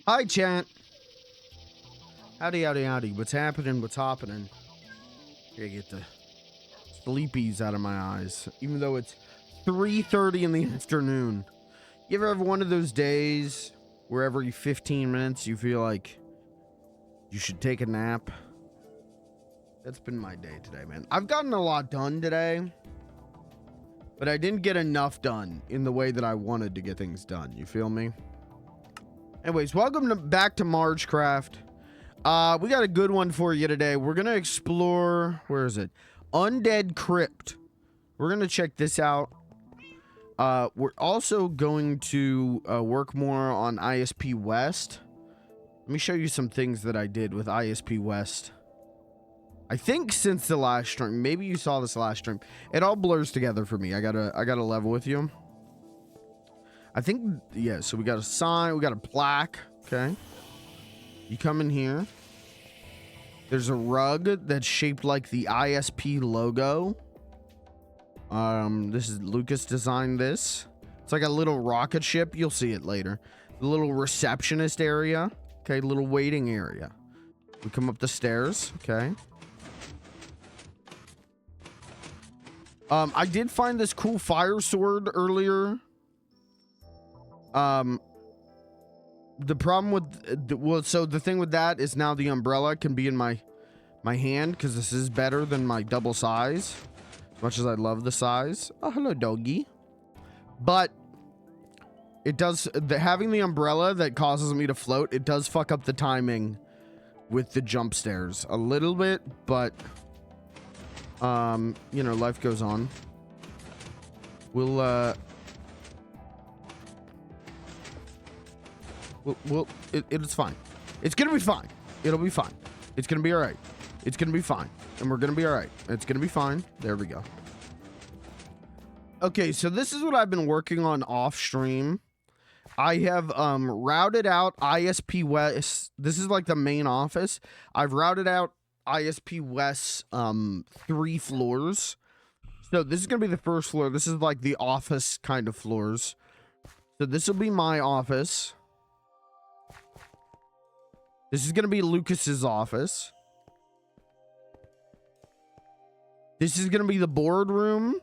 Hi, chat. Howdy, howdy, howdy. What's happening? What's happening? Gotta get the sleepies out of my eyes, even though it's 3:30 in the afternoon. You ever have one of those days where every 15 minutes you feel like you should take a nap? That's been my day today, man. I've gotten a lot done today, but I didn't get enough done in the way that I wanted to get things done. You feel me? Anyways, welcome back to Margecraft. We got a good one for you today. We're gonna explore, where is it? Undead Crypt. We're gonna check this out. We're also going to work more on ISP West. Let me show you some things that I did with ISP West. I think since the last stream, maybe you saw this last stream. It all blurs together for me. I gotta level with you. I think, yeah, so we got a sign, we got a plaque, okay. You come in here. There's a rug that's shaped like the ISP logo. This is Lucas designed this. It's like a little rocket ship. You'll see it later. The little receptionist area. Okay, little waiting area. We come up the stairs, okay. I did find this cool fire sword earlier. The problem with so the thing with that is now the umbrella can be in my hand because this is better than my double size, as much as I love the size. Oh, hello, doggy. But it does, having the umbrella that causes me to float, it does fuck up the timing with the jump stairs a little bit, but you know, life goes on. It's fine. It's gonna be fine. It'll be fine. It's gonna be all right. It's gonna be fine, and we're gonna be all right. It's gonna be fine. There we go. Okay, so this is what I've been working on off stream. I have routed out ISP West. This is like the main office. I've routed out ISP West's 3 floors. So this is gonna be the first floor. This is like the office kind of floors. So this will be my office. This is going to be Lucas's office. This is going to be the boardroom.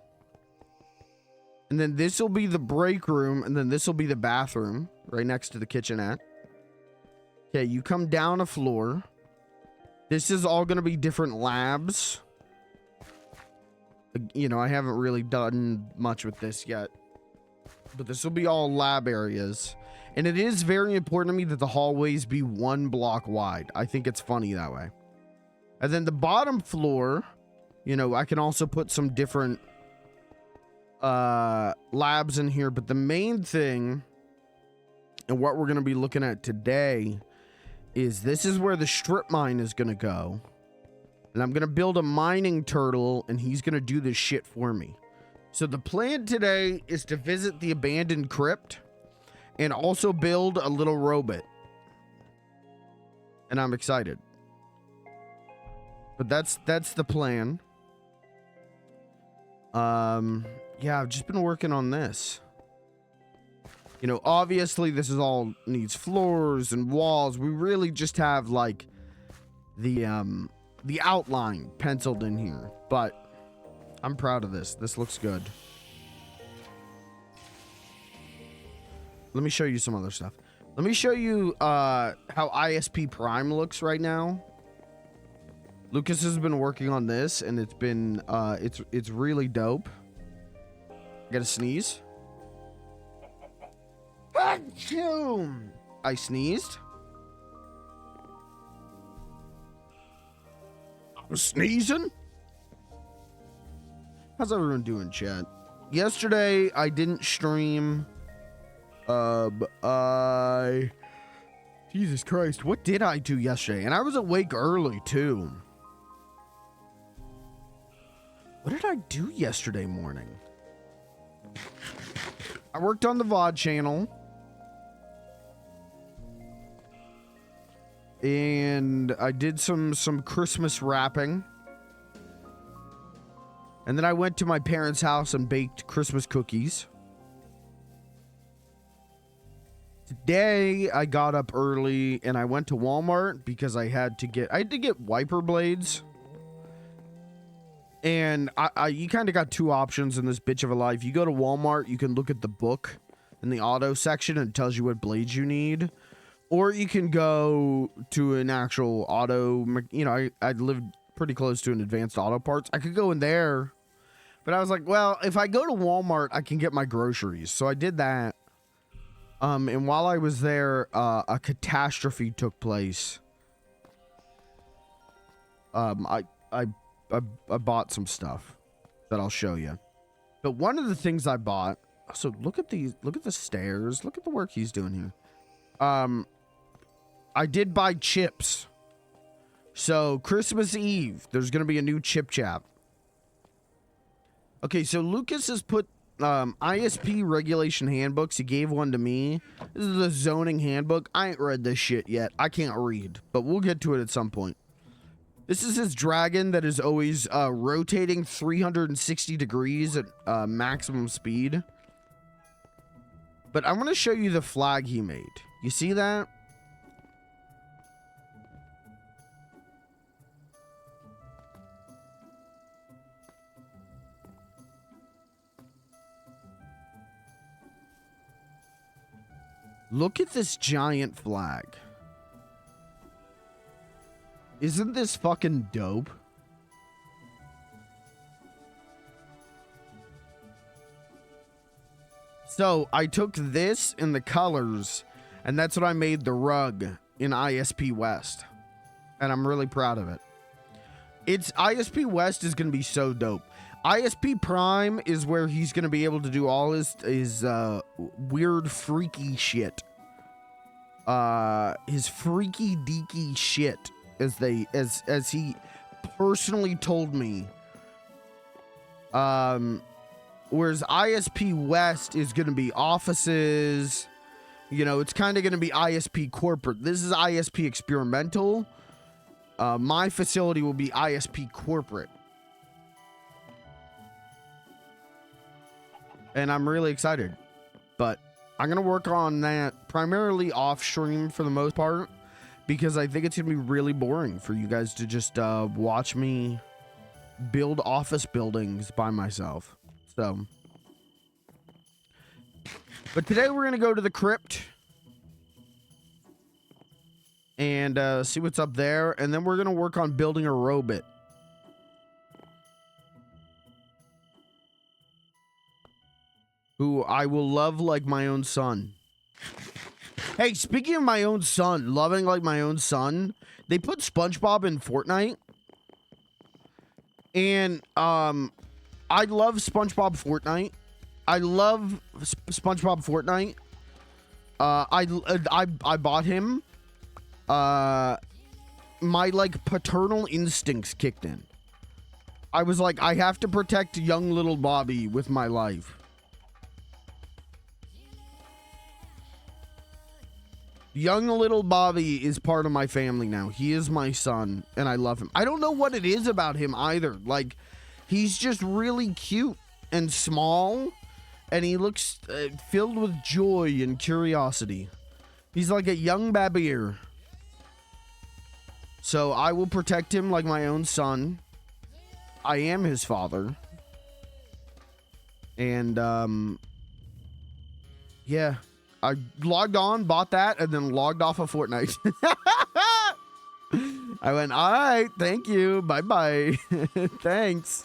And then this will be the break room. And then this will be the bathroom right next to the kitchenette. Okay, you come down a floor. This is all going to be different labs. You know, I haven't really done much with this yet. But this will be all lab areas. And it is very important to me that the hallways be 1 block wide. I think it's funny that way. And then the bottom floor, you know, I can also put some different labs in here. But the main thing, and what we're going to be looking at today, is this is where the strip mine is going to go. And I'm going to build a mining turtle, and he's going to do this shit for me. So the plan today is to visit the abandoned crypt. And also build a little robot. And I'm excited. But that's the plan. Yeah, I've just been working on this. You know, obviously this is all needs floors and walls. We really just have like the outline penciled in here. But I'm proud of this. This looks good. Let me show you some other stuff. Let me show you how ISP Prime looks right now. Lucas has been working on this, and it's been it's really dope. I gotta sneeze. I sneezed. I'm sneezing. How's everyone doing, chat? Yesterday I didn't stream. Jesus Christ, what did I do yesterday? And I was awake early too. What did I do yesterday morning? I worked on the VOD channel. And I did some Christmas wrapping. And then I went to my parents' house and baked Christmas cookies. Today I got up early and I went to Walmart because I had to get wiper blades. And you kind of got two options in this bitch of a life. You go to Walmart, you can look at the book in the auto section and it tells you what blades you need. Or you can go to an actual auto, you know, I lived pretty close to an advanced auto parts. I could go in there, but I was like, well, if I go to Walmart, I can get my groceries. So I did that. And while I was there, a catastrophe took place. I bought some stuff that I'll show you. But one of the things I bought, so look at the stairs, look at the work he's doing here. I did buy chips. So Christmas Eve, there's going to be a new chip chap. Okay, so Lucas has put ISP regulation handbooks. He gave one to me. This is the zoning handbook. I ain't read this shit yet. I can't read, but we'll get to it at some point. This is his dragon that is always rotating 360 degrees at maximum speed. But I want to show you the flag he made. You see that? Look at this giant flag. Isn't this fucking dope? So I took this in the colors, and that's what I made the rug in ISP West. And I'm really proud of it. ISP West is going to be so dope. ISP Prime is where he's going to be able to do all his weird freaky shit. His freaky deaky shit, as he personally told me. Whereas ISP West is going to be offices. You know, it's kind of going to be ISP corporate. This is ISP experimental. My facility will be ISP corporate. And I'm really excited. But I'm going to work on that primarily off stream for the most part. Because I think it's going to be really boring for you guys to just watch me build office buildings by myself. So. But today we're going to go to the crypt. And see what's up there. And then we're going to work on building a robot. Who I will love like my own son. Hey, speaking of my own son, loving like my own son, they put SpongeBob in Fortnite. And I love SpongeBob Fortnite. I love SpongeBob Fortnite. I bought him. My like paternal instincts kicked in. I was like, I have to protect young little Bobby with my life. Young little Bobby is part of my family now. He is my son, and I love him. I don't know what it is about him either. Like, he's just really cute and small, and he looks filled with joy and curiosity. He's like a young babier. So I will protect him like my own son. I am his father. And, yeah. I logged on, bought that, and then logged off of Fortnite. I went, all right, thank you, bye-bye, thanks.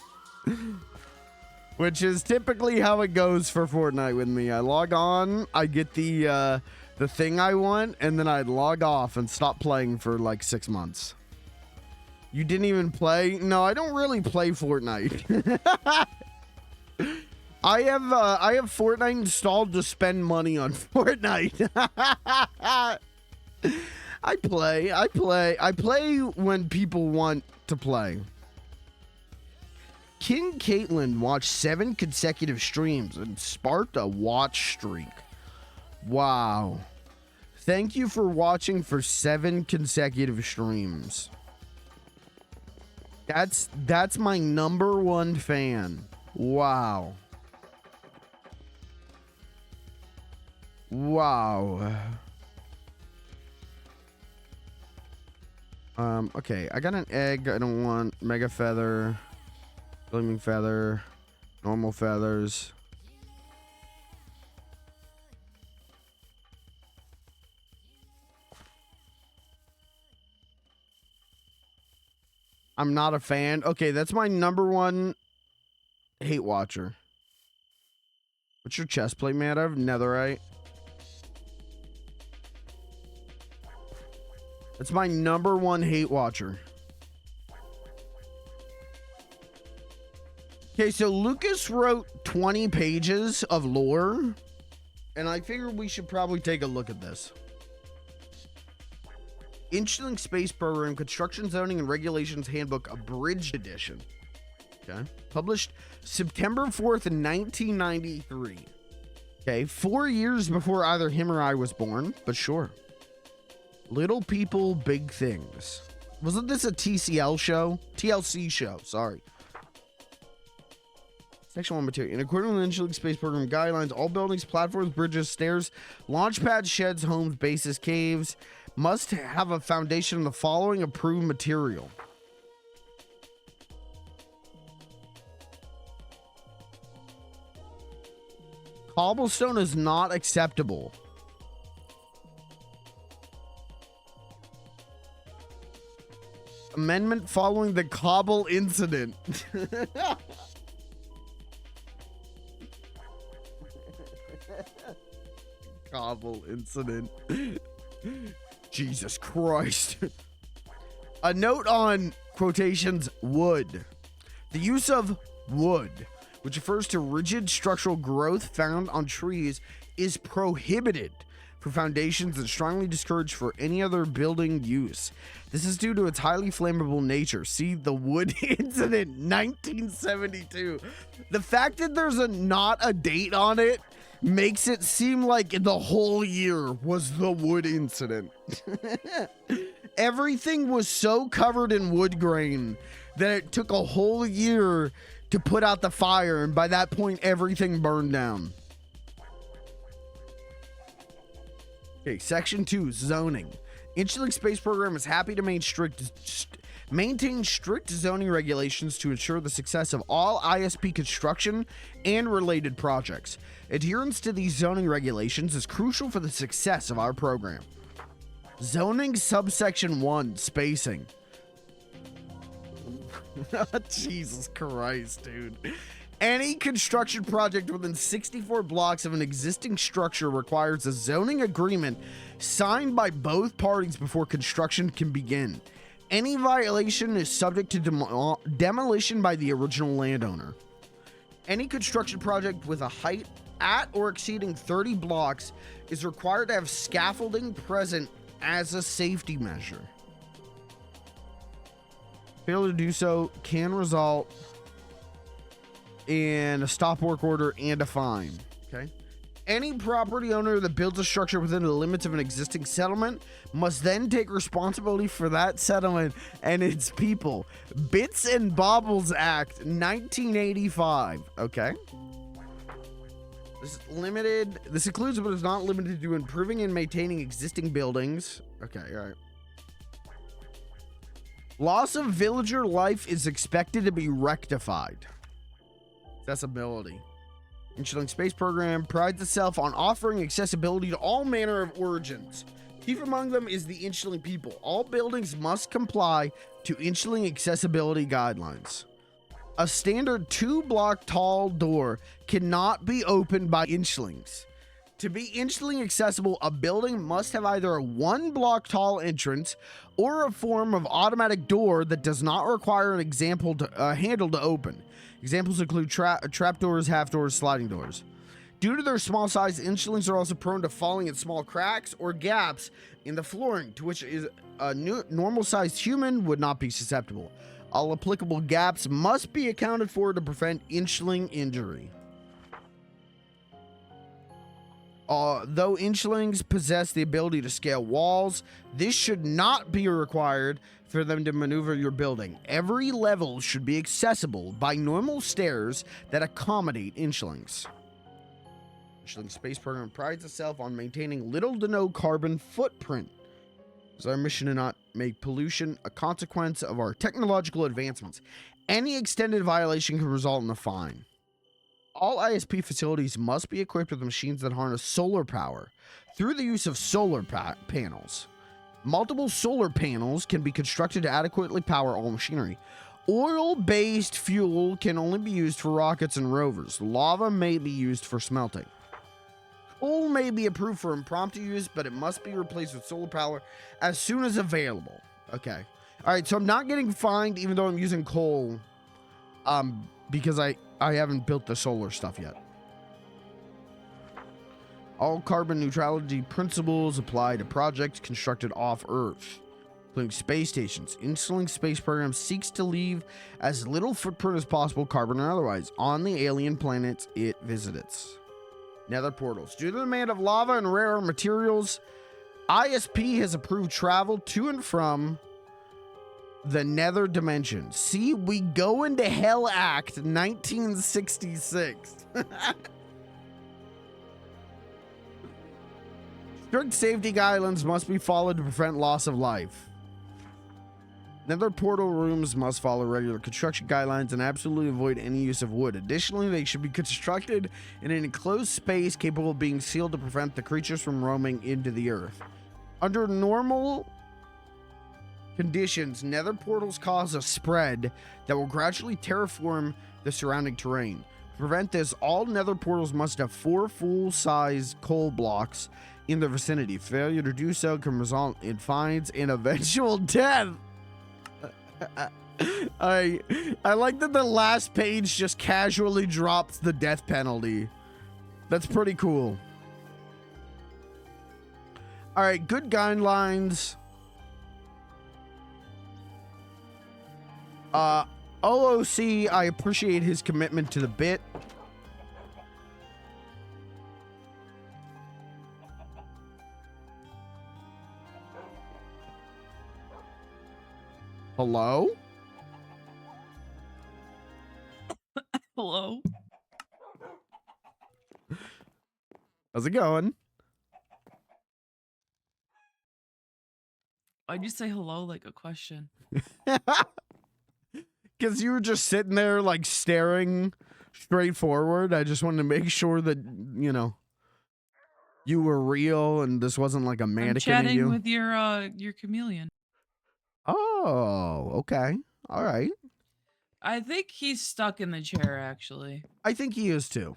Which is typically how it goes for Fortnite with me. I log on, I get the thing I want, and then I log off and stop playing for like 6 months. You didn't even play? No, I don't really play Fortnite. I have Fortnite installed to spend money on Fortnite. I play when people want to play. King Caitlin watched 7 consecutive streams and sparked a watch streak. Wow. Thank you for watching for 7 consecutive streams. That's my #1 fan. Wow. Wow. Okay, I got an egg. I don't want mega feather, gleaming feather, normal feathers. I'm not a fan. Okay, that's my #1 hate watcher. What's your chest plate made of? Netherite. That's my #1 hate watcher. Okay, so Lucas wrote 20 pages of lore, and I figured we should probably take a look at this. Inchling Space Program Construction Zoning and Regulations Handbook Abridged Edition. Okay. Published September 4th, 1993. Okay, 4 years before either him or I was born, but sure. Little People, Big Things. Wasn't this a TCL show? TLC show, sorry. Section 1 material. In accordance with the Inchling Space Program guidelines, all buildings, platforms, bridges, stairs, launch pads, sheds, homes, bases, caves must have a foundation of the following approved material. Cobblestone is not acceptable. Amendment following the Cobble incident. Cobble incident. Jesus Christ. A note on quotations wood. The use of wood, which refers to rigid structural growth found on trees, is prohibited for foundations and strongly discouraged for any other building use. This is due to its highly flammable nature. See the wood incident, 1972. The fact that there's not a date on it makes it seem like the whole year was the wood incident. Everything was so covered in wood grain that it took a whole year to put out the fire, and by that point everything burned down. Okay, section 2, zoning. Inchling Space Program is happy to maintain strict zoning regulations to ensure the success of all ISP construction and related projects. Adherence to these zoning regulations is crucial for the success of our program. Zoning subsection 1, spacing. Jesus Christ, dude. Any construction project within 64 blocks of an existing structure requires a zoning agreement signed by both parties before construction can begin. Any violation is subject to demolition by the original landowner. Any construction project with a height at or exceeding 30 blocks is required to have scaffolding present as a safety measure. Failure to do so can result in a stop work order and a fine. Okay. Any property owner that builds a structure within the limits of an existing settlement must then take responsibility for that settlement and its people. Bits and Bobbles Act, 1985. Okay. This includes but is not limited to improving and maintaining existing buildings. Okay, all right. Loss of villager life is expected to be rectified. Accessibility. Inchling Space Program prides itself on offering accessibility to all manner of origins. Chief among them is the Inchling people. All buildings must comply to Inchling accessibility guidelines. A standard 2-block tall door cannot be opened by Inchlings. To be Inchling accessible, a building must have either a 1-block tall entrance or a form of automatic door that does not require an handle to open. Examples include trapdoors, half doors, sliding doors. Due to their small size, Inchlings are also prone to falling in small cracks or gaps in the flooring, to which a normal-sized human would not be susceptible. All applicable gaps must be accounted for to prevent Inchling injury. Though Inchlings possess the ability to scale walls, this should not be required for them to maneuver your building. Every level should be accessible by normal stairs that accommodate Inchlings. The space program prides itself on maintaining little to no carbon footprint. It's our mission to not make pollution a consequence of our technological advancements. Any extended violation can result in a fine. All ISP facilities must be equipped with machines that harness solar power through the use of solar panels. Multiple solar panels can be constructed to adequately power all machinery. Oil-based fuel can only be used for rockets and rovers. Lava may be used for smelting. Coal may be approved for impromptu use, but it must be replaced with solar power as soon as available. Okay. All right, so I'm not getting fined even though I'm using coal because I haven't built the solar stuff yet. All carbon neutrality principles apply to projects constructed off Earth, including space stations. Installing space program seeks to leave as little footprint as possible, carbon or otherwise, on the alien planets it visits. Nether portals. Due to the demand of lava and rare materials, ISP has approved travel to and from the nether dimension. See, we go into Hell Act 1966. Strict safety guidelines must be followed to prevent loss of life. Nether portal rooms must follow regular construction guidelines and absolutely avoid any use of wood. Additionally, they should be constructed in an enclosed space capable of being sealed to prevent the creatures from roaming into the earth. Under normal conditions, nether portals cause a spread that will gradually terraform the surrounding terrain. To prevent this, all nether portals must have 4 full-size coal blocks in their vicinity. Failure to do so can result in fines and eventual death. I like that the last page just casually drops the death penalty. That's pretty cool. All right, good guidelines. OOC, I appreciate his commitment to the bit. Hello? Hello? How's it going? Why'd you say hello like a question? Because you were just sitting there, like, staring straight forward. I just wanted to make sure that, you know, you were real and this wasn't like a mannequin I'm of you. chatting with your chameleon. Oh, okay. All right. I think he's stuck in the chair, actually. I think he is too.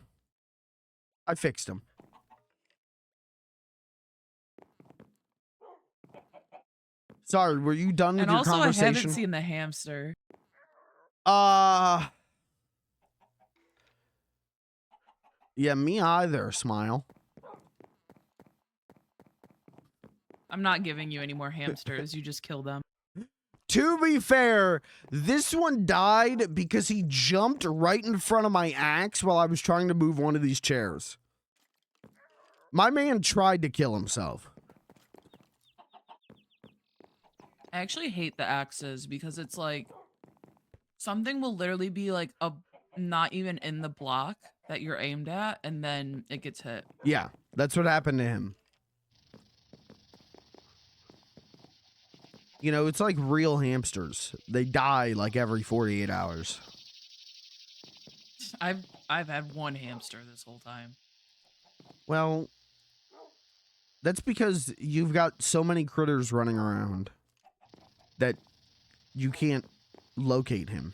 I fixed him. Sorry, were you done with And your also, conversation? I haven't seen the hamster. Yeah, me either, Smile. I'm not giving you any more hamsters. You just kill them. To be fair, this one died because he jumped right in front of my axe while I was trying to move one of these chairs. My man tried to kill himself. I actually hate the axes because it's like something will literally be like not even in the block that you're aimed at, and then it gets hit. Yeah, that's what happened to him. You know, it's like real hamsters. They die like every 48 hours. I've had one hamster this whole time. Well, that's because you've got so many critters running around that you can't locate him.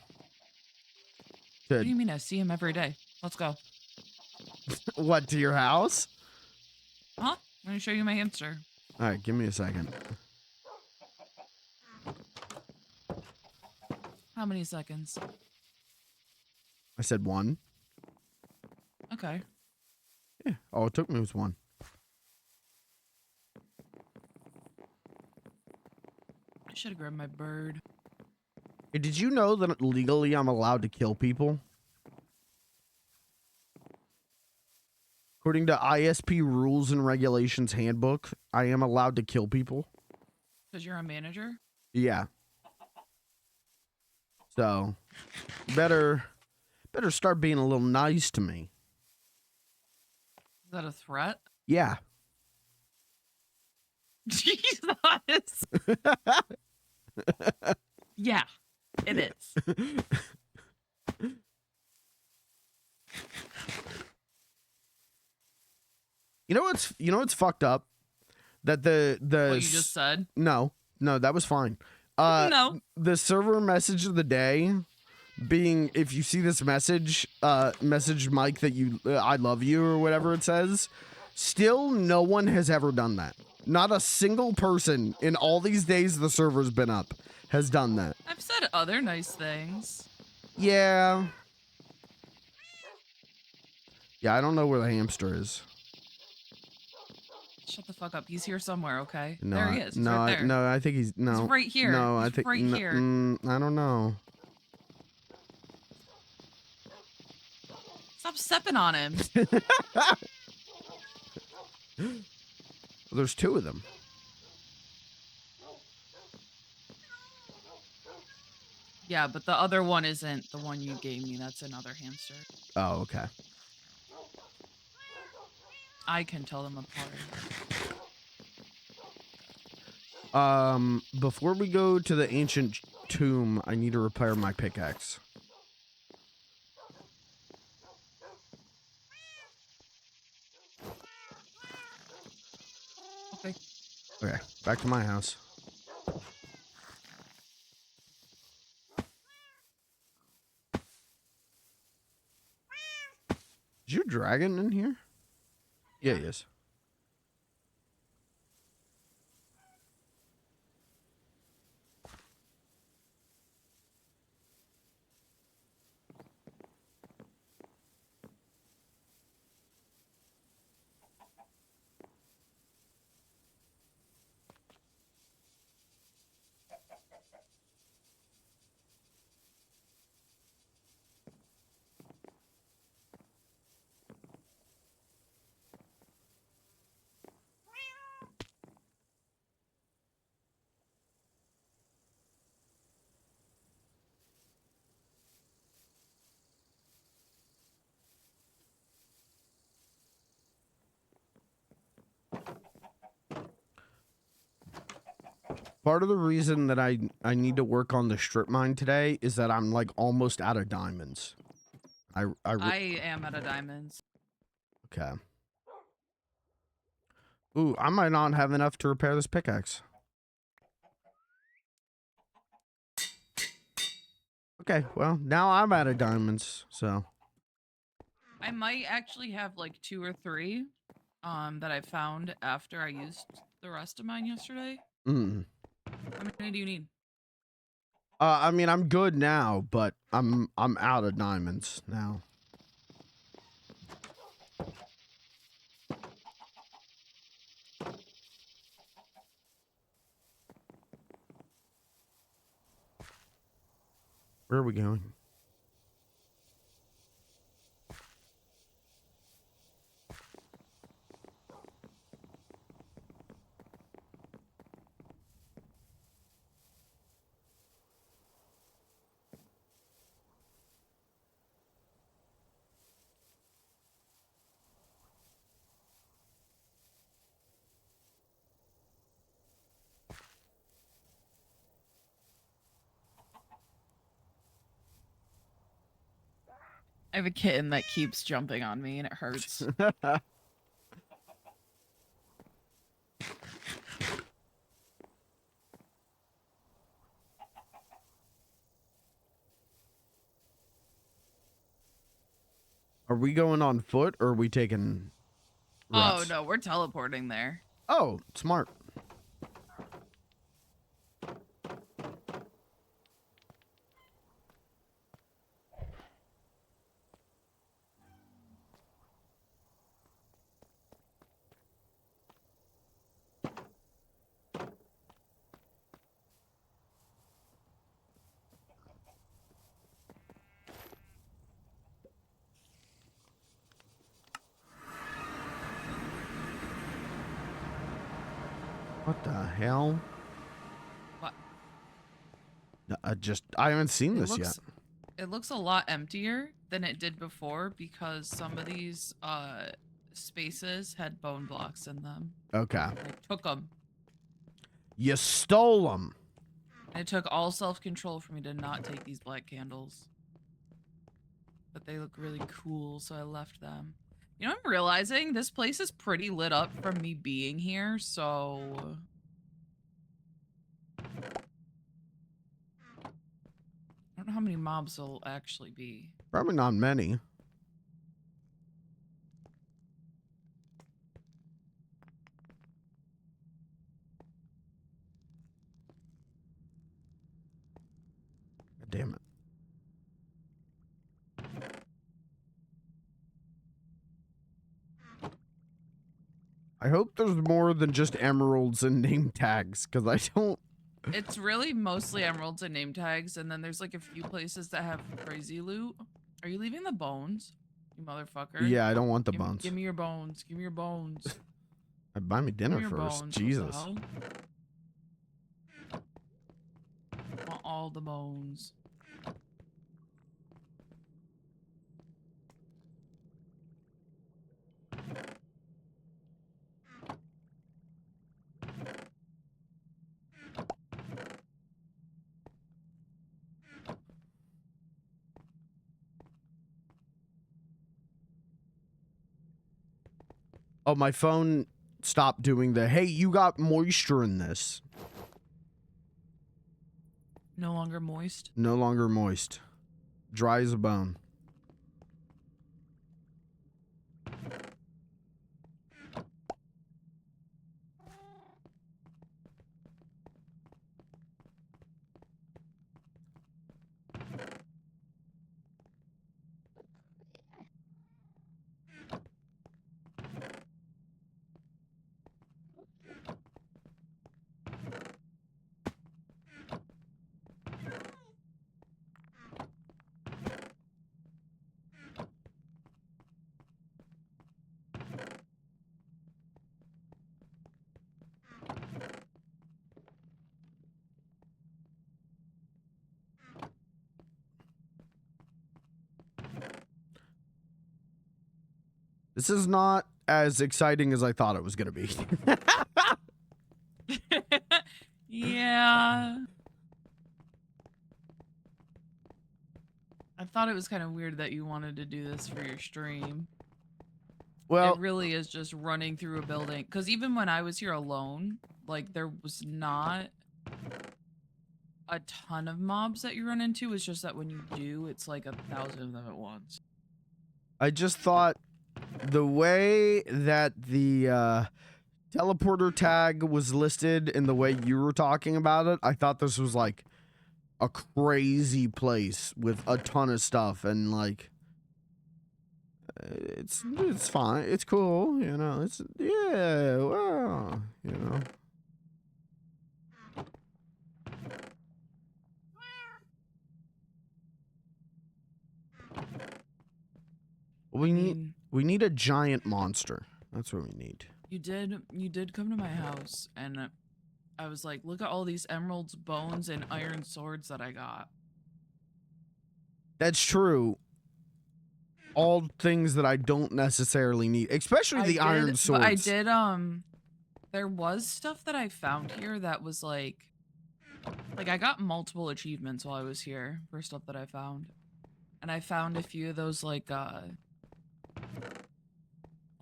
What do you mean? I see him every day. Let's go. What, to your house? Huh? Let me show you my hamster. All right, give me a second. How many seconds? I said 1. Okay. Yeah, all it took me was 1. I should have grabbed my bird. Hey, did you know that legally I'm allowed to kill people? According to ISP Rules and Regulations Handbook, I am allowed to kill people. Because you're a manager? Yeah. So, better start being a little nice to me. Is that a threat? Yeah. Jesus. Yeah, it is. You know what's fucked up? That What you just said? No, that was fine. No. The server message of the day being, if you see this message, message Mike that you I love you or whatever it says. Still, no one has ever done that. Not a single person in all these days the server's been up has done that. I've said other nice things. Yeah. Yeah, I don't know where the hamster is. Shut the fuck up. He's here somewhere, okay? No, there he is. He's right there. No, I think he's no. He's right here. No, He's I think right here. I don't know. Stop stepping on him. There's two of them. Yeah, but the other one isn't the one you gave me. That's another hamster. Oh, okay. I can tell them apart. Before we go to the ancient tomb, I need to repair my pickaxe. Okay. Okay, back to my house. Is your dragon in here? Yeah, he is. Part of the reason that I need to work on the strip mine today is that I'm like almost out of diamonds. I am out of diamonds. Okay. Ooh, I might not have enough to repair this pickaxe. Okay, well, now I'm out of diamonds, so. I might actually have like 2 or 3 that I found after I used the rest of mine yesterday. Mm. How many do you need? I mean, I'm good now, but I'm out of diamonds now. Where are we going? I have a kitten that keeps jumping on me and it hurts. Are we going on foot or are we taking Oh reps? no, we're teleporting there. Oh, smart. What the hell? What? I haven't seen this yet. It looks a lot emptier than it did before because some of these spaces had bone blocks in them. Okay. I took them. You stole them. And it took all self-control for me to not take these black candles. But they look really cool, so I left them. You know, I'm realizing this place is pretty lit up from me being here, so... I don't know how many mobs there'll actually be. Probably not many. Damn it. I hope there's more than just emeralds and name tags, because I don't... It's really mostly emeralds and name tags, and then there's like a few places that have crazy loot. Are you leaving the bones, you motherfucker? Yeah, I don't want the bones. Give me your bones. Give me your bones. Buy me dinner first. Bones. Jesus. I want all the bones. Oh, my phone stopped doing the, hey, you got moisture in this. No longer moist. No longer moist. Dry as a bone. This is not as exciting as I thought it was going to be. Yeah. I thought it was kind of weird that you wanted to do this for your stream. Well, it really is just running through a building. Because even when I was here alone, like, there was not a ton of mobs that you run into. It's just that when you do, it's like 1,000 of them at once. I just thought the way that the teleporter tag was listed and the way you were talking about it, I thought this was like a crazy place with a ton of stuff, and like it's fine, it's cool, you know, it's, yeah, well, you know. We need a giant monster. That's what we need. You did come to my house, and I was like, look at all these emeralds, bones, and iron swords that I got. That's true. All things that I don't necessarily need, especially the iron swords. But I did, there was stuff that I found here that was like I got multiple achievements while I was here for stuff that I found. And I found a few of those, like, I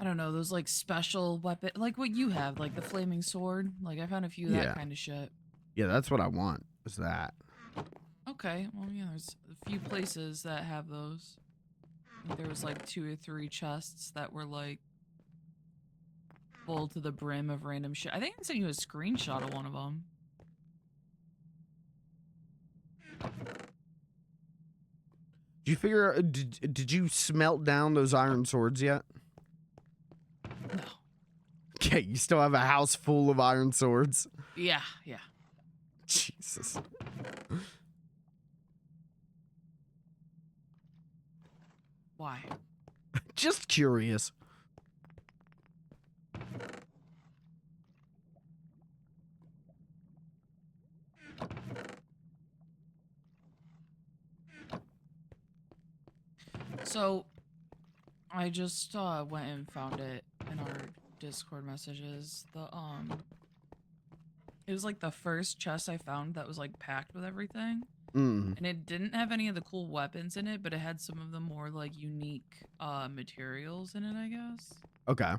don't know, those, like, special weapon, like what you have, like the flaming sword. Like, I found a few of that kind of shit. Yeah, that's what I want, is that. Okay, well, yeah, there's a few places that have those. I think there was, like, 2 or 3 chests that were, like, full to the brim of random shit. I think I sent you a screenshot of one of them. Did you figure, did you smelt down those iron swords yet? No. Okay, you still have a house full of iron swords? Yeah, yeah. Jesus. Why? Just curious. So, I just went and found it in our Discord messages. It was like the first chest I found that was like packed with everything. Mm. And it didn't have any of the cool weapons in it, but it had some of the more like unique materials in it, I guess. Okay.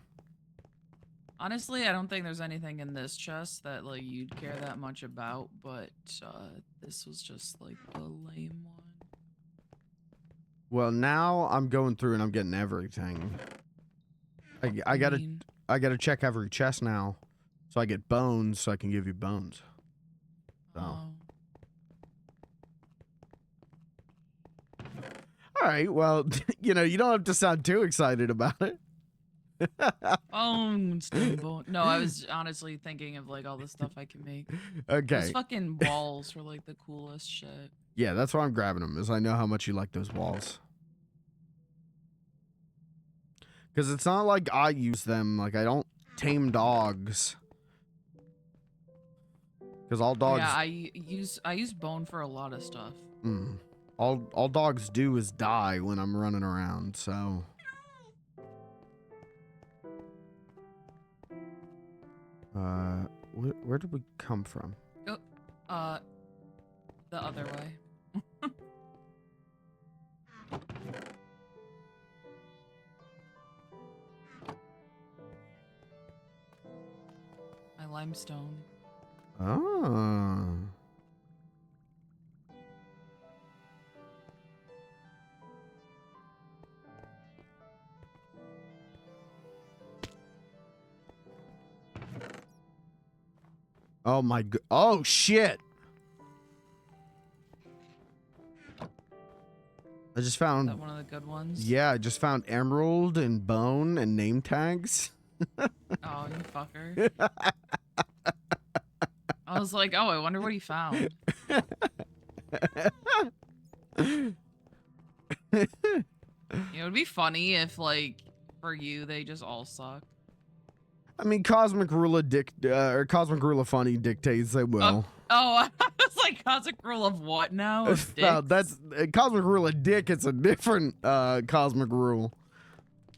Honestly, I don't think there's anything in this chest that like you'd care that much about, but this was just like the lame one. Well, now I'm going through and I'm getting everything. I gotta check every chest now, so I get bones, so I can give you bones. So. Oh. All right. Well, you know, you don't have to sound too excited about it. Bones, bone. No, I was honestly thinking of like all the stuff I can make. Okay. Those fucking walls were like the coolest shit. Yeah, that's why I'm grabbing them, is I know how much you like those walls. Because it's not like I use them. Like, I don't tame dogs. Because all dogs... Yeah, I use bone for a lot of stuff. All dogs do is die when I'm running around, so... Where did we come from? Oh, the other way. My limestone. Oh. Oh my god. Oh shit. I just found... Is that one of the good ones? Yeah, I just found emerald and bone and name tags. Oh, you fucker. I was like, oh, I wonder what he found. It would be funny if, like, for you, they just all suck. I mean, Cosmic Rule Funny dictates they will. Oh, I was like, Cosmic Rule of what now? No, that's Cosmic Rule of Dick. It's a different Cosmic Rule.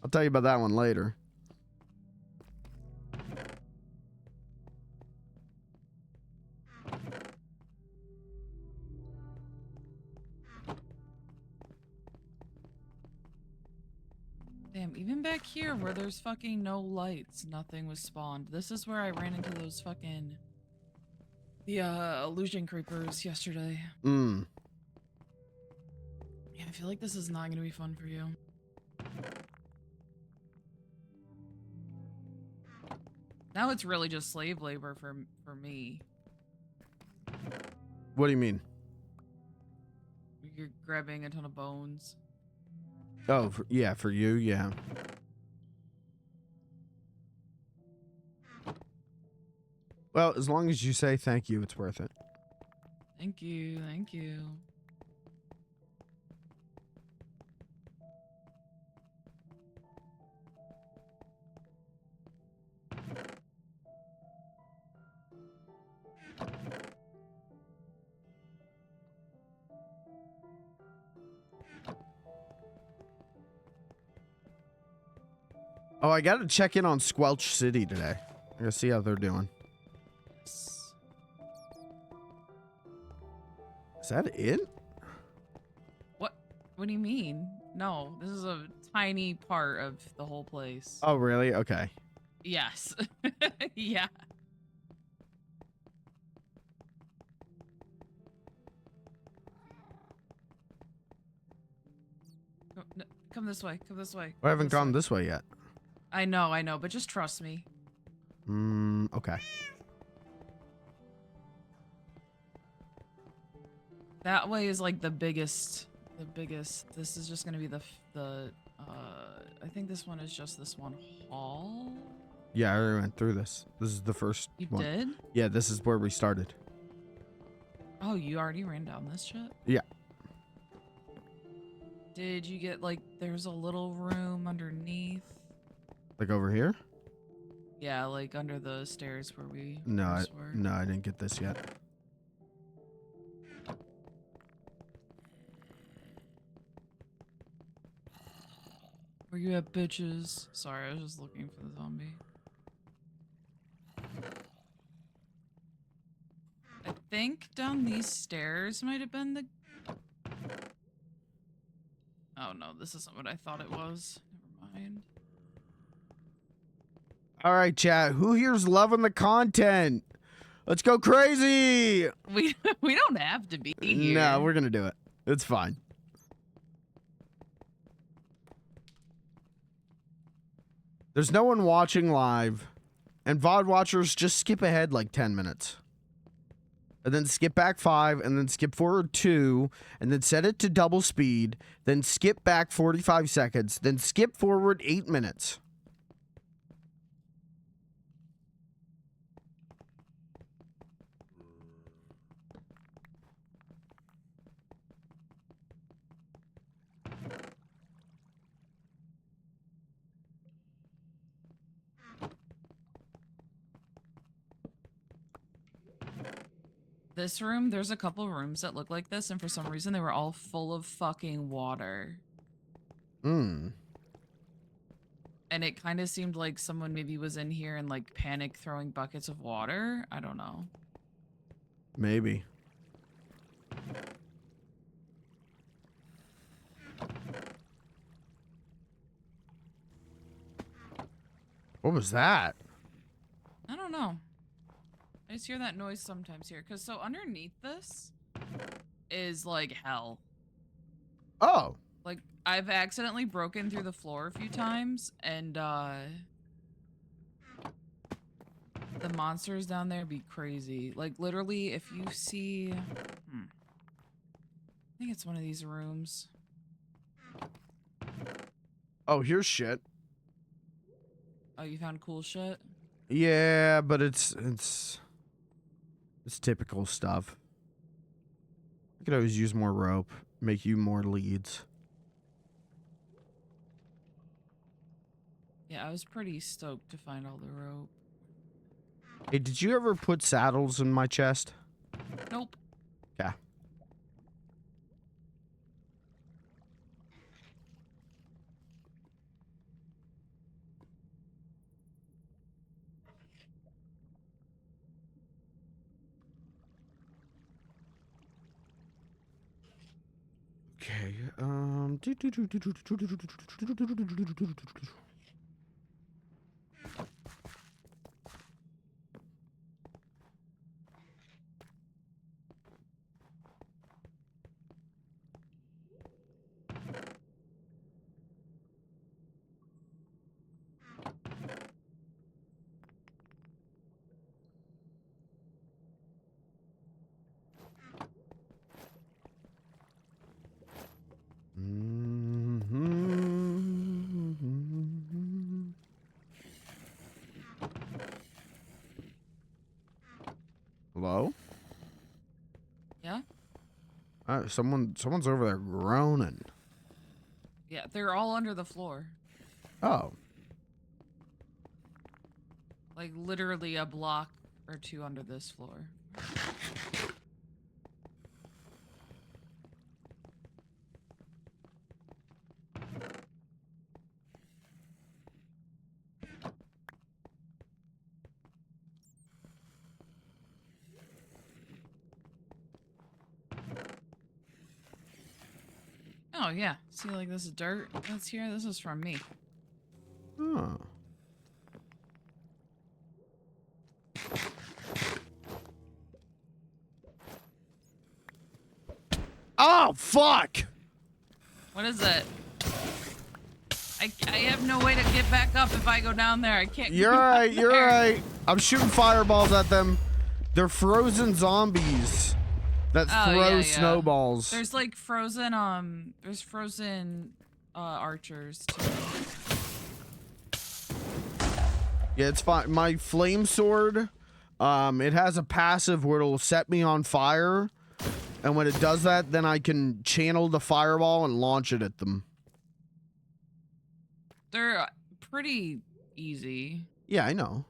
I'll tell you about that one later. Damn, even back here where there's fucking no lights, nothing was spawned. This is where I ran into those fucking... the illusion creepers yesterday. Yeah, I feel like this is not gonna be fun for you. Now it's really just slave labor for me. What do you mean? You're grabbing a ton of bones. Oh, yeah, for you, yeah. Well, as long as you say thank you, it's worth it. Thank you, thank you. Oh, I gotta check in on Squelch City today. I gotta see how they're doing. Is that it? What do you mean? No, this is a tiny part of the whole place. Oh, really? Okay. Yes. Yeah. Come this way. Come this way. I haven't gone this way yet. I know, but just trust me. Okay. That way is like the biggest. This is just gonna be I think this one is just this one hall. Yeah, I already went through this. This is the first one. You did? Yeah, this is where we started. Oh, you already ran down this shit? Yeah. Did you get, like, there's a little room underneath? Like over here? Yeah, like under the stairs where we No, I were. didn't get this yet. Where you at, bitches? Sorry, I was just looking for the zombie. I think down these stairs might have been the... Oh no, this isn't what I thought it was. Never mind. All right, chat. Who here's loving the content? Let's go crazy. We don't have to be here. No, we're gonna do it. It's fine. There's no one watching live, and VOD watchers just skip ahead like 10 minutes. And then skip back 5, and then skip forward 2, and then set it to double speed, then skip back 45 seconds, then skip forward 8 minutes. This room, there's a couple rooms that look like this, and for some reason they were all full of fucking water. Hmm. And it kind of seemed like someone maybe was in here and like panic throwing buckets of water. I don't know. Maybe. What was that? I don't know. I just hear that noise sometimes here. Because so underneath this is like hell. Oh. Like I've accidentally broken through the floor a few times and the monsters down there be crazy. Like literally if you see... I think it's one of these rooms. Oh, here's shit. Oh, you found cool shit? Yeah, but it's typical stuff. I could always use more rope, make you more leads. Yeah, I was pretty stoked to find all the rope. Hey, did you ever put saddles in my chest? Nope. Yeah. Okay, Hello? Yeah? Someone's over there groaning. Yeah, they're all under the floor. Oh. Like literally a block or two under this floor. Oh yeah, see like this is dirt that's here? This is from me. Oh. Oh, fuck! What is it? I have no way to get back up if I go down there. I can't You're right, you're right. I'm shooting fireballs at them. They're frozen zombies that throw snowballs. There's like frozen, archers too. Yeah, it's fine. My flame sword, it has a passive where it'll set me on fire. And when it does that, then I can channel the fireball and launch it at them. They're pretty easy. Yeah, I know.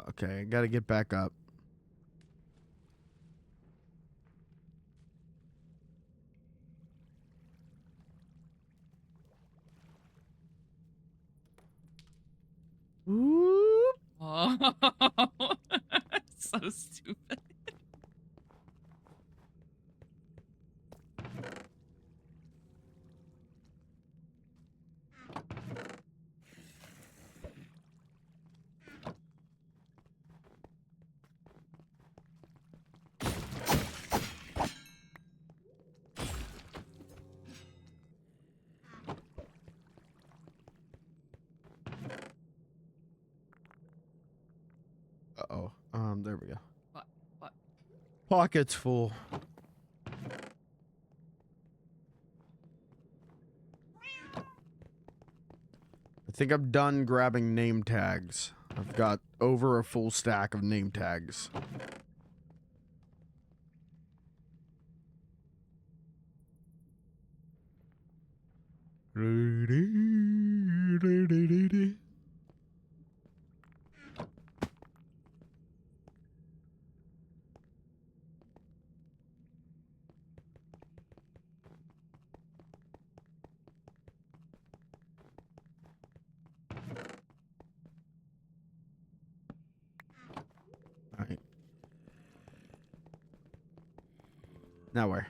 Okay, I gotta get back up. Whoop. Oh, so stupid. Uh-oh. There we go. What? Pockets full. I think I'm done grabbing name tags. I've got over a full stack of name tags. All right. Now where?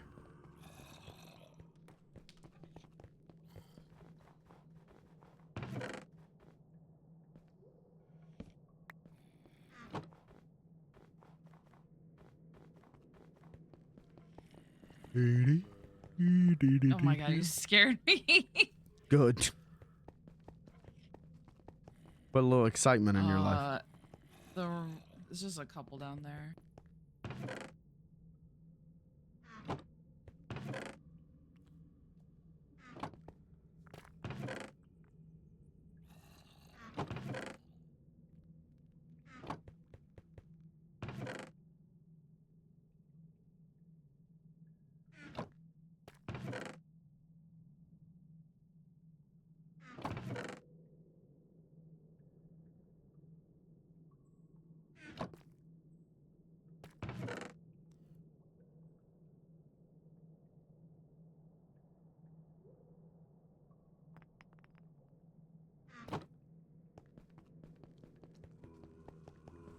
Oh my god, you scared me. Good. Put a little excitement in your life. There's just a couple down there.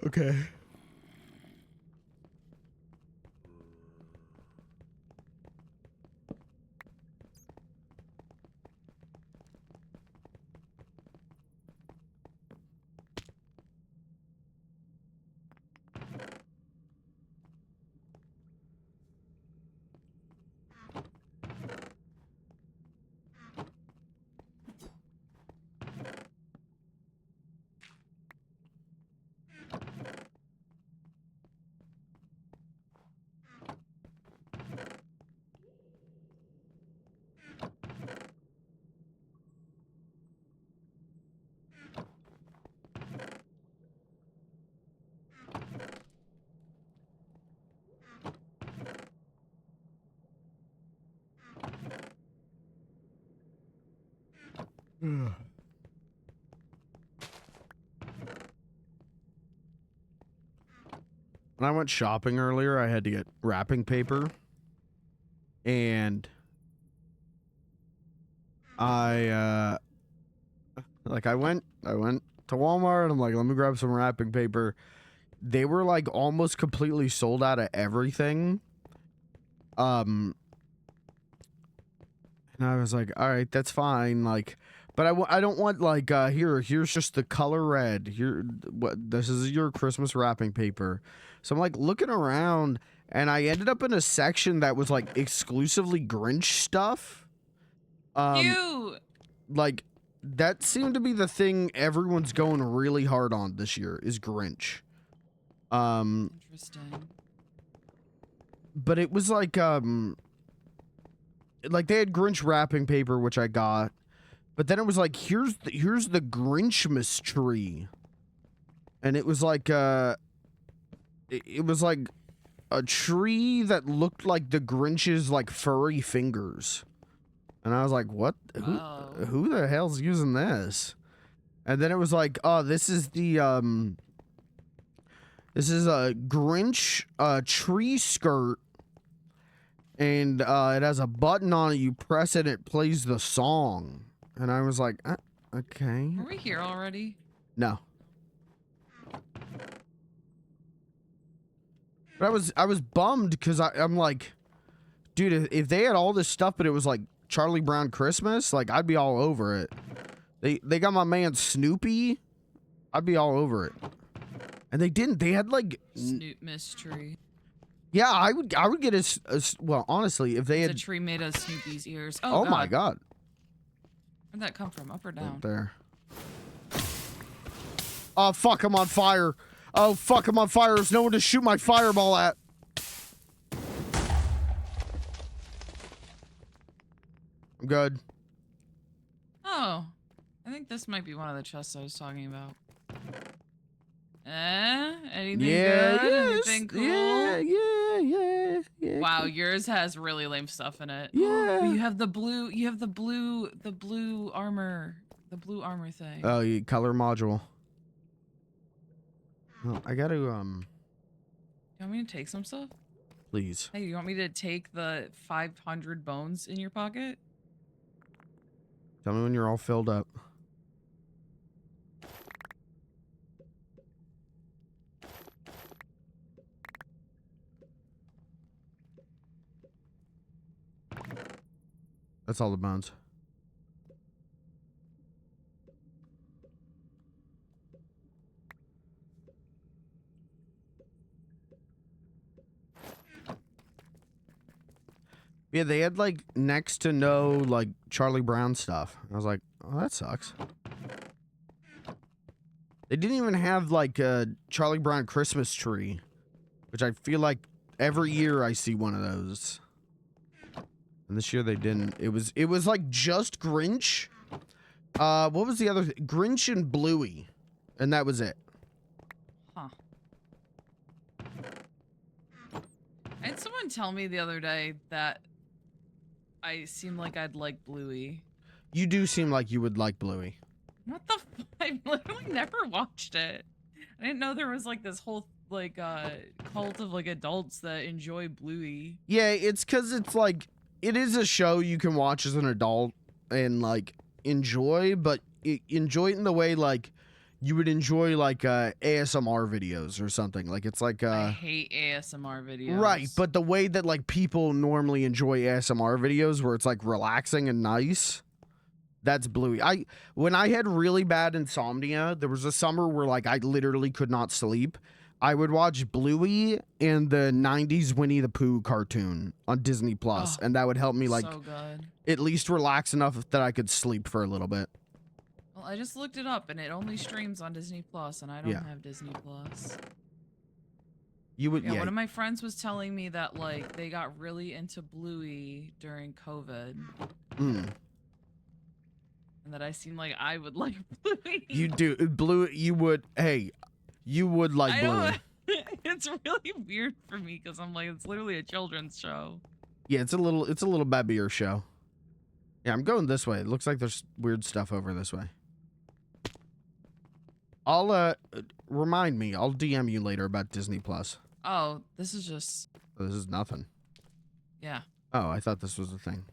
Okay. When I went shopping earlier, I had to get wrapping paper. And I went to Walmart and I'm like, let me grab some wrapping paper. They were like almost completely sold out of everything. And I was like, all right, that's fine. Like, but I don't want like, here's just the color red. This is your Christmas wrapping paper. So I'm like looking around and I ended up in a section that was like exclusively Grinch stuff. Cute. Like that seemed to be the thing everyone's going really hard on this year is Grinch. Interesting. But it was like they had Grinch wrapping paper, which I got, but then it was like here's the Grinchmas tree, and it was like it was like a tree that looked like the Grinch's like furry fingers, and I was like, what? Who the hell's using this? And then it was like, oh, this is the This is a Grinch tree skirt, and it has a button on it. You press it, it plays the song. And I was like, okay. Are we here already? No. But I was bummed because I'm like, dude, if they had all this stuff, but it was like Charlie Brown Christmas, like I'd be all over it. They got my man Snoopy, I'd be all over it. And they didn't. They had like Snoop mystery. Yeah, I would get a well, honestly, if they It's had a tree made of Snoopy's ears. Oh my god. Where'd that come from? Up or down? Right there. Oh fuck, I'm on fire. Oh fuck, I'm on fire. There's no one to shoot my fireball at. I'm good. Oh. I think this might be one of the chests I was talking about. Anything Yeah, good? yes, Anything cool? Yeah. Wow, yours has really lame stuff in it. Yeah. But you have the blue armor. The blue armor thing. Oh, you color module. Well, I gotta, You want me to take some stuff? please. Hey, you want me to take the 500 bones in your pocket? Tell me when you're all filled up. That's all the bones. Yeah, they had like next to no like Charlie Brown stuff. I was like, oh, that sucks. They didn't even have like a Charlie Brown Christmas tree, which I feel like every year I see one of those. And this year they didn't. It was like just Grinch. What was the other Grinch and Bluey, and that was it. Huh. I had someone tell me the other day that I seem like I'd like Bluey. You do seem like you would like Bluey. What the f- I literally never watched it. I didn't know there was like this whole like cult of like adults that enjoy Bluey. Yeah, it's because it's like it is a show you can watch as an adult and like enjoy, but enjoy it in the way like you would enjoy like ASMR videos or something. Like it's like I hate ASMR videos. right, but the way that like people normally enjoy ASMR videos where it's like relaxing and nice. That's Bluey. When I had really bad insomnia, there was a summer where like I literally could not sleep. I would watch Bluey and the 90s Winnie the Pooh cartoon on Disney Plus, and that would help me like so good. at least relax enough that I could sleep for a little bit. Well, I just looked it up and it only streams on Disney Plus, and I don't have Disney Plus. You would, One of my friends was telling me that like they got really into Bluey during COVID. And that I seem like I would like Bluey. You do. Blue, you would, hey, you would like Bluey. It's really weird for me because I'm like, it's literally a children's show. Yeah, it's a little babbier show. Yeah, I'm going this way. It looks like there's weird stuff over this way. I'll, remind me. I'll DM you later about Disney Plus. Oh, this is just... This is nothing. Yeah. Oh, I thought this was a thing.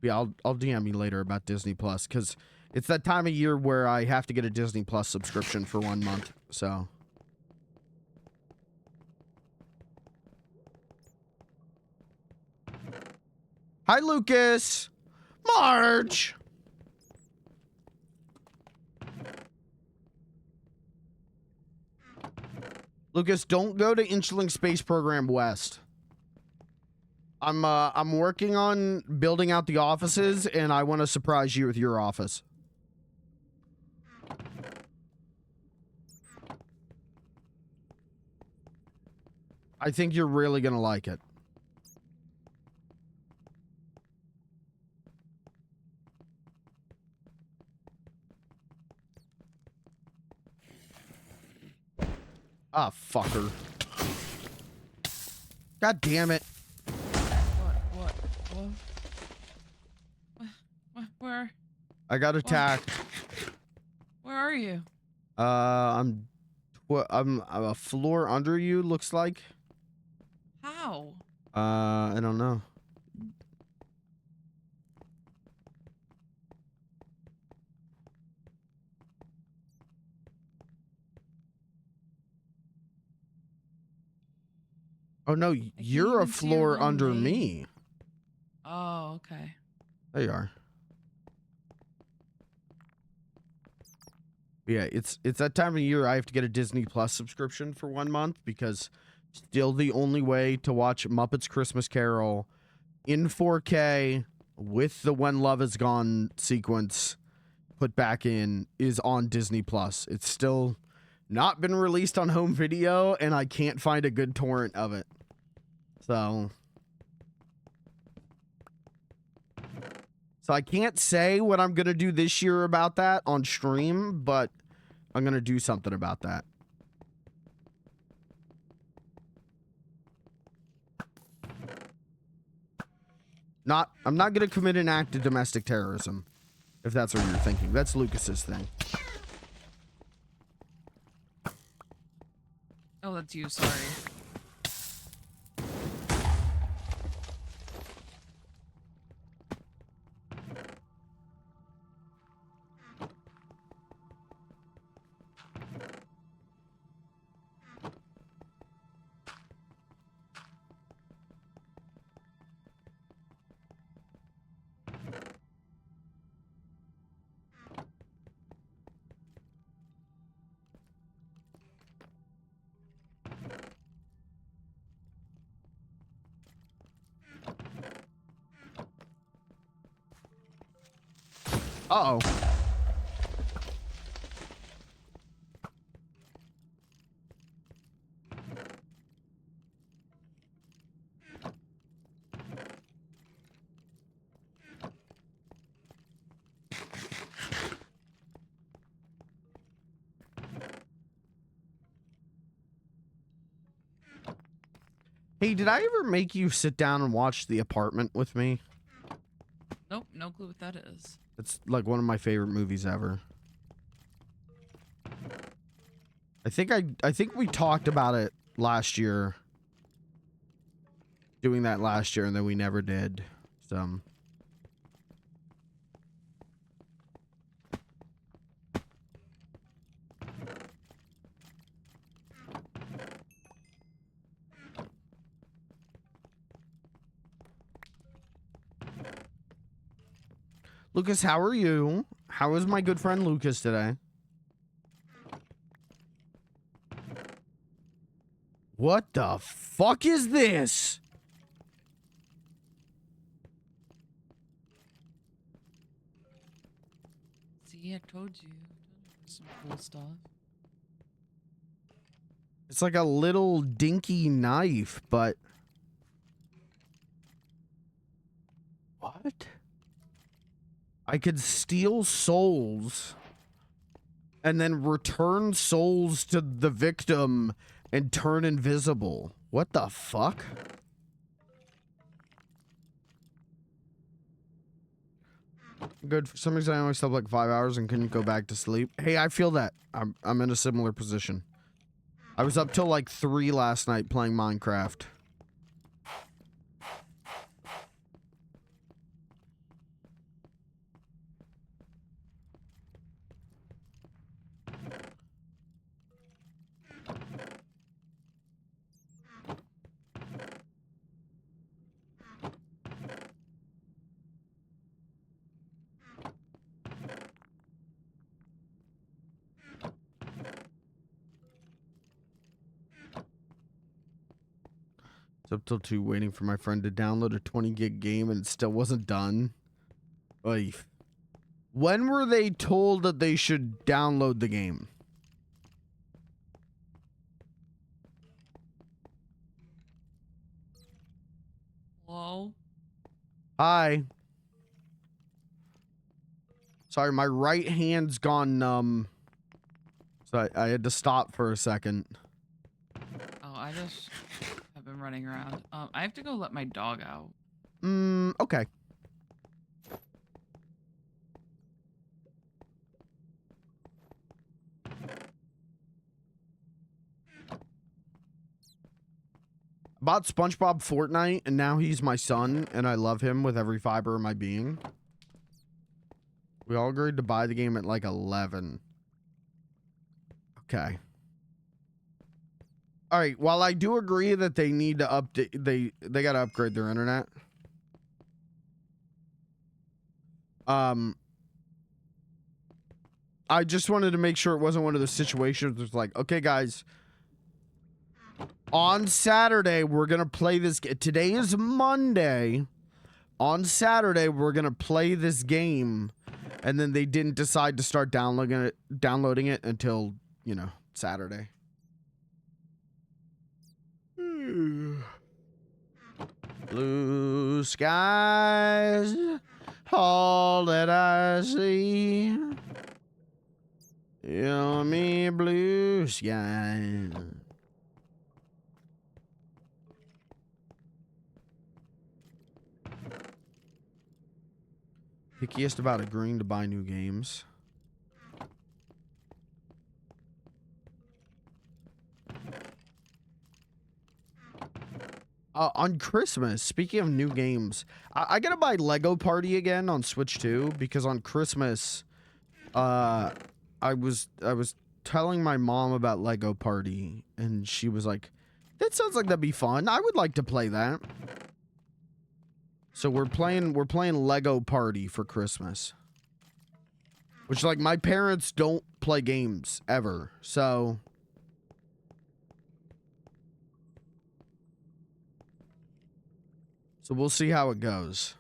Yeah, I'll DM you later about Disney Plus because it's that time of year where I have to get a Disney Plus subscription for 1 month. So. Hi, Lucas. Marge. Lucas, don't go to Inchling Space Program West. I'm working on building out the offices, and I want to surprise you with your office. I think you're really gonna like it. Ah, fucker. God damn it. What? Where? I got attacked. Where are you? I'm What? A floor under you looks like. How? I don't know. Oh no, I can't you're a even see your floor little under name. me. Oh, okay. There you are. Yeah, it's that time of year I have to get a Disney Plus subscription for 1 month because still the only way to watch Muppets Christmas Carol in 4K with the When Love Is Gone sequence put back in is on Disney Plus. It's still not been released on home video and I can't find a good torrent of it. So I can't say what I'm going to do this year about that on stream, but I'm going to do something about that. I'm not going to commit an act of domestic terrorism, if that's what you're thinking. That's Lucas's thing. Oh, that's you. Sorry. Uh-oh. Hey, did I ever make you sit down and watch The Apartment with me? Nope, no clue what that is. It's like one of my favorite movies ever. I think we talked about it last year. Doing that last year and then we never did. So Lucas, how are you? How is my good friend Lucas today? What the fuck is this? See, I told you. Some cool stuff. It's like a little dinky knife, but what? I could steal souls and then return souls to the victim and turn invisible. What the fuck? Good. For some reason, I only slept like 5 hours and couldn't go back to sleep. Hey, I feel that. I'm in a similar position. I was up till like 3 last night playing Minecraft. It's up till 2 waiting for my friend to download a 20 gig game and it still wasn't done. Oy. When were they told that they should download the game? Hello? Hi. Sorry, my right hand's gone numb. So I had to stop for a second. Oh, I just have been running around. I have to go let my dog out. Okay. Bought SpongeBob Fortnite, and now he's my son, and I love him with every fiber of my being. We all agreed to buy the game at like 11. Okay. All right. While I do agree that they need to update, they got to upgrade their internet. I just wanted to make sure it wasn't one of those situations that's like, okay, guys, on Saturday, we're going to play this. Today is Monday. On Saturday, we're going to play this game. And then they didn't decide to start downloading it until, you know, Saturday. Blue skies, all that I see. You and me, blue skies. Pickiest about agreeing to buy new games. On Christmas, speaking of new games, I gotta buy Lego Party again on Switch 2 because on Christmas, I was telling my mom about Lego Party and she was like, "That sounds like that'd be fun. I would like to play that." So we're playing Lego Party for Christmas, which like my parents don't play games ever, so. So we'll see how it goes.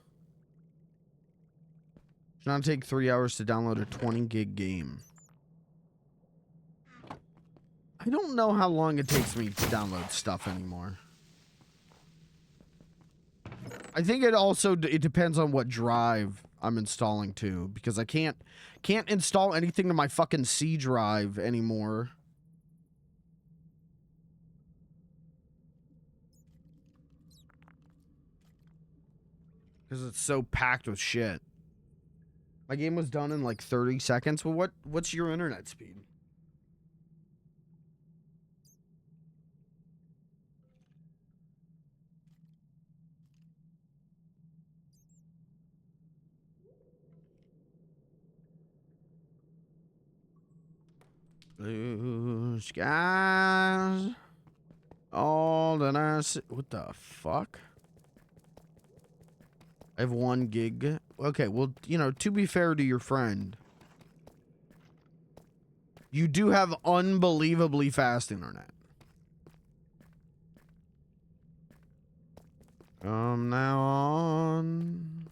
It's gonna take 3 hours to download a 20 gig game. I don't know how long it takes me to download stuff anymore. I think it depends on what drive I'm installing to, because I can't install anything to my fucking C drive anymore. Because it's so packed with shit. My game was done in like 30 seconds. Well, what's your internet speed? Blue skies, all that I see. What the fuck? I have 1 gig. Okay, well, you know, to be fair to your friend, you do have unbelievably fast internet. Now on.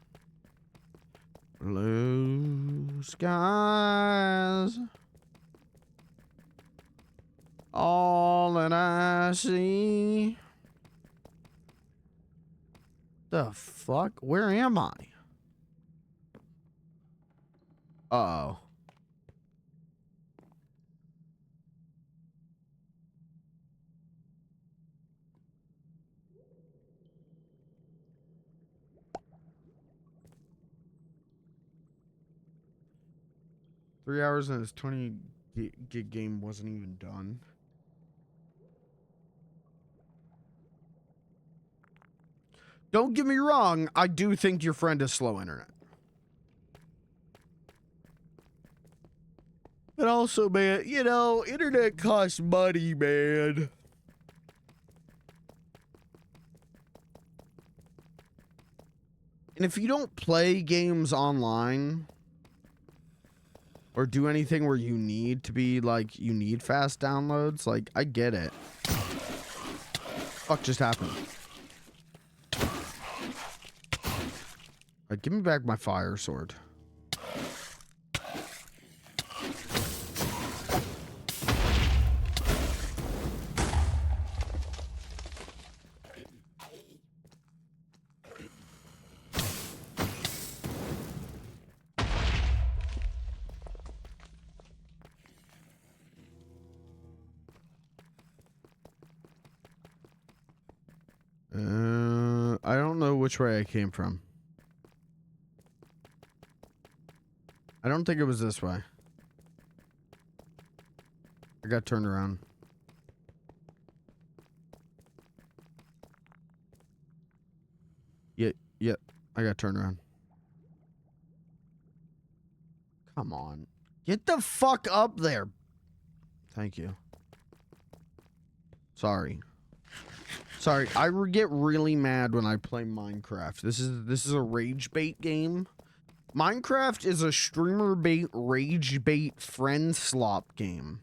Blue skies. All that I see. The fuck? Where am I? Uh-oh. Three hours and his 20 gig game wasn't even done. Don't get me wrong, I do think your friend has slow internet. But also, man, you know, internet costs money, man. And if you don't play games online or do anything where you need to be, like, you need fast downloads, like, I get it. Fuck just happened? Alright, give me back my fire sword. I don't know which way I came from. I don't think it was this way. I got turned around. Yep, I got turned around. Come on. Get the fuck up there. Thank you. Sorry. Sorry, I get really mad when I play Minecraft. This is a rage bait game. Minecraft is a streamer bait, rage bait, friend slop game.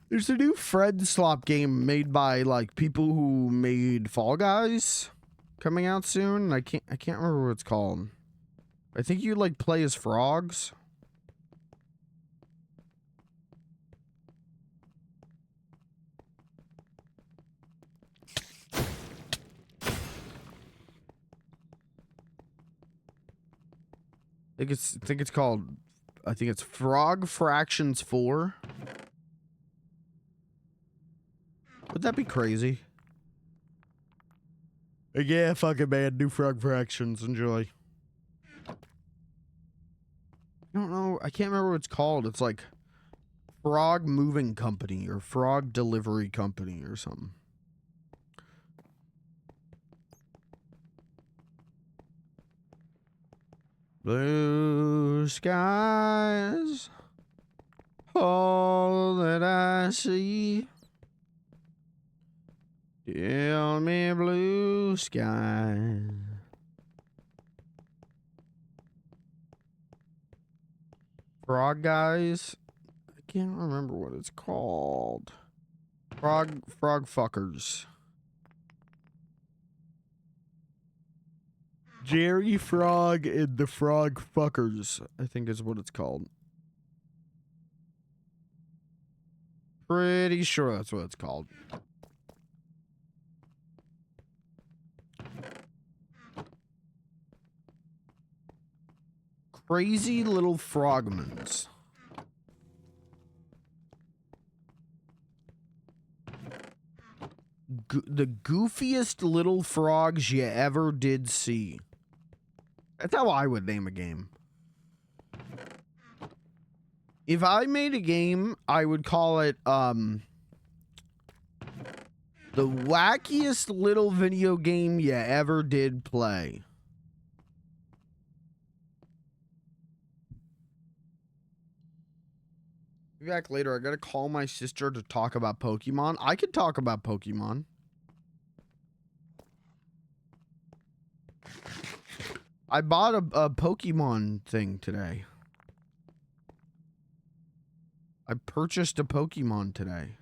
There's a new friend slop game made by like people who made Fall Guys coming out soon. I can't remember what it's called. I think you like play as frogs. I think it's called, I think it's Frog Fractions 4. Would that be crazy? Like, yeah, fucking man, new Frog Fractions, enjoy. I don't know, I can't remember what it's called. It's like Frog Moving Company or Frog Delivery Company or something. Blue skies, all that I see. Tell me blue skies. Frog Guys? I can't remember what it's called. Frog fuckers. Jerry Frog and the Frog Fuckers, I think is what it's called. Pretty sure that's what it's called. Crazy little frogmans. The goofiest little frogs you ever did see. That's how I would name a game. If I made a game, I would call it, the wackiest little video game you ever did play. Be back later. I gotta call my sister to talk about Pokemon. I could talk about Pokemon. I bought a Pokemon thing today. I purchased a Pokemon today.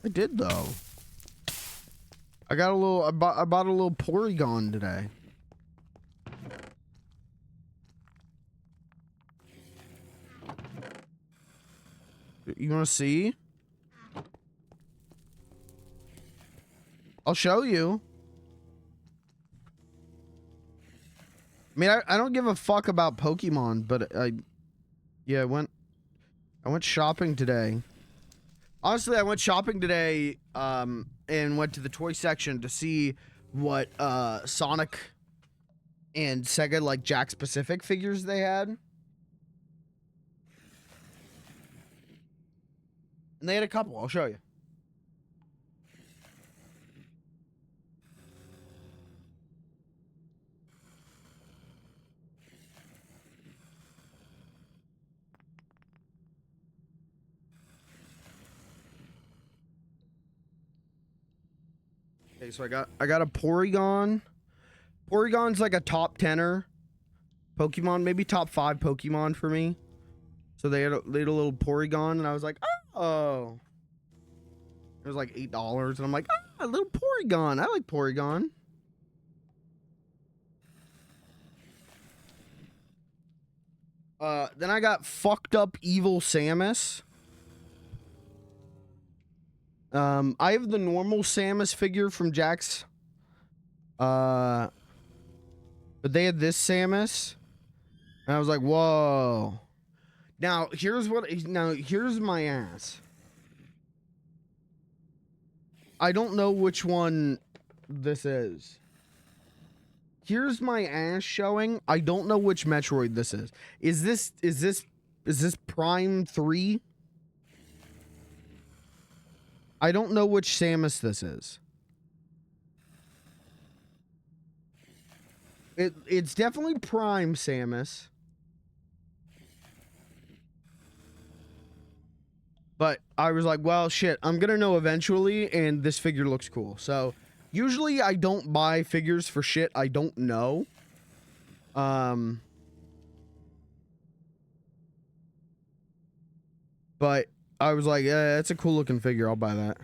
I did though. I got a little. I bought a little Porygon today. You want to see? I'll show you. I mean, I don't give a fuck about Pokemon, but yeah, I went shopping today. Honestly, I went shopping today, and went to the toy section to see what Sonic and Sega like Jack Specific figures they had. And they had a couple. I'll show you. Okay, so I got a Porygon. Porygon's like a top 10er Pokemon, maybe top 5 Pokemon for me. So they had a little Porygon, and I was like, oh. It was like $8, and I'm like, a little Porygon. I like Porygon. Then I got fucked up evil Samus. I have the normal Samus figure from Jack's. But they had this Samus. And I was like, whoa. Now, here's my ass. I don't know which one this is. Here's my ass showing. I don't know which Metroid this is. Is this Prime 3? I don't know which Samus this is. It's definitely Prime Samus. But I was like, well, shit, I'm gonna know eventually, and this figure looks cool. So, usually I don't buy figures for shit I don't know. But I was like, yeah, that's a cool looking figure. I'll buy that.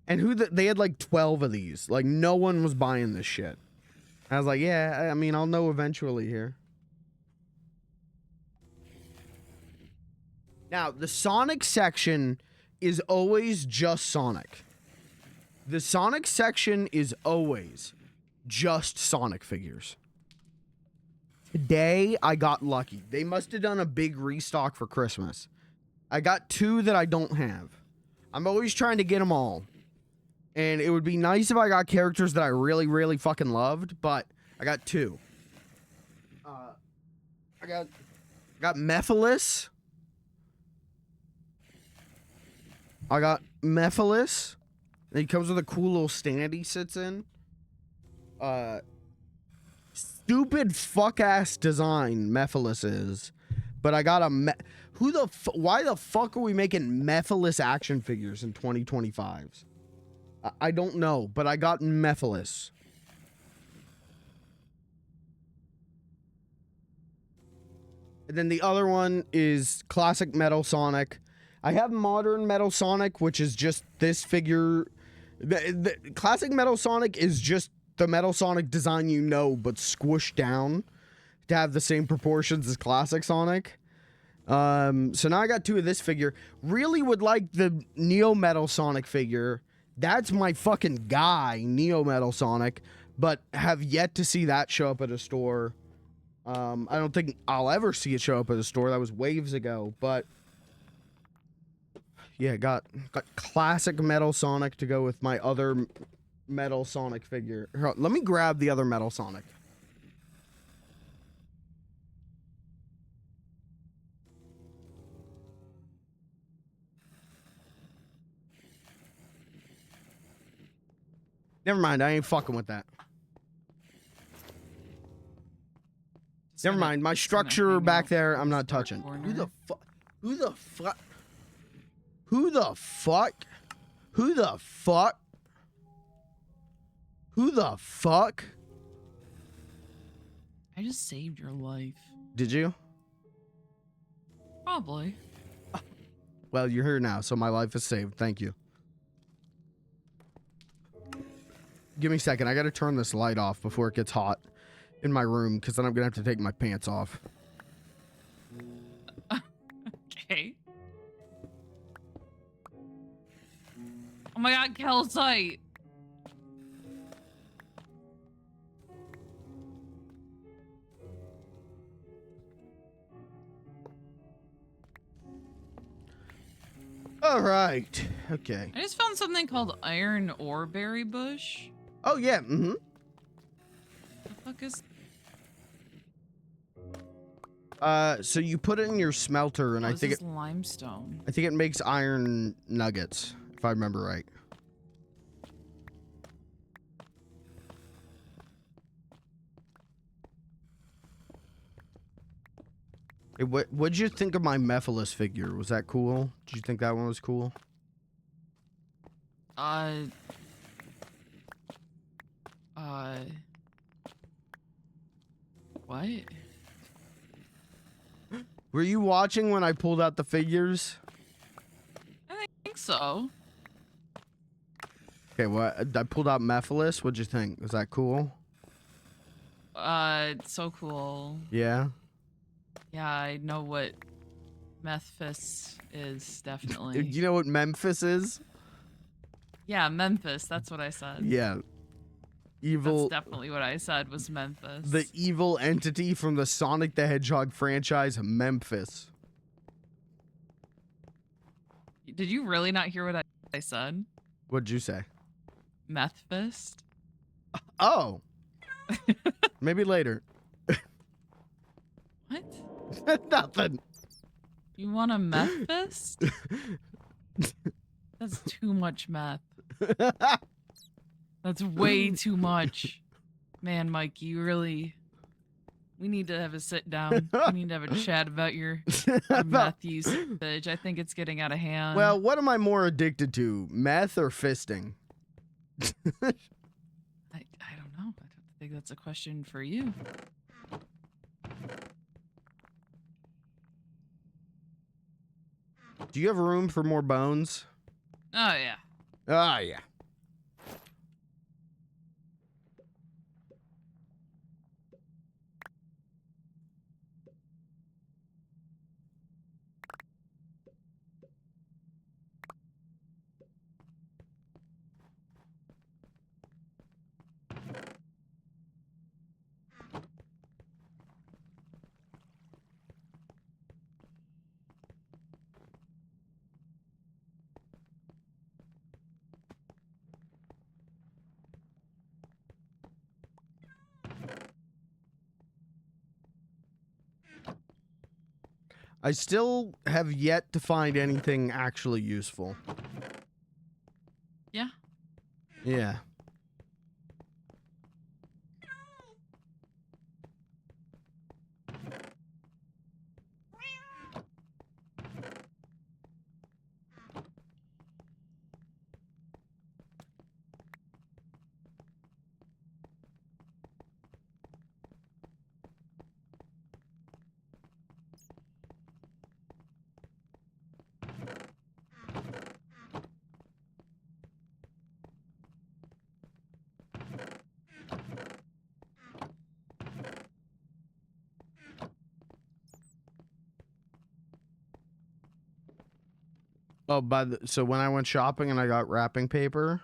And they had like 12 of these. Like, no one was buying this shit. I was like, yeah, I mean, I'll know eventually here. Now, the Sonic section is always just Sonic. The Sonic section is always just Sonic figures. Today, I got lucky. They must have done a big restock for Christmas. I got 2 that I don't have. I'm always trying to get them all. And it would be nice if I got characters that I really, really fucking loved, but I got 2. I got Mephiles. I got Mephiles. He comes with a cool little stand he sits in. Stupid fuck-ass design Mephiles is. But I got a... why the fuck are we making Mephiles action figures in 2025s? I don't know, but I got Mephiles. And then the other one is Classic Metal Sonic. I have Modern Metal Sonic, which is just this figure. The Classic Metal Sonic is just the Metal Sonic design you know, but squished down to have the same proportions as Classic Sonic. So now I got 2 of this figure. Really would like the Neo Metal Sonic figure. That's my fucking guy, Neo Metal Sonic, but have yet to see that show up at a store. I don't think I'll ever see it show up at a store. That was waves ago, but yeah, got Classic Metal Sonic to go with my other Metal Sonic figure. Here, let me grab the other Metal Sonic. Never mind, I ain't fucking with that. Never mind, my structure back there, I'm not touching. Who the fuck? Who the fuck? Who the fuck? Who the fuck? Who the fuck? I just saved your life. Did you? Probably. Well, you're here now, so my life is saved. Thank you. Give me a second. I gotta turn this light off before it gets hot in my room, because then I'm gonna have to take my pants off. Okay. Oh my god, calcite! All right. Okay. I just found something called iron oreberry bush. Oh, yeah. Mm-hmm. The fuck is... So you put it in your smelter, and I think it's limestone. I think it makes iron nuggets, if I remember right. Hey, what'd you think of my Mephiles figure? Was that cool? Did you think that one was cool? What? Were you watching when I pulled out the figures? I think so. Okay, what? I pulled out Mephiles. What'd you think? Was that cool? It's so cool. Yeah? Yeah, I know what Memphis is, definitely. You know what Memphis is? Yeah, Memphis. That's what I said. Yeah. Evil. That's definitely what I said was Memphis. The evil entity from the Sonic the Hedgehog franchise, Memphis. Did you really not hear what I said? What'd you say? Meth fist? Oh. Maybe later. What? Nothing. You want a meth fist? That's too much meth. That's way too much. Man, Mike, you really... We need to have a sit down. We need to have a chat about your meth usage. I think it's getting out of hand. Well, what am I more addicted to, meth or fisting? I don't know. I don't think that's a question for you. Do you have room for more bones? Oh, yeah. Ah, yeah. I still have yet to find anything actually useful. Yeah. Yeah. Oh, so when I went shopping and I got wrapping paper,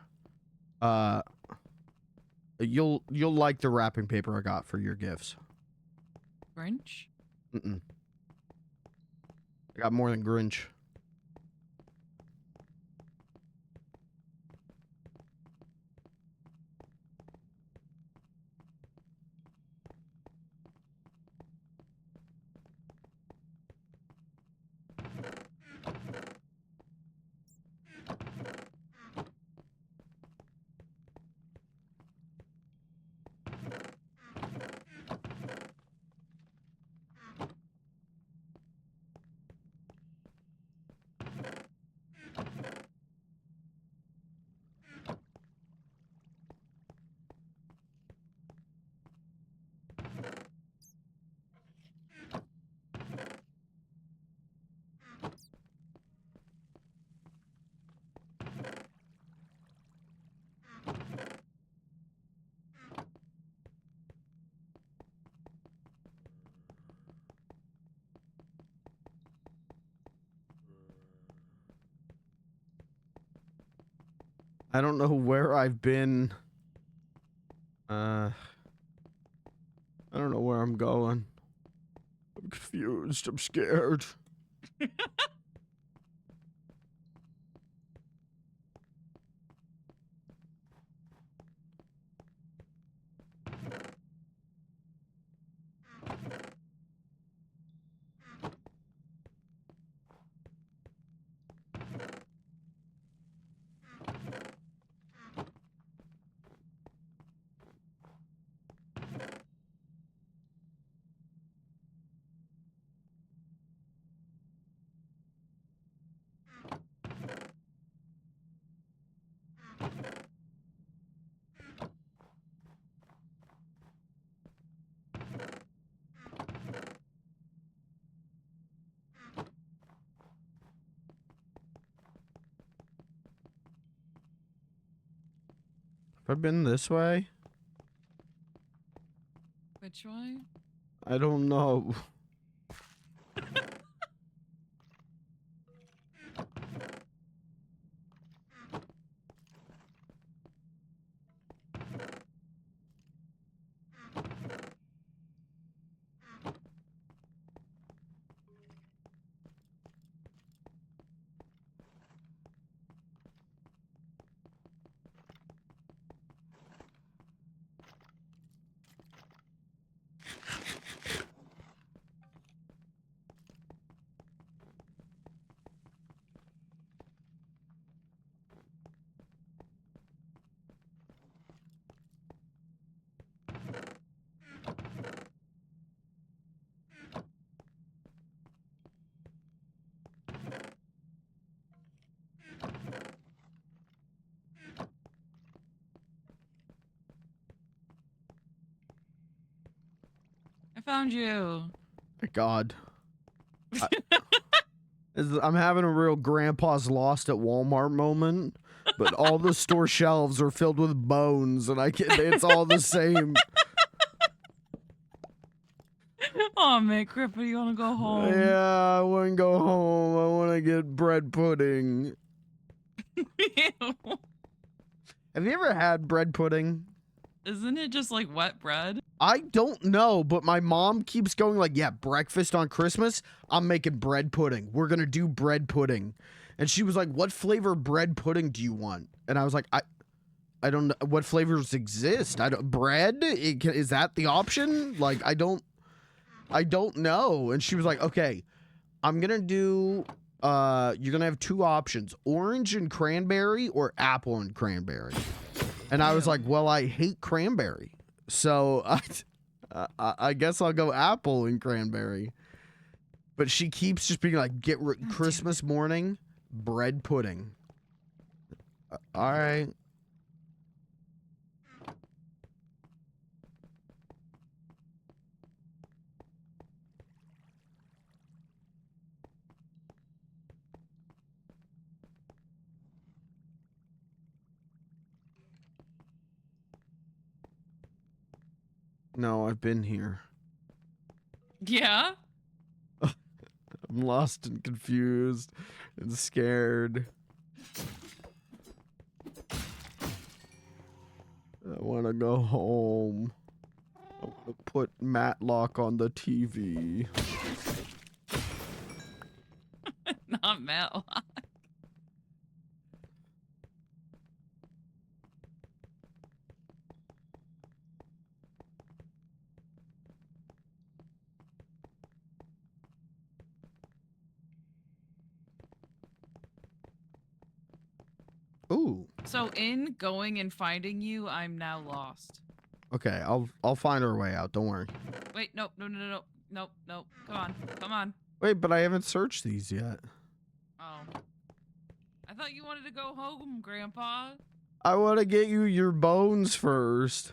you'll like the wrapping paper I got for your gifts. Grinch? Mm-mm. I got more than Grinch. I don't know where I've been. I don't know where I'm going. I'm confused. I'm scared. Have I been this way? Which way? I don't know. found you. Thank God. I'm having a real grandpa's lost at Walmart moment, but all the store shelves are filled with bones, and it's all the same. Oh, man, Crippa, you want to go home? Yeah, I want to go home. I want to get bread pudding. Ew. Have you ever had bread pudding? Isn't it just like wet bread? I don't know, but my mom keeps going like, yeah, breakfast on Christmas, I'm making bread pudding. We're going to do bread pudding. And she was like, what flavor bread pudding do you want? And I was like, I don't know. What flavors exist? Bread? Is that the option? Like, I don't know. And she was like, okay, I'm going to do, you're going to have two options, orange and cranberry or apple and cranberry. And I was like, well, I hate cranberry. So I guess I'll go apple and cranberry. But she keeps just being like, Christmas morning, bread pudding. All right. No, I've been here. Yeah? I'm lost and confused and scared. I want to go home. I want to put Matlock on the TV. Not Matlock. Ooh. So in going and finding you, I'm now lost. Okay, I'll find our way out. Don't worry. Wait, nope, no. Come on. Wait, but I haven't searched these yet. Oh. I thought you wanted to go home, Grandpa. I want to get you your bones first.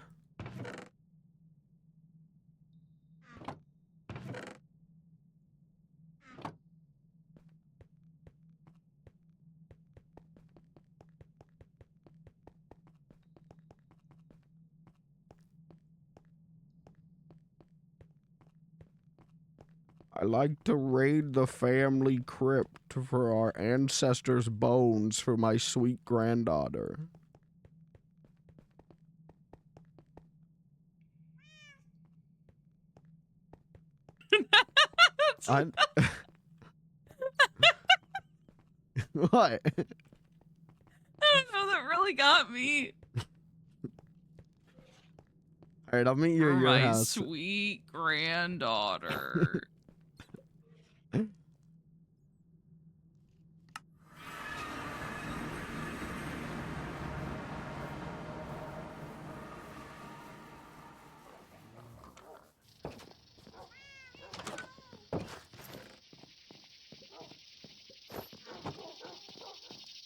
I like to raid the family crypt for our ancestors' bones for my sweet granddaughter. What? I don't know, that really got me. All right, I'll meet you at your house. My sweet granddaughter.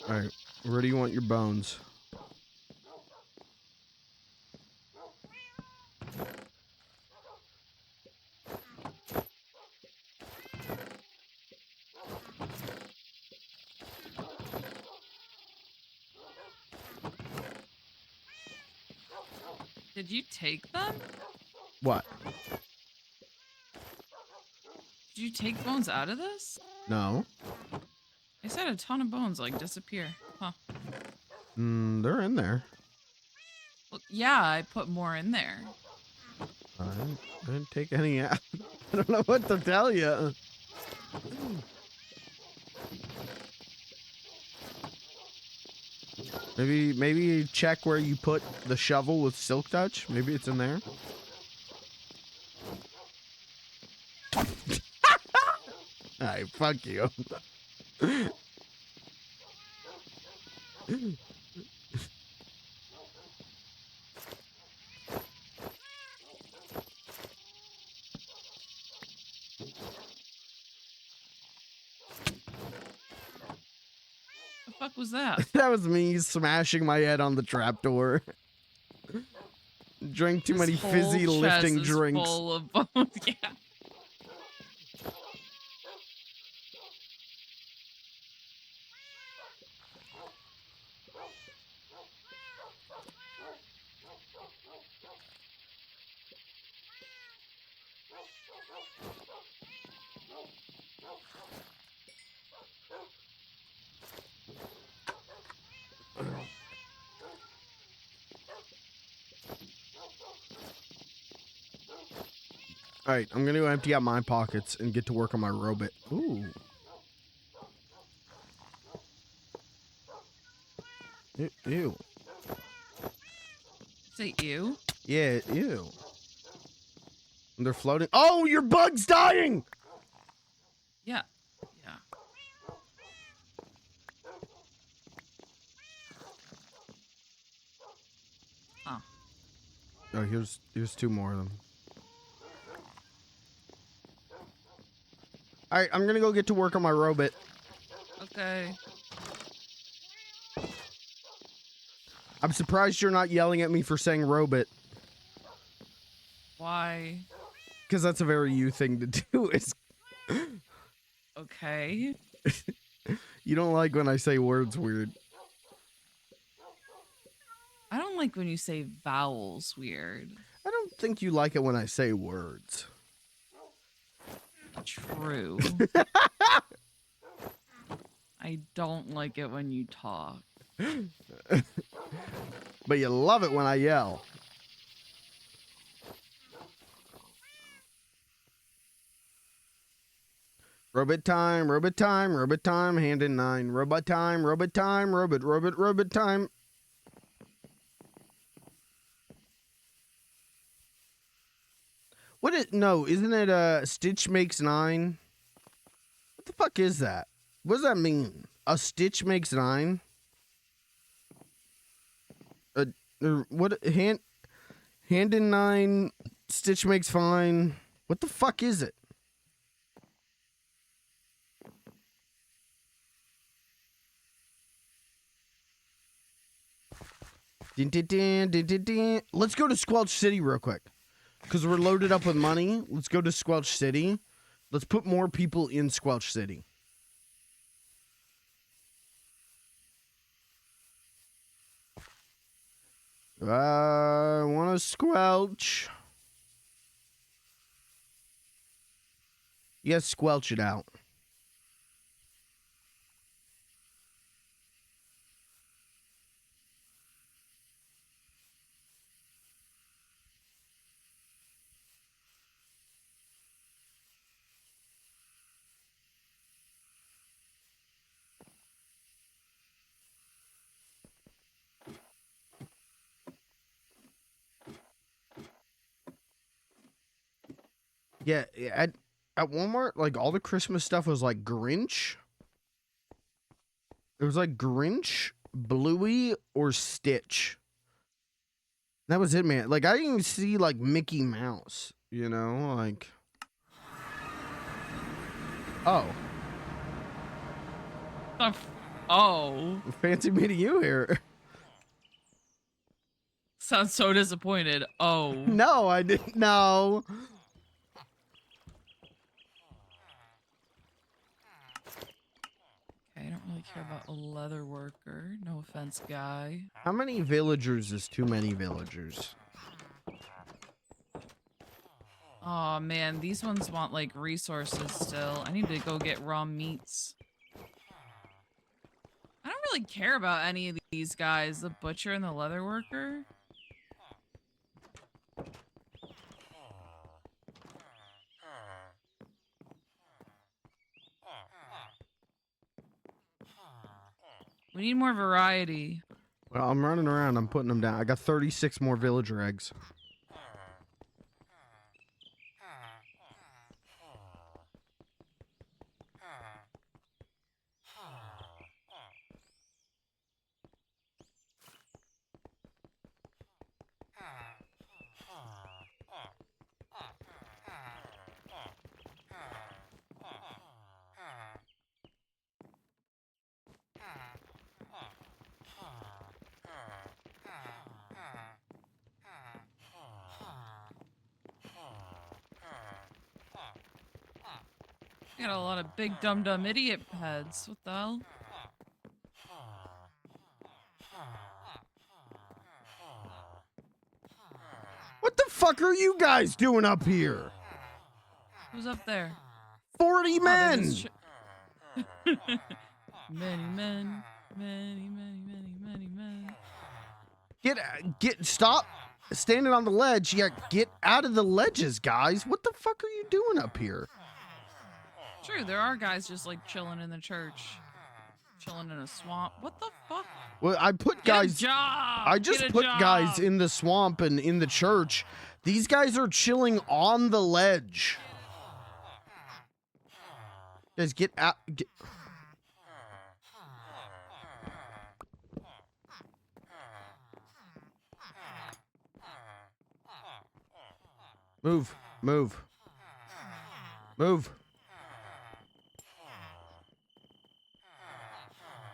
All right, where do you want your bones? Did you take them? What? Did you take bones out of this? No. I said a ton of bones like disappear. Huh. They're in there. Well, yeah, I put more in there. I didn't take any out. I don't know what to tell you. Maybe check where you put the shovel with Silk Touch. Maybe it's in there. Alright, fuck you. The fuck was that? That was me smashing my head on the trapdoor. Drank too many This whole fizzy chest lifting is drinks. full of bones. Yeah. All right, I'm gonna go empty out my pockets and get to work on my robot. Ooh. Ew. Say ew. Yeah, ew. And they're floating. Oh, your bug's dying! Yeah. Yeah. Huh. Oh, here's 2 more of them. All right, I'm gonna go get to work on my robot. Okay. I'm surprised you're not yelling at me for saying robot, Why? because that's a very you thing to do. Is Okay. you don't like when I say words weird. I don't like when you say vowels weird. I don't think you like it when I say words. True. I don't like it when you talk. But you love it when I yell. Robot time, robot time, robot time, hand in 9. Robot time, robot time, robot time. What is, no, isn't it Stitch makes 9? What the fuck is that? What does that mean? A Stitch makes 9? What, hand in 9, Stitch makes fine. What the fuck is it? Let's go to Squelch City real quick. Because we're loaded up with money. Let's go to Squelch City. Let's put more people in Squelch City. I want to squelch. Yes, squelch it out. Yeah, at Walmart, like all the Christmas stuff was like Grinch. It was like Grinch, Bluey, or Stitch. That was it, man. Like I didn't even see like Mickey Mouse, you know, like. Oh. Oh. Fancy meeting you here. Sounds so disappointed. Oh. No, I didn't know. Okay, I don't really care about a leather worker. No offense, guy. How many villagers is too many villagers? Oh man, these ones want like resources still. I need to go get raw meats. I don't really care about any of these guys, the butcher and the leather worker. We need more variety. Well, I'm running around. I'm putting them down. I got 36 more villager eggs. You got a lot of big dumb idiot heads. What the hell? What the fuck are you guys doing up here? Who's up there? 40 men! Many men. Many men. Stop standing on the ledge. Yeah, get out of the ledges, guys. What the fuck are you doing up here? True, there are guys just like chilling in the church. Chilling in a swamp. What the fuck? Well, I put guys. I just put guys in the swamp and in the church. These guys are chilling on the ledge. Guys, get out. Move. Move. Move.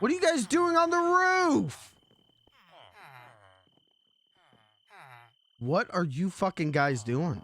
What are you guys doing on the roof? What are you fucking guys doing?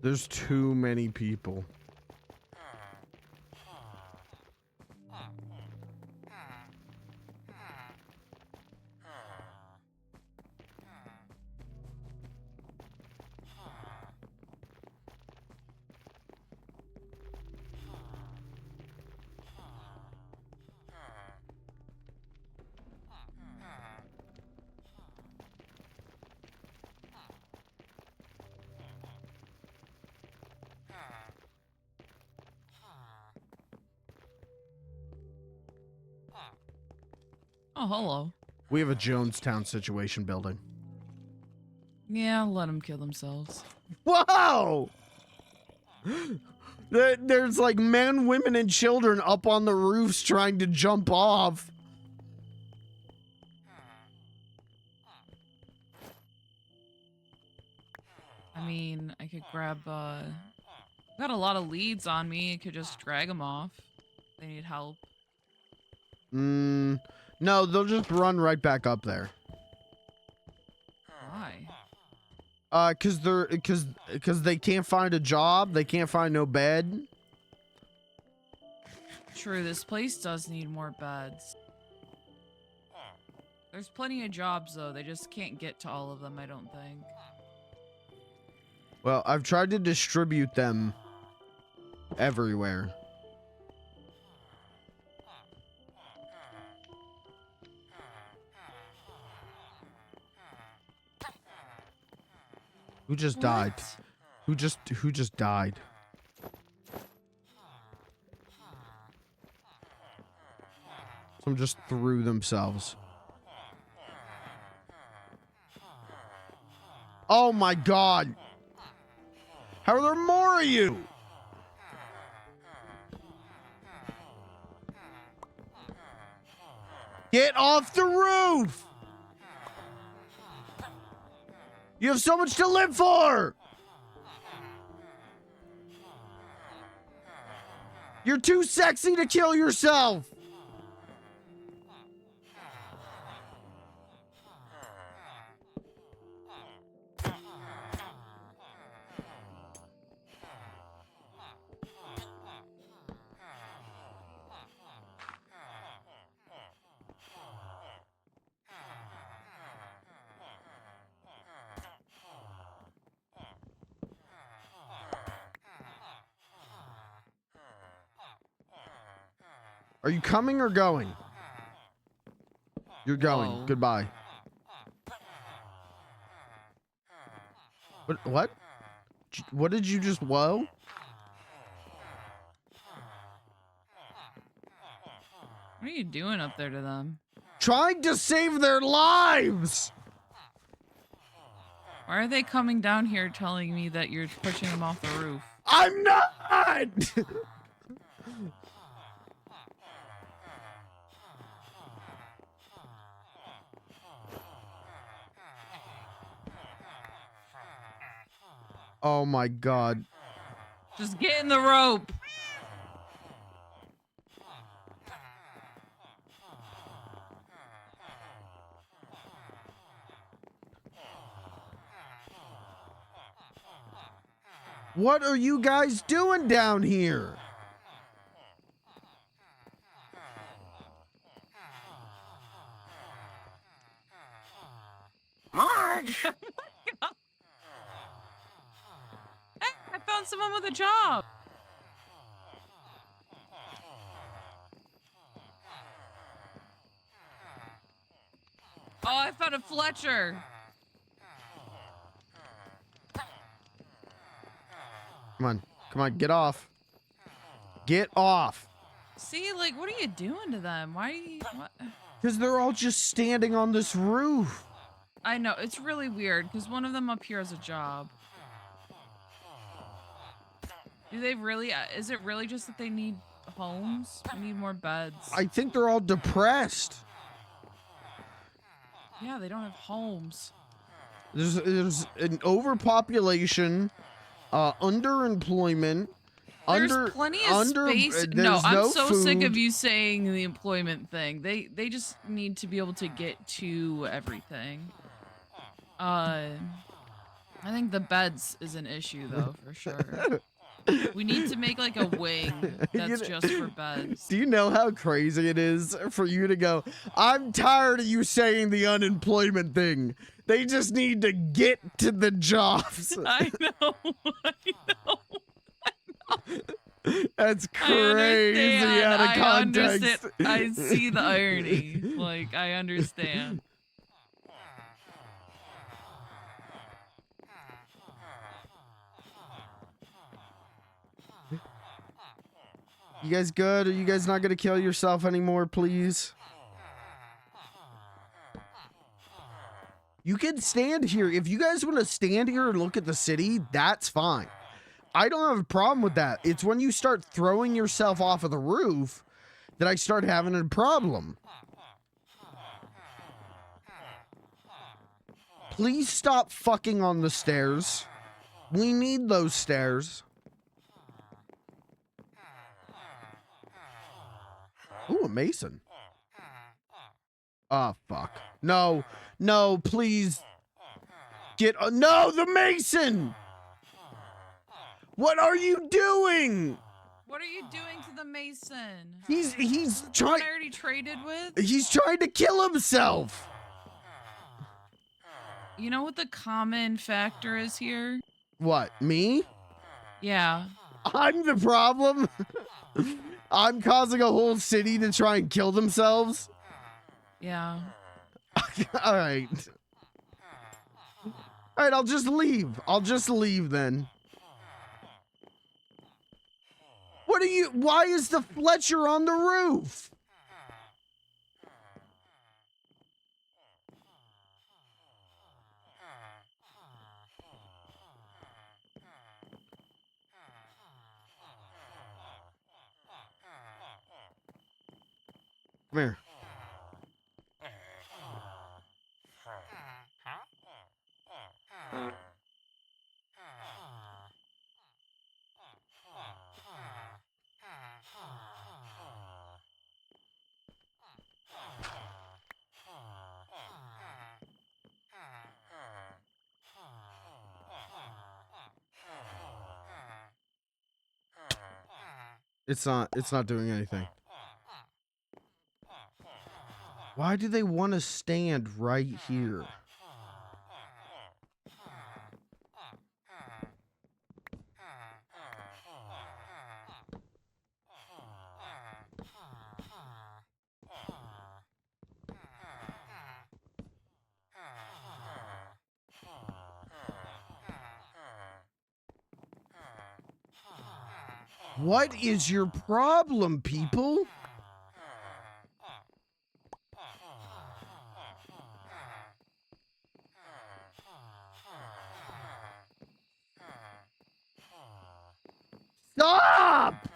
There's too many people. Oh, hello. We have a Jonestown situation building. Yeah, let them kill themselves. Whoa! There's like men, women, and children up on the roofs trying to jump off. I mean, I could grab, got a lot of leads on me. I could just drag them off. They need help. No, they'll just run right back up there. Why? Cause they can't find a job. They can't find no bed. True, this place does need more beds. There's plenty of jobs, though. They just can't get to all of them, I don't think. Well, I've tried to distribute them everywhere. Who just died? Who just died? Someone just threw themselves. Oh my god. How are there more of you? Get off the roof! You have so much to live for! You're too sexy to kill yourself! Are you coming or going? You're going. Whoa. Goodbye. What? What did you just whoa? What are you doing up there to them? Trying to save their lives! Why are they coming down here telling me that you're pushing them off the roof? I'm not! Oh my god. Just get in the rope. What are you guys doing down here? Mark! Hey, I found someone with a job. Oh, I found a Fletcher. Come on, get off. Get off. See, like, what are you doing to them? Why are you, what? Because they're all just standing on this roof. I know, it's really weird, because one of them up here has a job. Do they really, is it really just that they need homes? We need more beds. I think they're all depressed. Yeah, they don't have homes. There's an overpopulation, underemployment. There's plenty of space. No, I'm so sick of you saying the employment thing. They just need to be able to get to everything. I think the beds is an issue though, for sure. We need to make like a wing that's just for beds. Do you know how crazy it is for you to go, I'm tired of you saying the unemployment thing. They just need to get to the jobs. I know. I know. That's crazy out of context. I see the irony. Like, I understand. You guys good? Are you guys not gonna kill yourself anymore, please? You can stand here. If you guys want to stand here and look at the city, that's fine. I don't have a problem with that. It's when you start throwing yourself off of the roof that I start having a problem. Please stop fucking on the stairs. We need those stairs. Ooh, a mason. Oh, fuck. No, no, please. Get, no, the mason! What are you doing? What are you doing to the mason? He's The trying. one I already traded with? He's trying to kill himself. You know what the common factor is here? What, me? Yeah. I'm the problem. I'm causing a whole city to try and kill themselves. Yeah. All right. All right, I'll just leave. I'll just leave then. What are you? Why is the Fletcher on the roof? Come here. It's not doing anything. Why do they want to stand right here? What is your problem, people? Stop!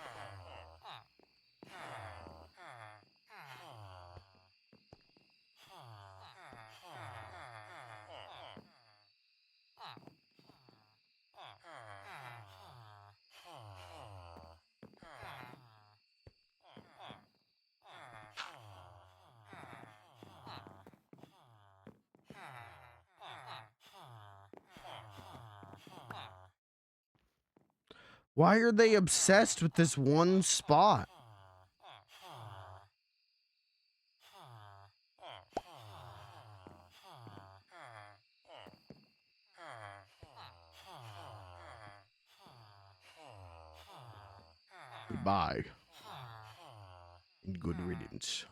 Why are they obsessed with this one spot? Goodbye. And good riddance.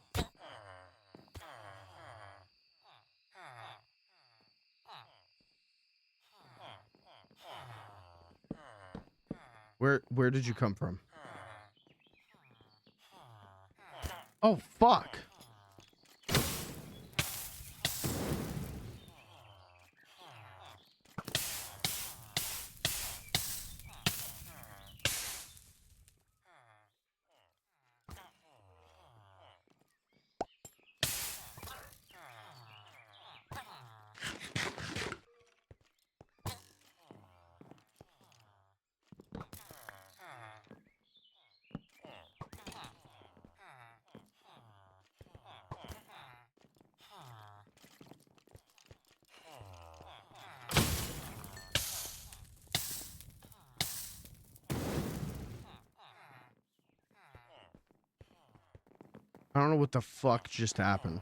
Where did you come from? Oh, fuck. I don't know what the fuck just happened.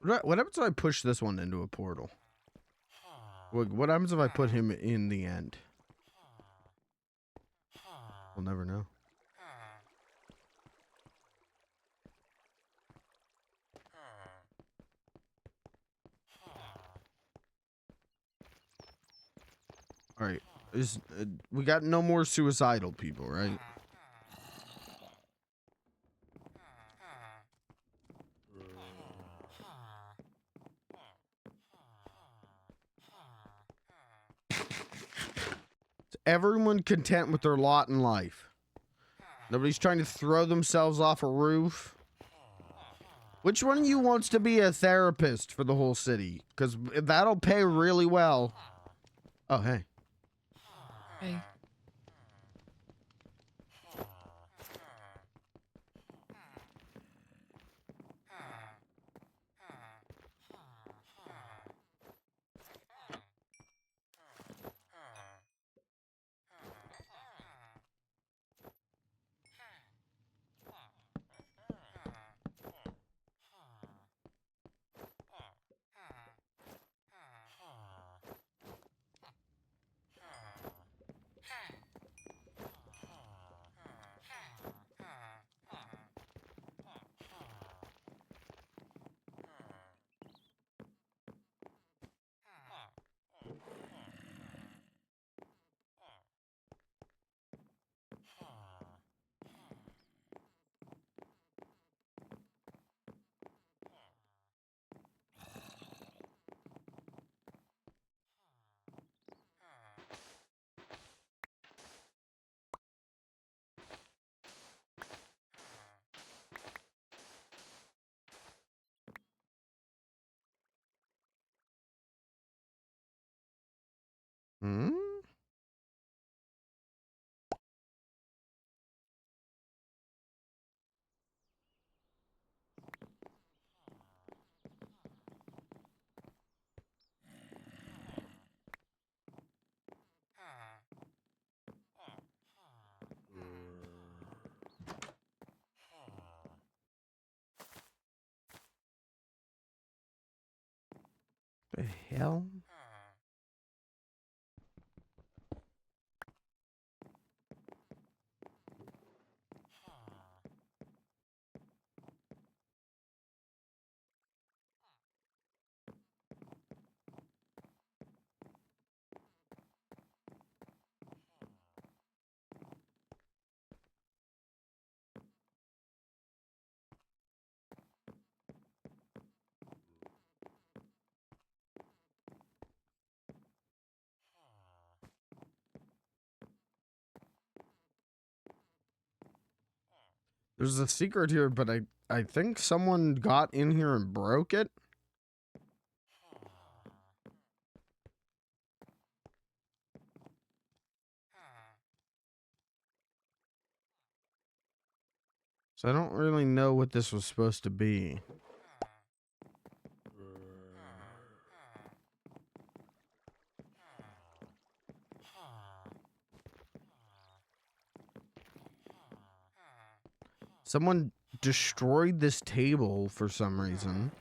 What happens if I push this one into a portal? What happens if I put him in the end? We'll never know. All right. We got no more suicidal people, right? Is everyone content with their lot in life? Nobody's trying to throw themselves off a roof. Which one of you wants to be a therapist for the whole city? Because that'll pay really well. Oh, hey. Hey. Hmm? The hell? There's a secret here, but I think someone got in here and broke it. So I don't really know what this was supposed to be. Someone destroyed this table for some reason.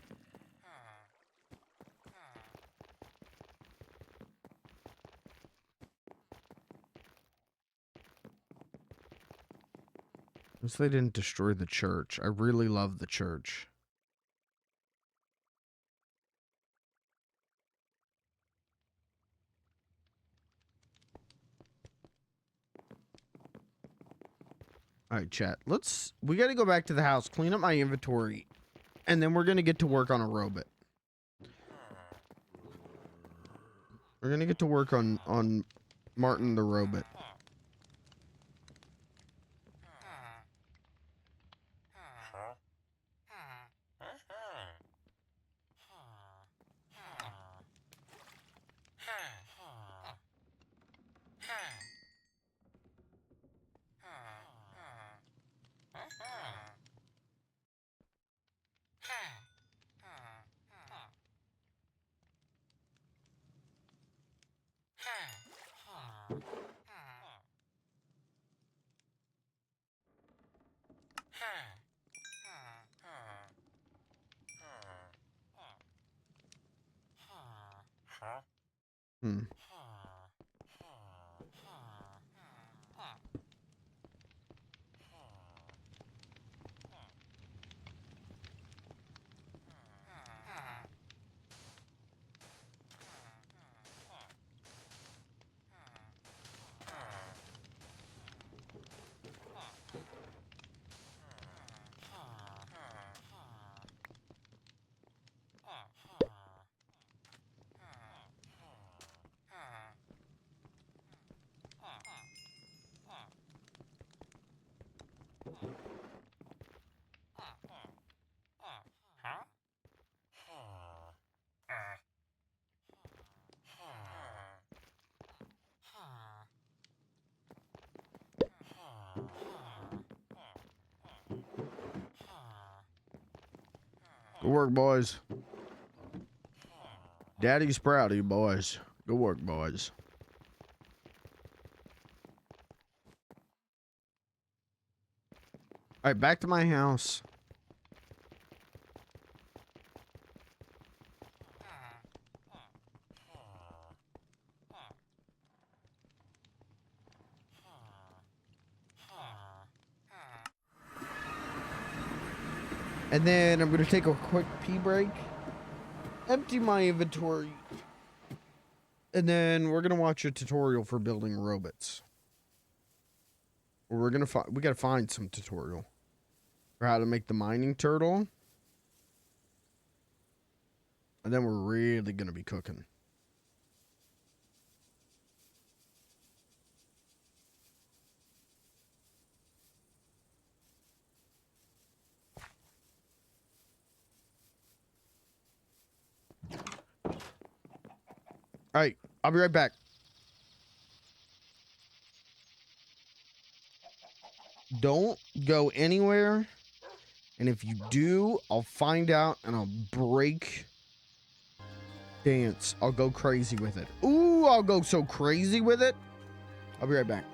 At least they didn't destroy the church. I really love the church. All right, chat. We got to go back to the house, clean up my inventory, and then we're going to get to work on a robot. We're going to get to work on Martin the robot. Hmm. Good work, boys. Daddy's proud of you, boys. Good work, boys. All right, back to my house. And then I'm going to take a quick pee break, empty my inventory, and then we're going to watch a tutorial for building robots. We're going to we got to find some tutorial for how to make the mining turtle. And then we're really going to be cooking. All right, I'll be right back. Don't go anywhere. And if you do, I'll find out and I'll break dance. I'll go crazy with it. Ooh, I'll go so crazy with it. I'll be right back.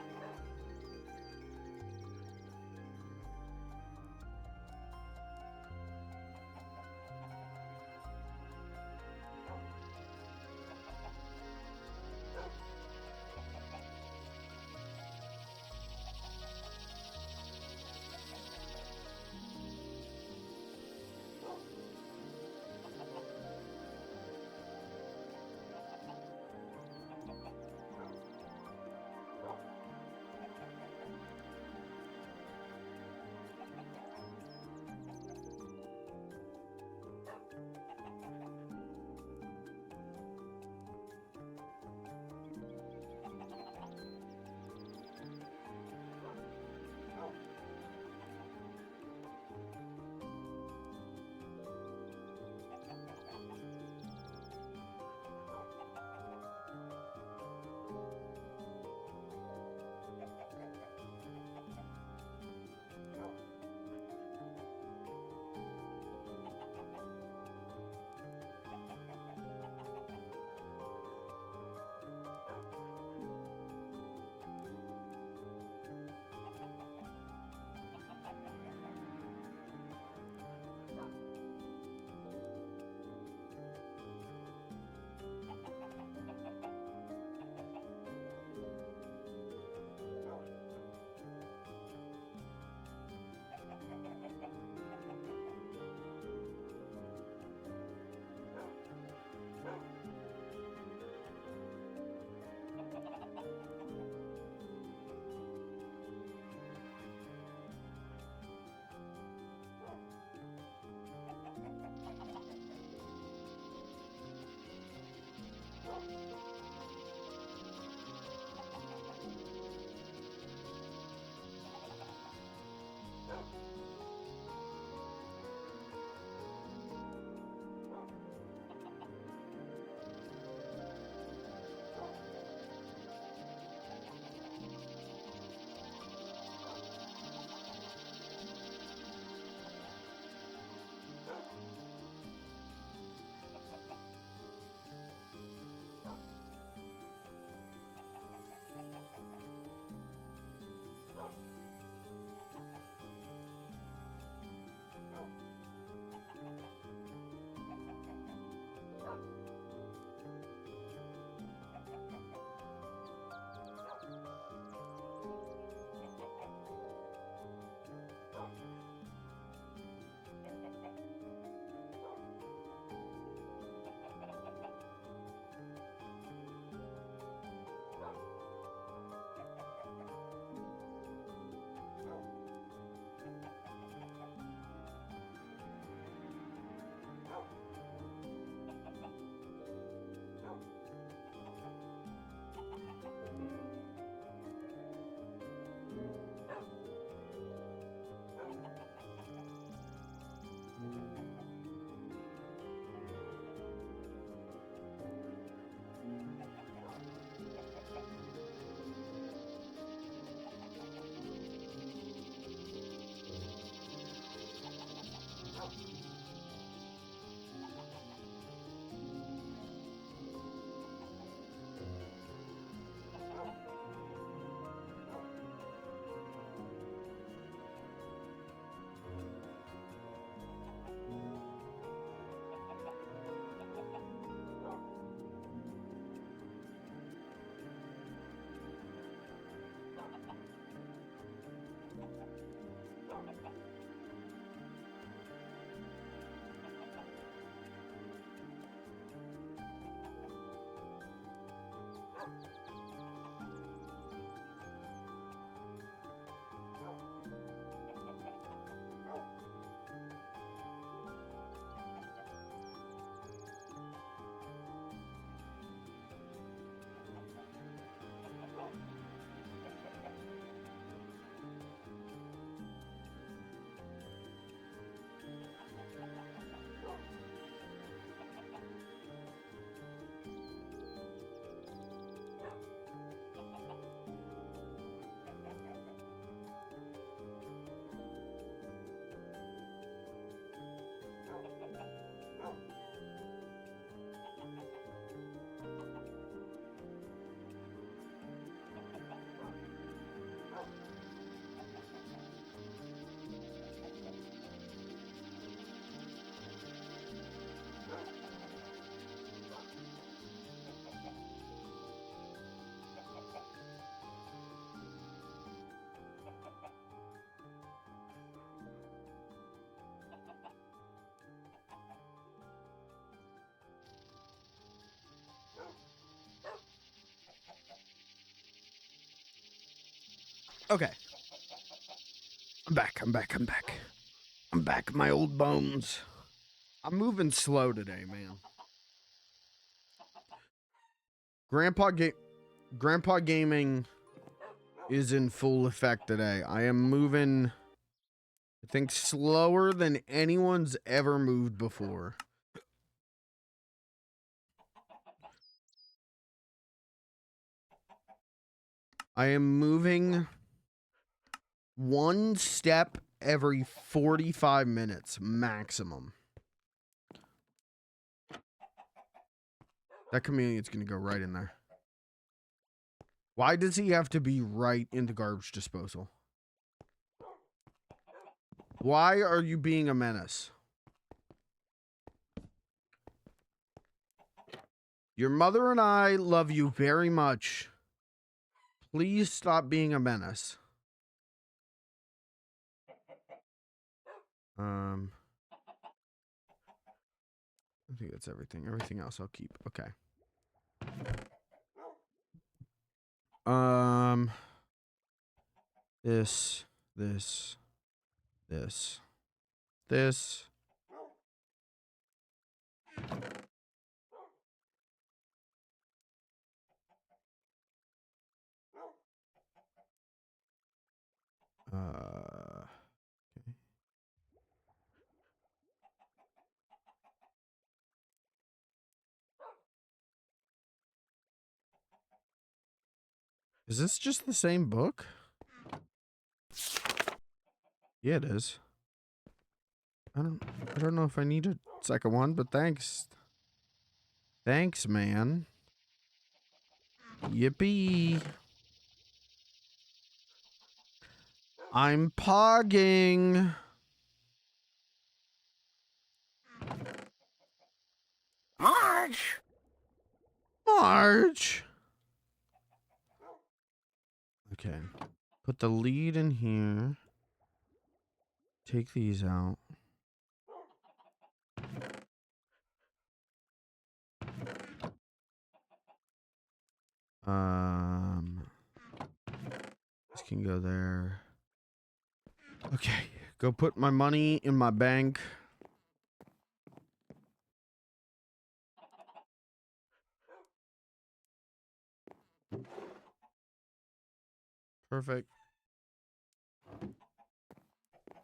Okay. I'm back. I'm back, my old bones. I'm moving slow today, man. Grandpa Gaming is in full effect today. I am moving, I think, slower than anyone's ever moved before. I am moving one step every 45 minutes maximum. That chameleon's gonna go right in there. Why does he have to be right into garbage disposal? Why are you being a menace? Your mother and I love you very much. Please stop being a menace. I think that's everything. Everything else I'll keep. Okay. This. Okay. Is this just the same book? Yeah, it is. I don't know if I need a second one, but thanks. Thanks, man. Yippee. I'm pogging. March. Okay. Put the lead in here. Take these out. This can go there. Okay. Go put my money in my bank. Perfect.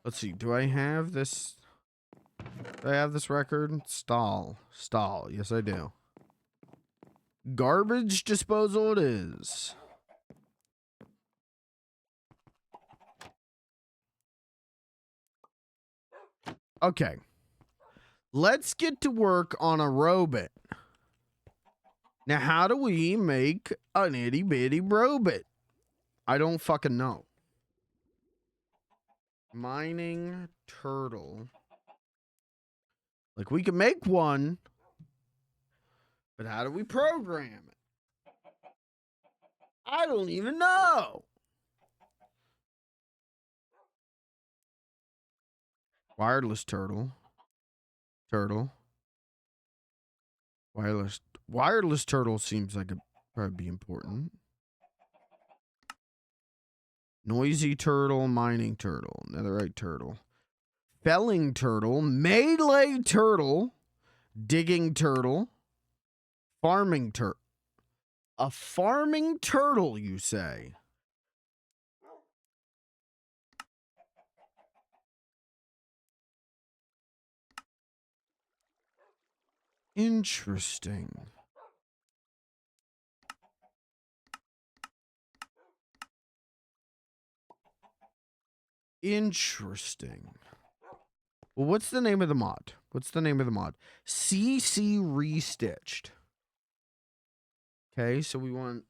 Let's see. Do I have this? Do I have this record? Stall. Yes, I do. Garbage disposal it is. Okay. Let's get to work on a robot. Now, how do we make an itty bitty robot? I don't fucking know. Mining turtle. Like, we can make one, but how do we program it? I don't even know. Wireless turtle. Wireless turtle seems like a Probably be important. Noisy turtle, mining turtle, netherite turtle, felling turtle, melee turtle, digging turtle, farming turtle. A farming turtle, you say? Interesting. Interesting. Well, what's the name of the mod? What's the name of the mod? CC Restitched. Okay, so we want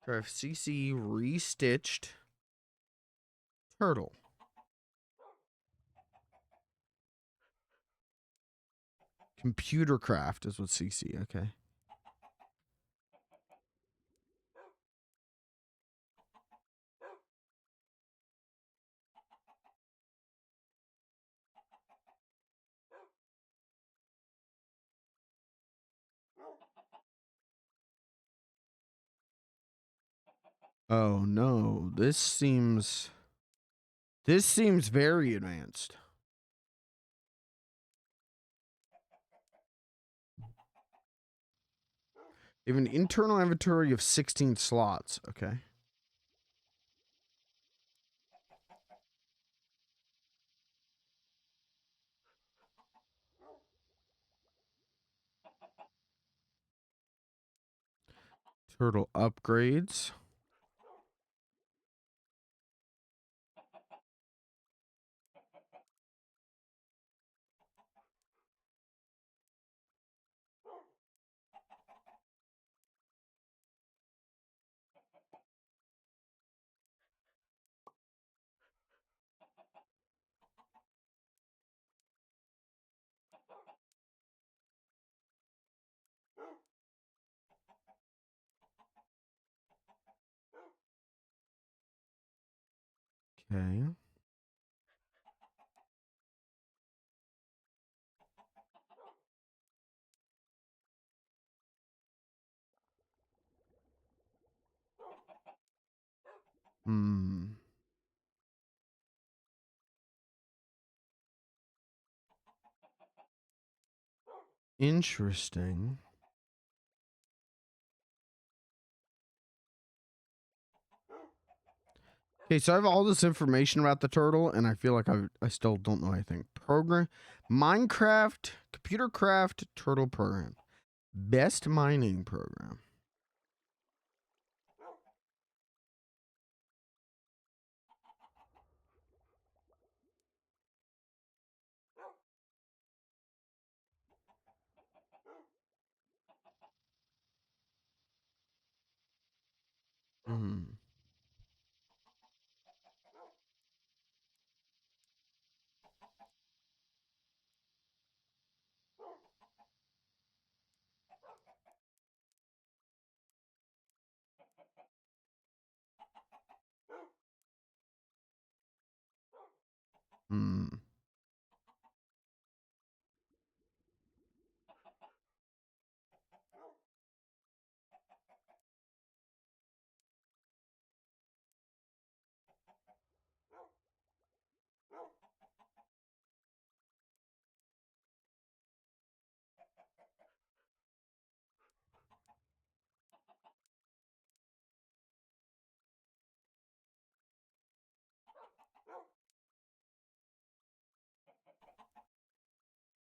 CC Restitched turtle. Computer craft is what CC, okay. Oh no, this seems very advanced. You have an internal inventory of 16 slots, okay. Turtle upgrades. Okay. Hmm. Interesting. Okay, so I have all this information about the turtle, and I feel like I still don't know anything. Program, Minecraft, computer craft, turtle program, best mining program. Hmm. Hmm.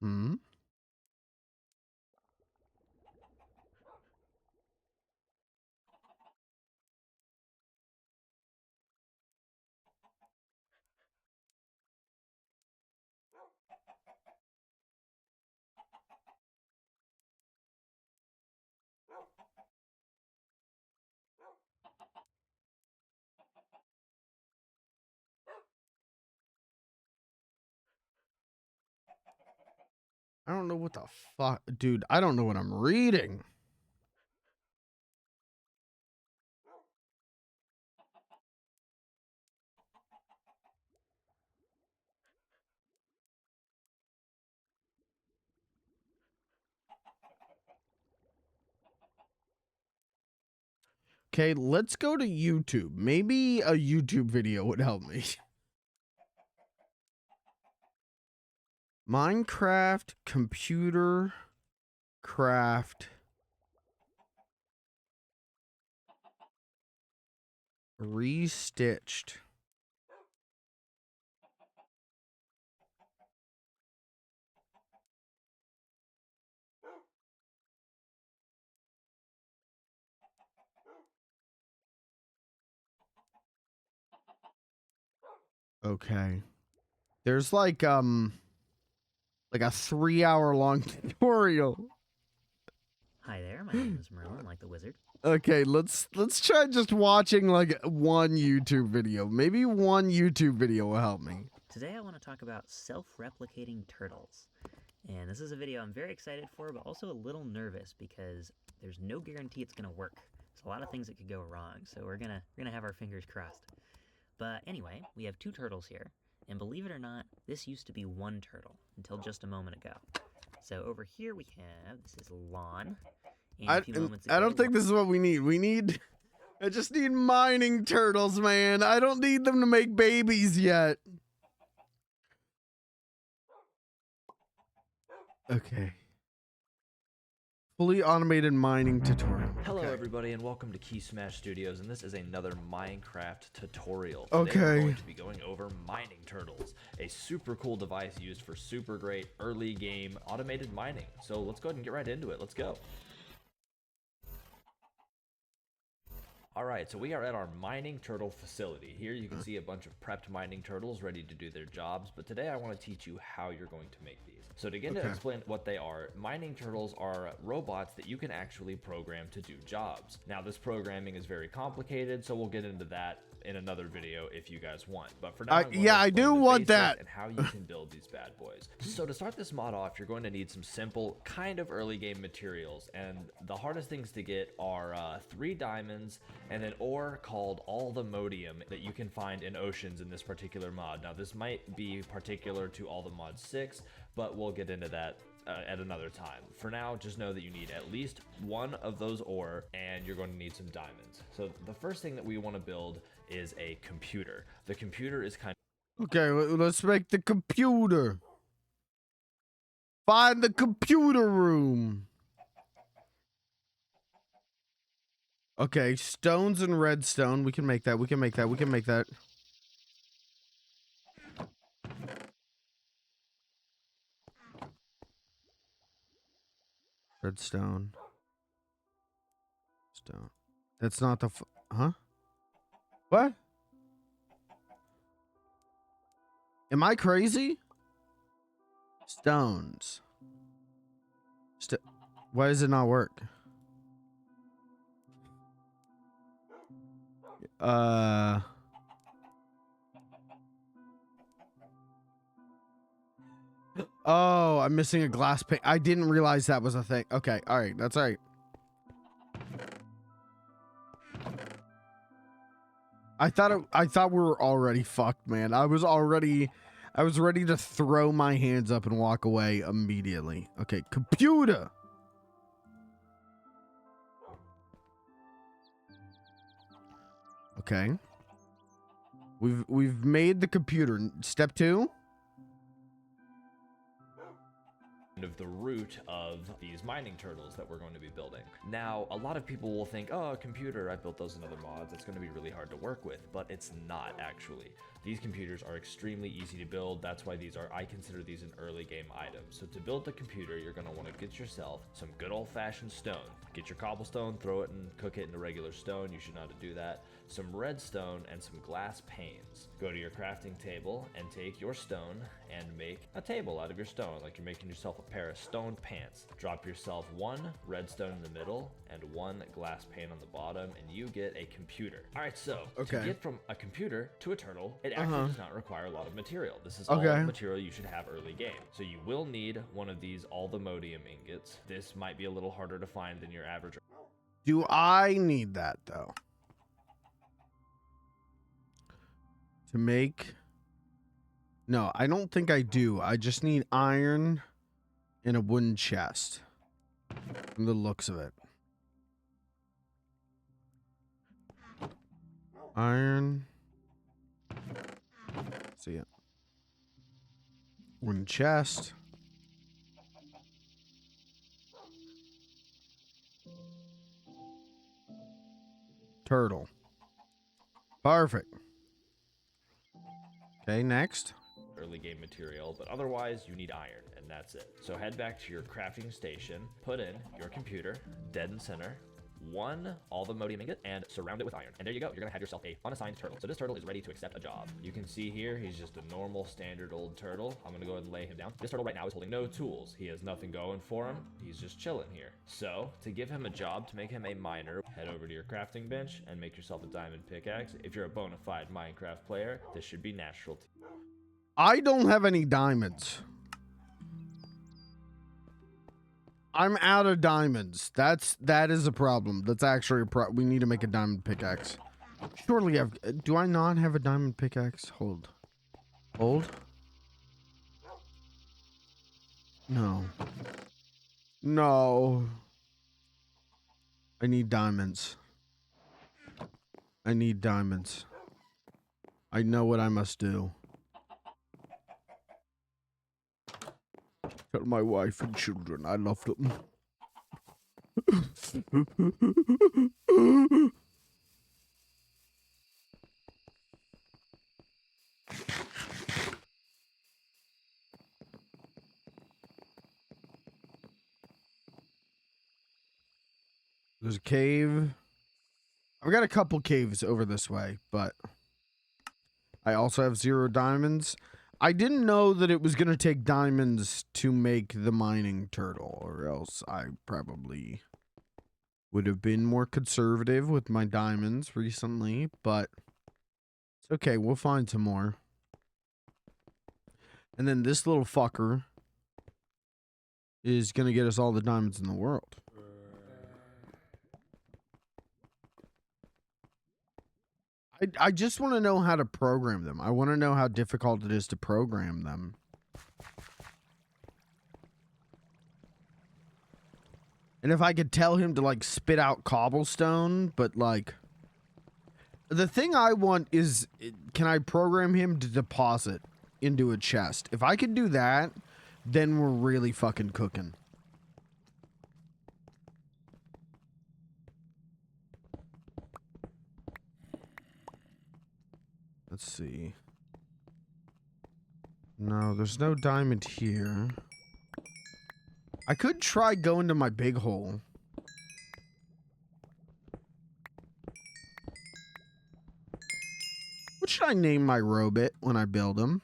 Hmm. I don't know what the fuck, dude. I don't know what I'm reading. Okay, let's go to YouTube. Maybe a YouTube video would help me. Minecraft computer craft restitched. Okay. There's like a 3-hour long tutorial. Hi there, my name is Merlin, like the wizard. Okay, let's try just watching like one YouTube video. Maybe one YouTube video will help me. Today I want to talk about self-replicating turtles. And this is a video I'm very excited for, but also a little nervous because there's no guarantee it's going to work. There's a lot of things that could go wrong, so we're gonna have our fingers crossed. But anyway, we have 2 turtles here, and believe it or not, this used to be 1 turtle until just a moment ago. So over here we have, this is Lawn. And a few moments ago, I don't think this is what we need. I just need mining turtles, man. I don't need them to make babies yet. Okay. Fully automated mining tutorial. Hello Okay. everybody and welcome to Key Smash Studios, and this is another Minecraft tutorial. Today Okay. We're going to be going over mining turtles, a super cool device used for super great early game automated mining. So let's go ahead and get right into it. Let's go. Alright, so we are at our mining turtle facility. Here you can see a bunch of prepped mining turtles ready to do their jobs, but today I want to teach you how you're going to make these. So to begin to explain what they are, mining turtles are robots that you can actually program to do jobs. Now this programming is very complicated, so we'll get into that in another video if you guys want. But for now, yeah, I do want that. And how you can build these bad boys. So to start this mod off, you're going to need some simple, kind of early game materials, and the hardest things to get are 3 diamonds and an ore called all the modium that you can find in oceans in this particular mod. Now this might be particular to all the mod 6, but we'll get into that at another time. For now, just know that you need at least 1 of those ore, and you're going to need some diamonds. So the first thing that we want to build is a computer. The computer is kind of... Okay, let's make the computer. Find the computer room. Okay, stones and redstone. We can make that. We can make that. We can make that. Redstone. Stone. That's not the... Huh? What? Am I crazy? Stones. Why does it not work? Oh, I'm missing a glass pane. I didn't realize that was a thing. Okay, all right, that's all right. I thought we were already fucked, man. I was ready to throw my hands up and walk away immediately. Okay, computer. Okay. We've made the computer. Step 2. of the root of these mining turtles that we're going to be building. Now, a lot of people will think, oh, a computer, I built those in other mods, it's going to be really hard to work with, but it's not actually. These computers are extremely easy to build. That's why I consider these an early game item. So to build the computer, you're going to want to get yourself some good old-fashioned stone. Get your cobblestone, throw it and cook it into regular stone. You should know how to do that. Some redstone and some glass panes. Go to your crafting table and take your stone and make a table out of your stone, like you're making yourself a pair of stone pants. Drop yourself 1 redstone in the middle and 1 glass pane on the bottom, and you get a computer. All right, so to get from a computer to a turtle, it actually does not require a lot of material. This is all the material you should have early game. So you will need one of these all the modium ingots. This might be a little harder to find than your average. Do I need that though? To make... No, I don't think I do. I just need iron in a wooden chest. From the looks of it. Iron. See it. Wooden chest. Turtle. Perfect. Okay, next. Early game material, but otherwise you need iron, and that's it. So head back to your crafting station, put in your computer, dead in center, all the modium ingot, and surround it with iron. And there you go, you're gonna have yourself a unassigned turtle. So this turtle is ready to accept a job. You can see here, he's just a normal standard old turtle. I'm gonna go ahead and lay him down. This turtle right now is holding no tools. He has nothing going for him. He's just chilling here. So to give him a job, to make him a miner, head over to your crafting bench and make yourself a diamond pickaxe. If you're a bona fide Minecraft player, this should be natural to you. I don't have any diamonds. I'm out of diamonds. That is a problem. That's actually a problem. We need to make a diamond pickaxe. Surely do I not have a diamond pickaxe? Hold. No. No. I need diamonds. I need diamonds. I know what I must do. Tell my wife and children I love them. There's a cave. I've got a couple caves over this way, but I also have 0 diamonds. I didn't know that it was going to take diamonds to make the mining turtle, or else I probably would have been more conservative with my diamonds recently, but it's okay. We'll find some more. And then this little fucker is going to get us all the diamonds in the world. I just want to know how to program them. I want to know how difficult it is to program them. And if I could tell him to, like, spit out cobblestone, but, like... The thing I want is, can I program him to deposit into a chest? If I can do that, then we're really fucking cooking. Let's see. No, there's no diamond here. I could try going to my big hole. What should I name my robot when I build him?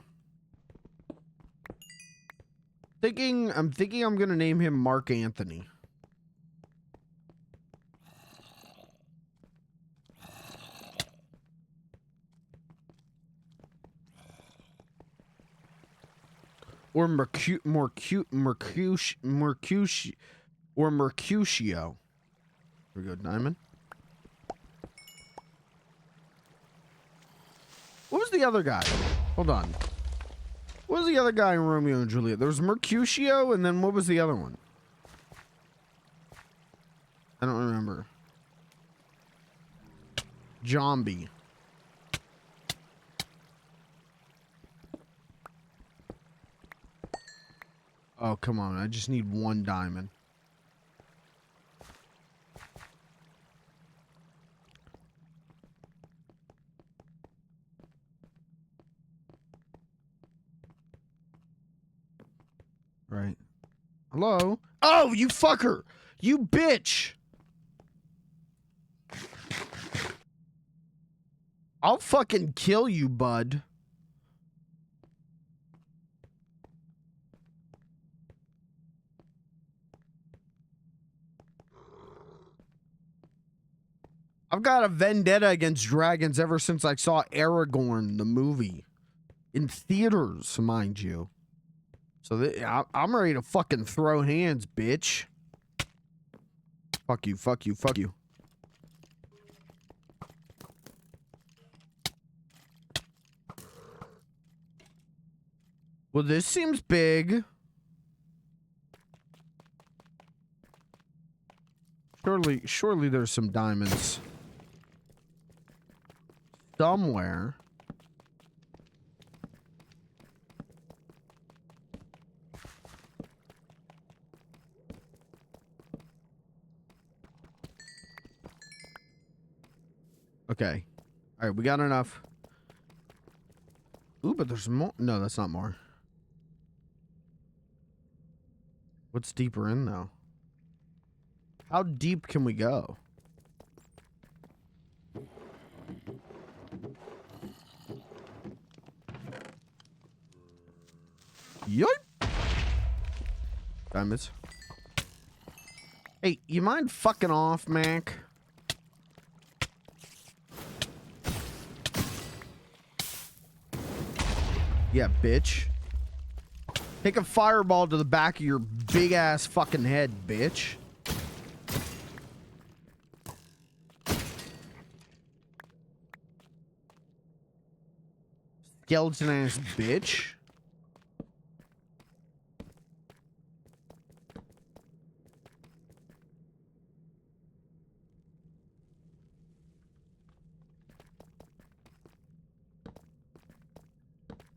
I'm thinking I'm gonna name him Marc Anthony. Or Mercutio. Here we go, diamond. What was the other guy? Hold on. What was the other guy in Romeo and Juliet? There was Mercutio, and then what was the other one? I don't remember. Zombie. Oh, come on. I just need 1 diamond. Right. Hello? Oh, you fucker! You bitch! I'll fucking kill you, bud. I've got a vendetta against dragons ever since I saw Aragorn, the movie. In theaters, mind you. So I'm ready to fucking throw hands, bitch. Fuck you, fuck you, fuck you. Well, this seems big. Surely there's some diamonds somewhere. Okay. All right, we got enough. Ooh, but there's more. No, that's not more. What's deeper in, though? How deep can we go? Yoip! Diamonds. Hey, you mind fucking off, Mac? Yeah, bitch. Take a fireball to the back of your big ass fucking head, bitch. Skeleton ass bitch.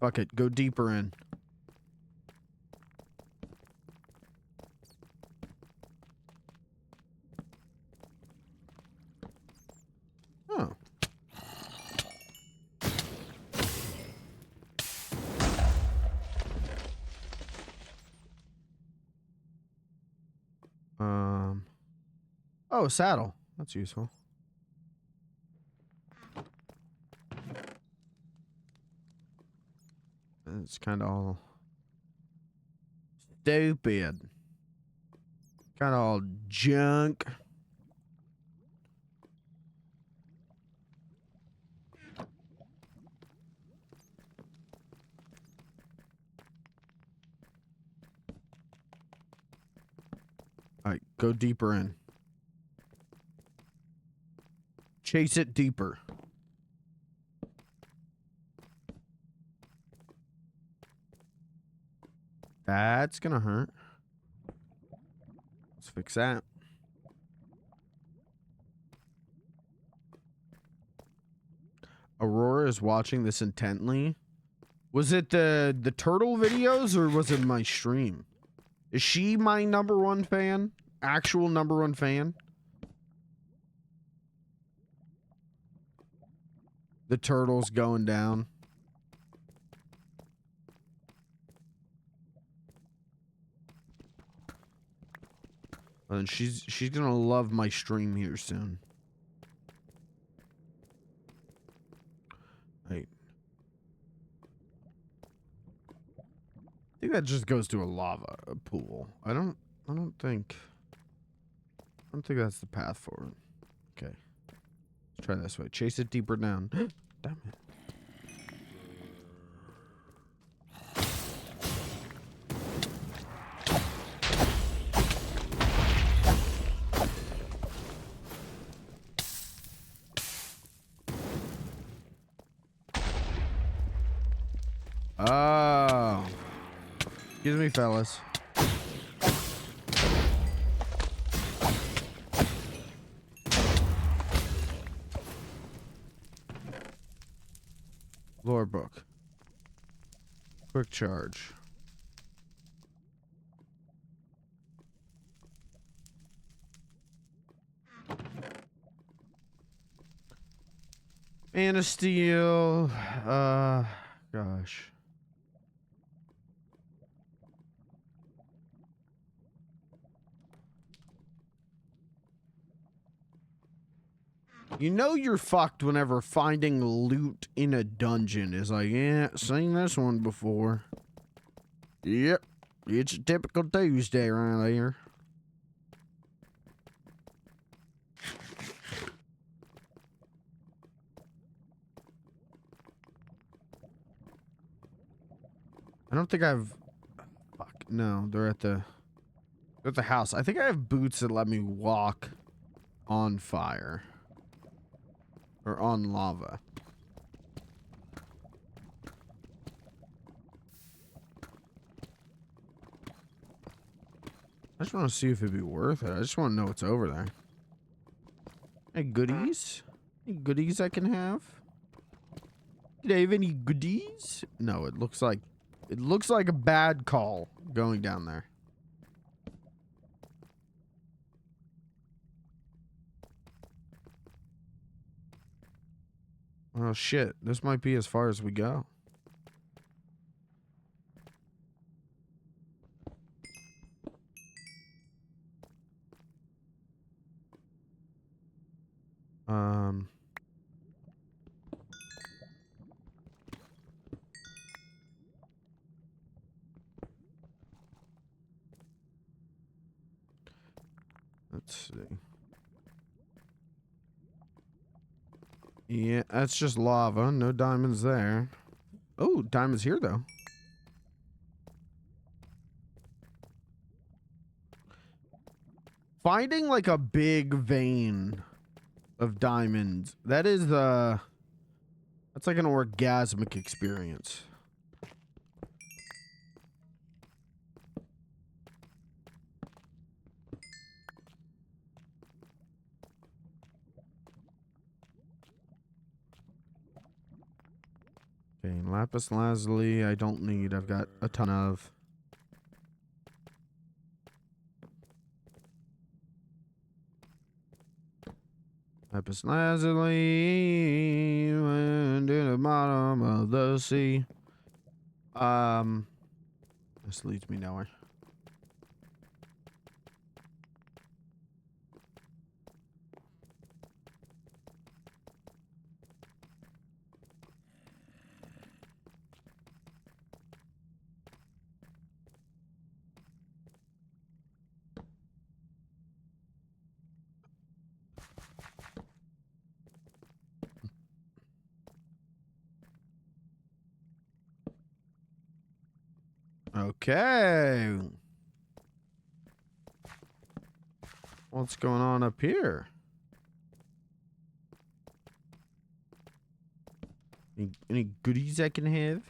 Fuck it, go deeper in. Oh. Oh, a saddle. That's useful. It's kind of all stupid. Kind of all junk. All right, go deeper in. Chase it deeper. That's gonna hurt. Let's fix that. Aurora is watching this intently. Was it the turtle videos or was it my stream? Is she my #1 fan? Actual #1 fan? The turtles going down. And she's gonna love my stream here soon. Right. I think that just goes to a lava pool. I don't think that's the path forward. Okay. Let's try this way. Chase it deeper down. Damn it. Oh. Excuse me, fellas. Lore book. Quick charge. Man of Steel. Gosh. You know you're fucked whenever finding loot in a dungeon is like, yeah, seen this one before. Yep, it's a typical Tuesday around here. I don't think I've... Fuck, no, they're at the house. I think I have boots that let me walk on fire. Or on lava. I just want to see if it'd be worth it. I just want to know what's over there. Any goodies? Any goodies I can have? Did I have any goodies? No, it looks like a bad call going down there. Oh shit, this might be as far as we go. Let's see. Yeah, that's just lava. No diamonds there. Oh, diamonds here, though. Finding, like, a big vein of diamonds. That is, that's like an orgasmic experience. Okay, lapis lazuli, I don't need. I've got a ton of. Lapis lazuli went to the bottom of the sea. This leads me nowhere. Okay. What's going on up here? Any goodies I can have?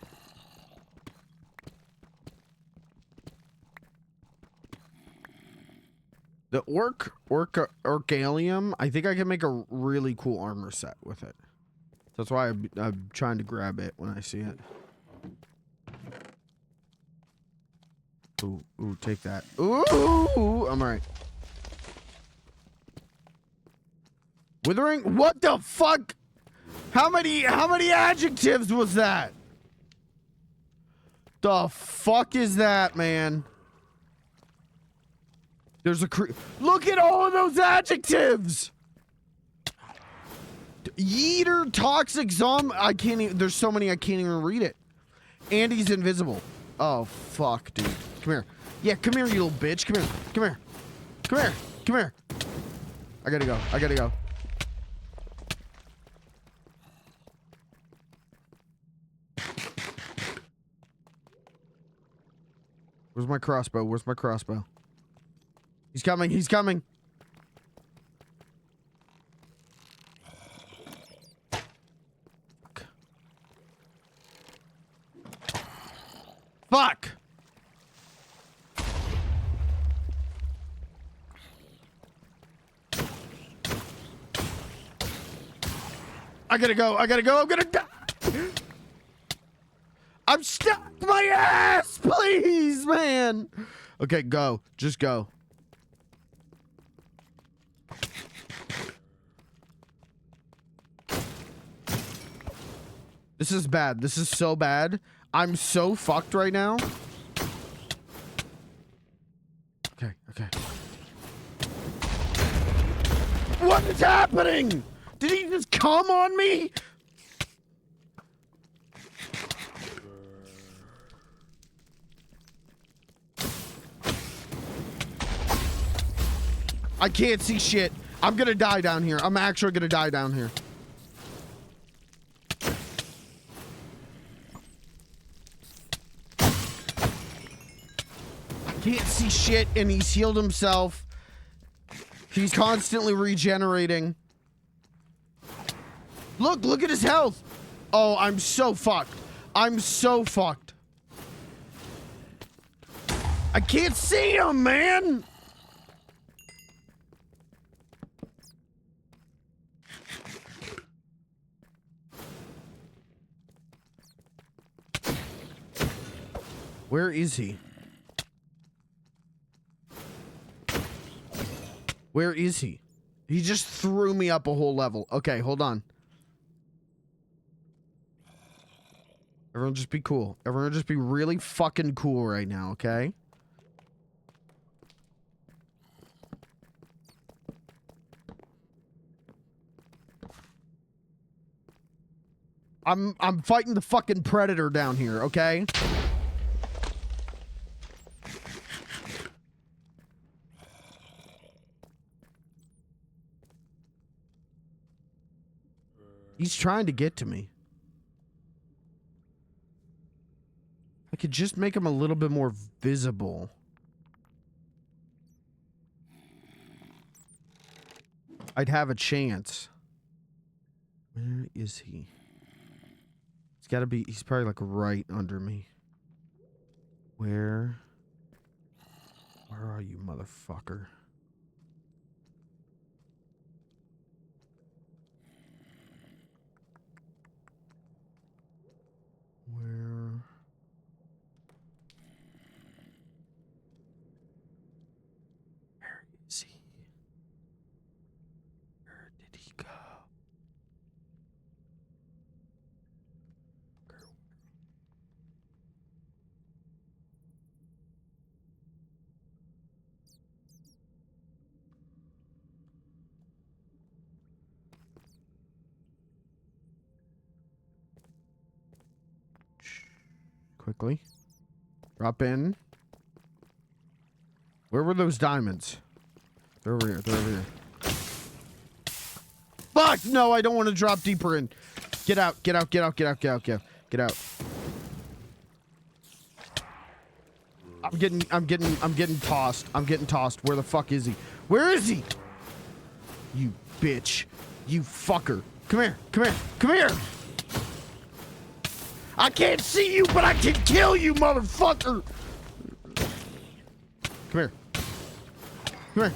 The orcalium, I think I can make a really cool armor set with it. That's why I'm trying to grab it when I see it. Ooh, take that. Ooh, I'm alright. Withering? What the fuck? How many adjectives was that? The fuck is that, man? There's a look at all of those adjectives. Yeeter, toxic, zombie. I can't even. There's so many I can't even read it. And he's invisible. Oh fuck, dude. Come here. Yeah, come here, you little bitch. Come here. Come here. Come here. Come here. I gotta go. I gotta go. Where's my crossbow? Where's my crossbow? He's coming. He's coming. Fuck. I gotta go. I gotta go. I'm gonna die. I'm stuck. My ass, please, man. Okay, go. Just go. This is bad. This is so bad. I'm so fucked right now. Okay, okay. What is happening? Did he just come on me? I can't see shit. I'm gonna die down here. I'm actually gonna die down here. Can't see shit, and he's healed himself. He's constantly regenerating. Look at his health. Oh, I'm so fucked. I'm so fucked. I can't see him, man. Where is he? Where is he? He just threw me up a whole level. Okay, hold on. Everyone just be cool. Everyone just be really fucking cool right now, okay? I'm fighting the fucking predator down here, okay? He's trying to get to me. I could just make him a little bit more visible. I'd have a chance. Where is he? He's gotta be, he's probably like right under me. Where are you, motherfucker? Where is he? Where did he go? Quickly. Drop in. Where were those diamonds? They're over here. They're over here. Fuck! No, I don't want to drop deeper in. Get out. Get out. Get out. Get out. Get out. Get out. Get out. I'm getting tossed. I'm getting tossed. Where the fuck is he? Where is he? You bitch. You fucker. Come here. Come here. Come here. I can't see you, but I can kill you, motherfucker. Come here. Come here.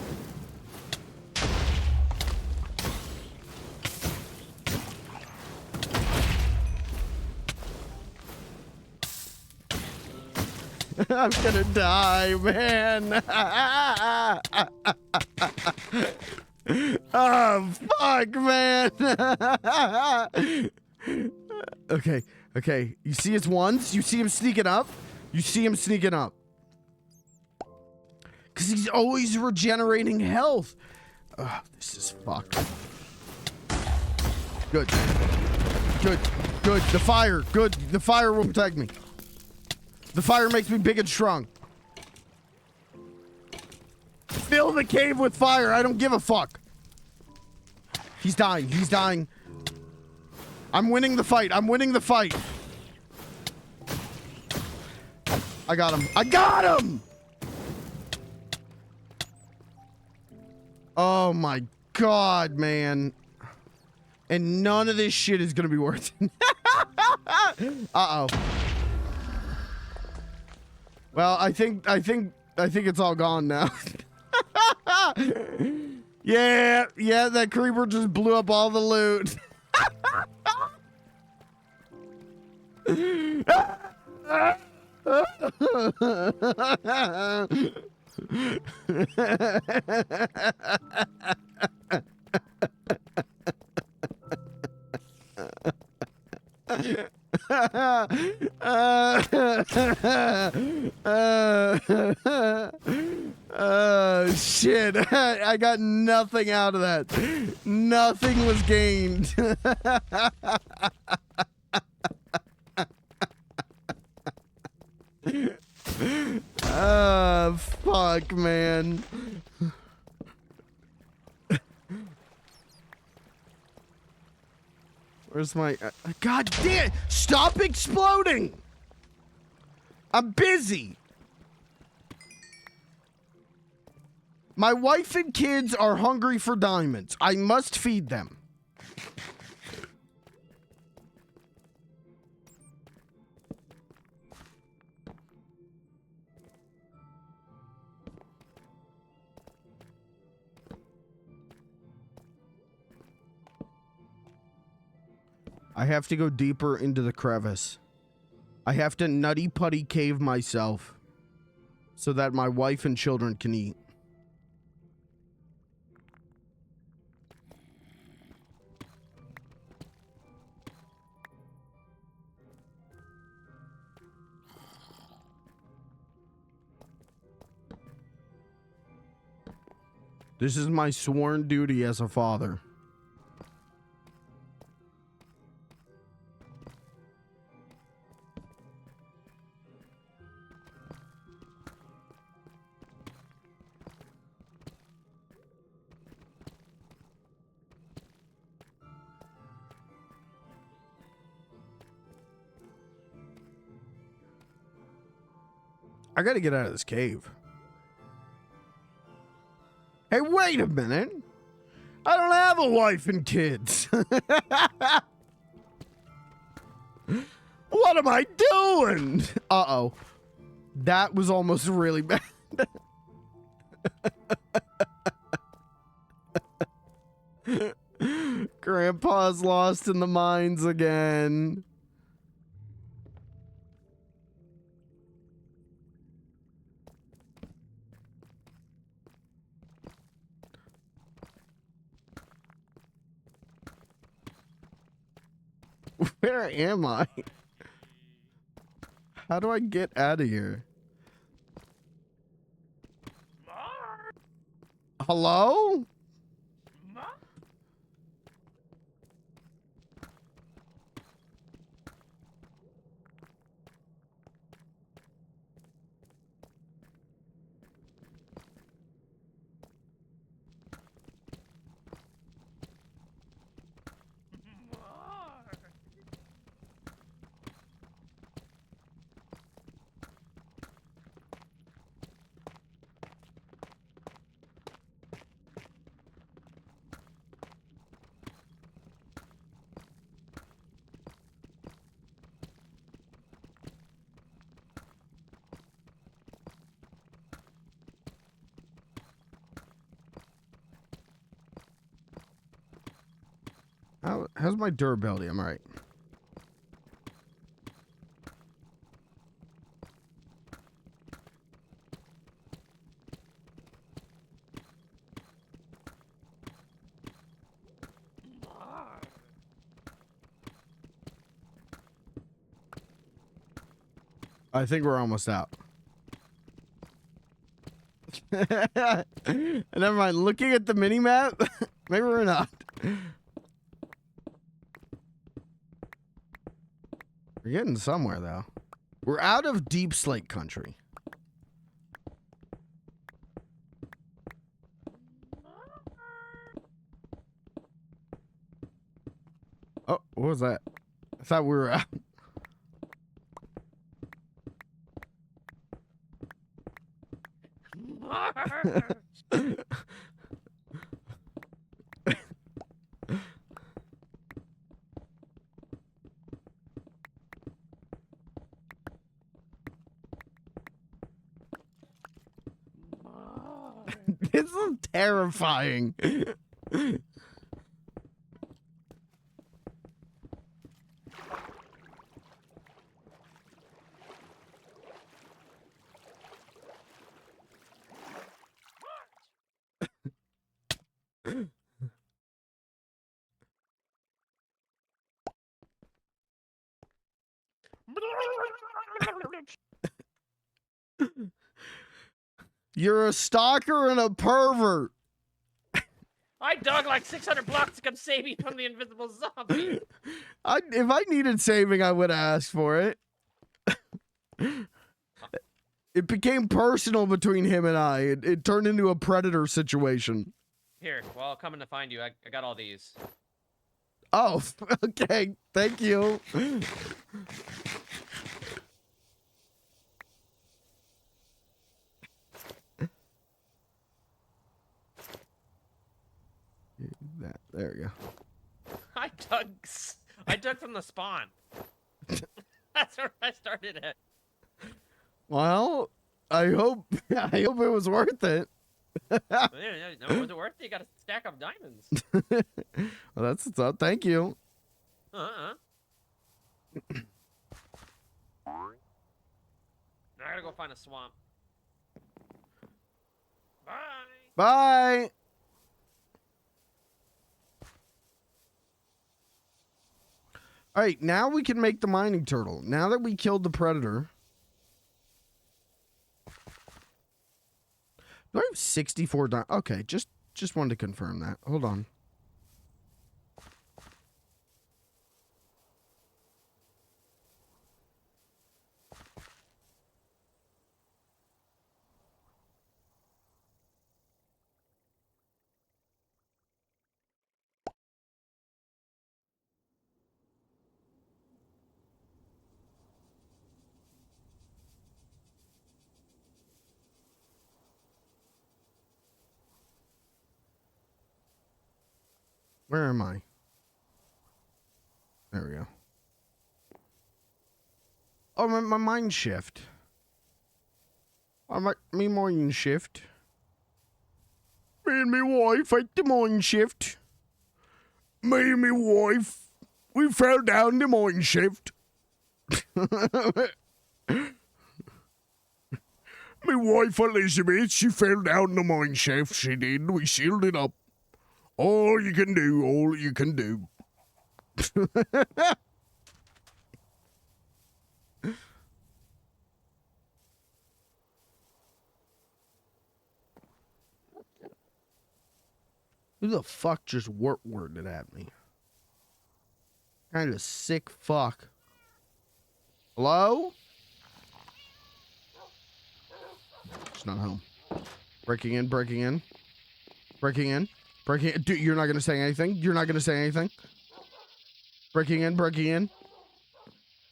I'm gonna die, man. Oh, fuck, man. Okay, okay. You see his ones? You see him sneaking up? You see him sneaking up. Because he's always regenerating health. Ugh, this is fucked. Good. Good. Good. The fire. Good. The fire will protect me. The fire makes me big and strong. Fill the cave with fire. I don't give a fuck. He's dying. He's dying. I'm winning the fight. I'm winning the fight. I got him. I got him! Oh my god, man. And none of this shit is gonna be worth it. Uh-oh. Well, I think it's all gone now. Yeah, that creeper just blew up all the loot. Shit. I got nothing out of that. Nothing was gained. Fuck, man. Where's my... God damn! Stop exploding! I'm busy! My wife and kids are hungry for diamonds. I must feed them. I have to go deeper into the crevice. I have to nutty putty cave myself so that my wife and children can eat. This is my sworn duty as a father. I gotta get out of this cave. Hey, wait a minute. I don't have a wife and kids. What am I doing? Uh-oh. That was almost really bad. Grandpa's lost in the mines again. Where am I? How do I get out of here? Mark! Hello? Mark! How's my durability? I'm all right. I think we're almost out. Never mind. Looking at the mini map, maybe we're not. We're getting somewhere though. We're out of Deep Slate country. Oh, what was that? I thought we were out. This is terrifying. You're a stalker and a pervert. I dug like 600 blocks to come save me from the invisible zombie. If I needed saving, I would ask for it. It became personal between him and I. It turned into a predator situation. Here, well, coming to find you, I got all these. Oh, okay. Thank you. There we go. I dug from the spawn. That's where I started it. Well, I hope it was worth it. No, was it worth it? You got a stack of diamonds. Well, thank you. gotta go find a swamp. Bye. Bye. All right, now we can make the mining turtle. Now that we killed the predator. Do I have 64 diamonds? Okay, just wanted to confirm that. Hold on. Where am I? There we go. Oh, my mind shift. Oh, me mind shift. Me and me wife ate the mind shift. Me and me wife, we fell down the mine shaft. My wife Elizabeth, she fell down the mine shaft, she did. We sealed it up. All you can do, all you can do. Who the fuck just worded at me? Kind of sick fuck. Hello? She's not home. Breaking in, breaking in. Breaking in. Breaking in. Dude, you're not gonna say anything? You're not gonna say anything? Breaking in, breaking in.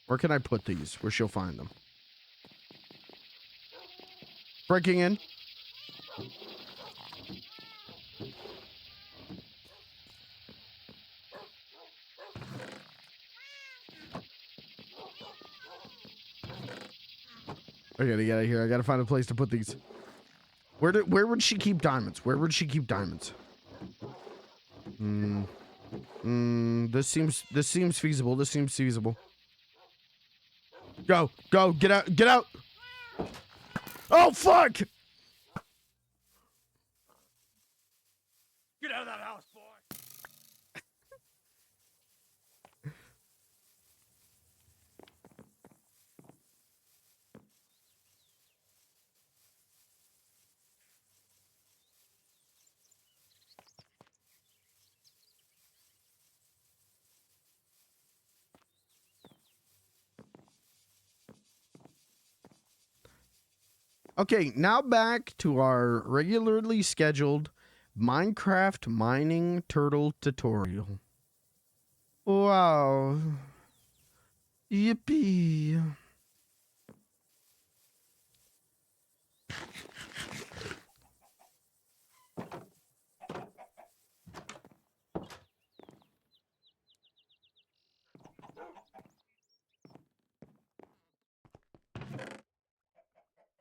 Where can I put these? Where she'll find them? Breaking in. I gotta get out of here. I gotta find a place to put these. Where would she keep diamonds? Where would she keep diamonds? This seems feasible. This seems feasible. Go, get out, get out. Oh fuck! Get out of that house, boy. Okay, now back to our regularly scheduled Minecraft mining turtle tutorial. Wow. Yippee.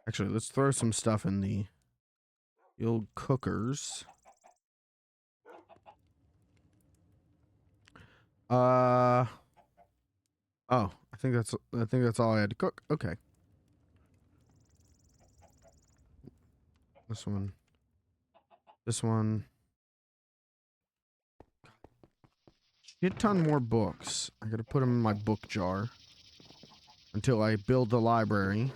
Actually, let's throw some stuff in the old cookers. Oh, I think that's all I had to cook. Okay. This one. This one. Shit ton more books. I gotta put them in my book jar until I build the library.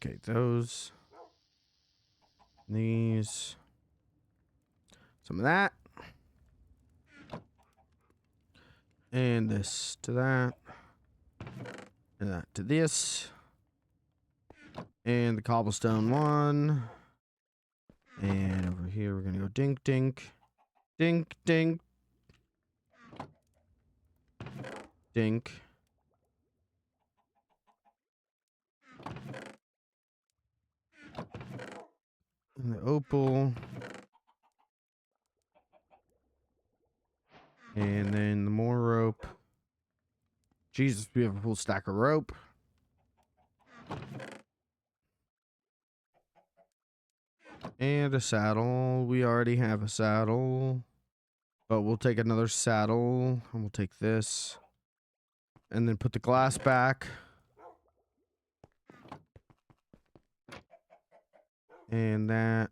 Okay, those. These. Some of that. And this to that. And that to this. And the cobblestone one. And over here we're gonna go dink dink. Dink dink. Dink. And the opal. And then the more rope. Jesus, we have a full stack of rope. And a saddle. We already have a saddle. But we'll take another saddle. And we'll take this. And then put the glass back. And that.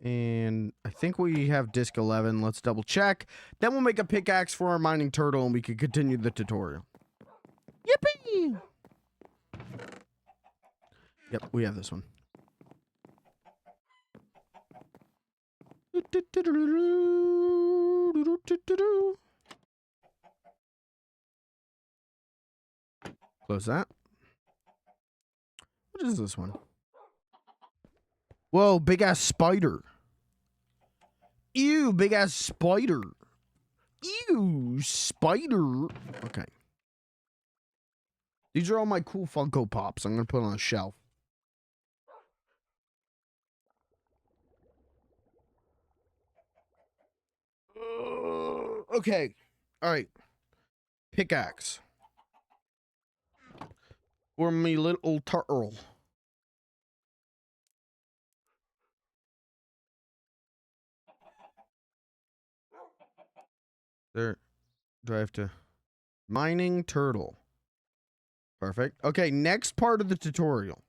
And I think we have disc 11. Let's double check. Then we'll make a pickaxe for our mining turtle and we can continue the tutorial. Yippee! Yep, we have this one. Close that. What is this one? Whoa, big ass spider. Ew, big ass spider. Ew, spider. Okay. These are all my cool Funko Pops. I'm going to put on a shelf. Okay. All right. Pickaxe. For me little turtle. There. Do I have to? Mining turtle. Perfect. Okay, next part of the tutorial.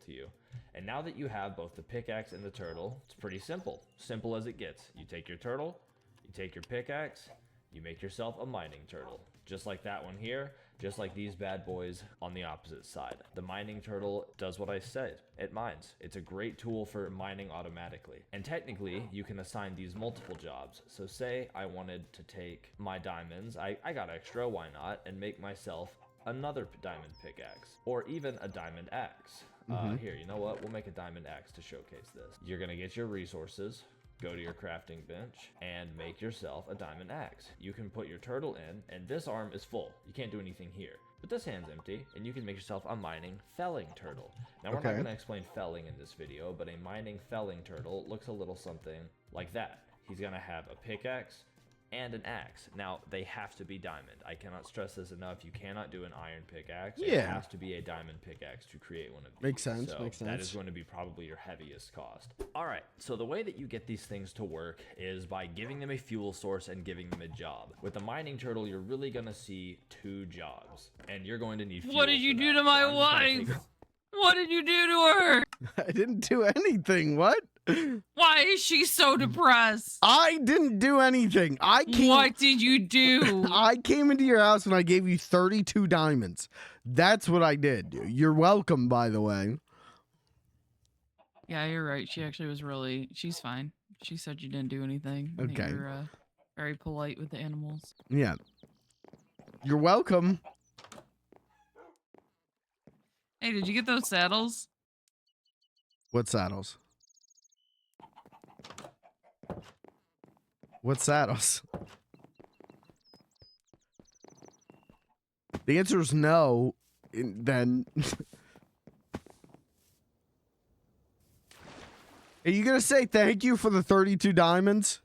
To you. And now that you have both the pickaxe and the turtle, it's pretty simple. Simple as it gets. You take your turtle, you take your pickaxe, you make yourself a mining turtle. Just like that one here, just like these bad boys on the opposite side. The mining turtle does what I said. It mines. It's a great tool for mining automatically. And technically, you can assign these multiple jobs. So say I wanted to take my diamonds, I got extra, why not, and make myself another diamond pickaxe, or even a diamond axe. Here, you know what? We'll make a diamond axe to showcase this. You're gonna get your resources, go to your crafting bench, and make yourself a diamond axe. You can put your turtle in, and this arm is full. You can't do anything here. But this hand's empty, and you can make yourself a mining felling turtle. Now, we're not gonna explain felling in this video, but a mining felling turtle looks a little something like that. He's gonna have a pickaxe and an axe. Now, they have to be diamond. I cannot stress this enough. You cannot do an iron pickaxe. It has to be a diamond pickaxe to create one of these. Makes sense, so makes sense. that is going to be probably your heaviest cost. All right, so the way that you get these things to work is by giving them a fuel source and giving them a job. With the mining turtle, you're really going to see 2 jobs, and you're going to need fuel. What did you for do that. to my So I'm just gonna wife? What did you do to her? I didn't do anything. What? Why is she so depressed? I didn't do anything. What did you do? I came into your house and I gave you 32 diamonds. That's what I did. You're welcome, by the way. Yeah, you're right. She actually was really... She's fine. She said you didn't do anything. I think Okay. you're very polite with the animals. Yeah. You're welcome. Hey, did you get those saddles? What saddles? What saddles? The answer is no. Then. Are you going to say thank you for the 32 diamonds?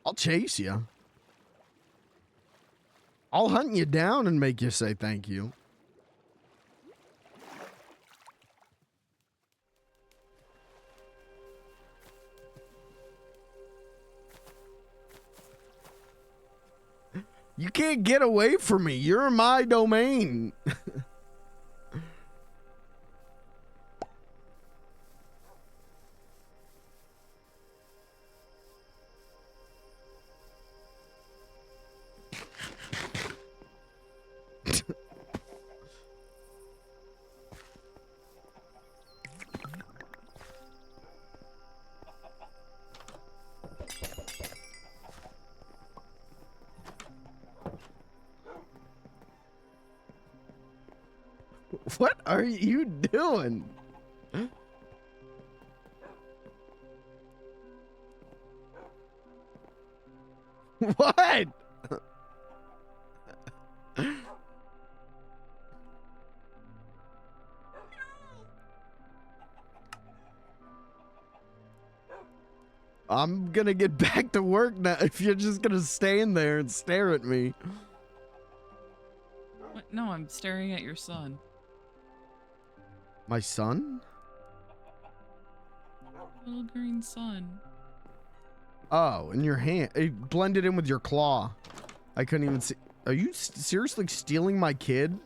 I'll chase you. I'll hunt you down and make you say thank you. You can't get away from me. You're in my domain. What are you doing? What? I'm gonna get back to work now if you're just gonna stand there and stare at me. What? No, I'm staring at your son. My son? Little green sun. Oh, in your hand. It blended in with your claw. I couldn't even see. Are you seriously stealing my kid?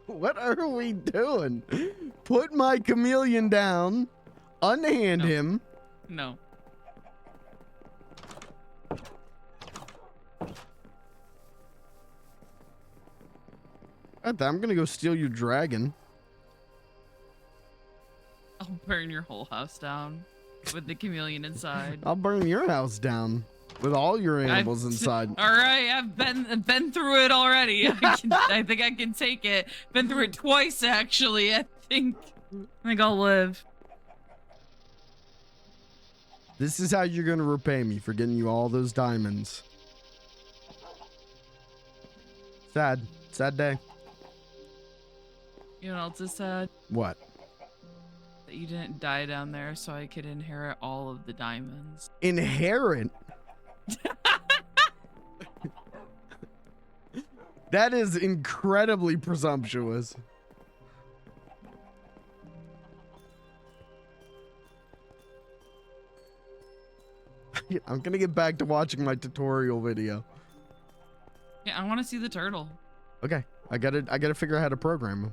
What are we doing? Put my chameleon down, unhand No. him. No. I'm gonna go steal your dragon. I'll burn your whole house down with the chameleon inside. I'll burn your house down with all your animals inside. All right, I've been through it already. I think I can take it. Been through it twice actually. I think I'll live. This is how you're gonna repay me for getting you all those diamonds. Sad day. You know what else is sad? What? That you didn't die down there so I could inherit all of the diamonds. Inherent. That is incredibly presumptuous. I'm gonna get back to watching my tutorial video. Yeah, I want to see the turtle. Okay, I gotta figure out how to program him.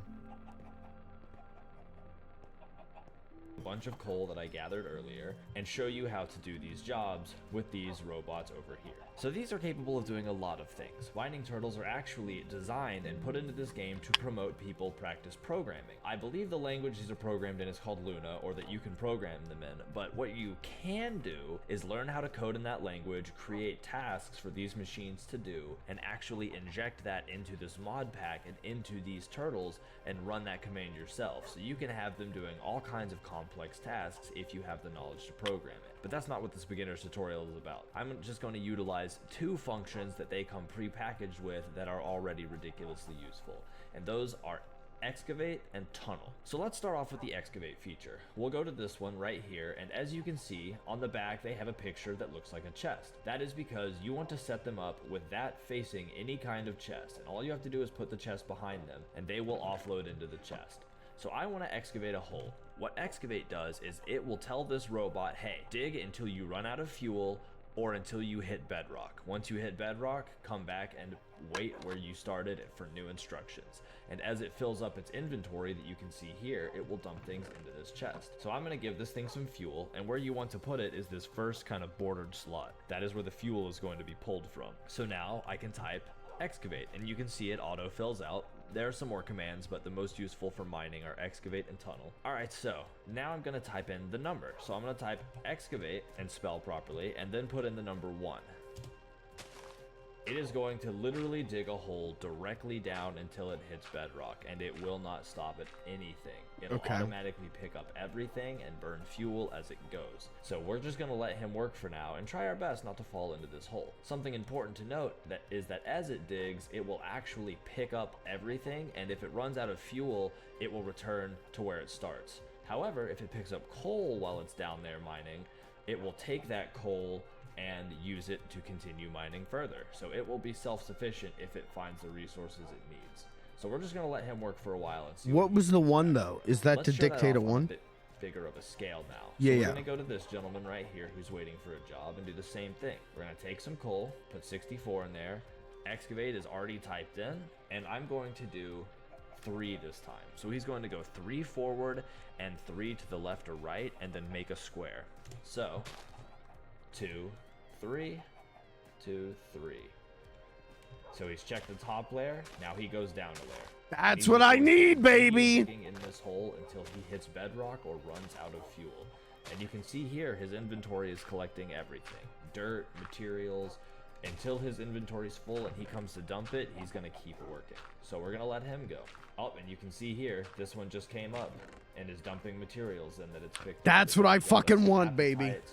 Bunch of coal that I gathered earlier and show you how to do these jobs with these robots over here. So these are capable of doing a lot of things. Mining turtles are actually designed and put into this game to promote people practice programming. I believe the language these are programmed in is called Luna, or that you can program them in, but what you can do is learn how to code in that language, create tasks for these machines to do, and actually inject that into this mod pack and into these turtles and run that command yourself. So you can have them doing all kinds of complex tasks if you have the knowledge to program it. But that's not what this beginner's tutorial is about. I'm just going to utilize two functions that they come pre-packaged with that are already ridiculously useful, and those are excavate and tunnel. So let's start off with the excavate feature. We'll go to this one right here, and as you can see on the back they have a picture that looks like a chest. That is because you want to set them up with that facing any kind of chest, and all you have to do is put the chest behind them and they will offload into the chest. So I want to excavate a hole. What excavate does is it will tell this robot, hey, dig until you run out of fuel or until you hit bedrock. Once you hit bedrock, come back and wait where you started for new instructions. And as it fills up its inventory that you can see here, it will dump things into this chest. So I'm going to give this thing some fuel, and where you want to put it is this first kind of bordered slot. That is where the fuel is going to be pulled from. So now I can type excavate, and you can see it auto fills out. There are some more commands, but the most useful for mining are excavate and tunnel. Alright, so now I'm going to type in the number. So I'm going to type excavate and spell properly, and then put in the number 1. It is going to literally dig a hole directly down until it hits bedrock, and it will not stop at anything. It'll automatically pick up everything and burn fuel as it goes. So we're just going to let him work for now and try our best not to fall into this hole. Something important to note is that as it digs, it will actually pick up everything, and if it runs out of fuel, it will return to where it starts. However, if it picks up coal while it's down there mining, it will take that coal and use it to continue mining further. So it will be self-sufficient if it finds the resources it needs. So we're just going to let him work for a while and see What was the one though? Is that to dictate a one? A bit bigger of a scale now. So Yeah, we're yeah. going to go to this gentleman right here who's waiting for a job and do the same thing. We're going to take some coal, put 64 in there. Excavate is already typed in, and I'm going to do 3 this time. So he's going to go 3 forward and 3 to the left or right, and then make a square. So 2, 3, 2, 3. So he's checked the top layer. Now he goes down a layer. That's He's what I going to need, continue baby. digging in this hole until he hits bedrock or runs out of fuel. And you can see here his inventory is collecting everything. Dirt, materials. Until his inventory's full and he comes to dump it, he's going to keep working. So we're going to let him go. Oh, and you can see here, this one just came up and is dumping materials and that it's picked up. That's what I fucking want, baby. It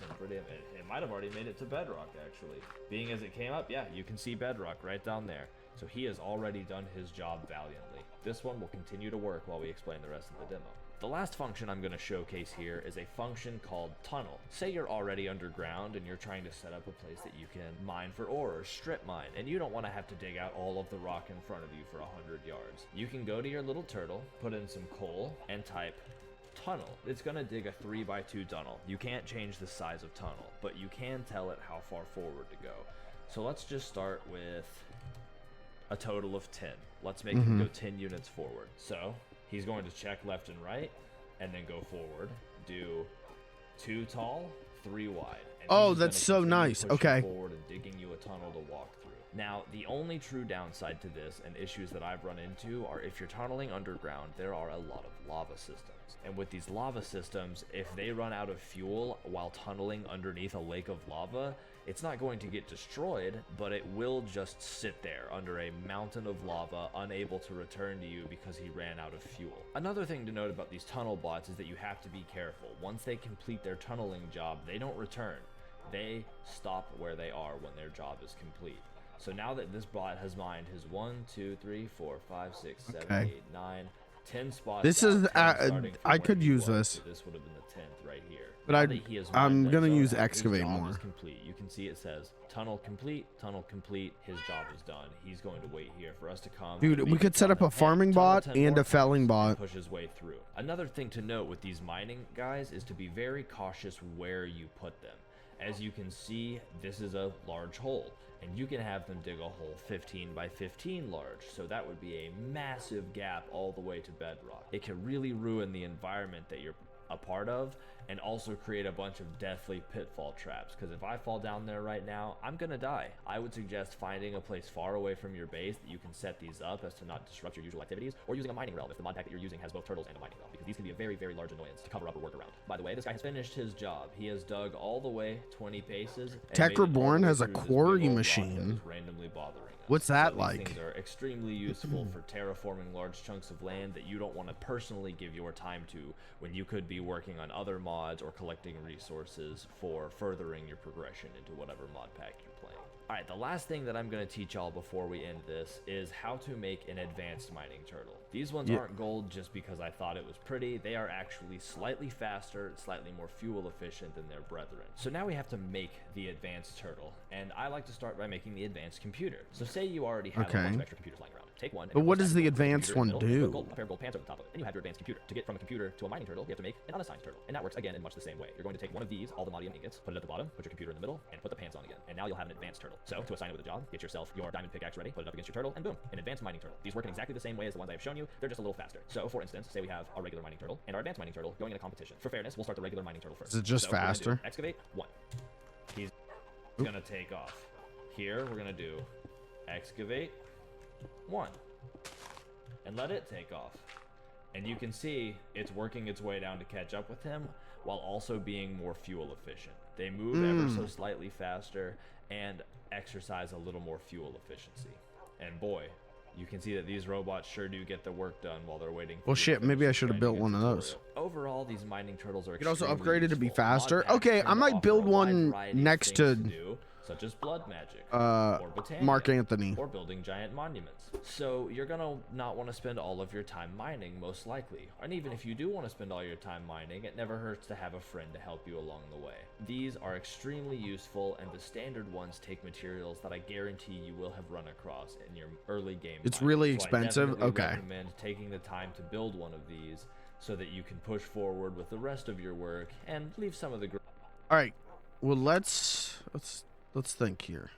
might have already made it to bedrock, actually. Being as it came up, yeah, you can see bedrock right down there. So he has already done his job valiantly. This one will continue to work while we explain the rest of the demo. The last function I'm going to showcase here is a function called tunnel. Say you're already underground and you're trying to set up a place that you can mine for ore or strip mine, and you don't want to have to dig out all of the rock in front of you for 100 yards. You can go to your little turtle, put in some coal, and type tunnel. It's going to dig a 3x2 tunnel. You can't change the size of tunnel, but you can tell it how far forward to go. So let's just start with a total of 10. Let's make him go 10 units forward. So he's going to check left and right and then go forward. Do 2 tall, 3 wide. And Oh, he's that's gonna so continue nice. pushing Okay. Forward and digging you a tunnel to walk through. Now, the only true downside to this and issues that I've run into are if you're tunneling underground, there are a lot of lava systems. And with these lava systems, if they run out of fuel while tunneling underneath a lake of lava, it's not going to get destroyed, but it will just sit there under a mountain of lava, unable to return to you because he ran out of fuel. Another thing to note about these tunnel bots is that you have to be careful. Once they complete their tunneling job, they don't return. They stop where they are when their job is complete. So now that this bot has mined his 1, 2, 3, 4, 5, 6, 7, Okay. 8, 9, 10 spots. This out, is 10 starting from I where could you use are, this. so this would have been the 10th right here. But Now that he has I'm mined that gonna zone use out, excavate his job more. is complete. You can see it says tunnel complete, his job is done. He's going to wait here for us to come. Dude, and we make could set up tunnel a farming 10 bot 10 and more a felling times and bot. push his way through. Another thing to note with these mining guys is to be very cautious where you put them. As you can see, this is a large hole, and you can have them dig a hole 15 by 15 large, so that would be a massive gap all the way to bedrock. It can really ruin the environment that you're a part of, and also create a bunch of deathly pitfall traps, because if I fall down there right now, I'm gonna die. I would suggest finding a place far away from your base that you can set these up as to not disrupt your usual activities, or using a mining realm if the mod pack that you're using has both turtles and a mining realm, because these can be a very, very large annoyance to cover up or work around. By the way, this guy has finished his job. He has dug all the way 20 paces. and Tech made it all Reborn the way has a through this big quarry old rock that machine. was randomly bothering us. What's that So like? These things are extremely useful for terraforming large chunks of land that you don't want to personally give your time to when you could be working on other mods or collecting resources for furthering your progression into whatever mod pack you're playing. Alright, the last thing that I'm going to teach y'all before we end this is how to make an advanced mining turtle. These ones aren't gold just because I thought it was pretty. They are actually slightly faster, slightly more fuel efficient than their brethren. So now we have to make the advanced turtle, and I like to start by making the advanced computer. So say you already have a bunch of extra computers lying around. Take one. But what does the advanced one Put do? a pair of gold pants over the top of it, and you have your advanced computer. To get from a computer to a mining turtle, you have to make an unassigned turtle, and that works again in much the same way. You're going to take one of these, all the modium ingots, put it at the bottom, put your computer in the middle, and put the pants on again. And now you'll have an advanced turtle. So to assign it with a job, get yourself your diamond pickaxe ready, put it up against your turtle, and boom, an advanced mining turtle. These work in exactly the same way as the ones I have shown you. They're just a little faster. So for instance, say we have our regular mining turtle and our advanced mining turtle going in a competition. For fairness, we'll start the regular mining turtle first. Is it just So we're gonna do faster? Excavate 1. He's gonna take off. Here we're gonna do excavate 1. And let it take off. And you can see it's working its way down to catch up with him while also being more fuel efficient. They move ever so slightly faster and exercise a little more fuel efficiency. And boy, you can see that these robots sure do get the work done while they're waiting for Well, you to shit, finish maybe I the should have grinding built one of those. tutorial. Overall, these mining turtles are It also extremely upgraded to be useful. Mod faster. packs Okay, tend I to might offer build a wide one variety of next things to, do, such as blood magic, uh, or botania, Marc Anthony. or building giant monuments. So you're gonna not want to spend all of your time mining, most likely. And even if you do want to spend all your time mining, it never hurts to have a friend to help you along the way. These are extremely useful, and the standard ones take materials that I guarantee you will have run across in your early game. It's mining. really So I expensive? definitely Okay. recommend taking the time to build one of these so that you can push forward with the rest of your work and leave some of the All right. Well, let's think here.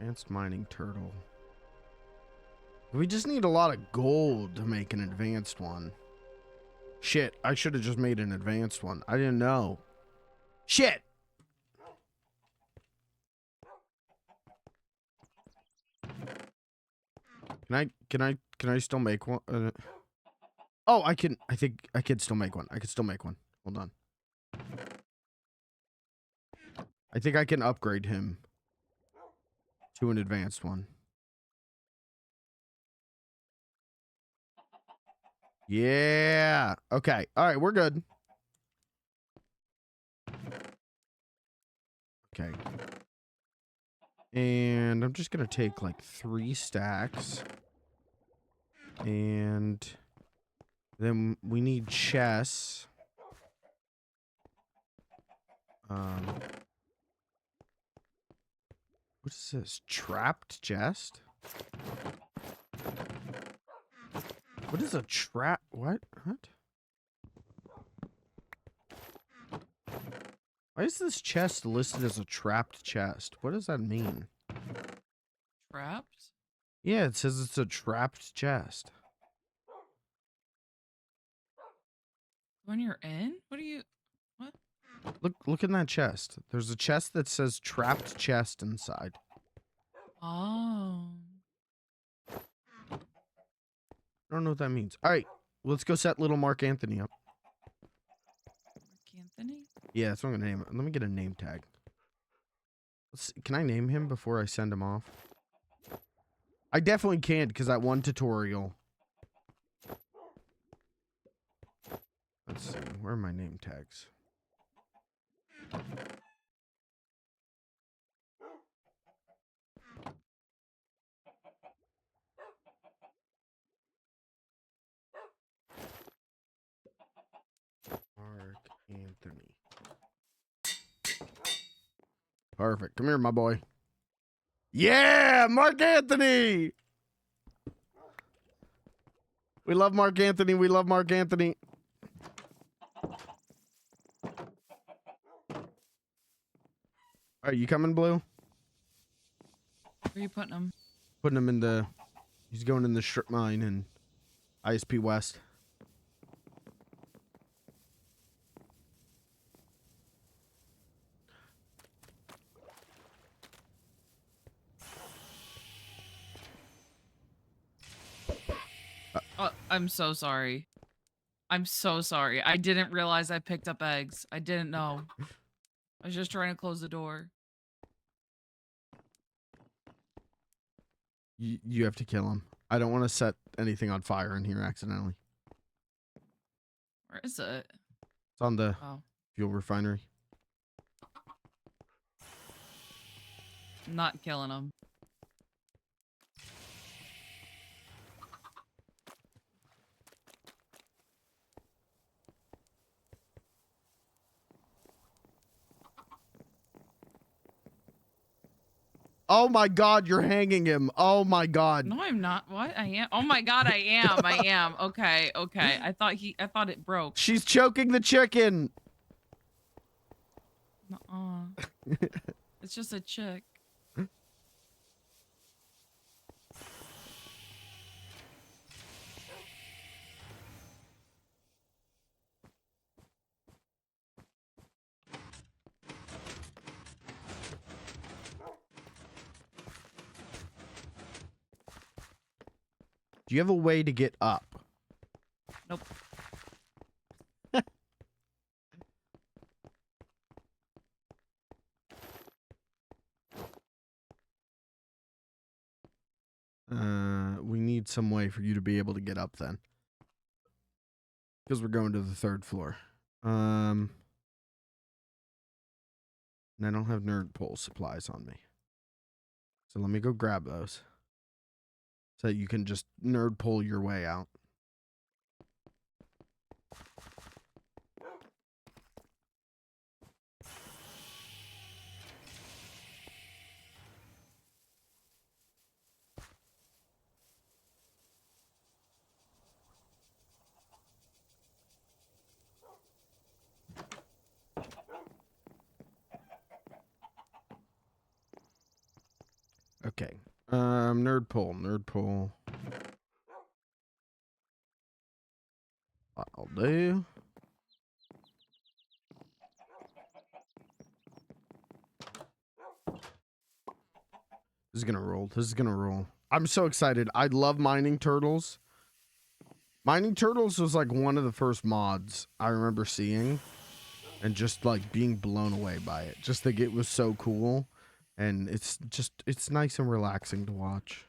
Advanced mining turtle. We just need a lot of gold to make an advanced one. Shit, I should have just made an advanced one. I didn't know. Shit. Can I still make one? Oh, I can. I think I can still make one. I can still make one. Hold on. I think I can upgrade him to an advanced one. Yeah. Okay. All right. We're good. Okay. And I'm just going to take like 3 stacks. And then we need chests. What is this? Trapped chest? What is a trap? What? What? Why is this chest listed as a trapped chest? What does that mean? Trapped? Yeah, it says it's a trapped chest. When you're in? What are you? What? Look in that chest. There's a chest that says trapped chest inside. Oh. I don't know what that means. All right, let's go set little Mark Anthony up. Mark Anthony? Yeah, that's what I'm gonna name it. Let me get a name tag. Can I name him before I send him off? I definitely can't because that one tutorial. Let's see. Where are my name tags? Mark Anthony. Perfect. Come here, my boy. Yeah, Mark Anthony. We love Mark Anthony. We love Mark Anthony. All right, you coming, Blue? Where are you putting him? Putting him in the... He's going in the strip mine in ISP West. I'm so sorry. I'm so sorry. I didn't realize I picked up eggs. I didn't know. I was just trying to close the door. You have to kill him. I don't want to set anything on fire in here accidentally. Where is it? It's on the Oh. fuel refinery. I'm not killing him. Oh my God, you're hanging him. Oh my God. No, I'm not. What? I am. Oh my God, I am. I am. Okay. Okay. I thought it broke. She's choking the chicken. Nuh-uh. It's just a chick. Do you have a way to get up? Nope. We need some way for you to be able to get up then. Because we're going to the 3rd floor. And I don't have nerd pole supplies on me. So let me go grab those. So you can just nerd pole your way out. Okay. Nerd pole. I'll do. This is gonna roll. I'm so excited. I love mining turtles. Mining turtles was like one of the first mods I remember seeing and just like being blown away by it. Just think it was so cool. And it's nice and relaxing to watch.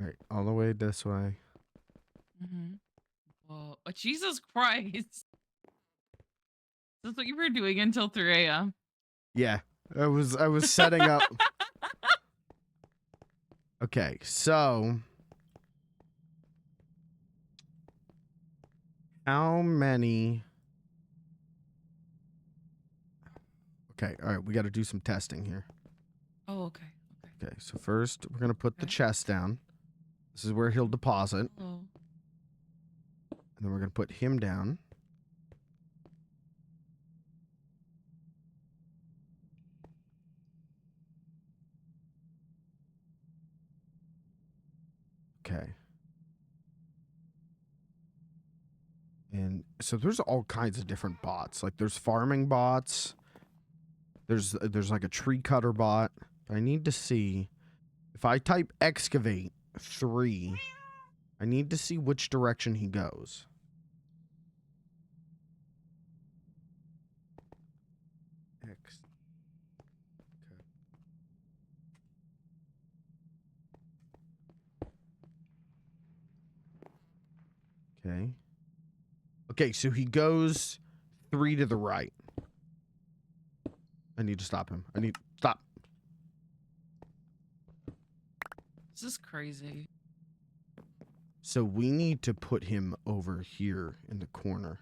All right, all the way this way. Mm-hmm. Whoa. Oh, Jesus Christ. That's what you were doing until 3 a.m. Yeah, I was setting up. Okay, so how many? Okay, all right, we got to do some testing here. Oh, okay. Okay. Okay, so first we're gonna put the Okay. chest down. This is where he'll deposit, Oh. and then we're gonna put him down. Okay. And so there's all kinds of different bots. Like there's farming bots. There's like a tree cutter bot. I need to see if I type excavate 3. I need to see which direction he goes. X. Okay. Okay, so he goes 3 to the right. I need to stop him. I need stop. This is crazy. So we need to put him over here in the corner.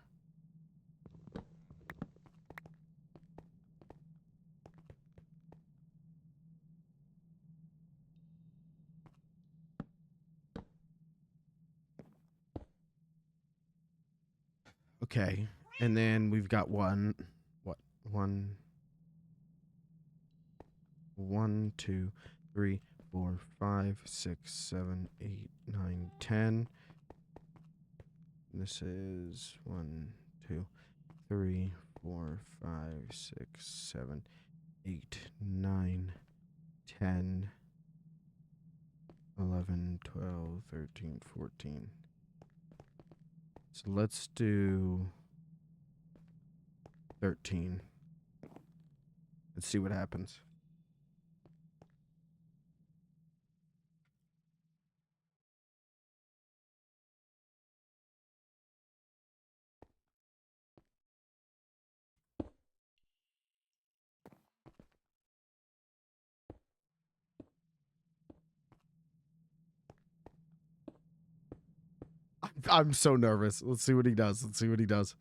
Okay. And then we've got one, 2, 3, 4, 5, 6, 7, 8, 9, 10. This is 1, 2, 3, 4, 5, 6, 7, 8, 9, 10, 11, 12, 13, 14. So let's do 13. Let's see what happens. I'm so nervous. Let's see what he does. Let's see what he does.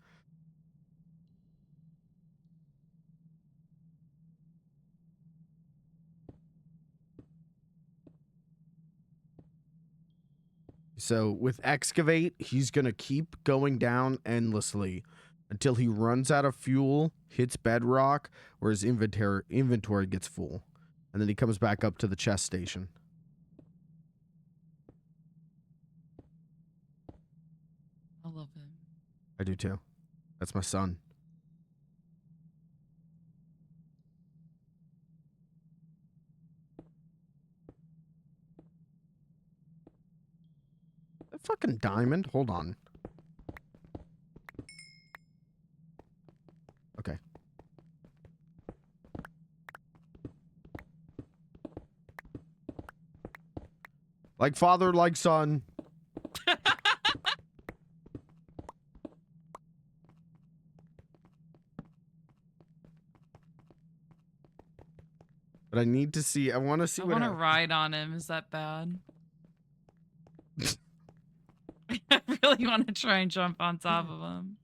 So with excavate, he's going to keep going down endlessly until he runs out of fuel, hits bedrock, or his inventory gets full. And then he comes back up to the chest station. I love him. I do too. That's my son. That fucking diamond? Hold on. Okay. Like father, like son. But I need to see. I want to see I what want to happens. ride on him. Is that bad? I really want to try and jump on top of him.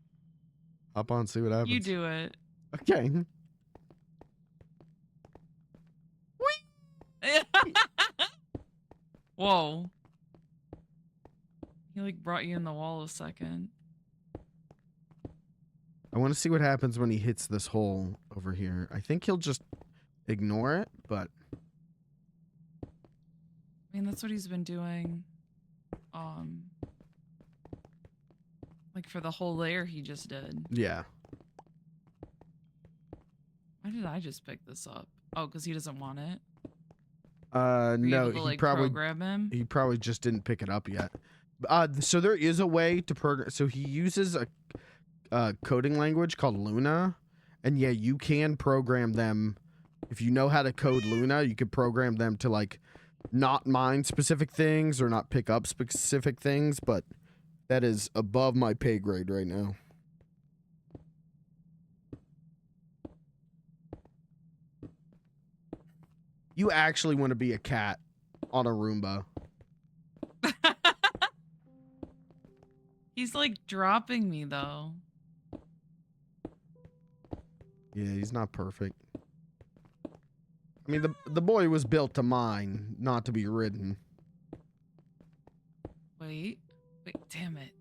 Hop on, see what happens. You do it. Okay. Whoa. He like brought you in the wall a second. I want to see what happens when he hits this hole over here. I think he'll just ignore it, but I mean, that's what he's been doing like for the whole layer he just did. Yeah. Why did I just pick this up? Oh, because he doesn't want it. Were you No, able to, like, program him? he probably just didn't pick it up yet. So there is a way to program. So he uses a coding language called Luna, and yeah, you can program them. If you know how to code Luna, you could program them to like not mine specific things or not pick up specific things, but that is above my pay grade right now. You actually want to be a cat on a Roomba. He's like dropping me though. Yeah, he's not perfect. I mean, the boy was built to mine, not to be ridden. Wait, damn it.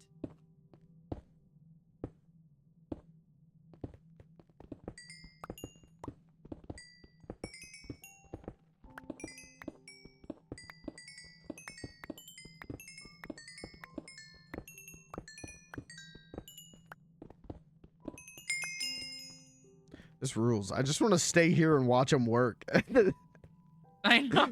This rules. I just want to stay here and watch him work. I know.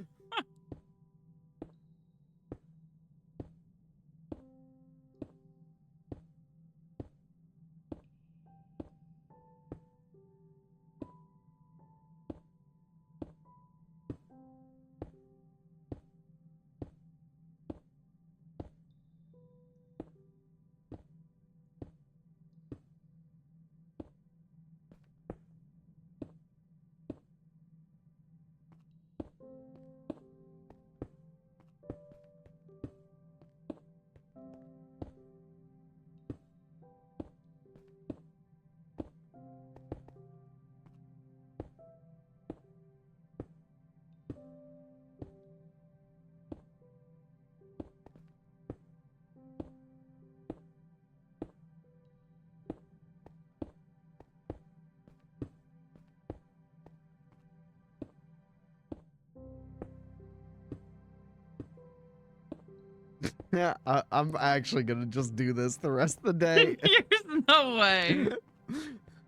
Yeah, I'm actually gonna just do this the rest of the day. There's no way.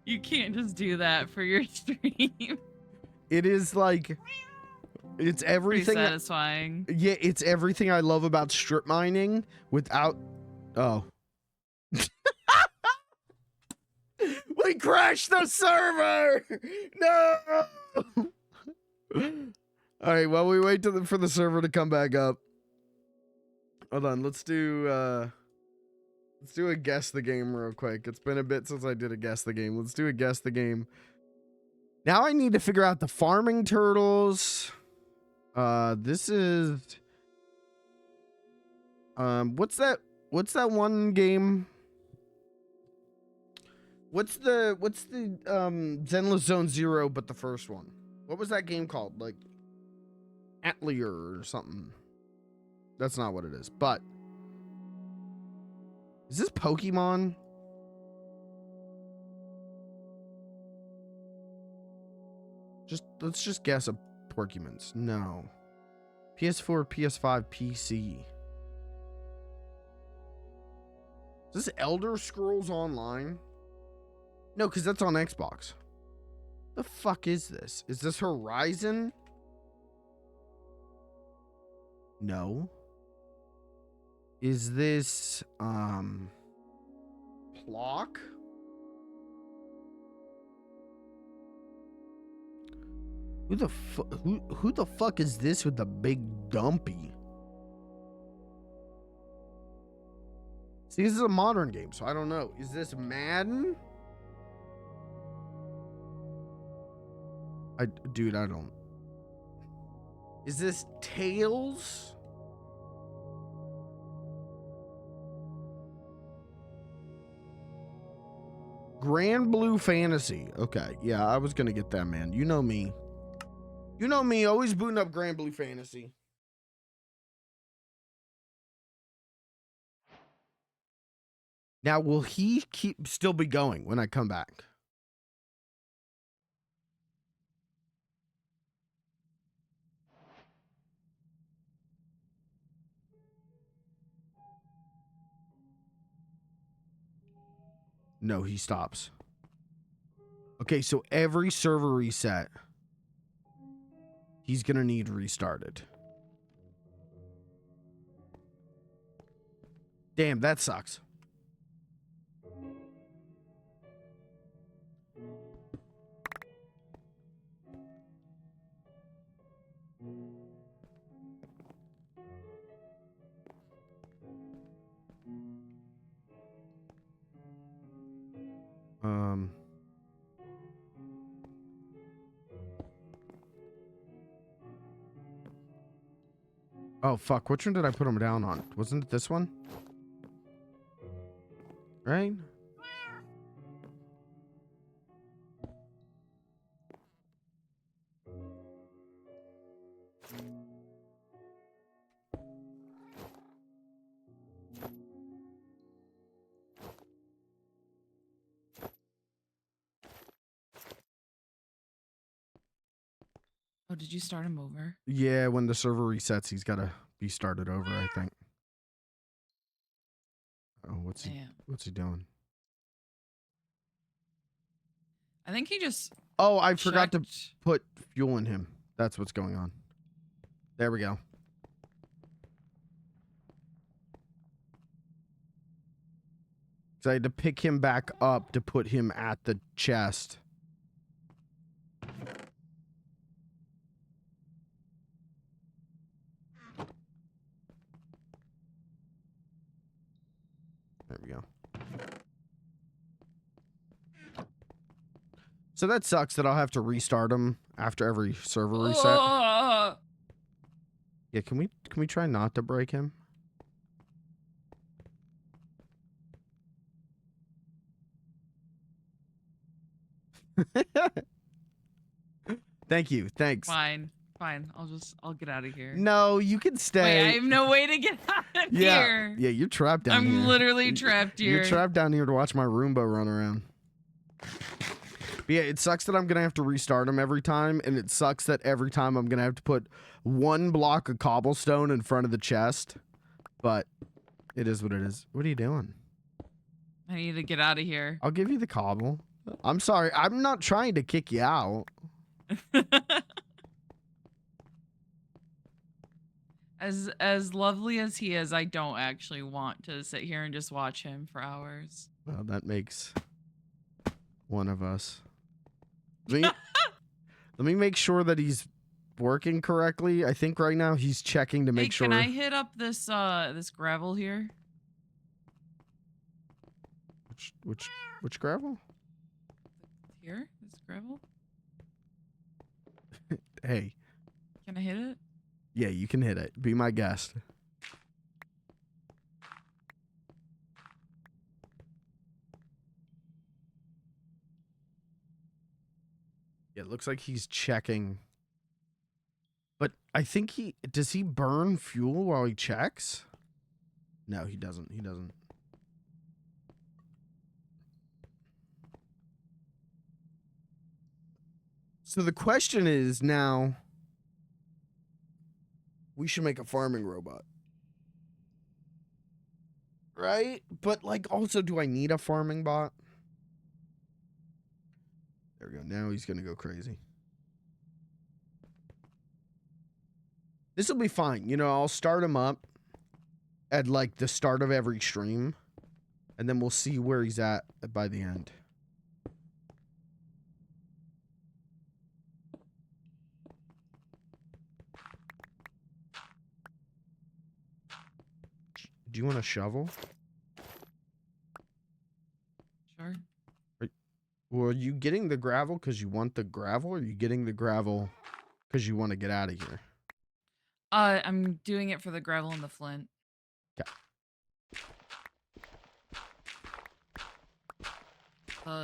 You can't just do that for your stream. It is like, it's Pretty everything. satisfying. Yeah, it's everything I love about strip mining without. Oh. We crashed the server. No. All right. While we wait for the server to come back up. Hold on. Let's do a guess the game real quick. It's been a bit since I did a guess the game. Let's do a guess the game. Now I need to figure out the farming turtles. This is what's that one game? What's the Zenless Zone Zero but the first one? What was that game called? Like Atelier or something. That's not what it is. But is this Pokemon? Let's just guess a Porcumans. No. PS4, PS5, PC. Is this Elder Scrolls Online? No, because that's on Xbox. The fuck is this? Is this Horizon? No. Is this Plock? Who the fuck is this with the big dumpy? See, this is a modern game, so I don't know. Is this Madden? Dude, I don't. Is this Tails? Grand Blue Fantasy. Okay, yeah, I was gonna get that, man. You know me. You know me, always booting up Grand Blue Fantasy. Now, will he still be going when I come back? No, he stops. Okay, so every server reset, he's gonna need restarted. Damn, that sucks. Oh, fuck. Which one did I put him down on? Wasn't it this one? Right? Oh, did you start him over? Yeah, when the server resets, he's got to be started over, I think. Oh, what's he doing? I think he just. Oh, I forgot to checked- put fuel in him. That's what's going on. There we go. So I had to pick him back up to put him at the chest. There we go. So that sucks that I'll have to restart him after every server reset. Yeah, can we try not to break him? Thank you. Thanks. Fine. I'll get out of here. No, you can stay. Wait, I have no way to get out of here. Yeah, you're trapped down here. I'm literally trapped here. You're trapped down here to watch my Roomba run around. But yeah, it sucks that I'm going to have to restart him every time, and it sucks that every time I'm going to have to put one block of cobblestone in front of the chest. But it is what it is. What are you doing? I need to get out of here. I'll give you the cobble. I'm sorry. I'm not trying to kick you out. As lovely as he is, I don't actually want to sit here and just watch him for hours. Well, that makes one of us. Let me make sure that he's working correctly. I think right now he's checking to make sure. Can I hit up this this gravel here? Which gravel? Here? This gravel? Hey. Can I hit it? Yeah, you can hit it. Be my guest. Yeah, it looks like he's checking. But I think does he burn fuel while he checks? No, he doesn't. He doesn't. So the question is now, we should make a farming robot. Right? But like also, do I need a farming bot? There we go. Now he's going to go crazy. This will be fine. You know, I'll start him up at like the start of every stream, and then we'll see where he's at by the end. Do you want a shovel? Sure. Well, are you getting the gravel because you want the gravel, or are you getting the gravel because you want to get out of here? I'm doing it for the gravel and the flint. Okay.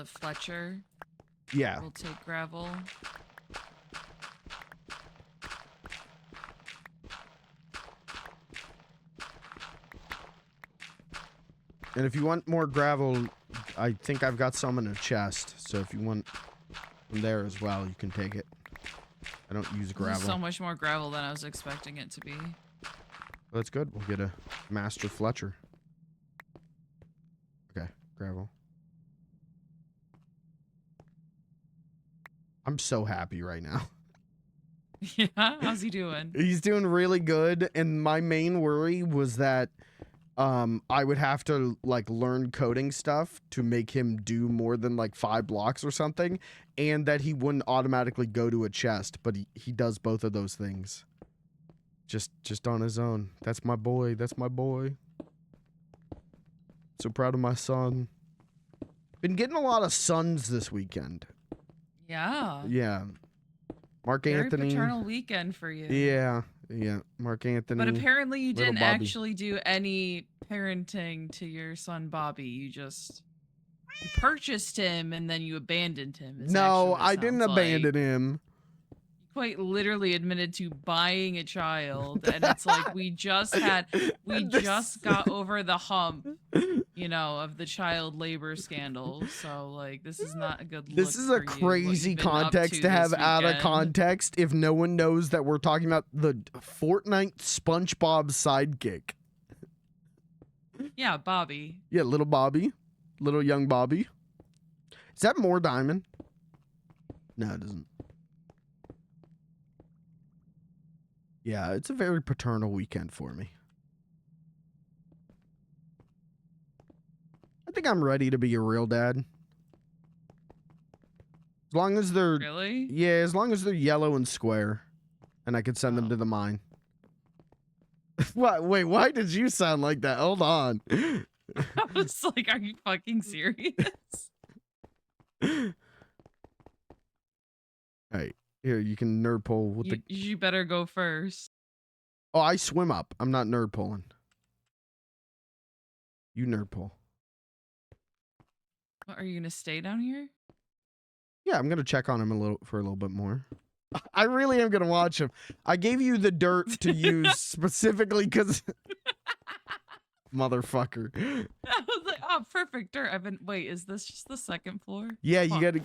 Fletcher. Yeah. We'll take gravel. And if you want more gravel, I think I've got some in a chest. So if you want from there as well, you can take it. I don't use gravel. This is so much more gravel than I was expecting it to be. Well, that's good. We'll get a Master Fletcher. Okay, gravel. I'm so happy right now. Yeah, how's he doing? He's doing really good, and my main worry was that I would have to like learn coding stuff to make him do more than like 5 blocks or something, and that he wouldn't automatically go to a chest, but he does both of those things. Just on his own. That's my boy. That's my boy. So proud of my son. Been getting a lot of sons this weekend. Yeah. Yeah. Mark Very Anthony. paternal weekend for you. Yeah. Mark Anthony. But apparently you little didn't Bobby. actually do any parenting to your son Bobby. You purchased him and then you abandoned him. Is No, actually what it I didn't sounds like. abandon him. You quite literally admitted to buying a child, and it's like we just got over the hump, you know, of the child labor scandal. So like this is not a good look. This is a for you, what crazy you've been up context to have this out of weekend. context if no one knows that we're talking about the Fortnite SpongeBob sidekick. Yeah, Bobby. Yeah, little Bobby. Little young Bobby. Is that more diamond? No, it isn't. Yeah, it's a very paternal weekend for me. I think I'm ready to be a real dad. As long as they're... Really? Yeah, as long as they're yellow and square. And I could send them to the mine. What? Wait, why did you sound like that? Hold on. I was like, are you fucking serious? Hey, here, you can nerd pull with the... You better go first. Oh, I swim up. I'm not nerd pulling. You nerd pull. What, are you gonna stay down here? Yeah, I'm gonna check on him for a little bit more. I really am gonna watch him. I gave you the dirt to use specifically because... Motherfucker. I was like, oh, perfect dirt. Wait, is this just the second floor? Yeah, Fuck. you gotta...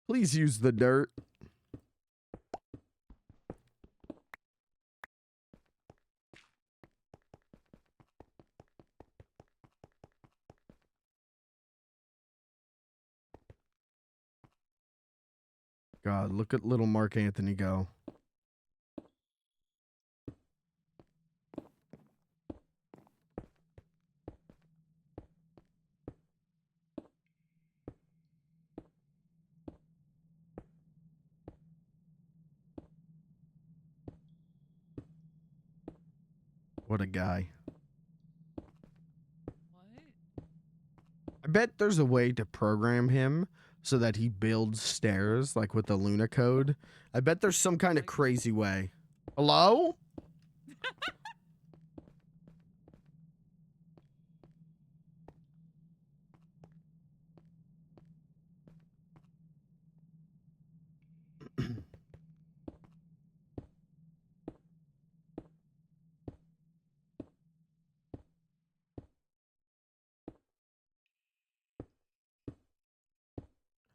Please use the dirt. God, look at little Mark Anthony go. What a guy. What? I bet there's a way to program him so that he builds stairs, like with the Luna code. I bet there's some kind of crazy way. Hello?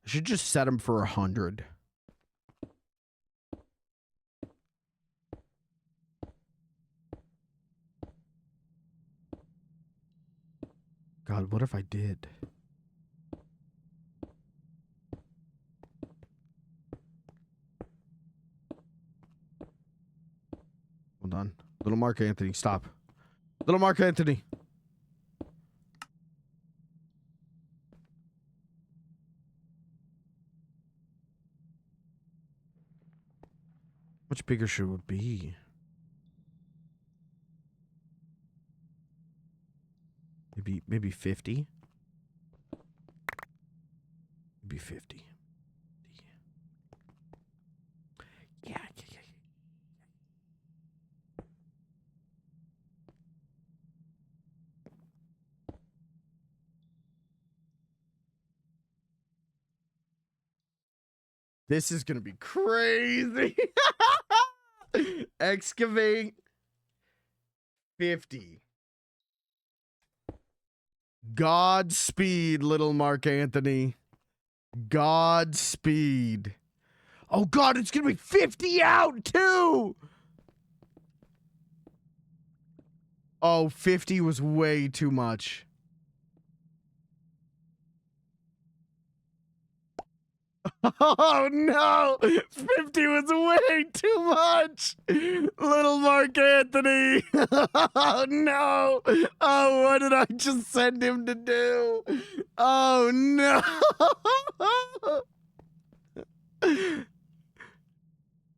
I should just set him for 100. God, what if I did? Hold on. Little Mark Anthony, stop. Little Mark Anthony. Much bigger should it be? Maybe 50? Maybe 50. Yeah. This is gonna be crazy. Excavate 50. Godspeed, little Mark Anthony. Godspeed. Oh God, it's gonna be 50 out too. Oh, 50 was way too much. Oh no! 50 was way too much! Little Mark Anthony! Oh no! Oh, what did I just send him to do? Oh no!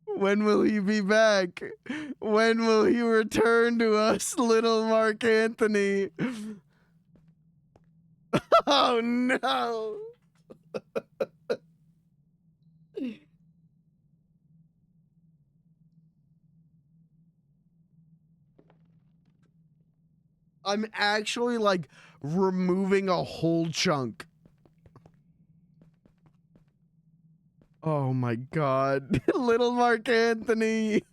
When will he be back? When will he return to us, little Mark Anthony? Oh no! I'm actually like removing a whole chunk. Oh my god. Little Mark Anthony.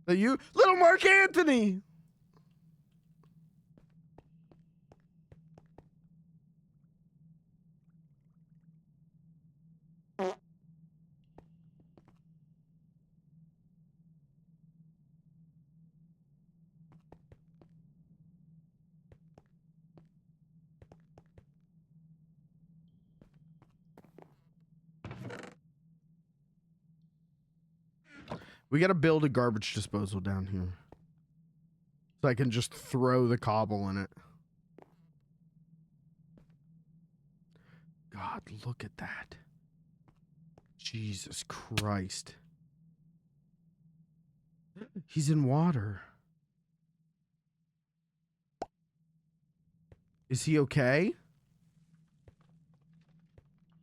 Are you? Little Mark Anthony! We gotta build a garbage disposal down here. So I can just throw the cobble in it. God, look at that. Jesus Christ. He's in water. Is he okay?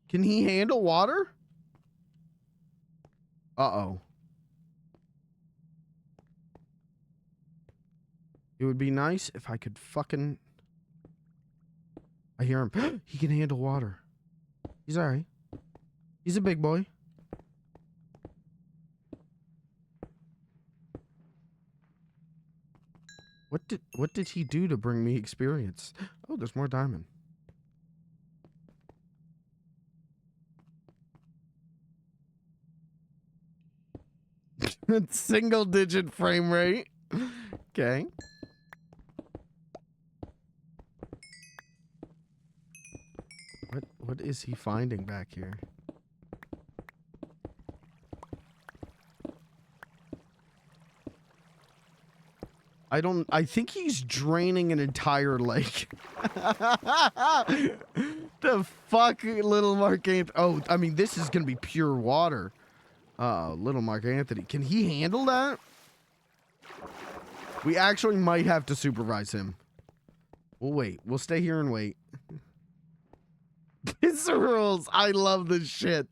Can he handle water? Uh-oh. It would be nice if I could fucking... I hear him. He can handle water. He's alright. He's a big boy. What did he do to bring me experience? Oh, there's more diamond. Single digit frame rate. Okay. What is he finding back here? I think he's draining an entire lake. The fuck, little Mark Anthony. Oh, I mean, this is gonna be pure water. Little Mark Anthony. Can he handle that? We actually might have to supervise him. We'll wait. We'll stay here and wait. Pizza rules. I love this shit.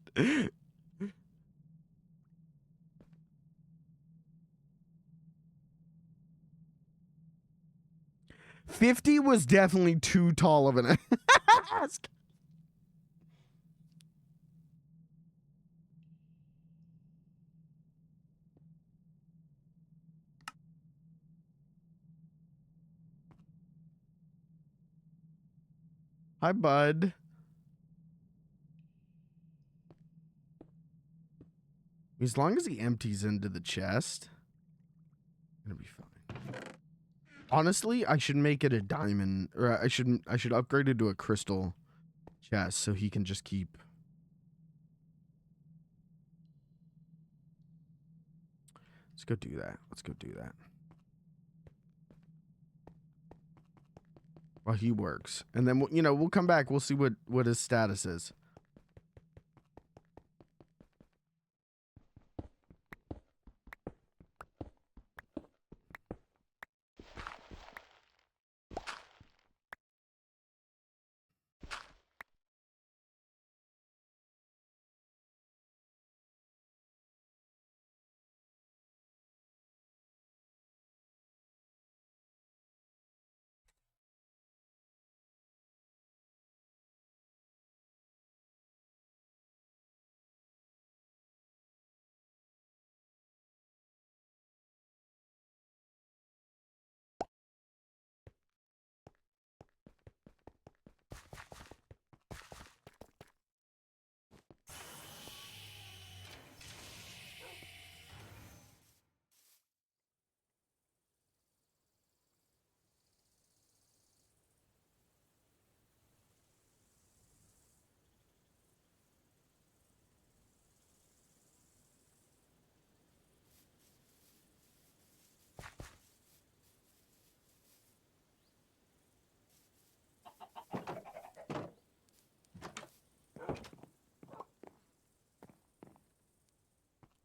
50 was definitely too tall of an ask. Hi, bud. As long as he empties into the chest, it'll be fine. Honestly, I should make it a diamond, or I should upgrade it to a crystal chest so he can just keep. Let's go do that. Let's go do that. While he works, and then we'll come back. We'll see what his status is.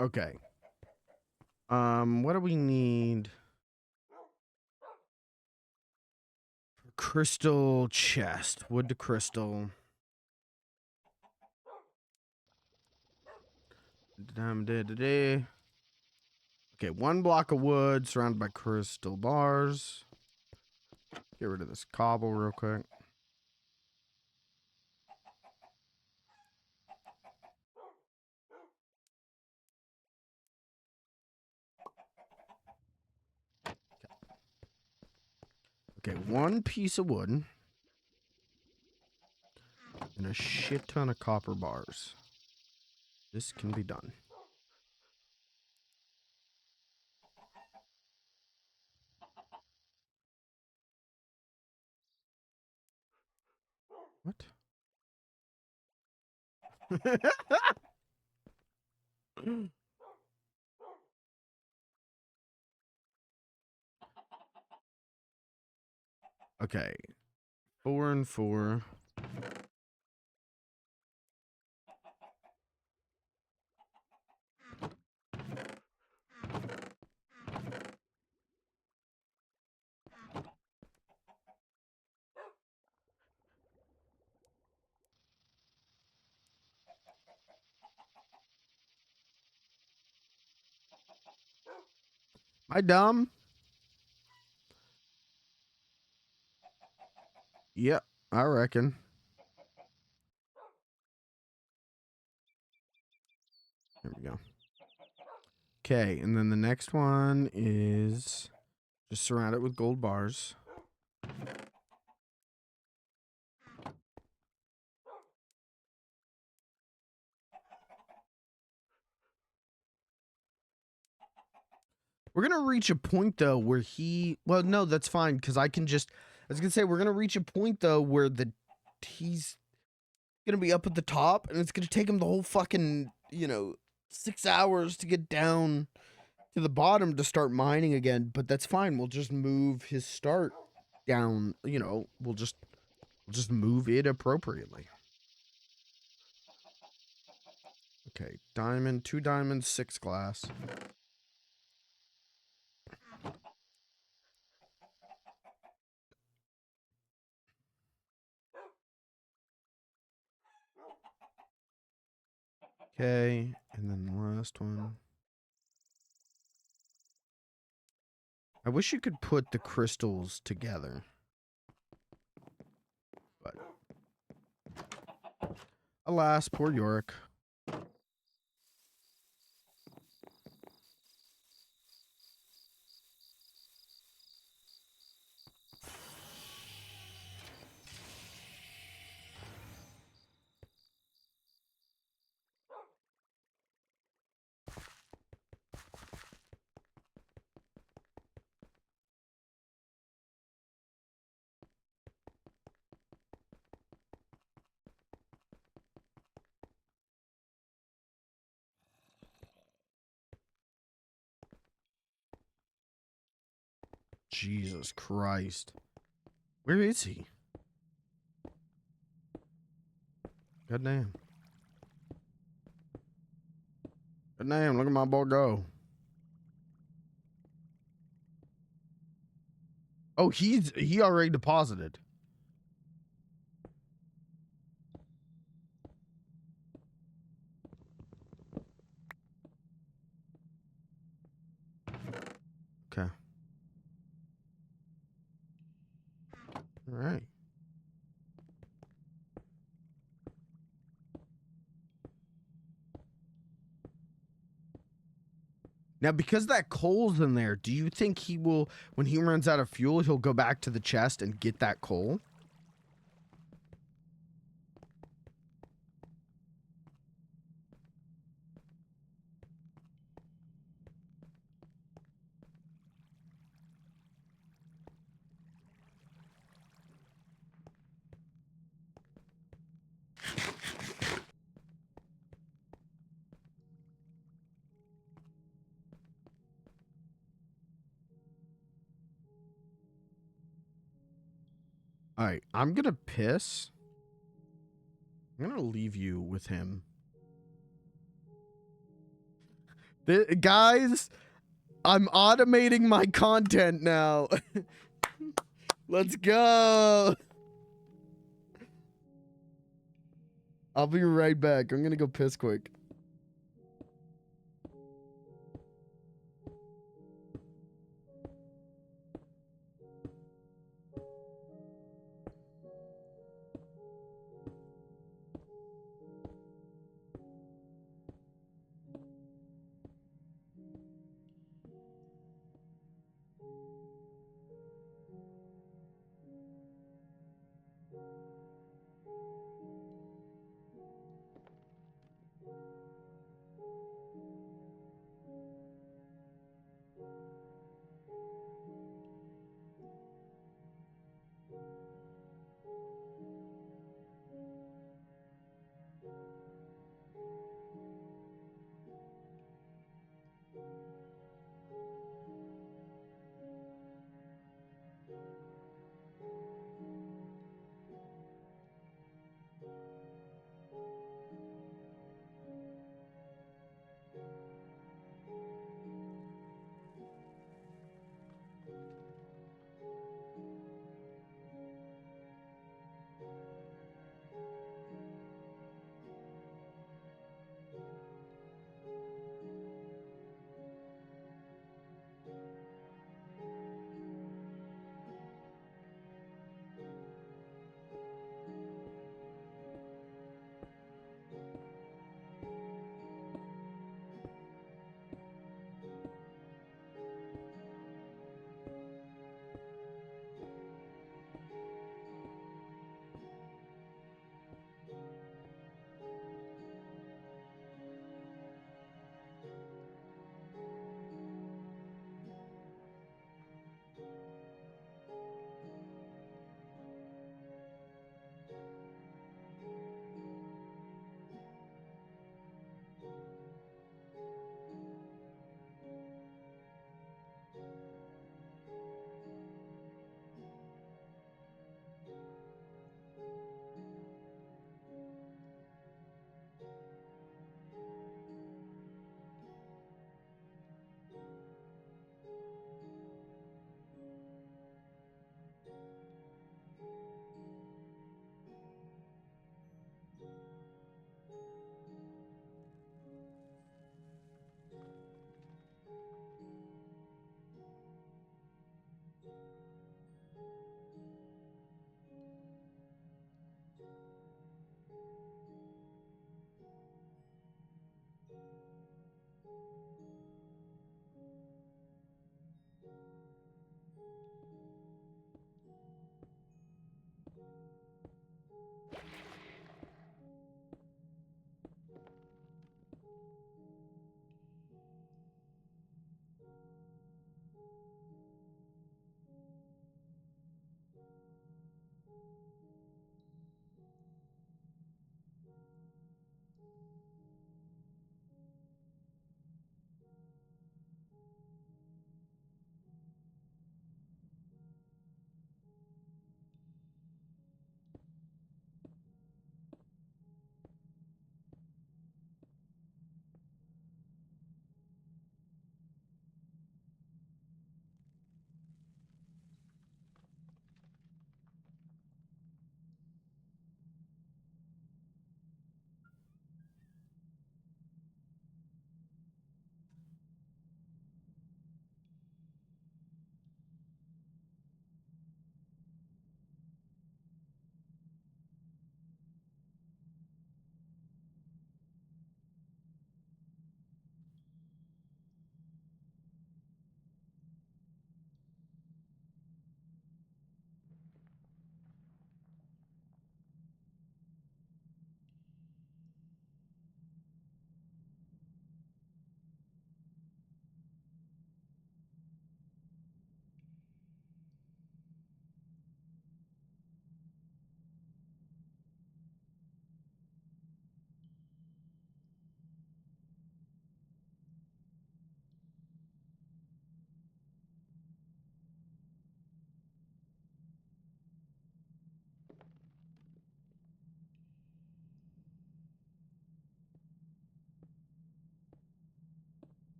Okay. What do we need? Crystal chest. Wood to crystal. Okay, 1 block of wood surrounded by crystal bars. Get rid of this cobble real quick. Okay, 1 piece of wood. And a shit ton of copper bars. This can be done. What? Okay. 4 and 4. Am I dumb? Yep, I reckon. There we go. Okay, and then the next one is just surround it with gold bars. We're going to reach a point, though, where well, no, that's fine, because I was going to say, we're going to reach a point, though, where he's going to be up at the top, and it's going to take him the whole fucking, 6 hours to get down to the bottom to start mining again, but that's fine. We'll just move his start down, we'll just move it appropriately. Okay, diamond, 2 diamonds, 6 glass. Okay, and then the last one. I wish you could put the crystals together. But alas, poor Yorick. Jesus Christ. Where is he? God damn. God damn, look at my boy go. Oh, he already deposited. Okay. All right. Now, because that coal's in there, do you think he will, when he runs out of fuel, he'll go back to the chest and get that coal? All right, I'm gonna piss. I'm gonna leave you with him. Guys, I'm automating my content now. Let's go. I'll be right back. I'm gonna go piss quick.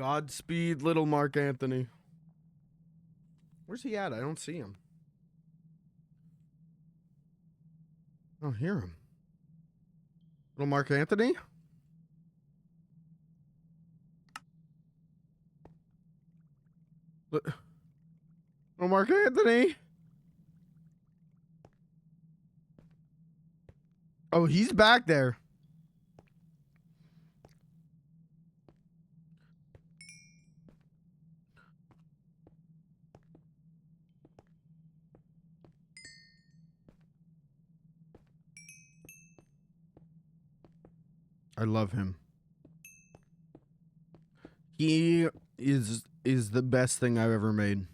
Godspeed, little Mark Anthony. Where's he at? I don't see him. I don't hear him. Little Mark Anthony? Little Mark Anthony? Oh, he's back there. I love him. He is the best thing I've ever made.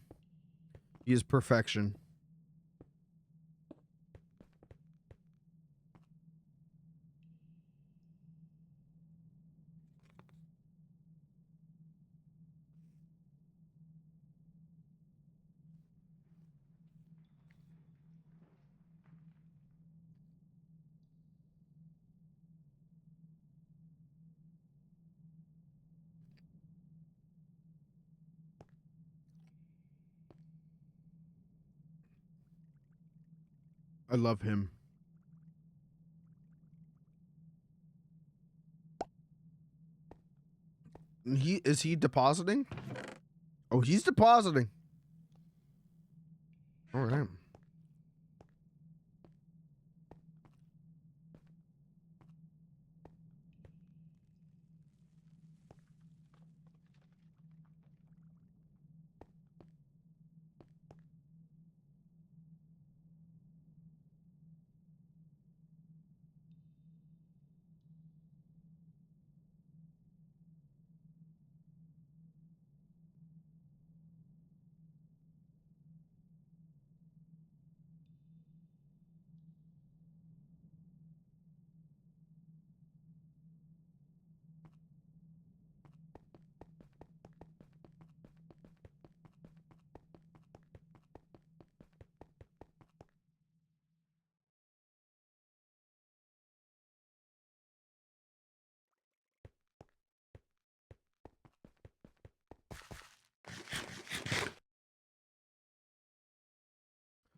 He is perfection. I love him. Is he depositing? Oh, he's depositing. All right.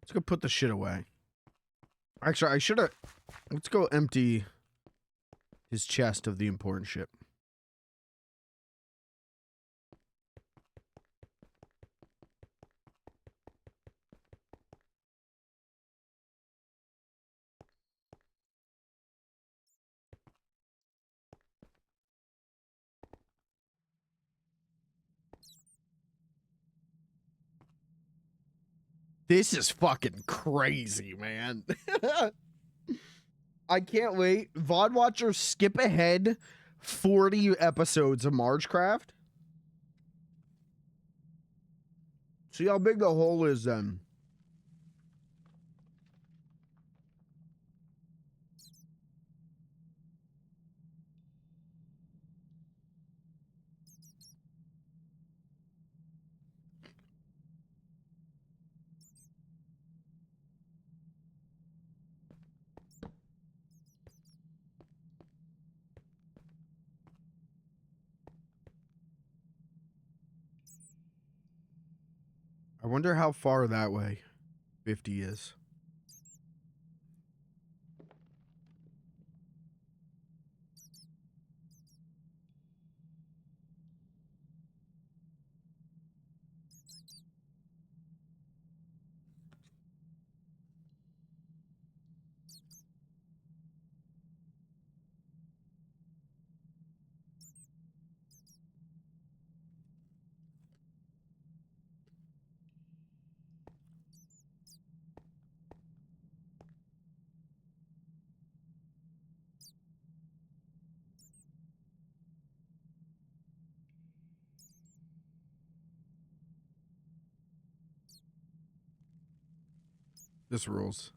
Let's go put the shit away. Actually, I should have. Let's go empty his chest of the important shit. This is fucking crazy, man. I can't wait. VOD watchers, skip ahead 40 episodes of Margecraft. See how big the hole is then. I wonder how far that way 50 is. This rules.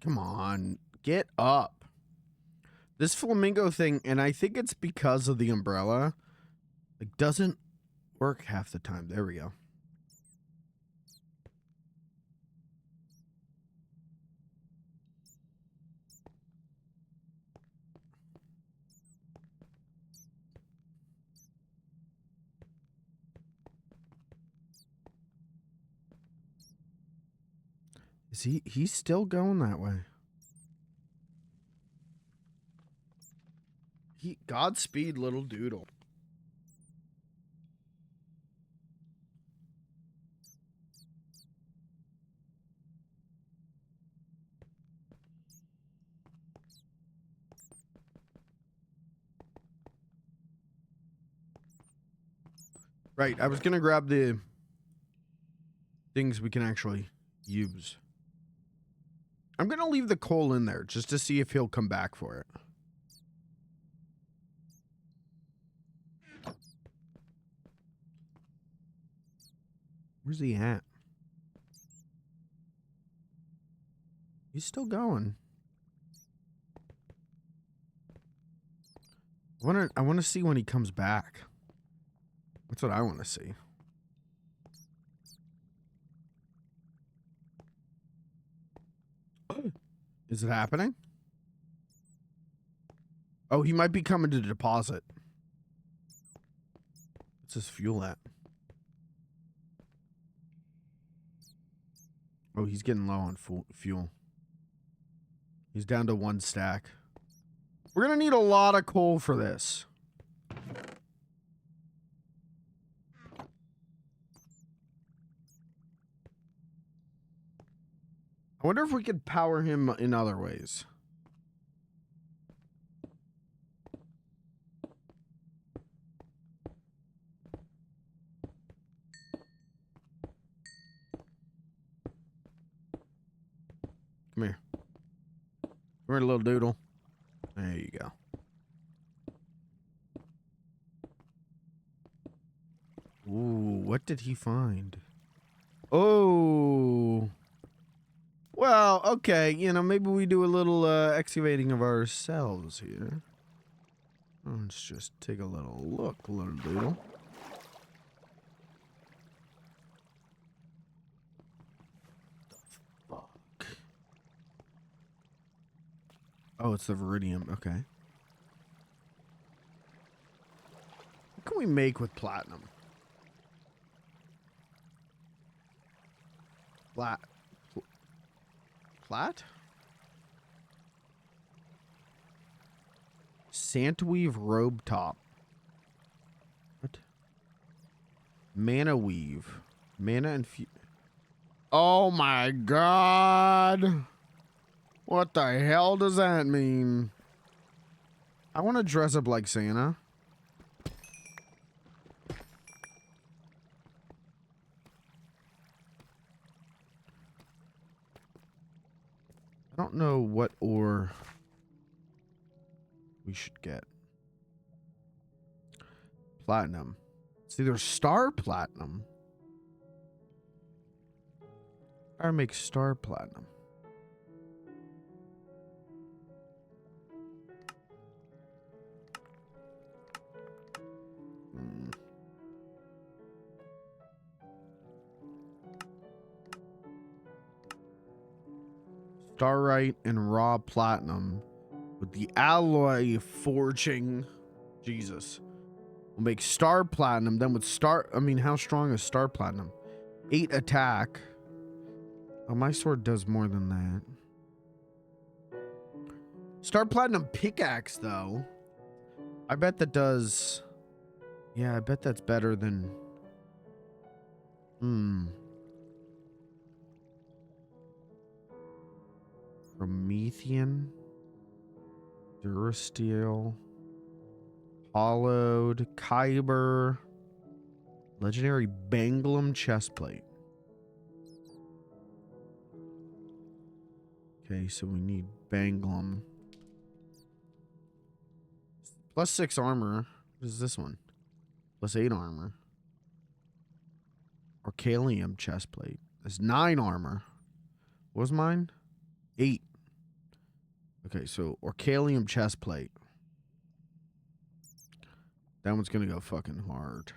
Come on, get up. This flamingo thing, and I think it's because of the umbrella, like doesn't work half the time. There we go. Is he's still going that way? Godspeed, little doodle. Right, I was gonna grab the things we can actually use. I'm gonna leave the coal in there just to see if he'll come back for it. Where's he at? He's still going. I wanna see when he comes back. That's what I want to see. Is it happening? Oh, he might be coming to deposit. What's his fuel at? Oh, he's getting low on fuel. He's down to 1 stack. We're gonna need a lot of coal for this. I wonder if we could power him in other ways. Come here. Come here, little doodle. There you go. Ooh, what did he find? Oh. Well, okay, you know, maybe we do a little excavating of ourselves here. Let's just take a little look, little doodle. Fuck. Oh, it's the Viridium, okay. What can we make with platinum? Plat? Santweave robe top. What? Mana weave. Mana and oh my god. What the hell does that mean? I want to dress up like Santa. I don't know what ore we should get. Platinum. See, there's star platinum. I make star platinum. Starite and raw platinum with the alloy forging. Jesus. We'll make star platinum. Then with how strong is star platinum? 8 attack. Oh, my sword does more than that. Star platinum pickaxe, though. I bet that does. Yeah, I bet that's better than. Promethean, Durasteel, Hollowed, Kyber, legendary Banglum chestplate. Okay, so we need Banglum. +6 armor. What is this one? +8 armor. Orcalium chestplate. That's 9 armor. What was mine? 8. Okay, so Orcalium chest plate. That one's gonna go fucking hard.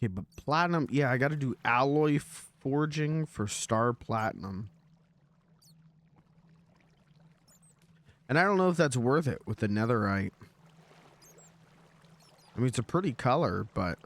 Okay, but platinum, yeah, I gotta do alloy forging for star platinum. And I don't know if that's worth it with the netherite. I mean, it's a pretty color, but...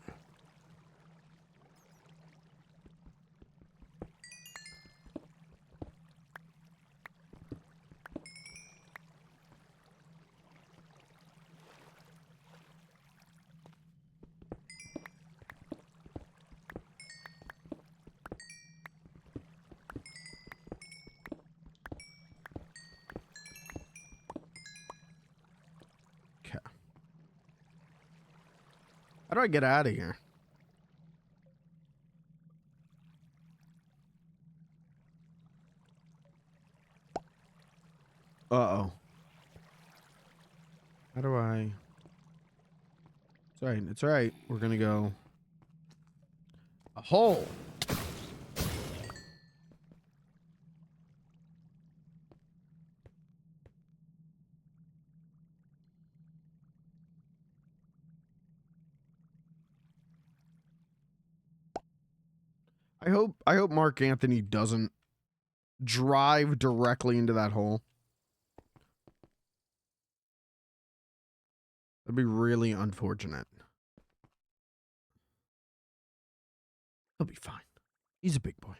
How do I get out of here? Uh-oh. How do I... It's alright, it's alright. We're gonna go... A hole! I hope Mark Anthony doesn't drive directly into that hole. That'd be really unfortunate. He'll be fine. He's a big boy.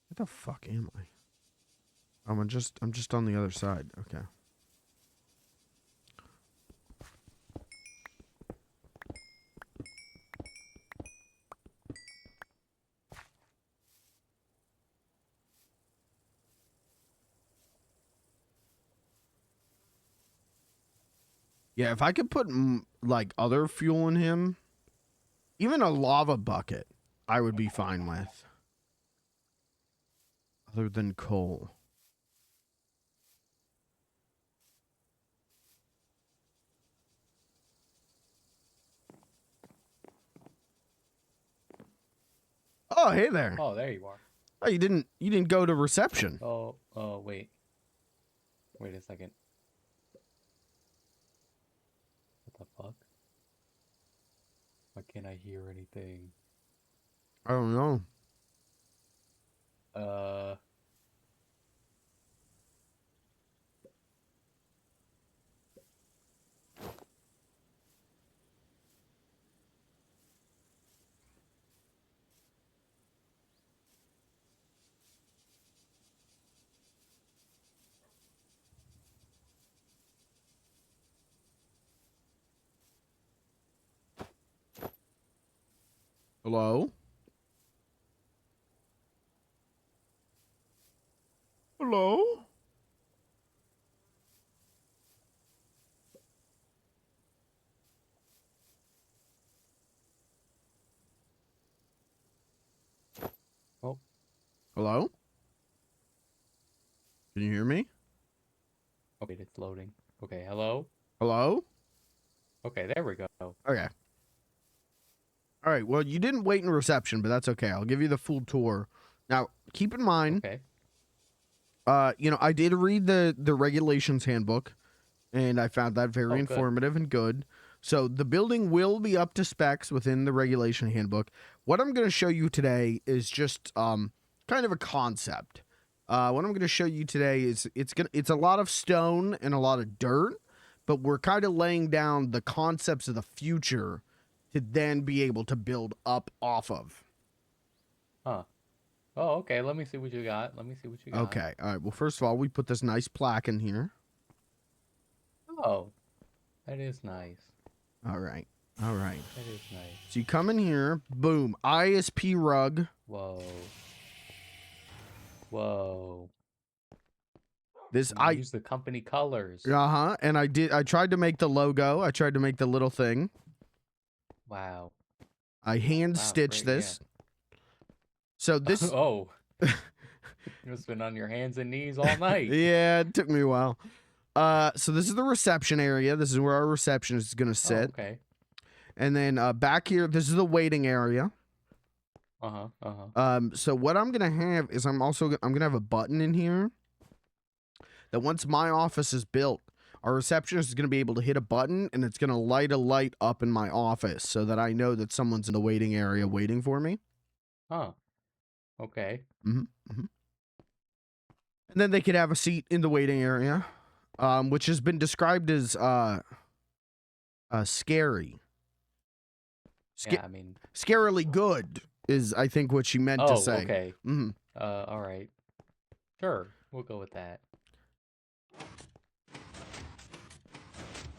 Where the fuck am I? I'm just on the other side. Okay. Yeah, if I could put like other fuel in him, even a lava bucket, I would be fine with. Other than coal. Oh, hey there. Oh, there you are. Oh, you didn't go to reception. Oh, wait. Wait a second. What the fuck? Why can't I hear anything? I don't know. Hello? Hello? Oh. Hello? Can you hear me? Oh, wait, it's loading. Okay, hello? Hello? Okay, there we go. Okay. All right. Well, you didn't wait in reception, but that's okay. I'll give you the full tour. Now, keep in mind, Okay. you know, I did read the regulations handbook, and I found that very Oh, good. informative and good. So the building will be up to specs within the regulation handbook. What I'm going to show you today is just kind of a concept. What I'm going to show you today is it's a lot of stone and a lot of dirt, but we're kind of laying down the concepts of the future to then be able to build up off of. Huh. Oh, okay. Let me see what you got. Let me see what you got. Okay. All right. Well, first of all, we put this nice plaque in here. Oh, that is nice. All right. All right. That is nice. So you come in here, boom, ISP rug. Whoa. Whoa. This You use the company colors. and I tried to make the logo. I tried to make the little thing. Wow. I hand Wow, stitched great, this. So this Oh. You must have been on your hands and knees all night. yeah, it took me a while. So this is the reception area. This is where our receptionist is gonna Oh, sit. okay. And then back here, this is the waiting area. So what I'm gonna have is I'm gonna have a button in here that once my office is built, our receptionist is gonna be able to hit a button and it's gonna light a light up in my office so that I know that someone's in the waiting area waiting for me. Huh. Okay. And then they could have a seat in the waiting area, which has been described as scary. Yeah, I mean. Scarily good is, I think, what she meant to say. Okay. Mm-hmm. All right. Sure, we'll go with that.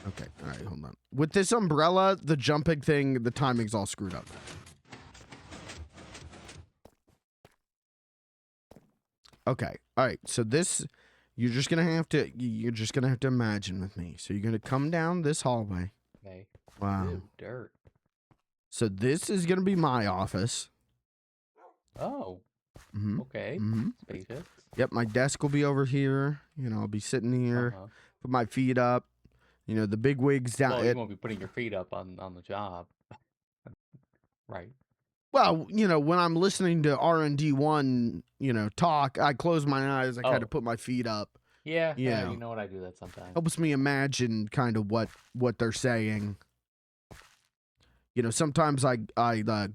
Okay, all right, hold on. With this umbrella, the jumping thing, the timing's all screwed up. Okay, all right. So this, you're just gonna have to imagine with me. So you're gonna come down this hallway. Okay. Wow. Ew, dirt. So this is gonna be my office. Oh. Mm-hmm. Okay. Mm-hmm. Spacious. Yep, my desk will be over here. You know, I'll be sitting here, put my feet up. You know, the big wigs down. Well, you won't be putting your feet up on the job. Right. Well, you know, when I'm listening to R&D1, you know, talk, I close my eyes. I kind of put my feet up. Yeah, Yeah. you know what, I do that sometimes. Helps me imagine kind of what they're saying. You know, sometimes I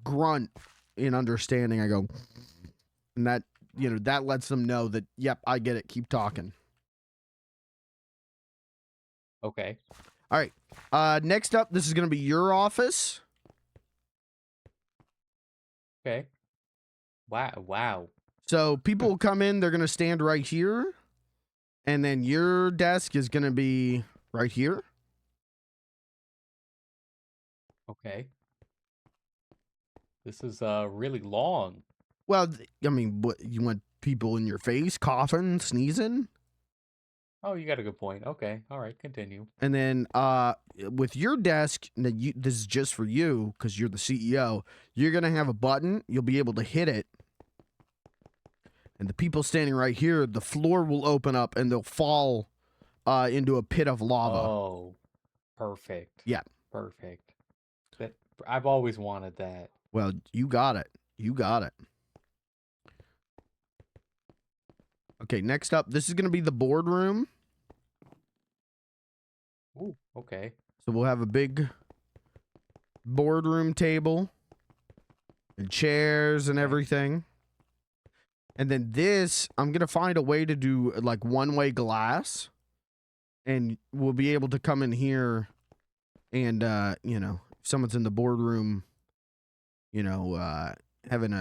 grunt in understanding. I go, and that, you know, that lets them know that, yep, I get it. Keep talking. Okay. All right. Next up, this is going to be your office. Okay. Wow. So people will come in. They're going to stand right here. And then your desk is going to be right here. Okay. This is really long. Well, I mean, what, you want people in your face, coughing, sneezing? Oh, you got a good point. Okay. All right. Continue. And then with your desk, this is just for you because you're the CEO. You're going to have a button. You'll be able to hit it. And the people standing right here, the floor will open up and they'll fall into a pit of lava. Oh, perfect. Yeah. Perfect. I've always wanted that. Well, you got it. You got it. Okay, next up, this is going to be the boardroom. Ooh, okay. So we'll have a big boardroom table and chairs and everything. And then this, I'm going to find a way to do like one-way glass. And we'll be able to come in here and, you know, if someone's in the boardroom, you know, having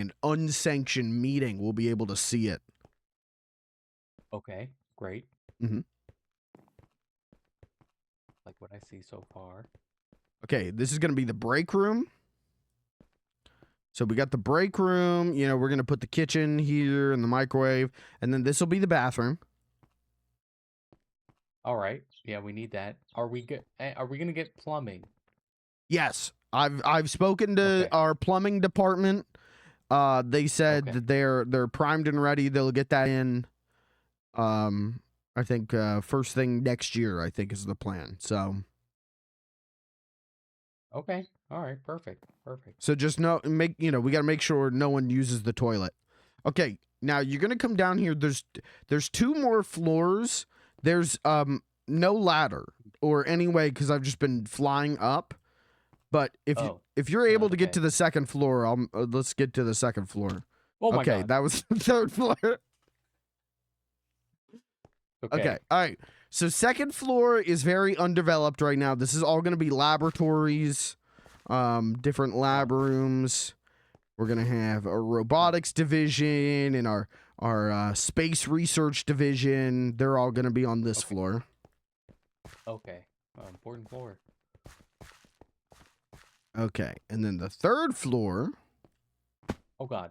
an unsanctioned meeting, we'll be able to see it. Okay, great. Mm-hmm. Like what I see so far. Okay, this is going to be the break room. So we got the break room. You know, we're going to put the kitchen here and the microwave. And then this will be the bathroom. All right. Yeah, we need that. Are we going to get plumbing? Yes. I've spoken to our plumbing department. They said that they're primed and ready. They'll get that in. I think first thing next year, I think is the plan. So okay. All right, perfect. So just we got to make sure no one uses the toilet. Okay, now you're going to come down here. There's two more floors. There's no ladder or any way cuz I've just been flying up. But if you're able to get to the second floor, let's get to the second floor. Oh my God. That was the third floor. Okay. All right. So second floor is very undeveloped right now. This is all going to be laboratories, different lab rooms. We're gonna have a robotics division and our space research division. They're all gonna be on this floor. Okay. Important floor. Okay, and then the third floor. Oh God.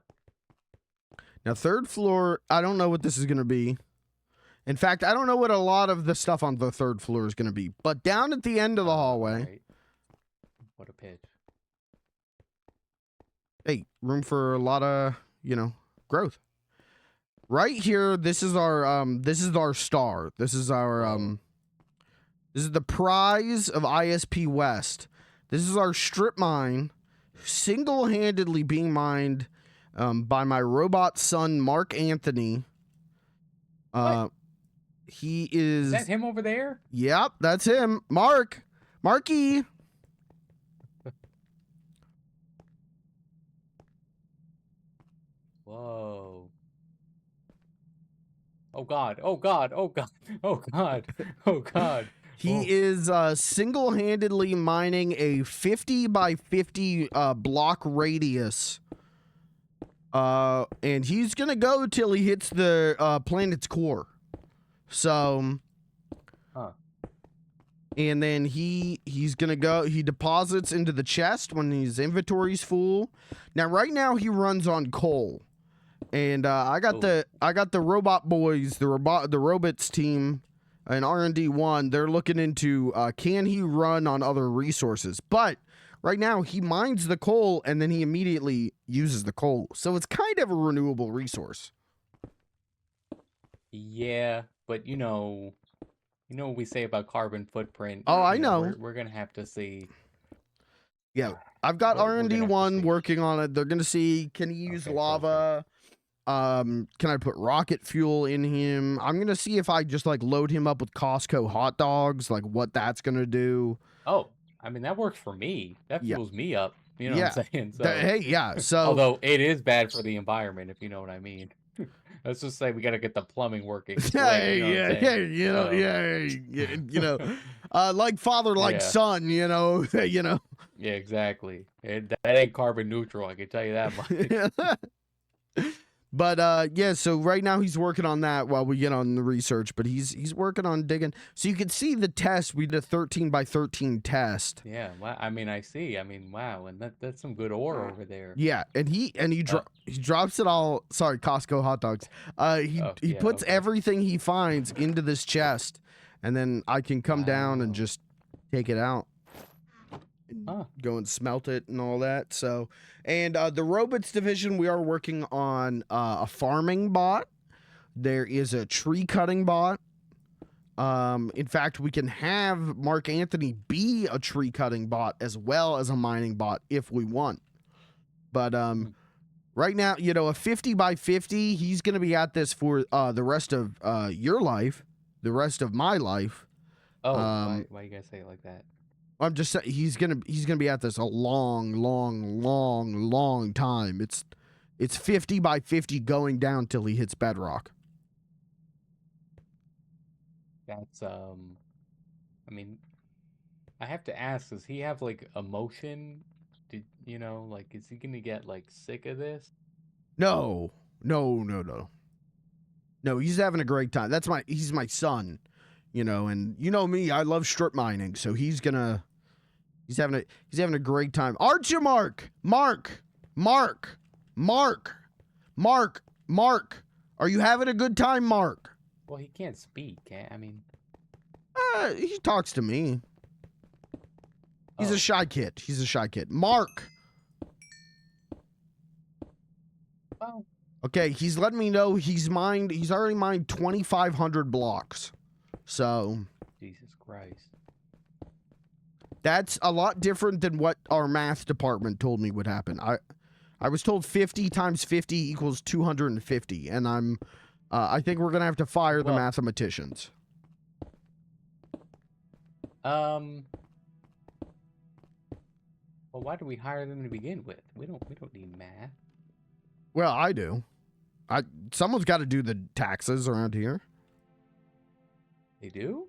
Now, third floor, I don't know what this is going to be. In fact, I don't know what a lot of the stuff on the third floor is going to be. But down at the end of the hallway. Right. What a pitch. Hey, room for a lot of, growth. Right here, this is our star. This is our this is the prize of ISP West. This is our strip mine, single-handedly being mined by my robot son, Marc Anthony. He is... Is that him over there? Yep, that's him. Marky. Whoa. Oh God. Oh God. Oh God. Oh God. Oh God. He is single-handedly mining a 50 by 50 block radius. And he's gonna go till he hits the planet's core. So, and then he's gonna go. He deposits into the chest when his inventory's full. Now, right now he runs on coal, and I got the robot boys, the robots team, and R&D 1. They're looking into can he run on other resources, but. Right now, he mines the coal, and then he immediately uses the coal. So it's kind of a renewable resource. Yeah, but you know what we say about carbon footprint. Oh, I know. We're gonna have to see. Yeah, I've got R&D 1 working on it. They're gonna see, can he use lava? Can I put rocket fuel in him? I'm gonna see if I just like load him up with Costco hot dogs, like what that's gonna do. Oh. I mean, that works for me. That fuels me up. You know what I'm saying? So, hey, yeah. So, although it is bad for the environment, if you know what I mean. Let's just say we got to get the plumbing working. Like father, like son. Yeah, exactly. That ain't carbon neutral. I can tell you that much. But yeah, so right now he's working on that while we get on the research, but he's working on digging. So you can see the test. We did a 13 by 13 test. Yeah, well, I mean, I see. I mean, wow, and that's some good ore over there. Yeah, and he drops it all. Sorry, Costco hot dogs. He puts everything he finds into this chest, and then I can come down and just take it out. Go and smelt it and all that. So, and the robots division, we are working on a farming bot. There is a tree cutting bot. In fact, we can have Marc Anthony be a tree cutting bot as well as a mining bot if we want. But right now, a 50 by 50, he's going to be at this for the rest of your life, the rest of my life. Oh, why you guys say it like that? I'm just saying he's gonna be at this a long time. It's 50 by 50 going down till he hits bedrock. That's I mean, I have to ask, does he have like emotion? Is he gonna get like sick of this? No, he's having a great time. He's my son, and you know me, I love strip mining, so he's having a great time. Aren't you, Mark? Mark, are you having a good time, Mark? Well, he can't speak. I mean, he talks to me. He's a shy kid. Mark. Oh. Okay, he's letting me know he's already mined 2,500 blocks. So. Jesus Christ. That's a lot different than what our math department told me would happen. I was told 50 times 50 equals 250, and I think we're gonna have to fire the mathematicians. Well, why do we hire them to begin with? We don't need math. Well, I do. Someone's got to do the taxes around here. They do?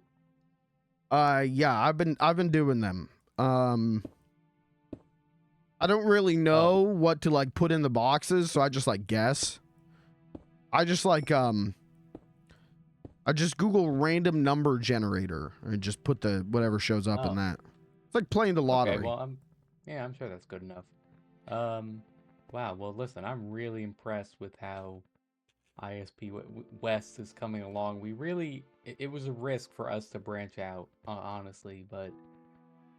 Yeah, I've been doing them. I don't really know what to like put in the boxes, so I just like guess. I just like I just Google random number generator and just put the whatever shows up in that. It's like playing the lottery. Okay, well, I'm sure that's good enough. Wow. Well, listen, I'm really impressed with how ISP West is coming along. We really, it was a risk for us to branch out, honestly, but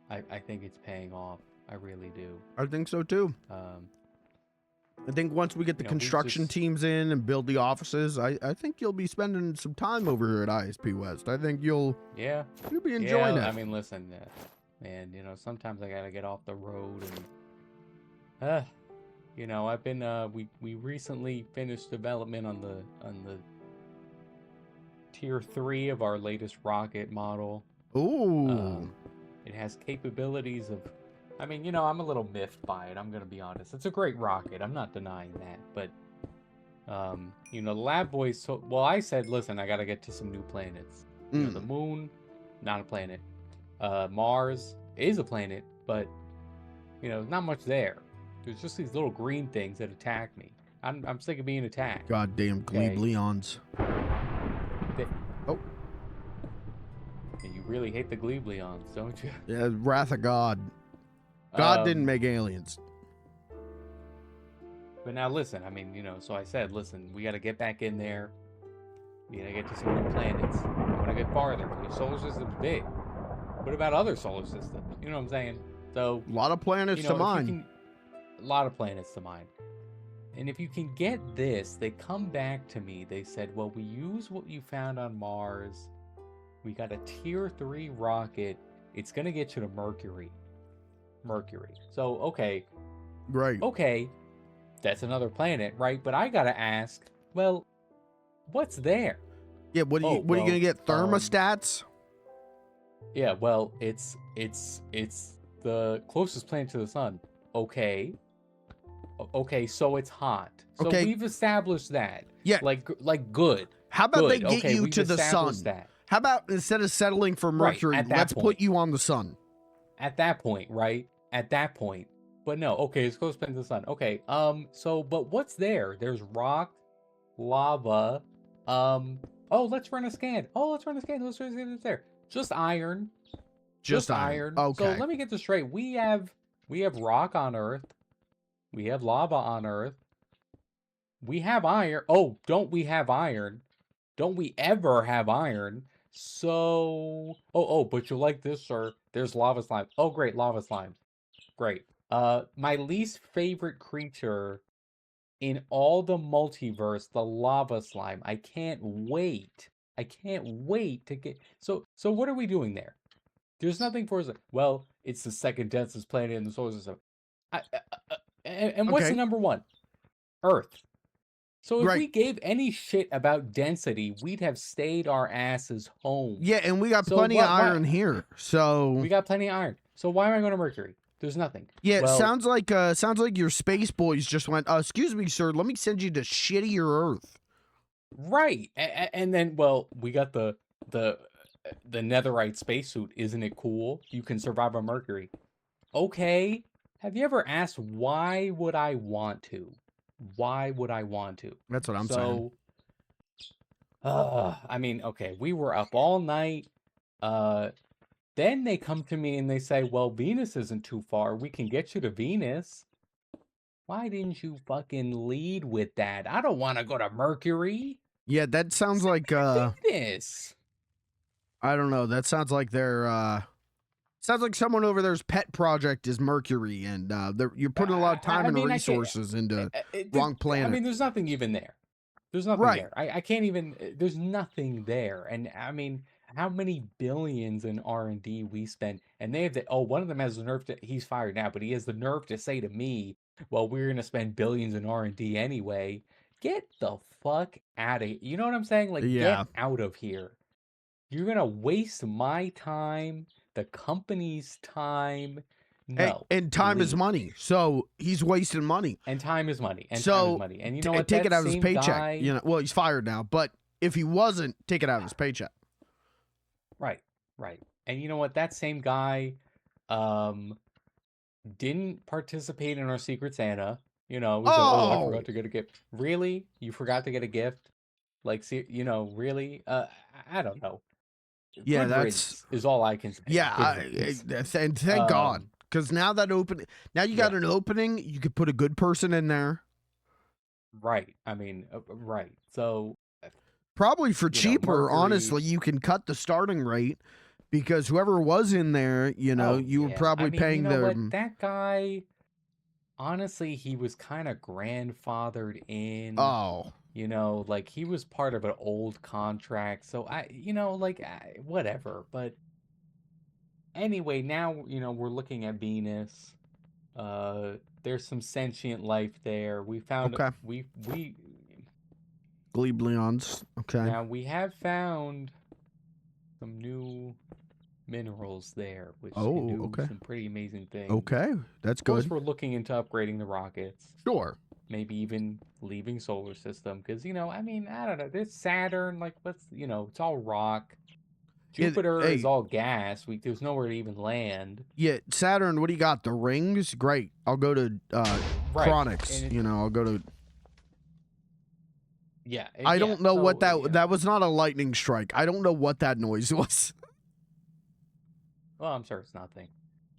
I think it's paying off. I really do. I think so too. I think once we get the construction teams in and build the offices, I think you'll be spending some time over here at ISP West. I think you'll be enjoying it. I mean, listen, man, you know, sometimes I gotta get off the road and you know, I've been we recently finished development on the tier 3 of our latest rocket model. Ooh. It has capabilities of, I mean, you know, I'm a little miffed by it. I'm going to be honest. It's a great rocket. I'm not denying that. But, you know, the lab boys, well, I said, listen, I got to get to some new planets. You know, the moon, not a planet. Mars is a planet, but, you know, not much there. There's just these little green things that attack me. I'm sick of being attacked. Goddamn glebe leons. You really hate the glebe leons, don't you? Yeah, wrath of God. God didn't make aliens. But now listen, I mean, you know, so I said, listen, we got to get back in there. We got to get to some new planets. I want to get farther. The solar system's big. What about other solar systems? You know what I'm saying? So a lot of planets to mine. A lot of planets to mine. And if you can get this, they come back to me. They said, well, we use what you found on Mars. We got a tier 3 rocket. It's going to get you to Mercury. So, okay. Right. Okay. That's another planet, right? But I got to ask, well, what's there? Yeah, what are you going to get? Thermostats? Yeah, well, it's the closest planet to the sun. Okay. Okay, so it's hot. So we've established that. Yeah. Like good. How about they get you to the sun? That. How about instead of settling for Mercury, let's put you on the sun? At that point, right? At that point. But no, okay, it's close to the sun. Okay, so, but what's there? There's rock, lava, let's run a scan. Let's run a scan. Let's see what's there. Just iron. Just iron. Okay. So let me get this straight. We have rock on Earth. We have lava on Earth. We have iron. Oh, don't we have iron? Don't we ever have iron? So, but you like this, sir. There's lava slime. Oh, great, lava slime. Great. My least favorite creature in all the multiverse, the lava slime. I can't wait. I can't wait to get... So what are we doing there? There's nothing for us. Well, it's the second densest planet in the solar system. And what's the number one? Earth. So if we gave any shit about density, we'd have stayed our asses home. Yeah, and we got plenty of iron here. So we got plenty of iron. So why am I going to Mercury? There's nothing. Yeah, well, sounds like your space boys just went, excuse me, sir, let me send you to shittier Earth. Right. And then, well, we got the netherite spacesuit. Isn't it cool? You can survive on Mercury. Okay. Have you ever asked, why would I want to? Why would I want to? That's what I'm saying. I mean, okay, we were up all night. Then they come to me and they say, well, Venus isn't too far. We can get you to Venus. Why didn't you fucking lead with that? I don't want to go to Mercury. Yeah, that sounds like Venus. I don't know. That sounds like their sounds like someone over there's pet project is Mercury, and you're putting a lot of time and resources into wrong planet. I mean, there's nothing even there. There's nothing there. I can't even. There's nothing there, and I mean, how many billions in R&D we spend, and they have the one of them has the nerve to. He's fired now, but he has the nerve to say to me, "Well, we're gonna spend billions in R&D anyway." Get the fuck out of here. You know what I'm saying? Like, get out of here. You're gonna waste my time. The company's time. No. And time is money. So he's wasting money. And time is money. And time is money. And you know what? Take it out of his paycheck. You know, well, he's fired now, but if he wasn't, take it out of his paycheck. Right. And you know what? That same guy, didn't participate in our Secret Santa. You know, we said, "Oh, I Oh, forgot to get a gift." Really? You forgot to get a gift? Like, you know, really? I don't know. yeah, Good that's riddance is all I can say. yeah. Good riddance. And thank God, Um, because now that now you got yeah, an opening. You could put a good person in there, right. I mean, right. So, probably for you know, cheaper. Mercury. Honestly, you can cut the starting rate because whoever was in there, Oh, you were yeah. I probably mean, you paying know what? them. That guy, honestly, he was kind of grandfathered in. Oh, You know, like he was part of an old contract. So you know, like whatever. But anyway, now, you know, we're looking at Venus. Uh, there's some sentient life there. We found okay. we Gleebleons. Okay. now we have found some new minerals there, which can Oh, do okay. some pretty amazing things. Okay, that's Of course, good. we're looking into upgrading the rockets. Sure. Maybe even leaving solar system, because, you know, I mean, I don't know. There's Saturn, like, what's, you know, it's all rock. Yeah, Jupiter is hey, all gas. There's nowhere to even land. yeah, Saturn. What do you got? The rings? Great. I'll go to Right. Chronix. And You know, I'll go to. yeah, I yeah. don't know So, what that you know, that was. Not a lightning strike. I don't know what that noise was. well, I'm sure it's nothing.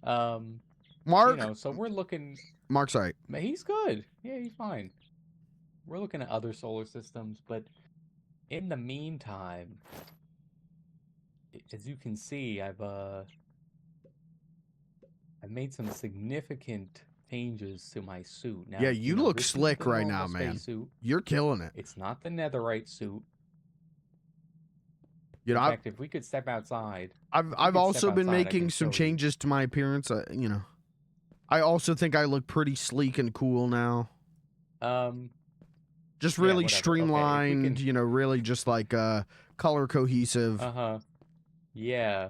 You Mark. know, so we're looking. Mark's right. He's good. Yeah, he's fine. We're looking at other solar systems, but in the meantime, as you can see, I've made some significant changes to my suit. Now, Yeah, you you know, look this isn't slick the right normal now, man. spacesuit. You're killing it. It's not the netherite suit. You In know, fact, if we could step outside, I've could step also been outside, I making can some show you. changes to my appearance. You know, I also think I look pretty sleek and cool now. Just Yeah, really whatever. Okay, if we streamlined. can. You know, really just like color cohesive. Uh-huh. Yeah.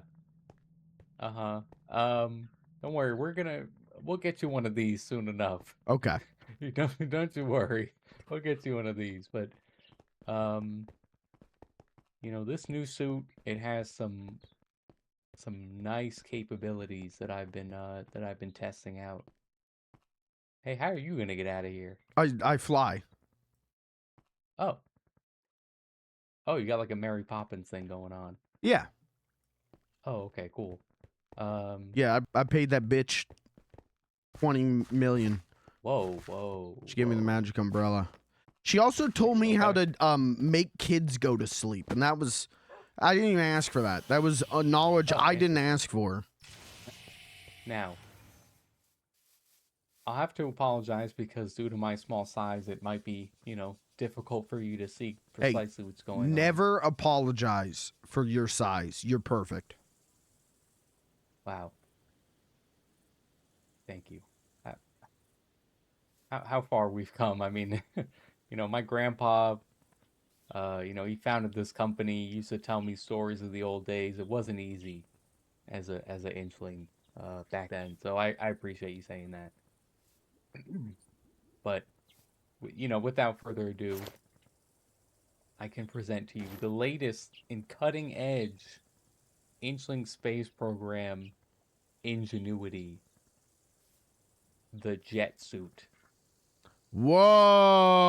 Uh-huh. Don't worry, we'll get you one of these soon enough. Okay. You don't you worry. We'll get you one of these, but you know, this new suit, it has some nice capabilities that I've been testing out. Hey, how are you gonna get out of here? I fly. Oh. Oh, you got like a Mary Poppins thing going on. Yeah. Oh, okay, cool. Yeah, I paid that bitch 20 million. Whoa. She gave me the magic umbrella. She also told me how to make kids go to sleep, and that was I didn't even ask for that. That was a knowledge I didn't ask for. Now, I'll have to apologize because due to my small size, it might be, you know, difficult for you to see precisely what's going on. Never apologize for your size. You're perfect. Wow. Thank you. How far we've come. I mean, you know, my grandpa, you know, he founded this company. He used to tell me stories of the old days. It wasn't easy as an inchling back then. So I appreciate you saying that. But, you know, without further ado, I can present to you the latest in cutting edge inchling space program ingenuity, the jet suit.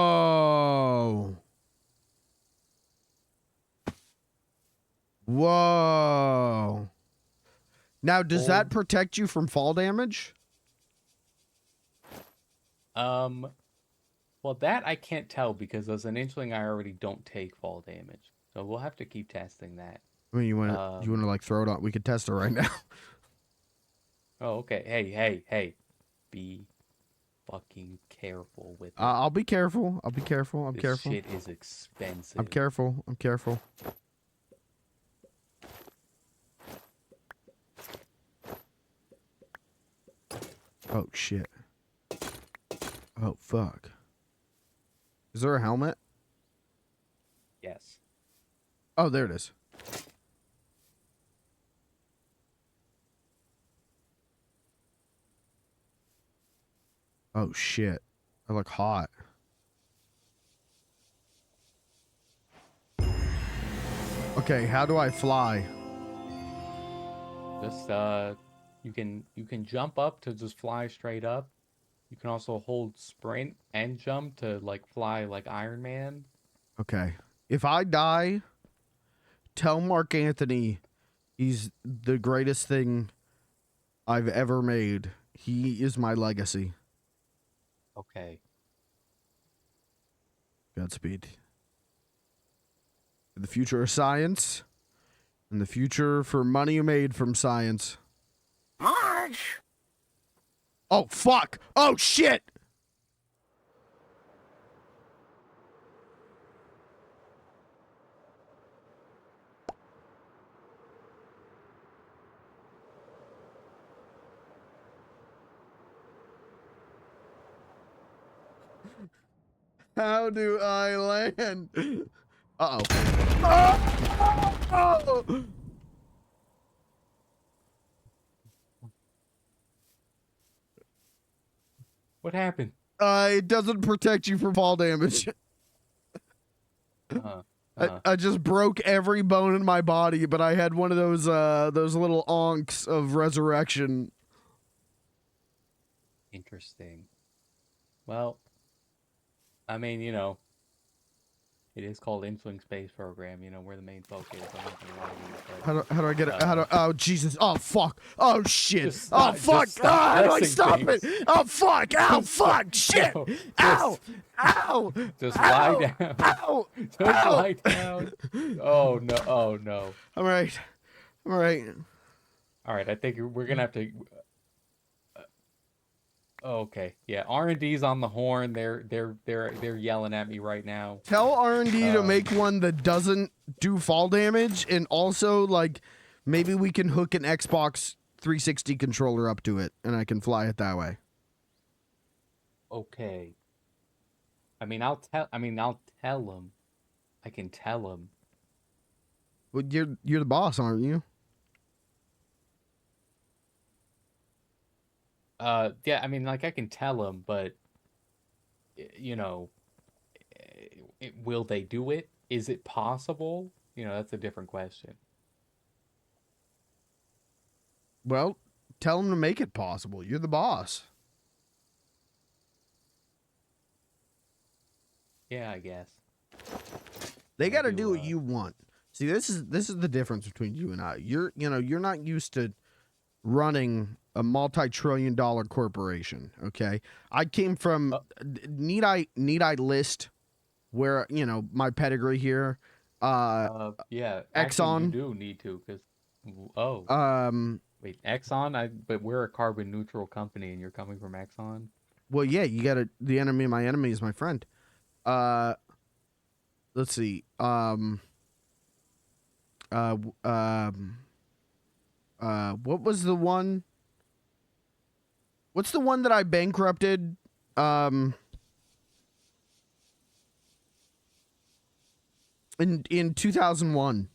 Whoa. Whoa. Now, does that protect you from fall damage? Well, that I can't tell because as an inchling, I already don't take fall damage. So we'll have to keep testing that. I mean, you want to like throw it on? We could test it right now. Oh, okay. Hey. Be fucking careful with it. I'll be careful. I'm careful. This shit is expensive. I'm careful. Oh, shit. Oh, fuck. Is there a helmet? Yes. Oh, there it is. Oh, shit. I look hot. Okay, how do I fly? Just You can jump up to just fly straight up. You can also hold sprint and jump to like fly like Iron Man. Okay. If I die, tell Mark Anthony he's the greatest thing I've ever made. He is my legacy. Okay. Godspeed. The future of science, and the future for money made from science. Marge! Oh, fuck! Oh, shit! How do I land? Uh-oh. Oh! What happened? It doesn't protect you from fall damage. I just broke every bone in my body, but I had one of those little onks of resurrection. Interesting. Well, I mean, you know, it is called Influence Space Program. You know, we're the main focus. I'm not gonna lie to you, but, How do I get it? Oh, Jesus. Oh, fuck. Oh, shit. Just Oh, stop- fuck. just stop How do I pressing stop things. it? Oh, fuck. Ow, fuck. Shit. No, Ow. Ow. just Ow. lie down. Ow. Just Ow. lie down. Oh no! Oh no! All right. All right. All right, I think we're gonna have to. Okay, yeah. R&D's on the horn. They're yelling at me right now. Tell R&D to Um, make one that doesn't do fall damage, and also, like, maybe we can hook an Xbox 360 controller up to it, and I can fly it that way. Okay. I'll tell them. I can tell them. Well, you're the boss, aren't you? Yeah. I can tell them, but you know, will they do it? Is it possible? You know, that's a different question. Well, tell them to make it possible. You're the boss. Yeah, I guess. They I got to do, do what you want. See, this is the difference between you and I. You're not used to running a multi-trillion-dollar corporation, okay? I came from need I list where, my pedigree here? Yeah. Actually, you Exxon. do need to, because wait, Exxon. But we're a carbon neutral company, and you're coming from Exxon. Well, yeah, you got to the enemy of my enemy is my friend. Let's see. What was the one? What's the one that I bankrupted? In 2001,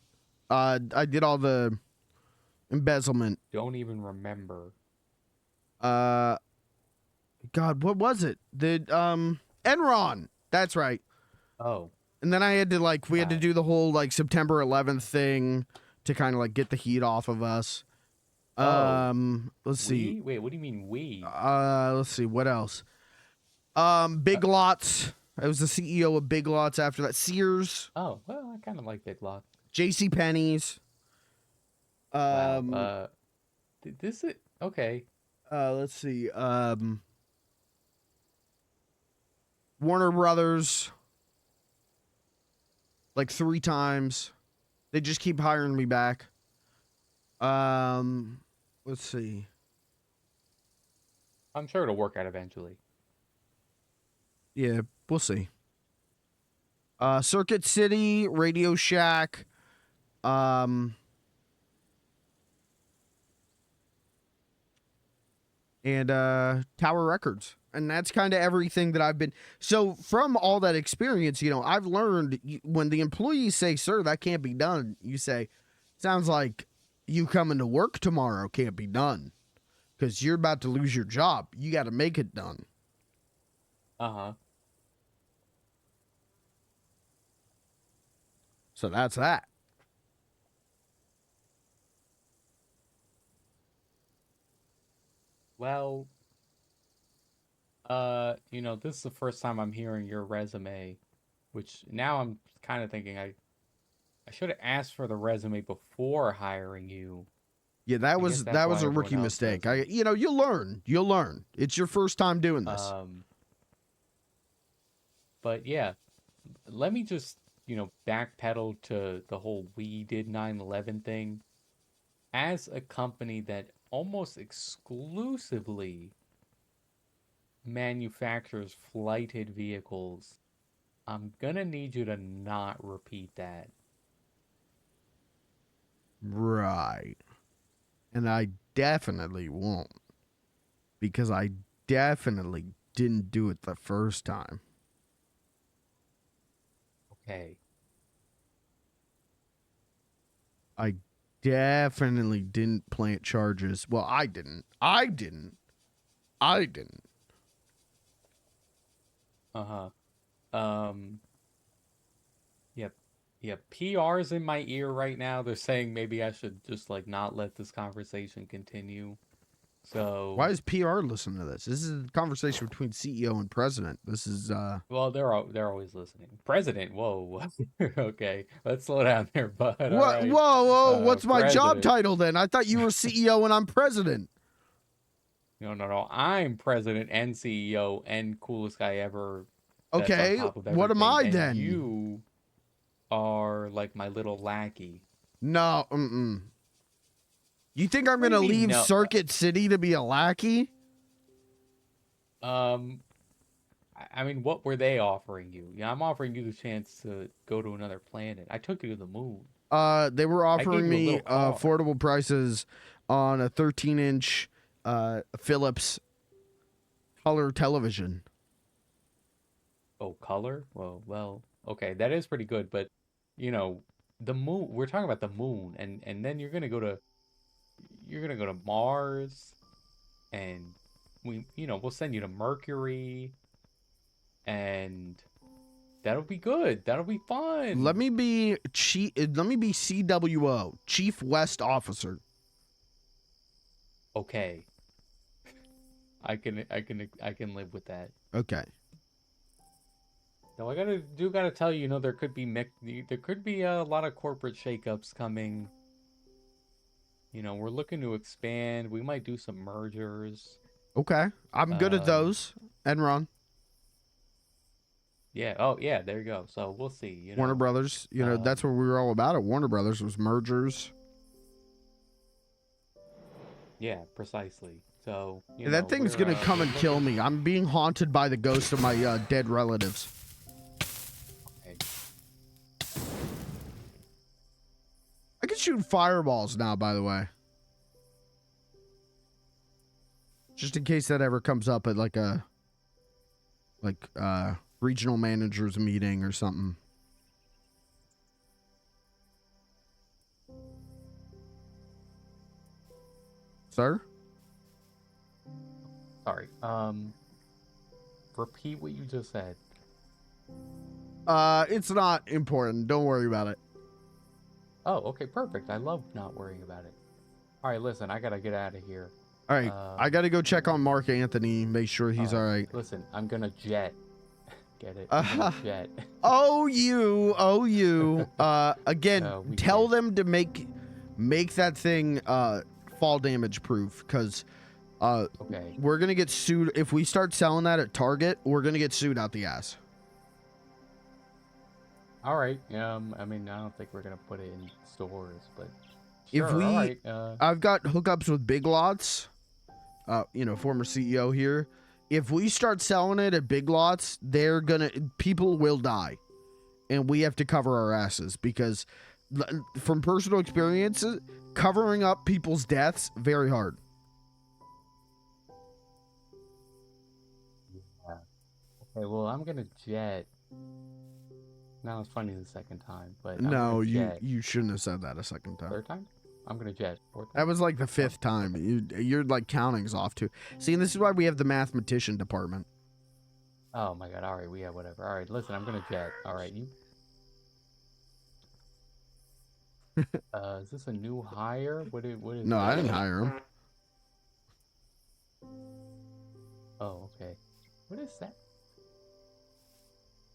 I did all the embezzlement. Don't even remember. God, what was it? The Enron. That's right. Oh. And then I had to we had to Wow. do the whole September 11th thing to kind of get the heat off of us. Let's see. Wait, what do you mean we? Let's see what else. Big Lots. I was the CEO of Big Lots after that. Sears, Oh, well, I kind of like Big Lots. J.C. Penney's. Wow. This is okay. Let's see. Warner Brothers. 3 times. They just keep hiring me back. Let's see. I'm sure it'll work out eventually. Yeah, we'll see. Circuit City, Radio Shack, and Tower Records. And that's kind of everything that I've been. So from all that experience, I've learned when the employees say, "Sir, that can't be done," you say, "Sounds like you coming to work tomorrow can't be done because you're about to lose your job. You got to make it done." Uh-huh. So that's that. Well, you know, this is the first time I'm hearing your resume, which now I'm kind of thinking I should have asked for the resume before hiring you. Yeah, that I guess was that's why a everyone rookie else mistake. does it. You know, you'll learn. You'll learn. It's your first time doing this. But yeah, let me just, you know, backpedal to the whole we did 9/11 thing. As a company that almost exclusively manufactures flighted vehicles, I'm gonna need you to not repeat that. Right. And I definitely won't, because I definitely didn't do it the first time. Okay. I definitely didn't plant charges. Well, I didn't. I didn't. Uh-huh. Um, yep. Yep. PR's in my ear right now. They're saying maybe I should just like not let this conversation continue. Why So, is PR listening to this? This is a conversation between CEO and president. This is well, they're always listening. President, whoa. Okay. Let's slow down there, bud. All what? right. Whoa! What's my job President. title then? I thought you were CEO and I'm president. No. I'm president and CEO and coolest guy ever that's on Okay, top of what am everything. I And then? you are like my little lackey. No. You think I'm What do gonna you mean, leave no? Circuit City to be a lackey? I mean, what were they offering you? Yeah, I'm offering you the chance to go to another planet. I took you to the moon. They were I gave offering you a me little car. affordable prices on a 13-inch Philips color television. Oh, color? Well, okay, that is pretty good, but you know, the moon, we're talking about the moon, and then you're gonna go to Mars, and we'll send you to Mercury, and that'll be good. That'll be Let fun. me be CWO, Chief West Officer. Okay. I can live with that. Okay. Now I gotta tell you, there could be a lot of corporate shakeups coming. We're looking to expand. We might do some mergers. Okay. I'm good at Um, those. Enron, yeah. Oh, yeah. There you go. So we'll see. Warner Brothers. That's what we were all about at Warner Brothers, was mergers. Yeah, precisely. So And that thing's gonna come and kill me. I'm being haunted by the ghost of my dead relatives. Okay. I can shoot fireballs now, by the way. Just in case that ever comes up at like a regional managers meeting or something. Sir? Sorry. Repeat what you just said. It's not important. Don't worry about it. Oh, okay, perfect. I love not worrying about it. All right, listen, I gotta get out of here. All right, I gotta go check on Mark Anthony, make sure he's all right. Listen, I'm gonna jet. Get it? I'm gonna jet. Oh, you. Again, No, we tell can't. them to make that thing fall damage proof, because Okay. we're gonna get sued if we start selling that at Target. We're gonna get sued out the ass. All right. I mean, I don't think we're gonna put it in stores, but If sure. we, All right. I've got hookups with Big Lots. Former CEO here. If we start selling it at Big Lots, people will die, and we have to cover our asses, because from personal experiences, covering up people's deaths very hard. Yeah. Okay. Well, I'm gonna jet. Now it's funny the second time, but I'm No, gonna jet. you shouldn't have said that a second time. Third time? I'm gonna jet. Fourth time? That was like the fifth time. You're like counting's off too. See, and this is why we have the mathematician department. Oh my god. All right. We have whatever. All right. Listen, I'm gonna jet. All right. You. Is this a new hire? What is No, I this? didn't hire him. Oh, okay. What is that?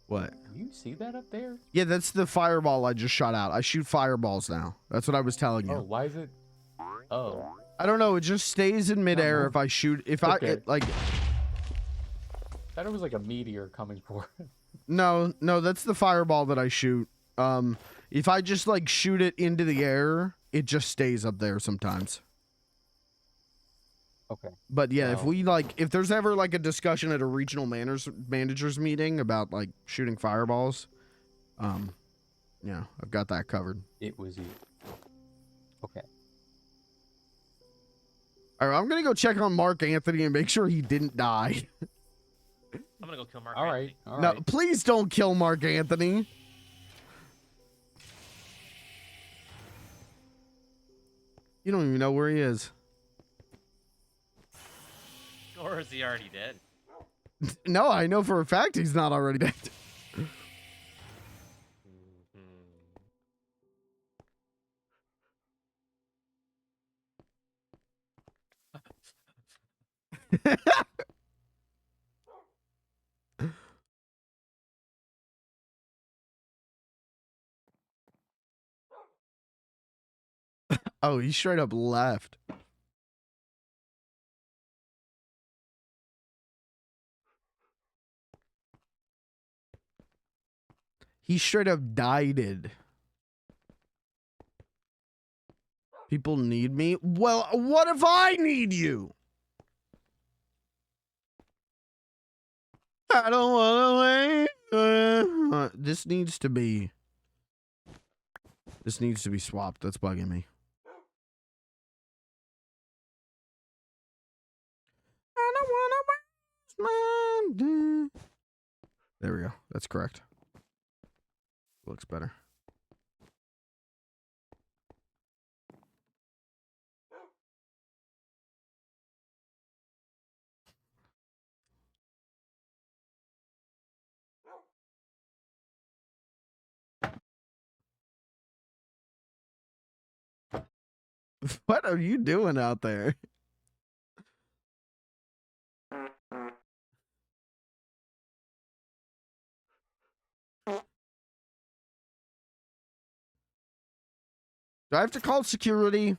What? Do you see that up there? Yeah, that's the fireball I just shot out. I shoot fireballs now. That's what I was telling you. Oh, why is it? Oh. I don't know. It just stays in midair move. if I shoot. If Okay. like. Thought it was like a meteor coming for it. No, that's the fireball that I shoot. If I just like shoot it into the air, it just stays up there sometimes. Okay. But yeah, if Well. we like, if there's ever like a discussion at a regional managers meeting about like shooting fireballs, yeah, I've got that covered. It was you. Okay. All right, I'm gonna go check on Mark Anthony and make sure he didn't die. I'm gonna go kill Mark. All right. All No, right. please don't kill Mark Anthony. You don't even know where he is. Or is he already dead? No, I know for a fact he's not already dead. Oh, he straight up left. He straight up died. People need me? Well, what if I need you? I don't want to wait. This needs to be swapped. That's bugging me. I don't want to waste my day. There we go. That's correct. Looks better. What are you doing out there? Do I have to call security?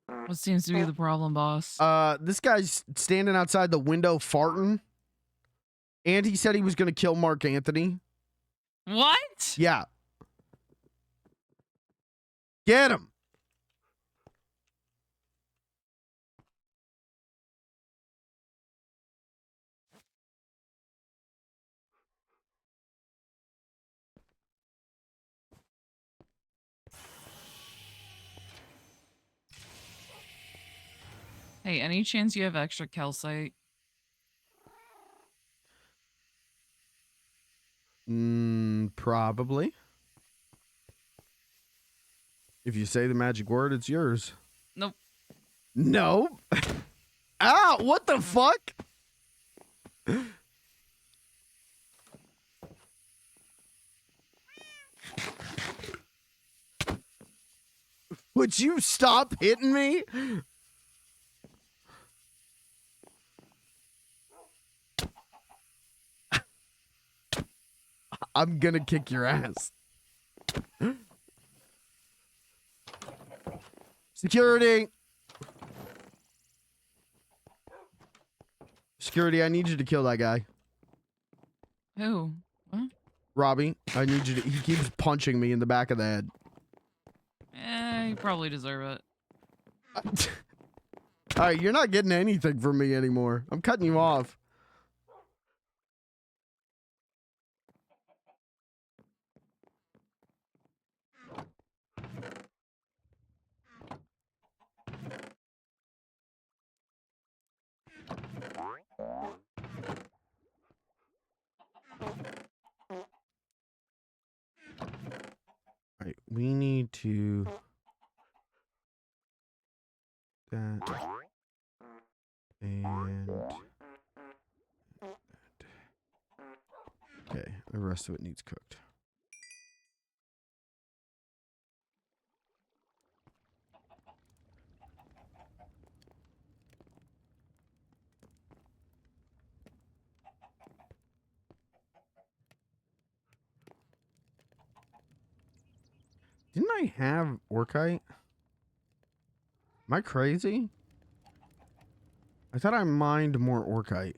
What seems to be the problem, boss? This guy's standing outside the window farting. And he said he was going to kill Mark Anthony. What? Yeah. Get him. Hey, any chance you have extra calcite? Probably. If you say the magic word, it's yours. Nope. No. Ow, what the fuck? Would you stop hitting me? I'm gonna kick your ass. Security. Security, I need you to kill that guy. Who? What? Robbie, I need you to... He keeps punching me in the back of the head. You probably deserve it. All right, you're not getting anything from me anymore. I'm cutting you off. All right, we need to... That... And... Okay, the rest of it needs cooked. I have orkite? Am I crazy? I thought I mined more orkite.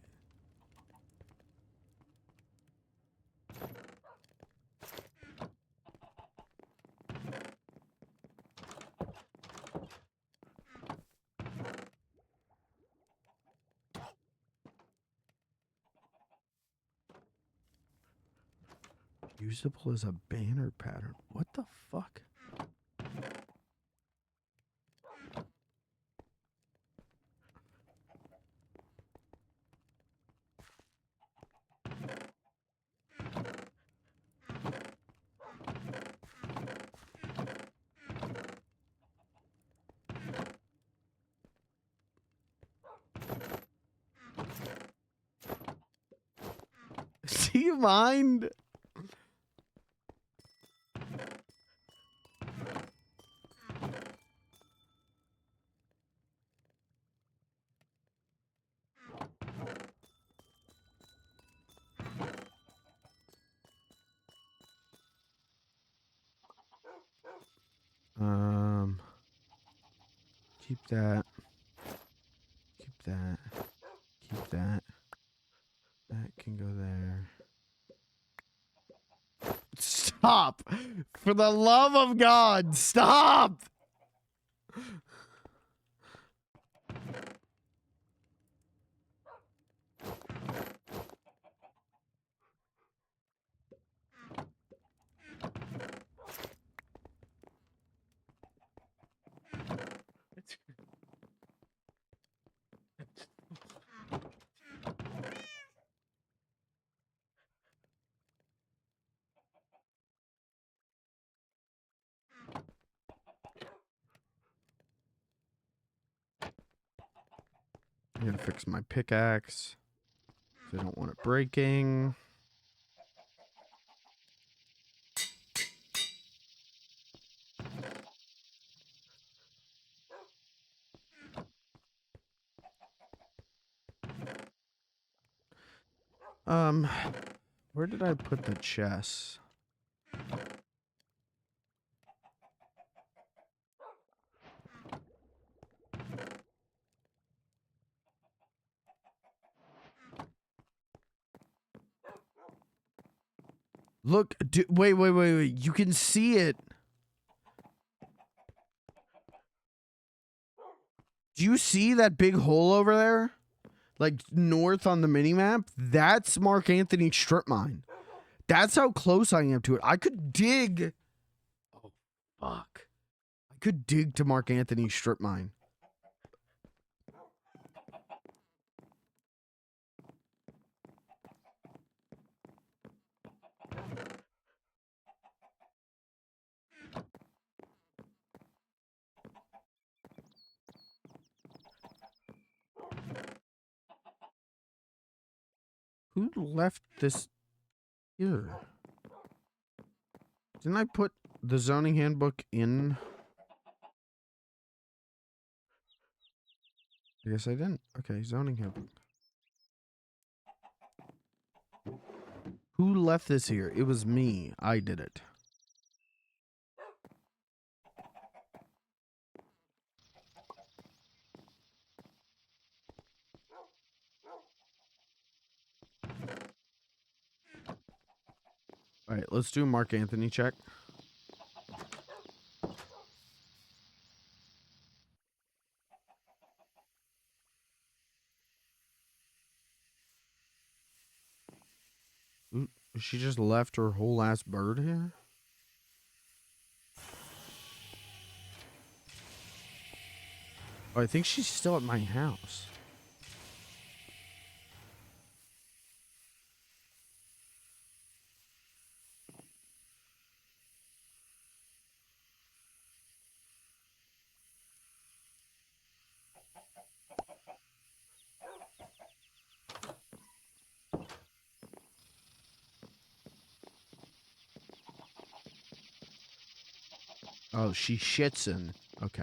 Usable as a banner pattern. What the fuck? Do you mind? Keep that. Keep that. Keep that. That can go there. Stop! For the love of God, stop! I gotta fix my pickaxe. I don't want it breaking. Where did I put the chest? Look, wait. You can see it. Do you see that big hole over there? Like north on the minimap? That's Mark Anthony strip mine. That's how close I am to it. I could dig. Oh, fuck. I could dig to Mark Anthony's strip mine. Who left this here? Didn't I put the zoning handbook in? I guess I didn't. Okay, zoning handbook. Who left this here? It was me. I did it. All right, let's do a Mark Anthony check. Ooh, she just left her whole ass bird here? Oh, I think she's still at my house. Oh, she shits in. Okay.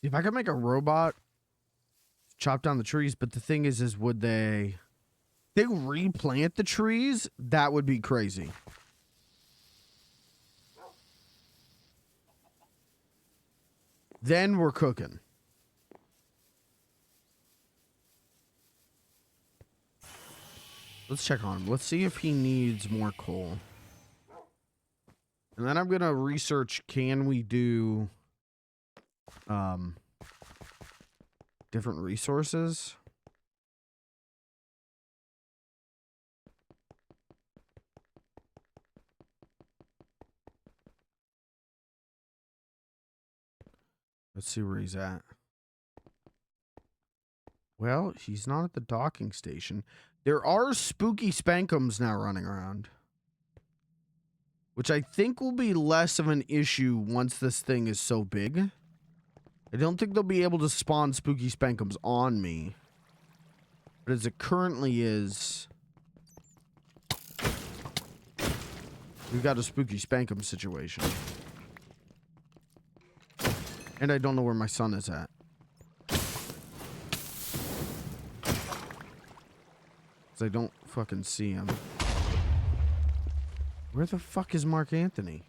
See, if I could make a robot chop down the trees, but the thing is would they replant the trees? That would be crazy. Then we're cooking. Let's check on him. Let's see if he needs more coal. And then I'm gonna research, can we do different resources? Let's see where he's at. Well, he's not at the docking station. There are spooky spankums now running around, which I think will be less of an issue once this thing is so big. I don't think they'll be able to spawn spooky spankums on me. But as it currently is, we've got a spooky spankum situation. And I don't know where my son is at. I don't fucking see him. Where the fuck is Mark Anthony?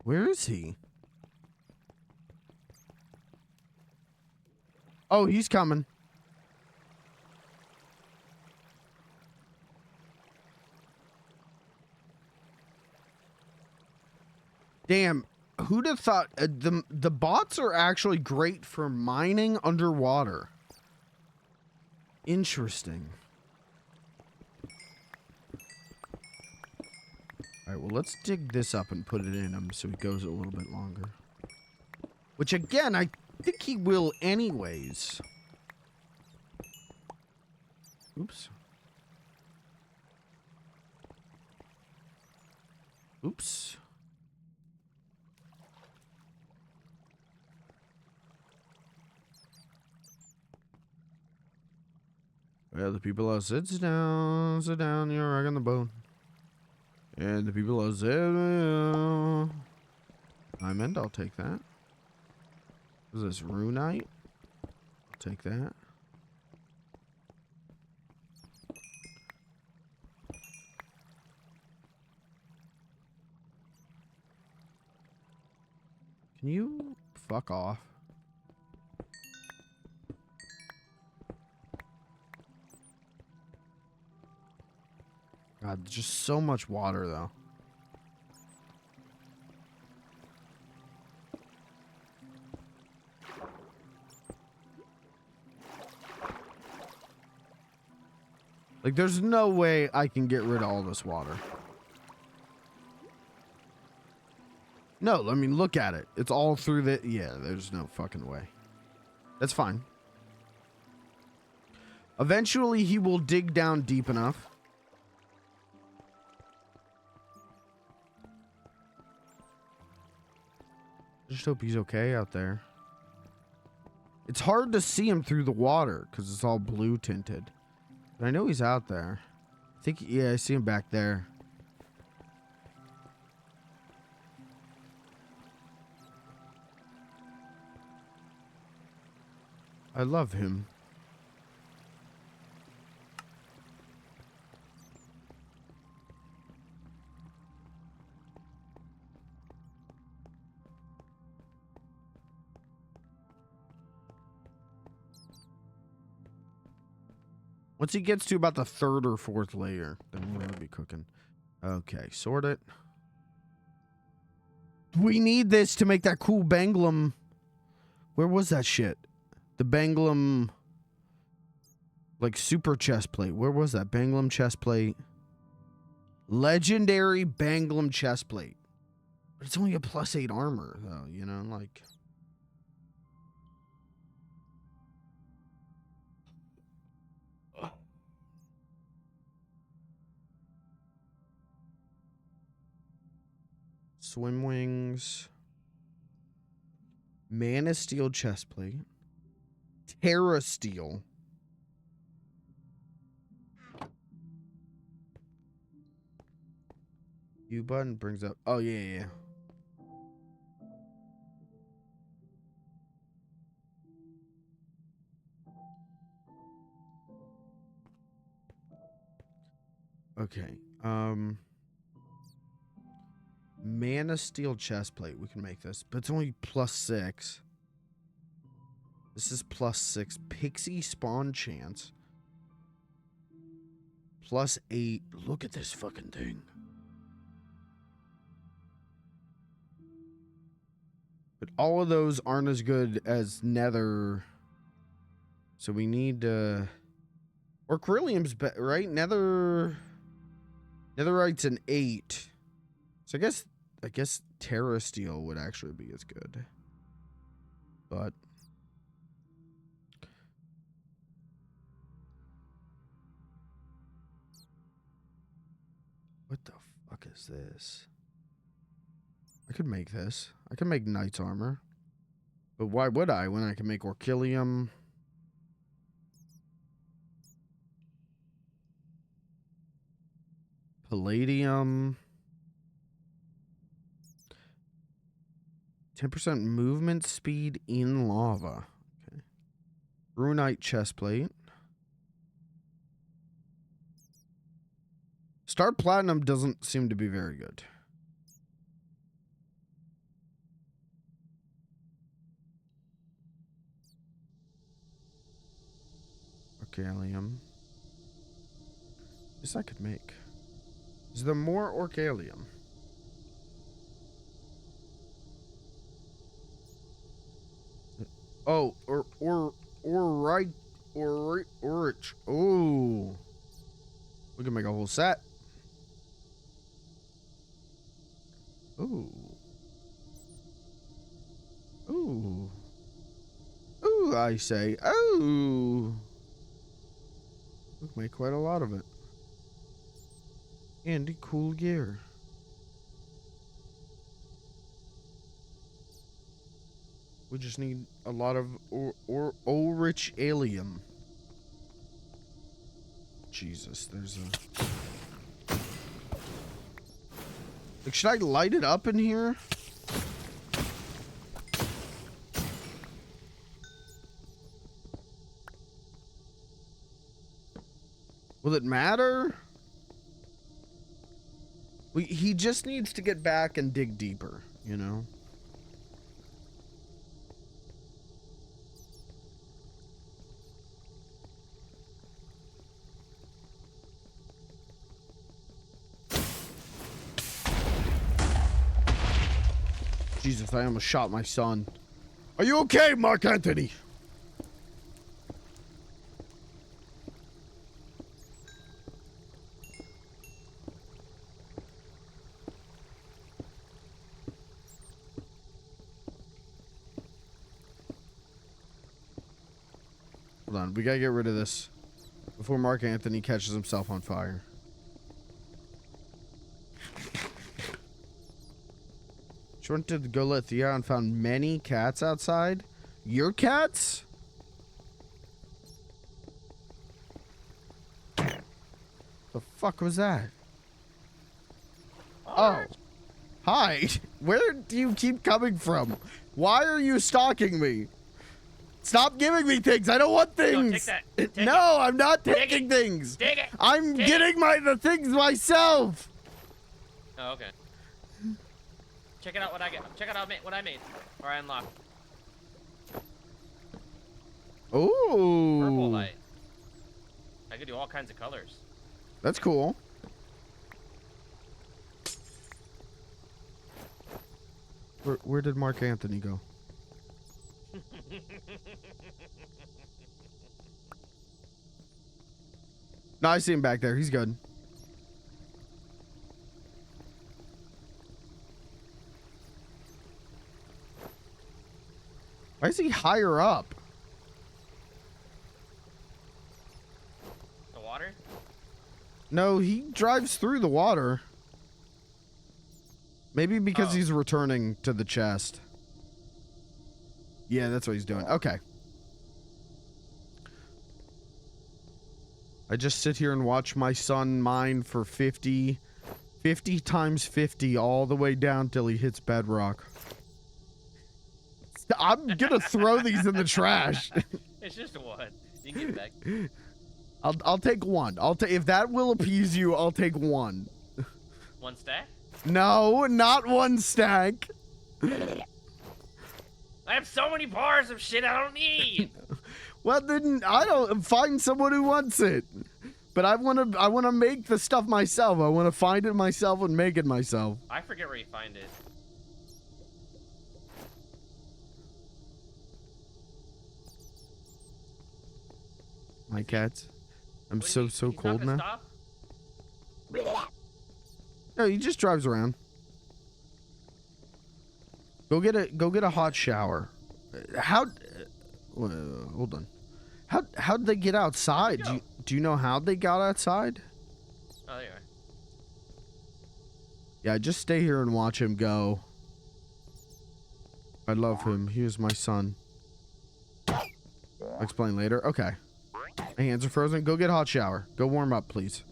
Where is he? Oh, he's coming. Damn, who'd have thought the bots are actually great for mining underwater. Interesting. All right, well, let's dig this up and put it in him so he goes a little bit longer. Which, again, I think he will anyways. Oops. Oops. Well, the people all sit down, you're rocking the boat. And the people all sit down. I'll take that. What is this, Runite? I'll take that. Can you fuck off? God, just so much water, though. Like, there's no way I can get rid of all this water. No, I mean, look at it. It's all through the... Yeah, there's no fucking way. That's fine. Eventually, he will dig down deep enough. I just hope he's okay out there. It's hard to see him through the water because it's all blue tinted. But I know he's out there. I think, yeah, I see him back there. I love him. Once he gets to about the 3rd or 4th layer, then we're gonna be cooking. Okay, sort it. We need this to make that cool Banglum. Where was that shit? The Banglum, like, super chest plate. Where was that? Banglum chest plate. Legendary Banglum chest plate. But it's only a +8 armor, though, you know, like... Swim wings. Mana Steel chestplate. Terra Steel. U button brings up. Oh, yeah. Okay. Mana steel chest plate. We can make this, but it's only +6. This is +6. Pixie spawn chance. +8. Look at this fucking thing. But all of those aren't as good as nether. So we need Orcrillium's right? Netherite's an 8. So I guess Terra Steel would actually be as good. But what the fuck is this? I could make this. I can make knight's armor. But why would I when I can make Orchillium? Palladium. 10% movement speed in lava. Okay. Runite chestplate. Star Platinum doesn't seem to be very good. Orcalium. This I could make. Is there more Orcalium? Oh, Orich. Oh. We can make a whole set. Ooh. Ooh. Ooh, I say. Oh. We can make quite a lot of it. And cool gear. We just need a lot of Orich Allium. Jesus, there's a... Like, should I light it up in here? Will it matter? He just needs to get back and dig deeper, you know? Jesus, I almost shot my son. Are you okay, Mark Anthony? Hold on, we gotta get rid of this before Mark Anthony catches himself on fire. She went to go let Thea and found many cats outside. Your cats? The fuck was that? Oh. Hi. Where do you keep coming from? Why are you stalking me? Stop giving me things. I don't want things. Take that. Take no, I'm not taking things. Take it. I'm Take getting the things myself. Oh, okay. Check it out what I get. Check it out what I made. Or I unlocked. Ooh. Purple light. I could do all kinds of colors. That's cool. Where did Mark Anthony go? No, I see him back there. He's good. Why is he higher up? The water? No, he drives through the water. Maybe because he's returning to the chest. Yeah, that's what he's doing. Okay. I just sit here and watch my son mine for 50 50 times 50 all the way down till he hits bedrock. I'm gonna throw these in the trash. It's just one. You can get back. I'll take one. If that will appease you, I'll take one. One stack? No, not one stack. I have so many bars of shit I don't need. Well, then I don't find someone who wants it. But I wanna make the stuff myself. I wanna find it myself and make it myself. I forget where you find it. My cats. I'm What, so he's not cold gonna now. Stop? No, he just drives around. Go get a hot shower. How? Hold on. How did they get outside? Do you know how they got outside? Oh, there you are. Yeah, just stay here and watch him go. I love him. He is my son. I'll explain later. Okay. My hands are frozen. Go get a hot shower. Go warm up, please.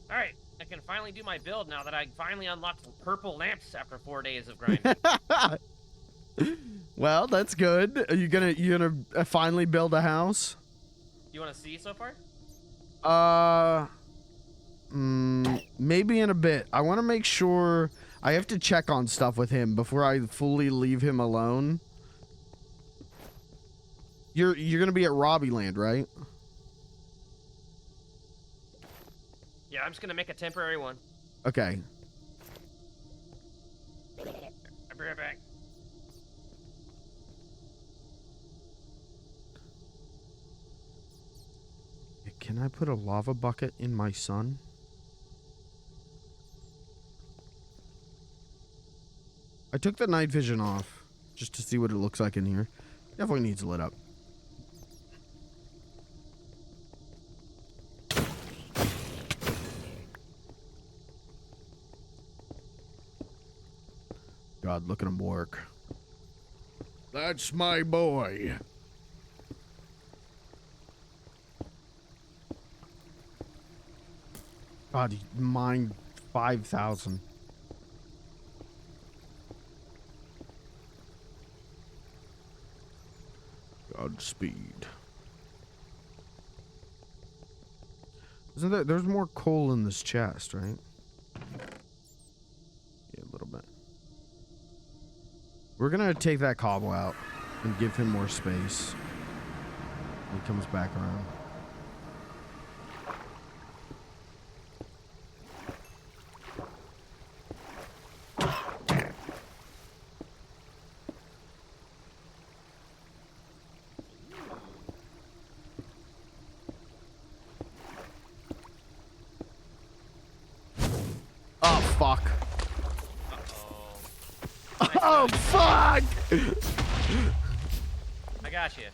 Alright, I can finally do my build now that I finally unlocked purple lamps after 4 days of grinding. Well, that's good. Are you gonna finally build a house? You want to see so far? Maybe in a bit. I want to make sure. I have to check on stuff with him before I fully leave him alone. You're gonna be at Robbie Land, right? Yeah, I'm just gonna make a temporary one. Okay. I'll be right back. Can I put a lava bucket in my sun? I took the night vision off just to see what it looks like in here. Definitely needs lit up. God, look at him work. That's my boy. God, he mined 5,000. Godspeed. Isn't there? There's more coal in this chest, right? Yeah, a little bit. We're gonna take that cobble out and give him more space when he comes back around. Oh, fuck. Uh-oh. Oh, fuck! I got you.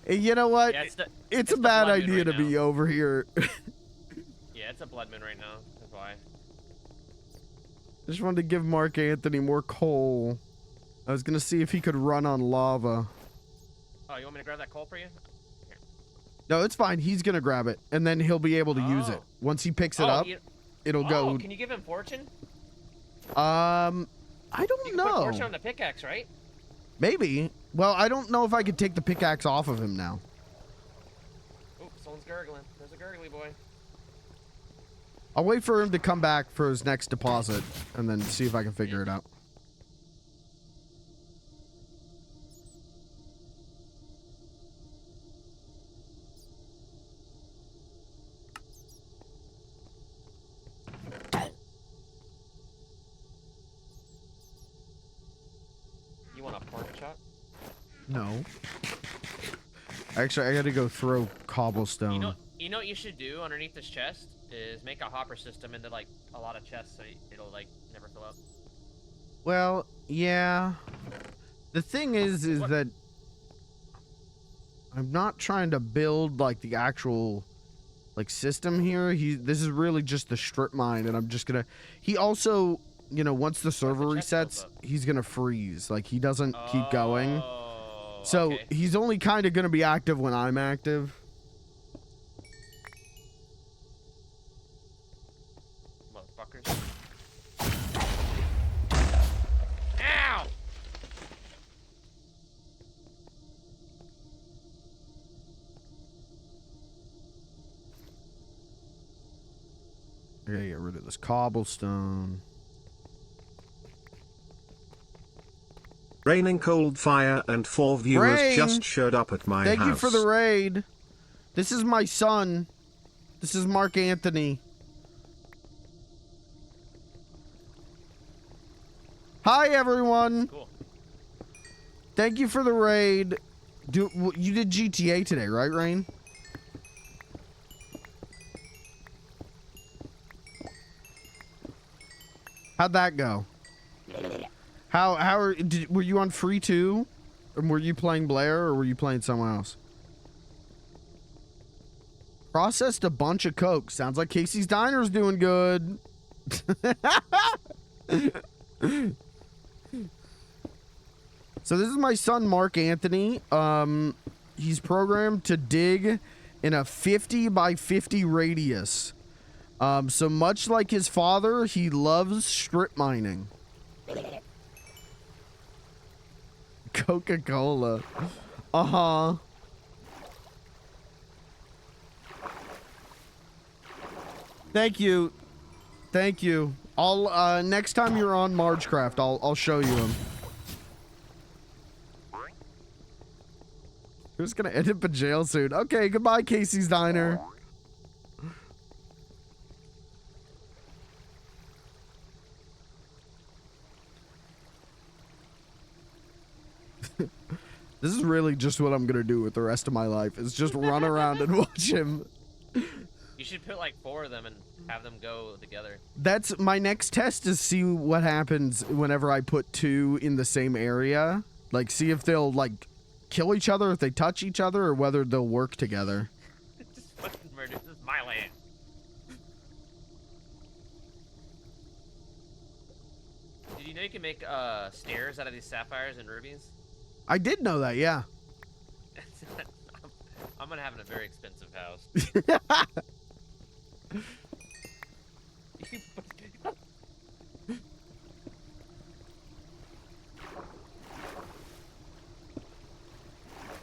Hey, you know what? Yeah, it's a the bad blood moon idea right to be now. over here. Yeah, it's a blood moon right now. That's why. Just wanted to give Mark Anthony more coal. I was gonna see if he could run on lava. Oh, you want me to grab that coal for you? No, it's fine. He's gonna grab it, and then he'll be able to use it. Oh. Once he picks it up, it'll go. Can you give him fortune? I You don't can know. put fortune on the pickaxe, right? Maybe. Well, I don't know if I could take the pickaxe off of him now. Oop, someone's gurgling. There's a gurgly boy. I'll wait for him to come back for his next deposit, and then see if I can figure it out. You want a pork chop? No. Actually, I gotta go throw cobblestone. You know what you should do underneath this chest is make a hopper system into like a lot of chests so it'll like never fill up. Well, yeah. The thing is that I'm not trying to build like the actual like system here. This is really just the strip mine, and I'm just gonna. He also you know, once the server chest fills resets, up. he's gonna freeze. Like he doesn't keep going. Oh, So okay. he's only kind of gonna be active when I'm active. Motherfuckers. Ow! I gotta get rid of this cobblestone. Raining cold fire and 4 viewers Rain! just showed up at my Thank house. you for the raid. This is my son. This is Mark Anthony. Hi, everyone. Cool. Thank you for the raid. You did GTA today, right, Rain? How'd that go? Were you on free too? Or were you playing Blair or were you playing someone else? Processed a bunch of coke. Sounds like Casey's Diner's doing good. So this is my son, Mark Anthony. He's programmed to dig in a 50 by 50 radius. So much like his father, he loves strip mining. Coca-Cola. Uh-huh. Thank you. Thank you. I'll next time you're on Margecraft, I'll show you him. Who's gonna end up in jail soon? Okay, goodbye, Casey's Diner. This is really just what I'm gonna do with the rest of my life, is just run around and watch him. You should put like 4 of them and have them go together. That's my next test, is see what happens whenever I put 2 in the same area. Like, see if they'll, like, kill each other, if they touch each other, or whether they'll work together. Just fucking murder. This is my land. Did you know you can make stairs out of these sapphires and rubies? I did know that, yeah. I'm gonna have a very expensive house.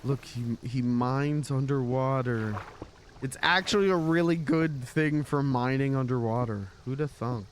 Look, he mines underwater. It's actually a really good thing for mining underwater. Who'd have thunk?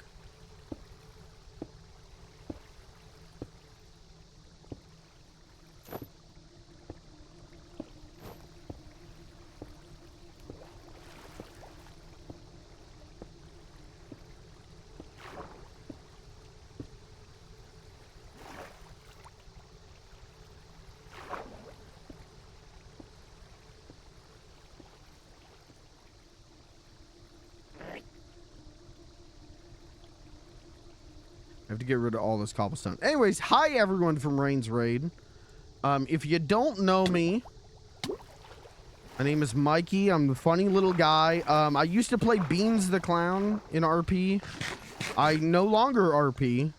I have to get rid of all this cobblestone. Anyways, hi everyone from Rain's Raid. If you don't know me, my name is Mikey. I'm the funny little guy. I used to play Beans the Clown in RP. I no longer RP,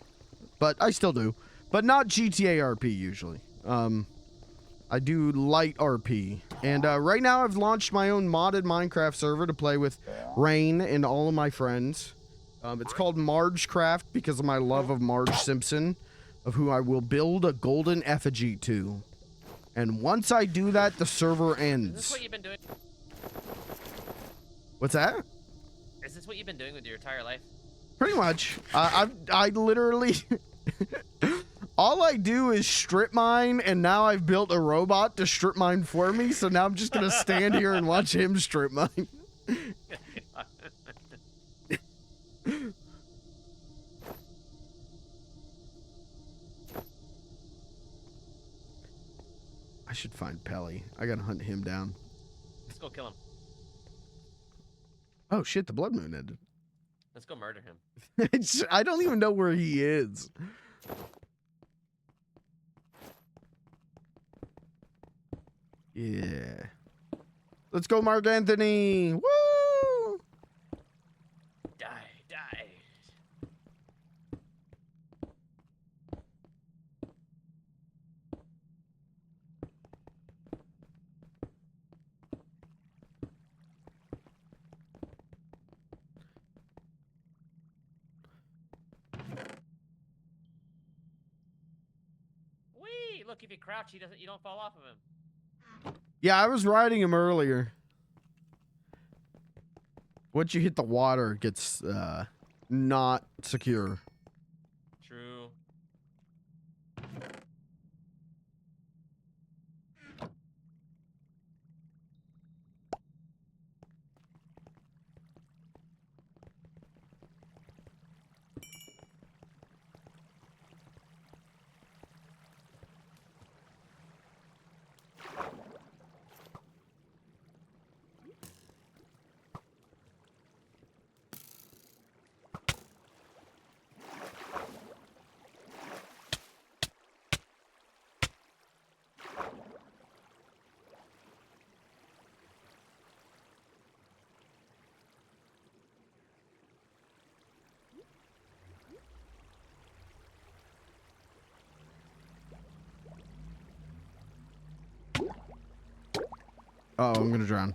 but I still do. But not GTA RP usually. I do light RP. And right now I've launched my own modded Minecraft server to play with Rain and all of my friends. It's called Margecraft because of my love of Marge Simpson, of who I will build a golden effigy to. And once I do that, the server Is this ends. what you've been doing? What's that? Is this what you've been doing with your entire life? Pretty much. I literally... all I do is strip mine, and now I've built a robot to strip mine for me, so now I'm just going to stand here and watch him strip mine. I should find Pelly. I gotta hunt him down. Let's go kill him. Oh shit, the blood moon ended. Let's go murder him. I don't even know where he is. Yeah. Let's go, Mark Anthony. Woo! Die, die. look, if you crouch, you don't fall off of him. Yeah, I was riding him earlier. Once you hit the water, it gets not secure. True. Oh, I'm gonna drown.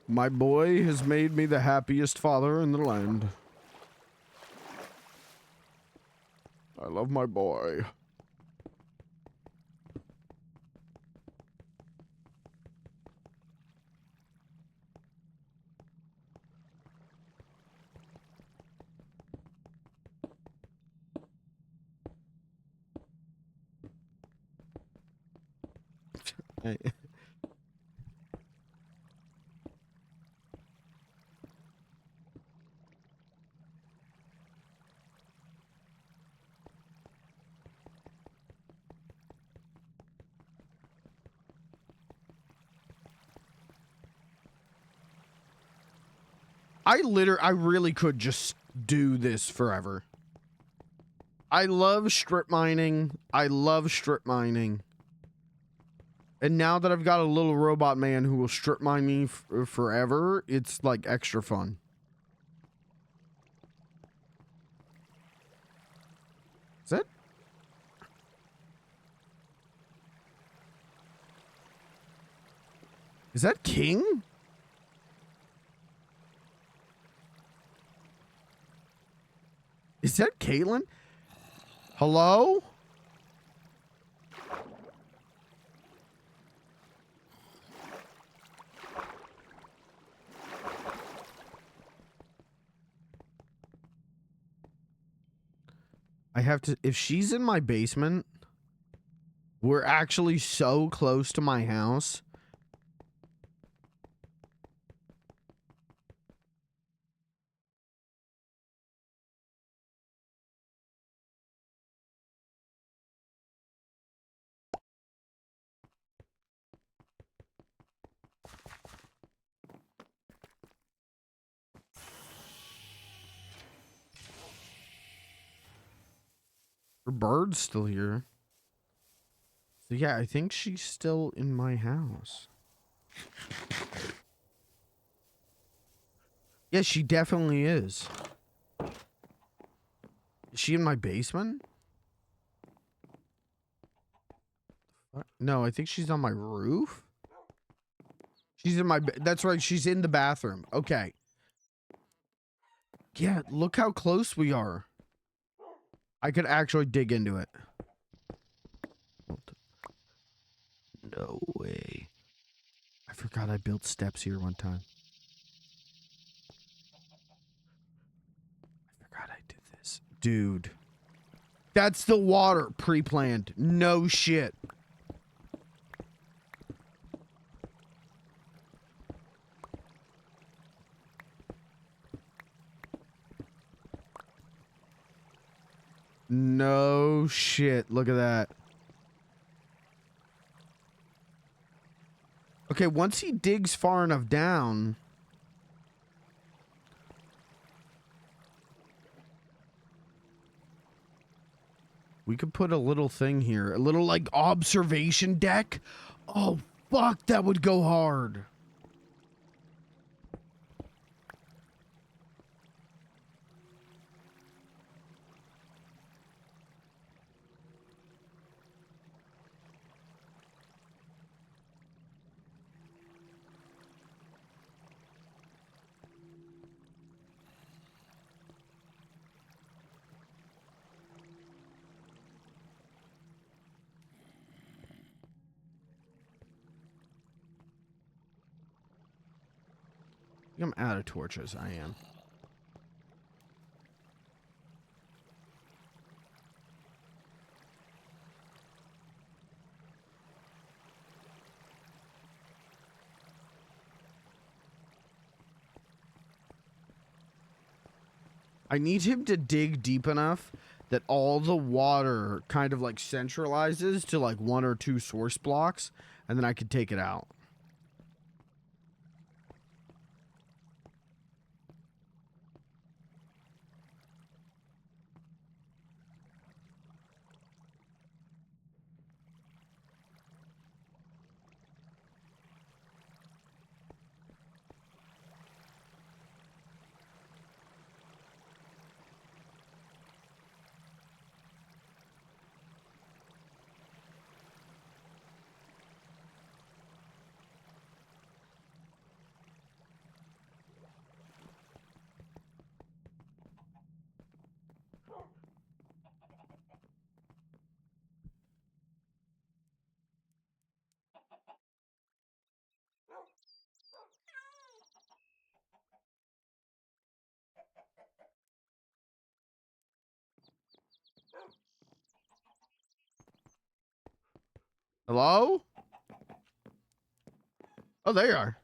My boy has made me the happiest father in the land. I love my boy. Hey. I really could just do this forever. I love strip mining. I love strip mining. And now that I've got a little robot man who will strip mine me forever, it's like extra fun. Is that? Is that King? Is that Caitlin? Hello? I have to, if she's in my basement, we're actually so close to my house. Her bird's still here. So yeah, I think she's still in my house. Yeah, she definitely is. Is she in my basement? What? No, I think she's on my roof. She's in my, that's right, she's in the bathroom. Okay. Yeah, look how close we are. I could actually dig into it. No way. I forgot I built steps here one time. I forgot I did this. Dude. That's the water pre-planned. No shit. No shit. Look at that. Okay, once he digs far enough down... we could put a little thing here. A little, like, observation deck. Oh, fuck, that would go hard. I'm out of torches. I am. I need him to dig deep enough that all the water kind of like centralizes to like 1 or 2 source blocks, and then I could take it out. Hello? Oh, there you are.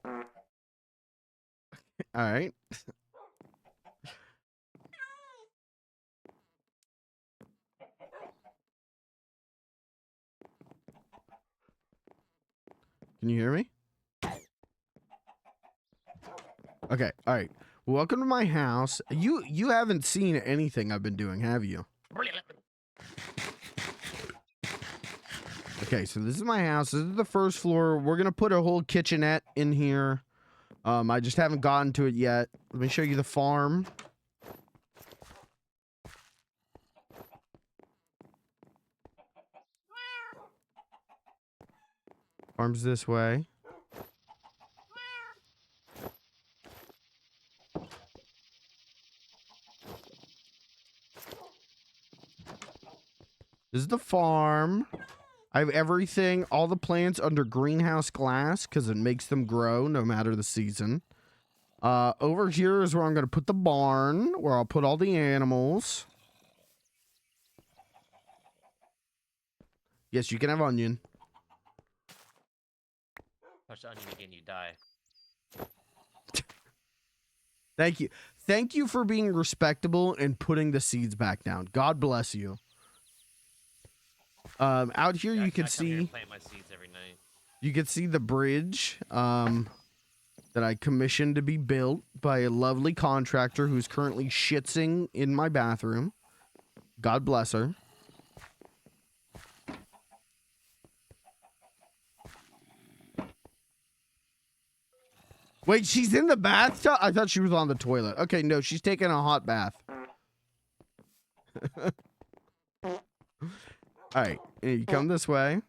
All right. Can you hear me? Okay. All right. Welcome to my house. You haven't seen anything I've been doing, have you? Okay, so this is my house. This is the first floor. We're gonna put a whole kitchenette in here. I just haven't gotten to it yet. Let me show you the farm. Farm's this way. This is the farm. I have everything, all the plants under greenhouse glass because it makes them grow no matter the season. Over here is where I'm going to put the barn, where I'll put all the animals. Yes, you can have onion. Touch the onion again, you die. Thank you. Thank you for being respectable and putting the seeds back down. God bless you. Out here Yeah, you can I come here see and plant my seeds every night. you can see the bridge that I commissioned to be built by a lovely contractor who's currently shitsing in my bathroom. God bless her. Wait, she's in the bathtub? I thought she was on the toilet. Okay, no, she's taking a hot bath. All right, you come this way.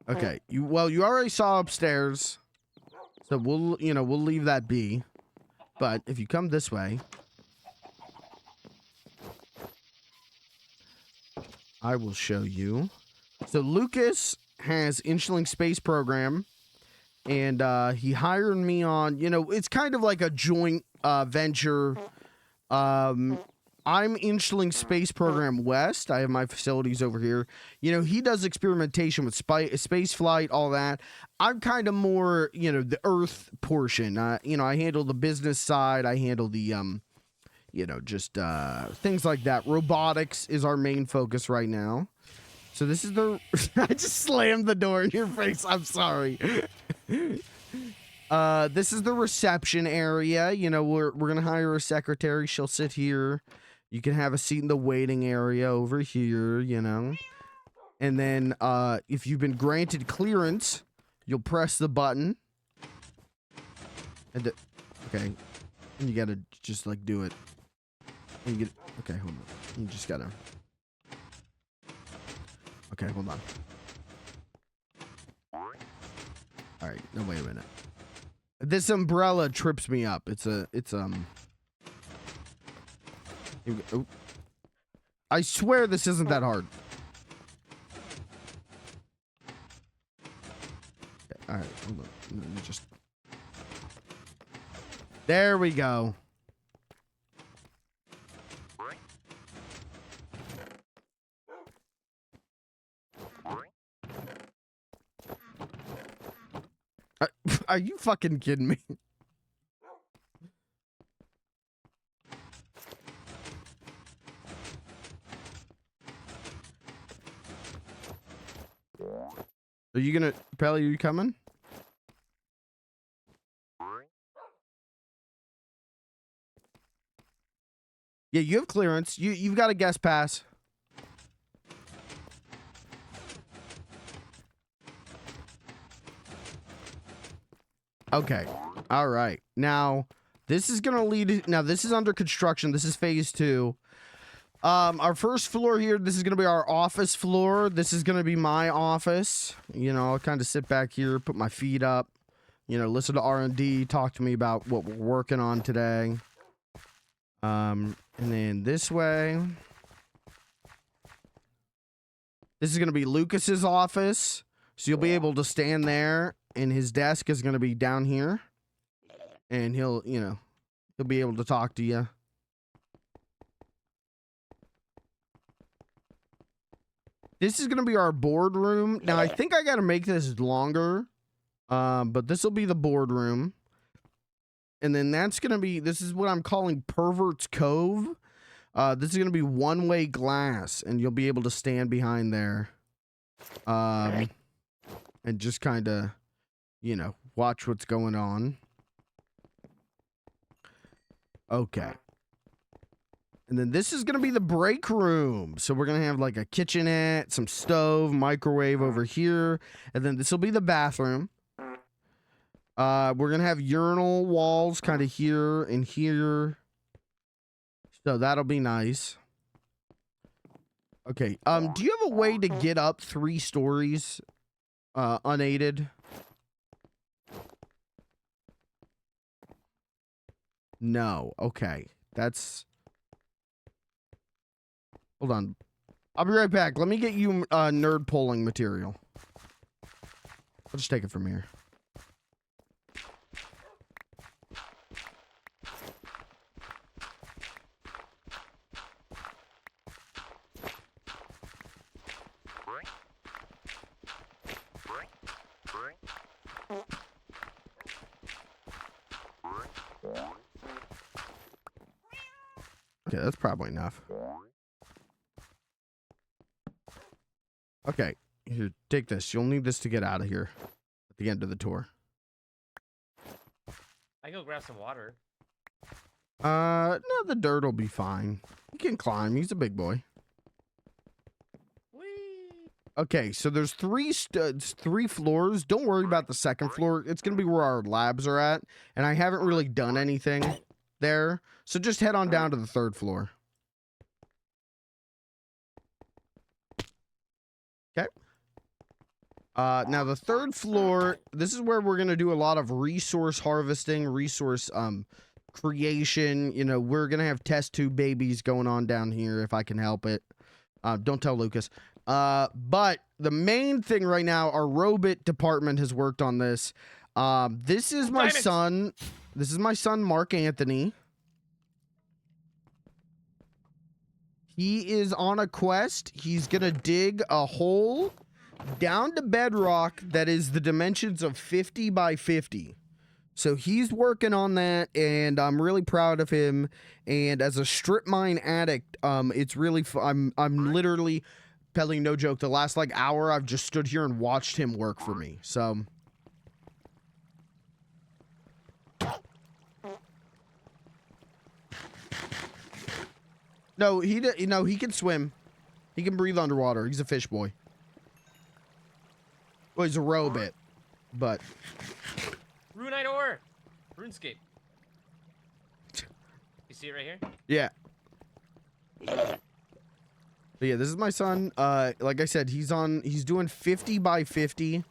Okay, you already saw upstairs, so we'll leave that be. But if you come this way, I will show you. So Lucas has Inchling Space Program, and he hired me on, you know, it's kind of like a joint venture. I'm Inchling Space Program West. I have my facilities over here. You know, he does experimentation with space flight, all that. I'm kind of more, you know, the Earth portion. You know, I handle the business side. I handle the, you know, just things like that. Robotics is our main focus right now. So this is the... I just slammed the door in your face. I'm sorry. This is the reception area. You know, we're going to hire a secretary. She'll sit here. You can have a seat in the waiting area over here, you know. And then if you've been granted clearance, you'll press the button. And okay. And you got to just, like, do it. And you get... Okay, hold on. You just got to... Okay, hold on. All right, no, wait a minute. This umbrella trips me up. Oh. I swear this isn't that hard. Okay, all right, hold on. Let me just... There we go. Are you fucking kidding me? Are you gonna... Pelly, are you coming? Yeah, you have clearance. You've got a guest pass. Okay. All right. Now, this is going to lead... Now, this is under construction. This is phase 2. Our first floor here, this is going to be our office floor. This is going to be my office. You know, I'll kind of sit back here, put my feet up, you know, listen to R&D, talk to me about what we're working on today. And then this way. This is going to be Lucas's office. So you'll be able to stand there, and his desk is going to be down here. And he'll, you know, he'll be able to talk to you. This is going to be our boardroom. Now, I think I got to make this longer. But this will be the boardroom. And then that's going to be, this is what I'm calling Pervert's Cove. This is going to be one-way glass, and you'll be able to stand behind there. And just kind of, you know, watch what's going on. Okay. And then this is going to be the break room. So we're going to have like a kitchenette, some stove, microwave over here. And then this will be the bathroom. We're going to have urinal walls kind of here and here. So that'll be nice. Okay. Do you have a way to get up 3 stories unaided? No. Okay. That's... Hold on. I'll be right back. Let me get you nerd polling material. I'll just take it from here. Okay, that's probably enough. Okay, here, take this. You'll need this to get out of here at the end of the tour. I go grab some water. No, the dirt will be fine. He can climb. He's a big boy. Whee! Okay, so there's 3 floors. Don't worry about the second floor. It's going to be where our labs are at, and I haven't really done anything there. So just head on down to the 3rd floor. Okay. Now the 3rd floor, this is where we're going to do a lot of resource harvesting, resource creation. You know, we're going to have test tube babies going on down here if I can help it. Don't tell Lucas. But the main thing right now, our robot department has worked on this. This is my Diamonds! son. This is my son, Mark Anthony. He is on a quest. He's gonna dig a hole down to bedrock that is the dimensions of 50 by 50. So he's working on that, and I'm really proud of him. And as a strip mine addict, it's really I'm literally telling no joke. The last like hour, I've just stood here and watched him work for me. So. No, he can swim. He can breathe underwater. He's a fish boy. Well, he's a robot, but Runite ore. RuneScape. You see it right here? yeah. But yeah, this is my son. Like I said, he's doing 50 by 50.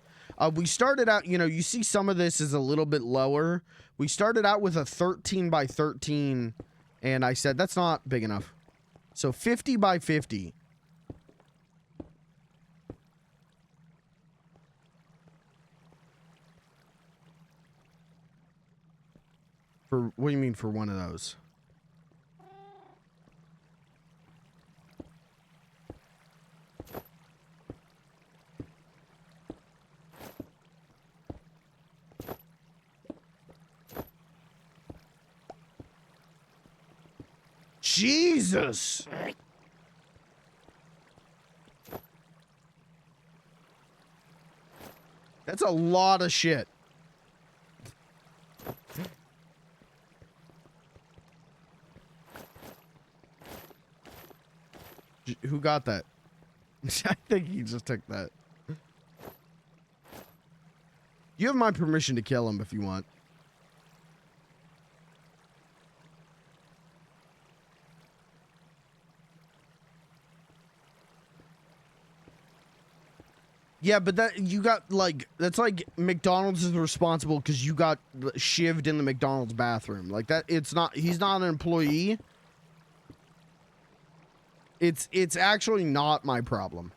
We started out, you see some of this is a little bit lower. We started out with a 13 by 13, and I said that's not big enough. So 50 by 50. For what do you mean for one of those? Jesus! That's a lot of shit. Who got that? I think he just took that. You have my permission to kill him if you want. Yeah, but that you got like that's like McDonald's is responsible because you got shivved in the McDonald's bathroom. Like that, it's not. He's not an employee. It's actually not my problem.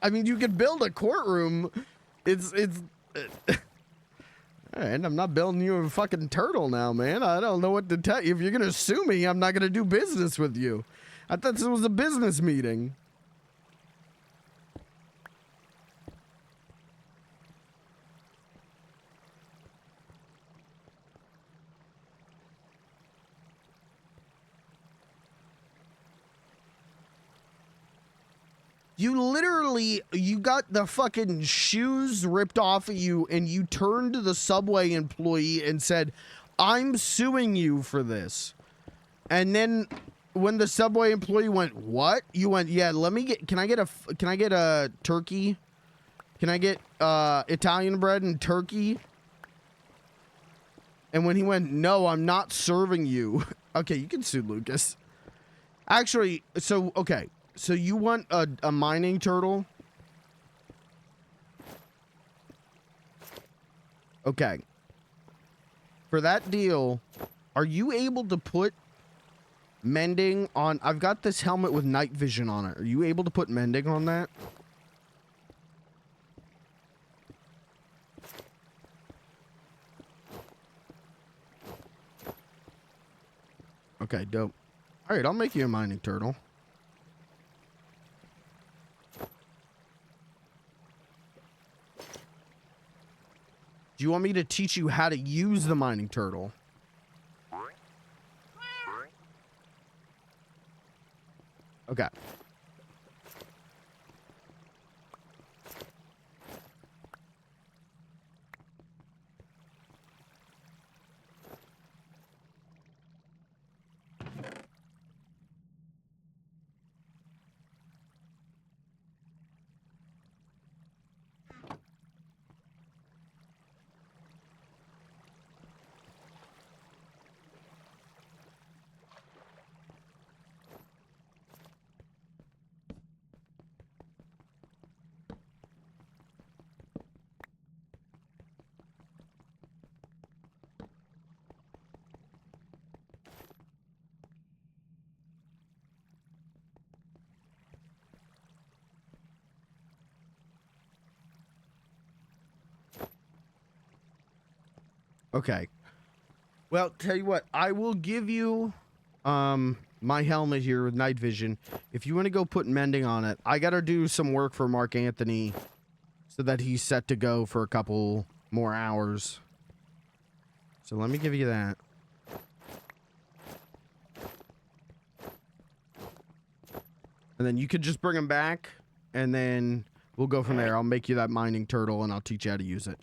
I mean, you could build a courtroom. It's. And I'm not building you a fucking turtle now, man. I don't know what to tell you. If you're gonna sue me, I'm not gonna do business with you. I thought this was a business meeting. You got the fucking shoes ripped off of you and you turned to the Subway employee and said, I'm suing you for this. And then when the Subway employee went, what? You went, yeah, can I get a turkey? Can I get Italian bread and turkey? And when he went, no, I'm not serving you. Okay, you can sue Lucas. Actually, so, okay. So you want a mining turtle? Okay. For that deal, are you able to put mending on? I've got this helmet with night vision on it. Are you able to put mending on that? Okay, dope. All right, I'll make you a mining turtle. Do you want me to teach you how to use the mining turtle? Okay. Okay. Well, tell you what, I will give you my helmet here with night vision. If you want to go put mending on it, I gotta do some work for Mark Anthony so that he's set to go for a couple more hours. So let me give you that. And then you could just bring him back, and then we'll go from there. I'll make you that mining turtle, and I'll teach you how to use it.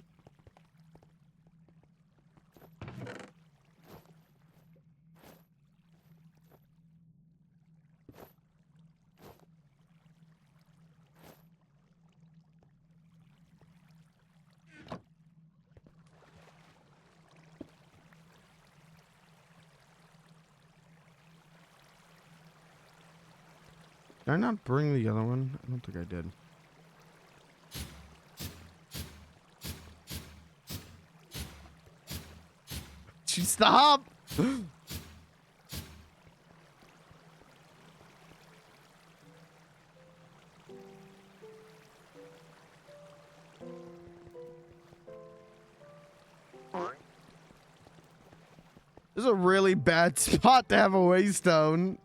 Did I not bring the other one? I don't think I did. Stop! This is a really bad spot to have a waystone.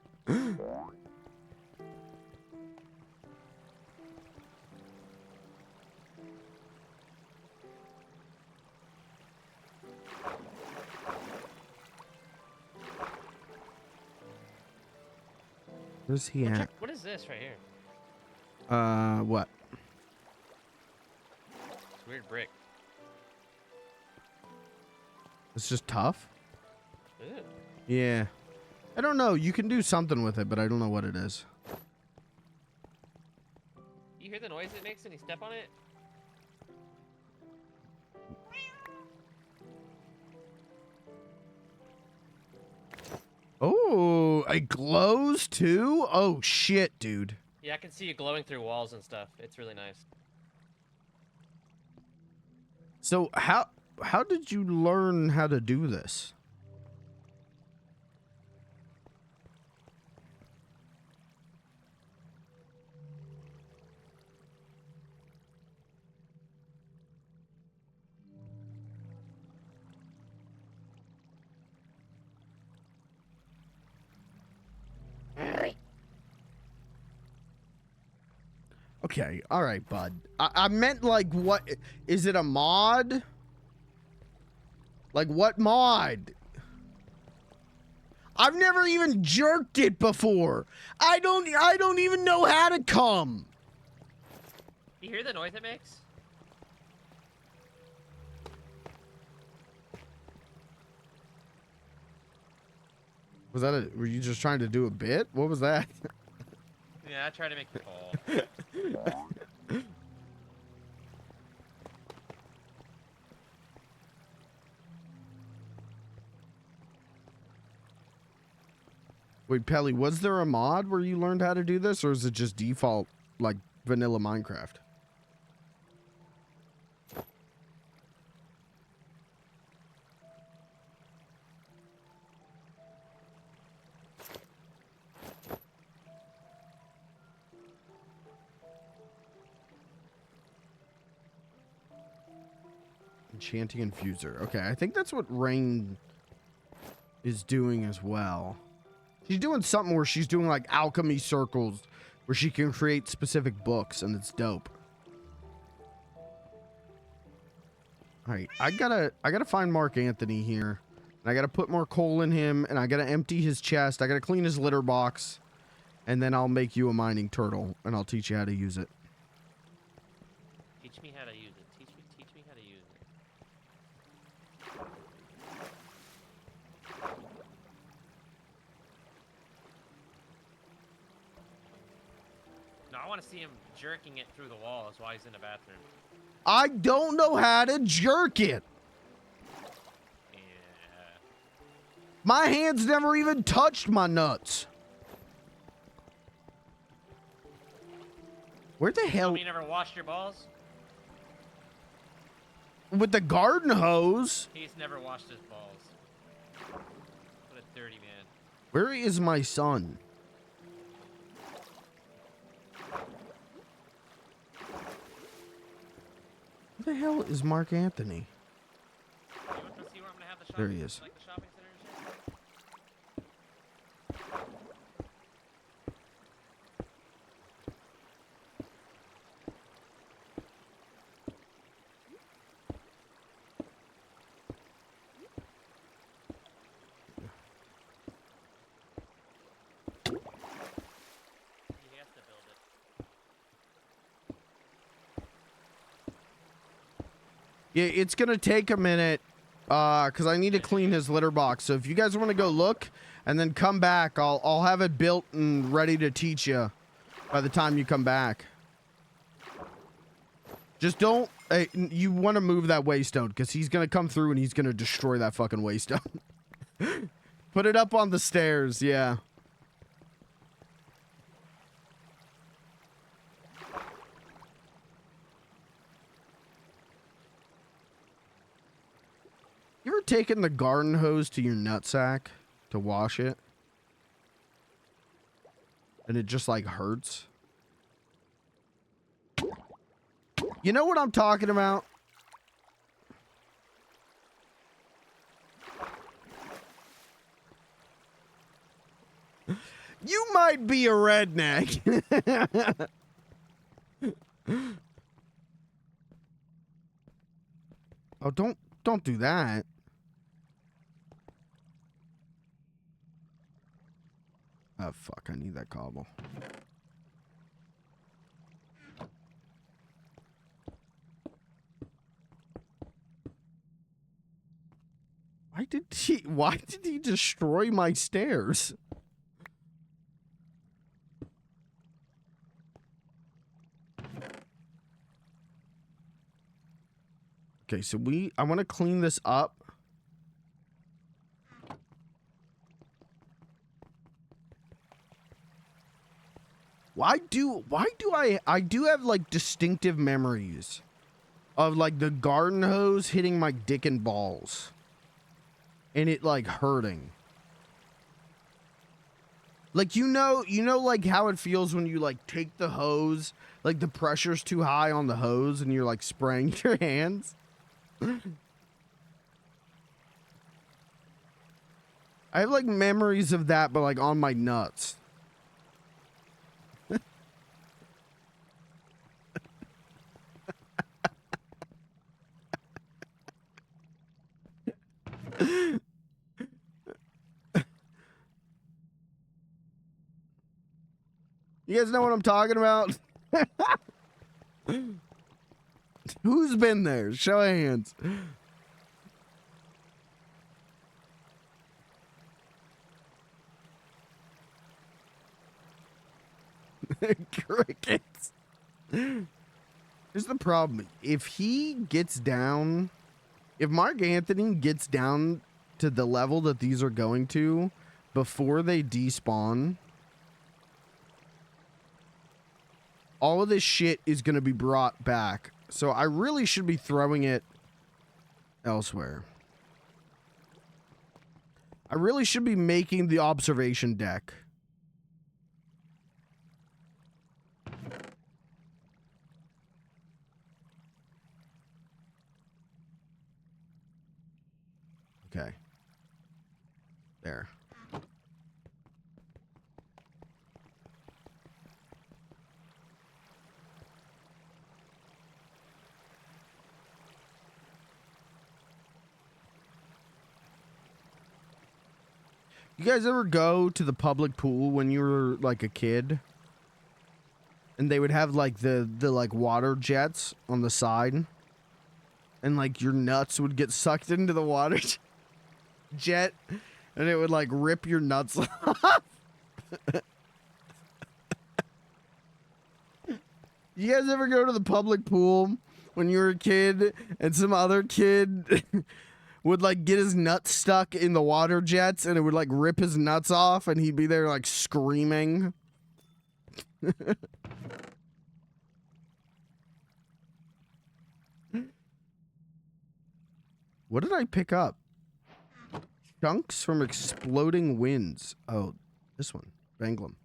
Where's he at? What is this right here? What? It's weird brick. It's just tough? Is it? Yeah. I don't know. You can do something with it, but I don't know what it is. You hear the noise it makes when you step on it? Oh, it glows too? Oh, shit, dude. Yeah, I can see it glowing through walls and stuff. It's really nice. So how did you learn how to do this? Okay, all right, bud. I meant like, what is it, a mod? Like what mod? I've never even jerked it before. I don't even know how to come. You hear the noise it makes? Was that were you just trying to do a bit? What was that? Yeah, I try to make you fall. Wait, Pelly, was there a mod where you learned how to do this, or is it just default, like, vanilla Minecraft? Enchanting Infuser. Okay, I think that's what Rain is doing as well. She's doing something where she's doing like alchemy circles where she can create specific books, and it's dope. All right, I gotta find Mark Anthony here, and I gotta put more coal in him, and I gotta empty his chest. I gotta clean his litter box, and then I'll make you a mining turtle, and I'll teach you how to use it. Teach me how to use it. Teach me how to use it. No, I want to see him jerking it through the walls while he's in the bathroom. I don't know how to jerk it. Yeah. My hands never even touched my nuts. Where the hell? You never washed your balls? With the garden hose? He's never washed his balls. What a dirty man. Where is my son? Where the hell is Mark Anthony? You want to see where I'm gonna There he is. Like the shopping center and shit? He has to build it. Yeah, it's gonna take a minute, cause I need to clean his litter box. So if you guys want to go look and then come back, I'll have it built and ready to teach you by the time you come back. Just don't. You want to move that waystone, cause he's gonna come through and he's gonna destroy that fucking waystone. Put it up on the stairs, yeah. You ever taken the garden hose to your nutsack to wash it? And it just like hurts? You know what I'm talking about? You might be a redneck. Oh, don't do that. Oh, fuck, I need that cobble. Why did he destroy my stairs? Okay, so I want to clean this up. I do have like distinctive memories of like the garden hose hitting my dick and balls and it like hurting. Like, you know like how it feels when you like take the hose, like the pressure's too high on the hose and you're like spraying your hands. I have like memories of that, but like on my nuts. You guys know what I'm talking about? Who's been there? Show of hands. Crickets. Here's the problem. If Mark Anthony gets down to the level that these are going to before they despawn, all of this shit is going to be brought back. So I really should be throwing it elsewhere. I really should be making the observation deck. Okay. There. You guys ever go to the public pool when you were like a kid? And they would have like the like water jets on the side? And like your nuts would get sucked into the water jet and it would like rip your nuts off. You guys ever go to the public pool when you were a kid and some other kid would like get his nuts stuck in the water jets and it would like rip his nuts off and he'd be there like screaming? What did I pick up? Chunks from exploding winds. Oh, this one. Banglum.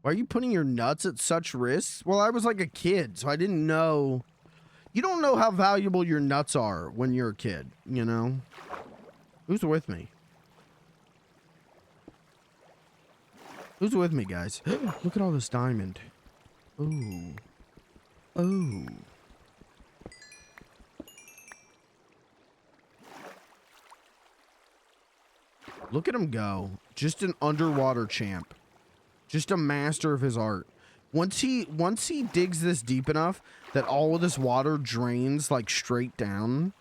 Why are you putting your nuts at such risk? Well, I was like a kid, so I didn't know. You don't know how valuable your nuts are when you're a kid, you know? Who's with me? Who's with me, guys? Look at all this diamond. Ooh. Oh. Look at him go. Just an underwater champ. Just a master of his art. Once he digs this deep enough that all of this water drains like straight down,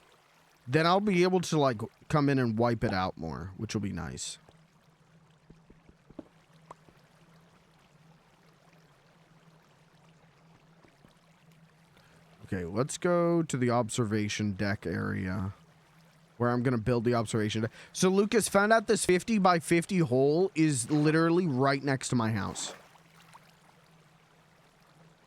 then I'll be able to like come in and wipe it out more, which will be nice. Okay, let's go to the observation deck area where I'm going to build the observation deck. So Lucas found out this 50 by 50 hole is literally right next to my house.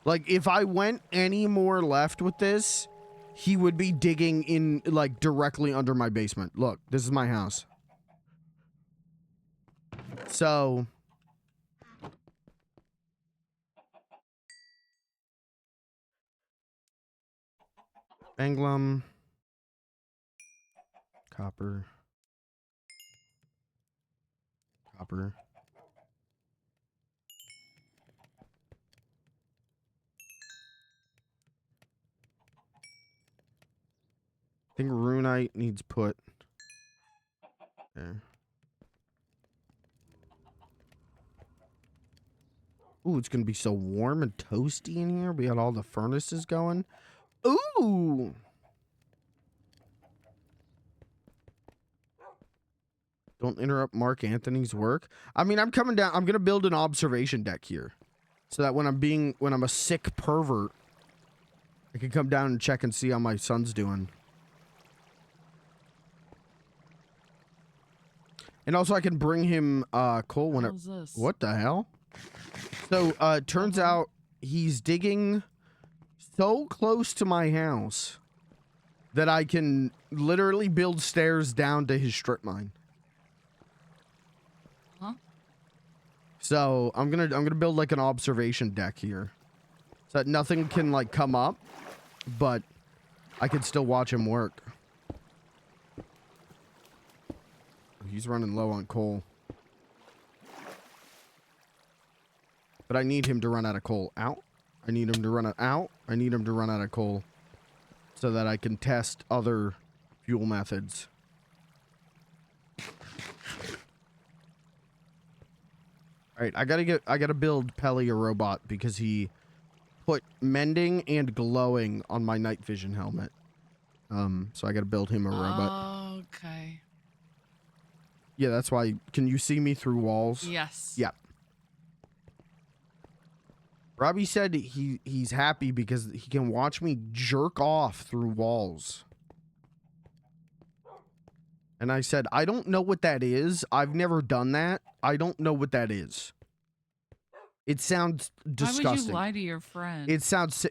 Like, if I went any more left with this, he would be digging in, like, directly under my basement. Look, this is my house. So... Anglum. Copper. Copper. I think runite needs put. There. Ooh, it's gonna be so warm and toasty in here. We got all the furnaces going. Ooh. Don't interrupt Mark Anthony's work. I mean, I'm coming down. I'm gonna build an observation deck here, so that when I'm a sick pervert, I can come down and check and see how my son's doing. And also, I can bring him coal when it. What the hell? So, turns out he's digging so close to my house that I can literally build stairs down to his strip mine. Huh? So I'm gonna build like an observation deck here, so that nothing can like come up, but I can still watch him work. He's running low on coal. But I need him to run out of coal. Out. I need him to run out. I need him to run out of coal so that I can test other fuel methods. Alright, I gotta build Pelly a robot because he put mending and glowing on my night vision helmet. So I gotta build him a robot. Okay. Yeah, that's why. Can you see me through walls? Yes. Yep. Robbie said he's happy because he can watch me jerk off through walls. And I said, I don't know what that is. I've never done that. I don't know what that is. It sounds disgusting. Why would you lie to your friend? It sounds...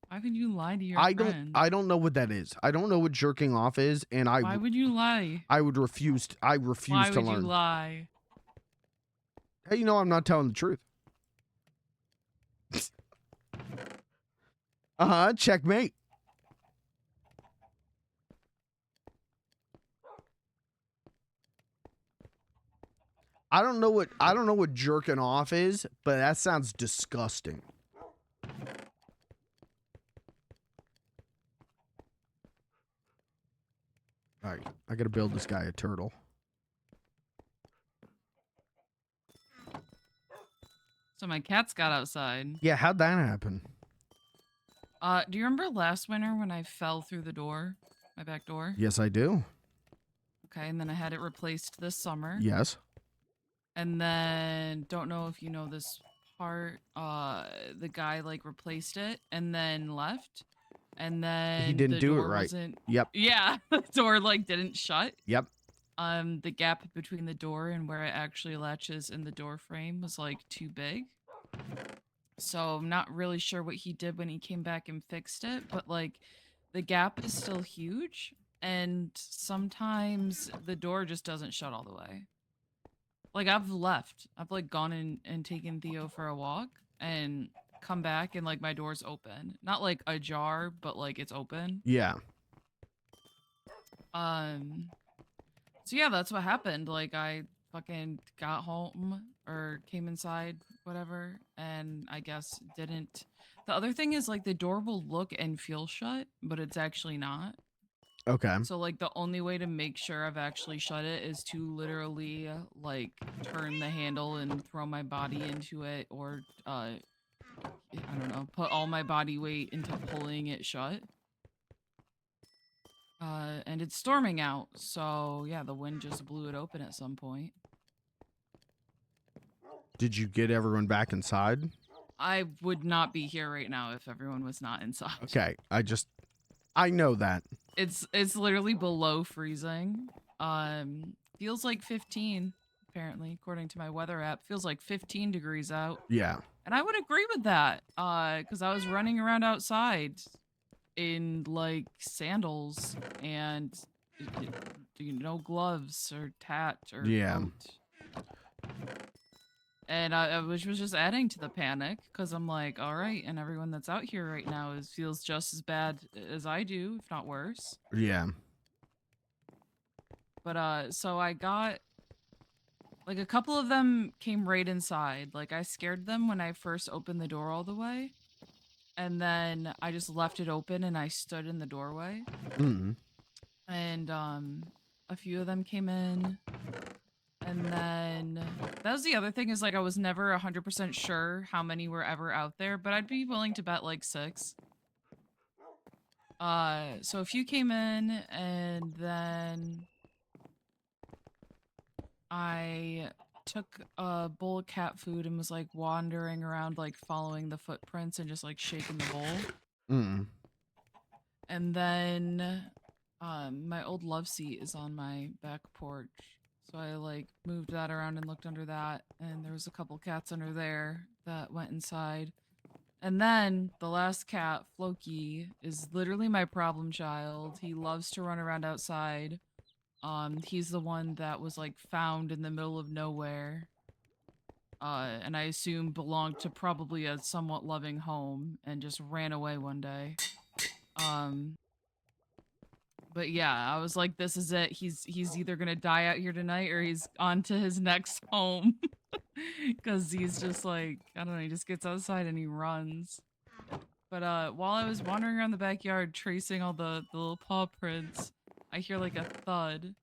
Why would you lie to your friend? I don't know what that is. I don't know what jerking off is, and Why would you lie? I would refuse. I refuse to learn. Why would you lie? Hey, you know I'm not telling the truth. Checkmate. I don't know what jerking off is, but that sounds disgusting. All right, I gotta build this guy a turtle. So my cats got outside. Yeah, how'd that happen? Do you remember last winter when I fell through the door? My back door? Yes, I do. Okay, and then I had it replaced this summer. Yes. And then, don't know if you know this part, the guy, like, replaced it and then left. And then He didn't do it right. Yep. Yeah, the door, like, didn't shut. Yep. The gap between the door and where it actually latches in the door frame was, like, too big. So I'm not really sure what he did when he came back and fixed it, but, like, the gap is still huge, and sometimes the door just doesn't shut all the way. Like, I've left. I've, like, gone and taken Theo for a walk, and come back and like my door's open. Not like ajar, but like it's open. Yeah. So yeah, that's what happened. Like I fucking got home or came inside, whatever, and I guess didn't. The other thing is like the door will look and feel shut, but it's actually not. Okay. So like the only way to make sure I've actually shut it is to literally like turn the handle and throw my body into it, or I don't know, put all my body weight into pulling it shut. And it's storming out, so yeah, the wind just blew it open at some point. Did you get everyone back inside? I would not be here right now if everyone was not inside. Okay, I know that. It's literally below freezing. Feels like 15, apparently, according to my weather app. Feels like 15 degrees out. Yeah. And I would agree with that, because I was running around outside in like sandals and no gloves or tat or coat. And which was just adding to the panic, because I'm like, all right, and everyone that's out here right now feels just as bad as I do, if not worse. Yeah. But so I got like a couple of them came right inside. Like I scared them when I first opened the door all the way. And then I just left it open and I stood in the doorway. And a few of them came in. And then that was the other thing, is like I was never 100% sure how many were ever out there, but I'd be willing to bet like 6. So a few came in, and then I took a bowl of cat food and was like wandering around, like following the footprints and just like shaking the bowl. And then my old love seat is on my back porch, so I like moved that around and looked under that, and there was a couple cats under there that went inside. And then the last cat, Floki, is literally my problem child. He loves to run around outside. He's the one that was like found in the middle of nowhere. And I assume belonged to probably a somewhat loving home and just ran away one day. But yeah, I was like, this is it. He's either gonna die out here tonight or he's on to his next home. Cause he's just like, I don't know, he just gets outside and he runs. But while I was wandering around the backyard tracing all the little paw prints, I hear like a thud,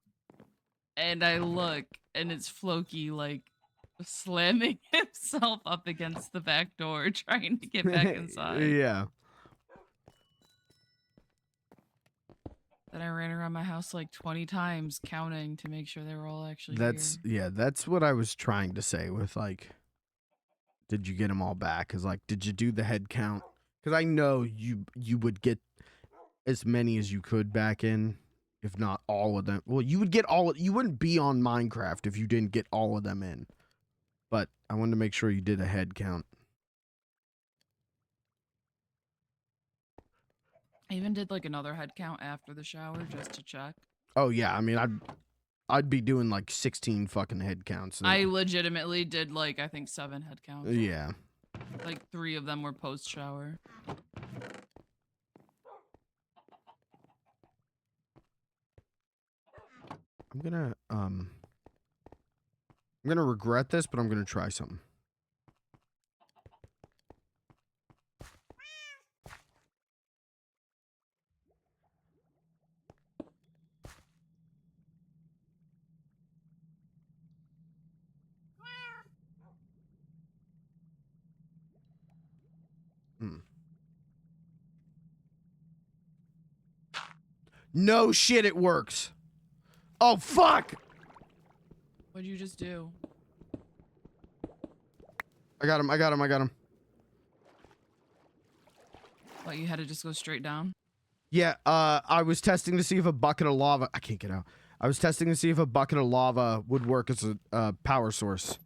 and I look, and it's Floki like slamming himself up against the back door, trying to get back inside. Yeah. Then I ran around my house like 20 times, counting to make sure they were all actually Yeah, that's what I was trying to say with like, did you get them all back? Cause like, did you do the head count? Cause I know you would get as many as you could back in. If not all of them. Well, you would get you wouldn't be on Minecraft if you didn't get all of them in. But I wanted to make sure you did a head count. I even did like another head count after the shower just to check. Oh yeah, I mean I'd be doing like 16 fucking head counts. I legitimately did like I think 7 head counts. Yeah. Like 3 of them were post shower. I'm gonna regret this, but I'm gonna try something. No shit, it works. Oh, fuck! What'd you just do? I got him. What, you had to just go straight down? Yeah, I was testing to see if a bucket of lava... I can't get out. I was testing to see if a bucket of lava would work as a power source.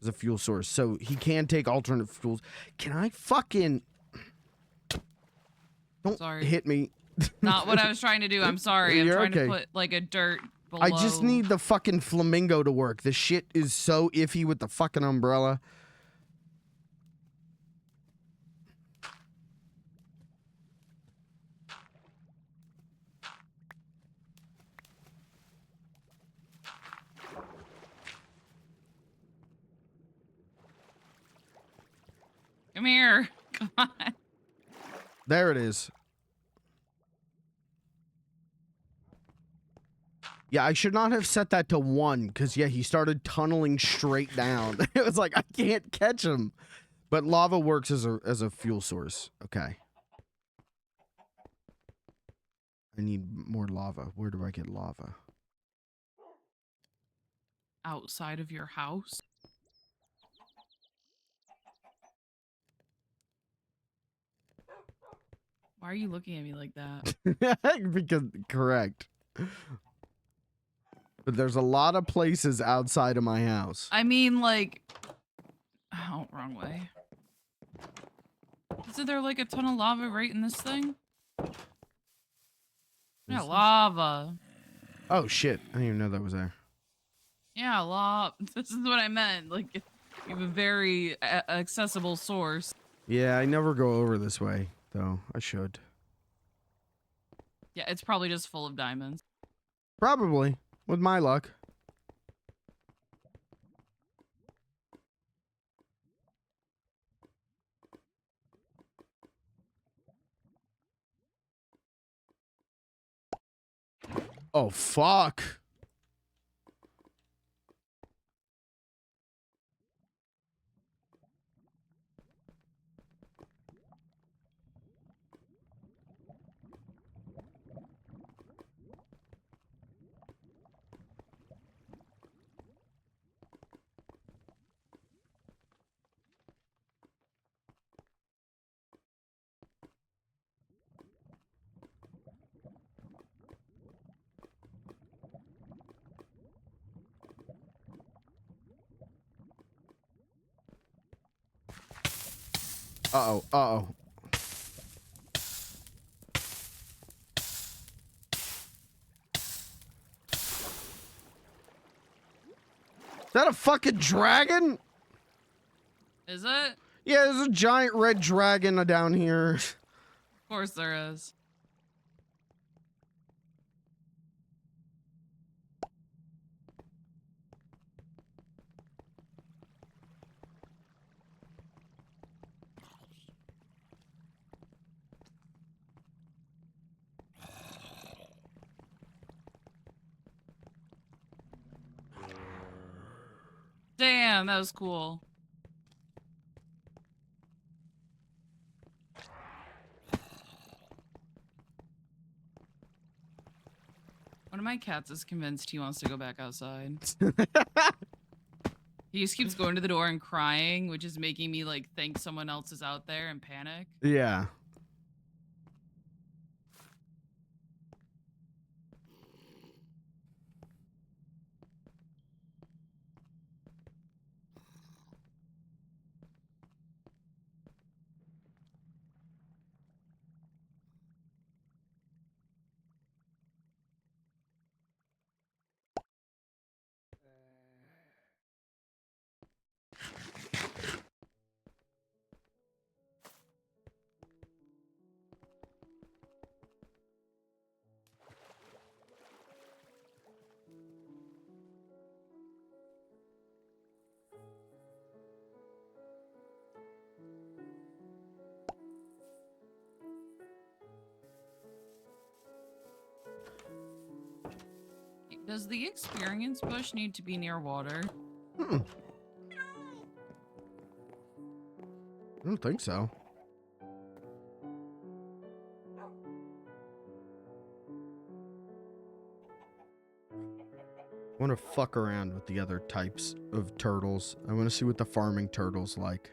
As a fuel source. So he can take alternate fuels. Can I fucking... Don't hit me. Not what I was trying to do. I'm sorry. I'm You're trying okay. to put like a dirt below. I just need the fucking flamingo to work. This shit is so iffy with the fucking umbrella. Come here. Come on. There it is. Yeah, I should not have set that to 1 because, yeah, he started tunneling straight down. It was like, I can't catch him. But lava works as a fuel source. Okay. I need more lava. Where do I get lava? Outside of your house? Why are you looking at me like that? Because, correct. But there's a lot of places outside of my house. I mean, like... Oh, wrong way. Isn't there like a ton of lava right in this thing? Yeah, lava. Oh, shit. I didn't even know that was there. Yeah, lava. This is what I meant. Like, you have a very accessible source. Yeah, I never go over this way, though. I should. Yeah, it's probably just full of diamonds. Probably. With my luck. Oh, fuck. Uh-oh, uh-oh. Is that a fucking dragon? Is it? Yeah, there's a giant red dragon down here. Of course there is. Damn, that was cool. One of my cats is convinced he wants to go back outside. He just keeps going to the door and crying, which is making me like think someone else is out there and panic. Yeah. Does the experience bush need to be near water? I don't think so. I want to fuck around with the other types of turtles. I want to see what the farming turtle's like.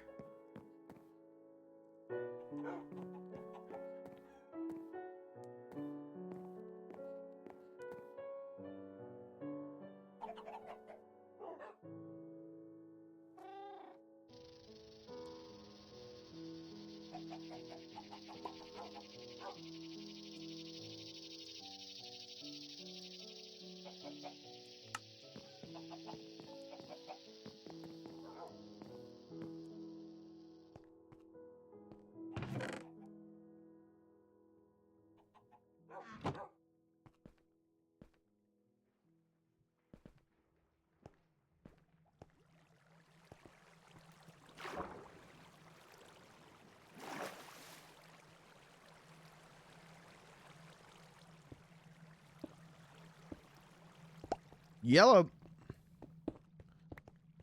Yellow.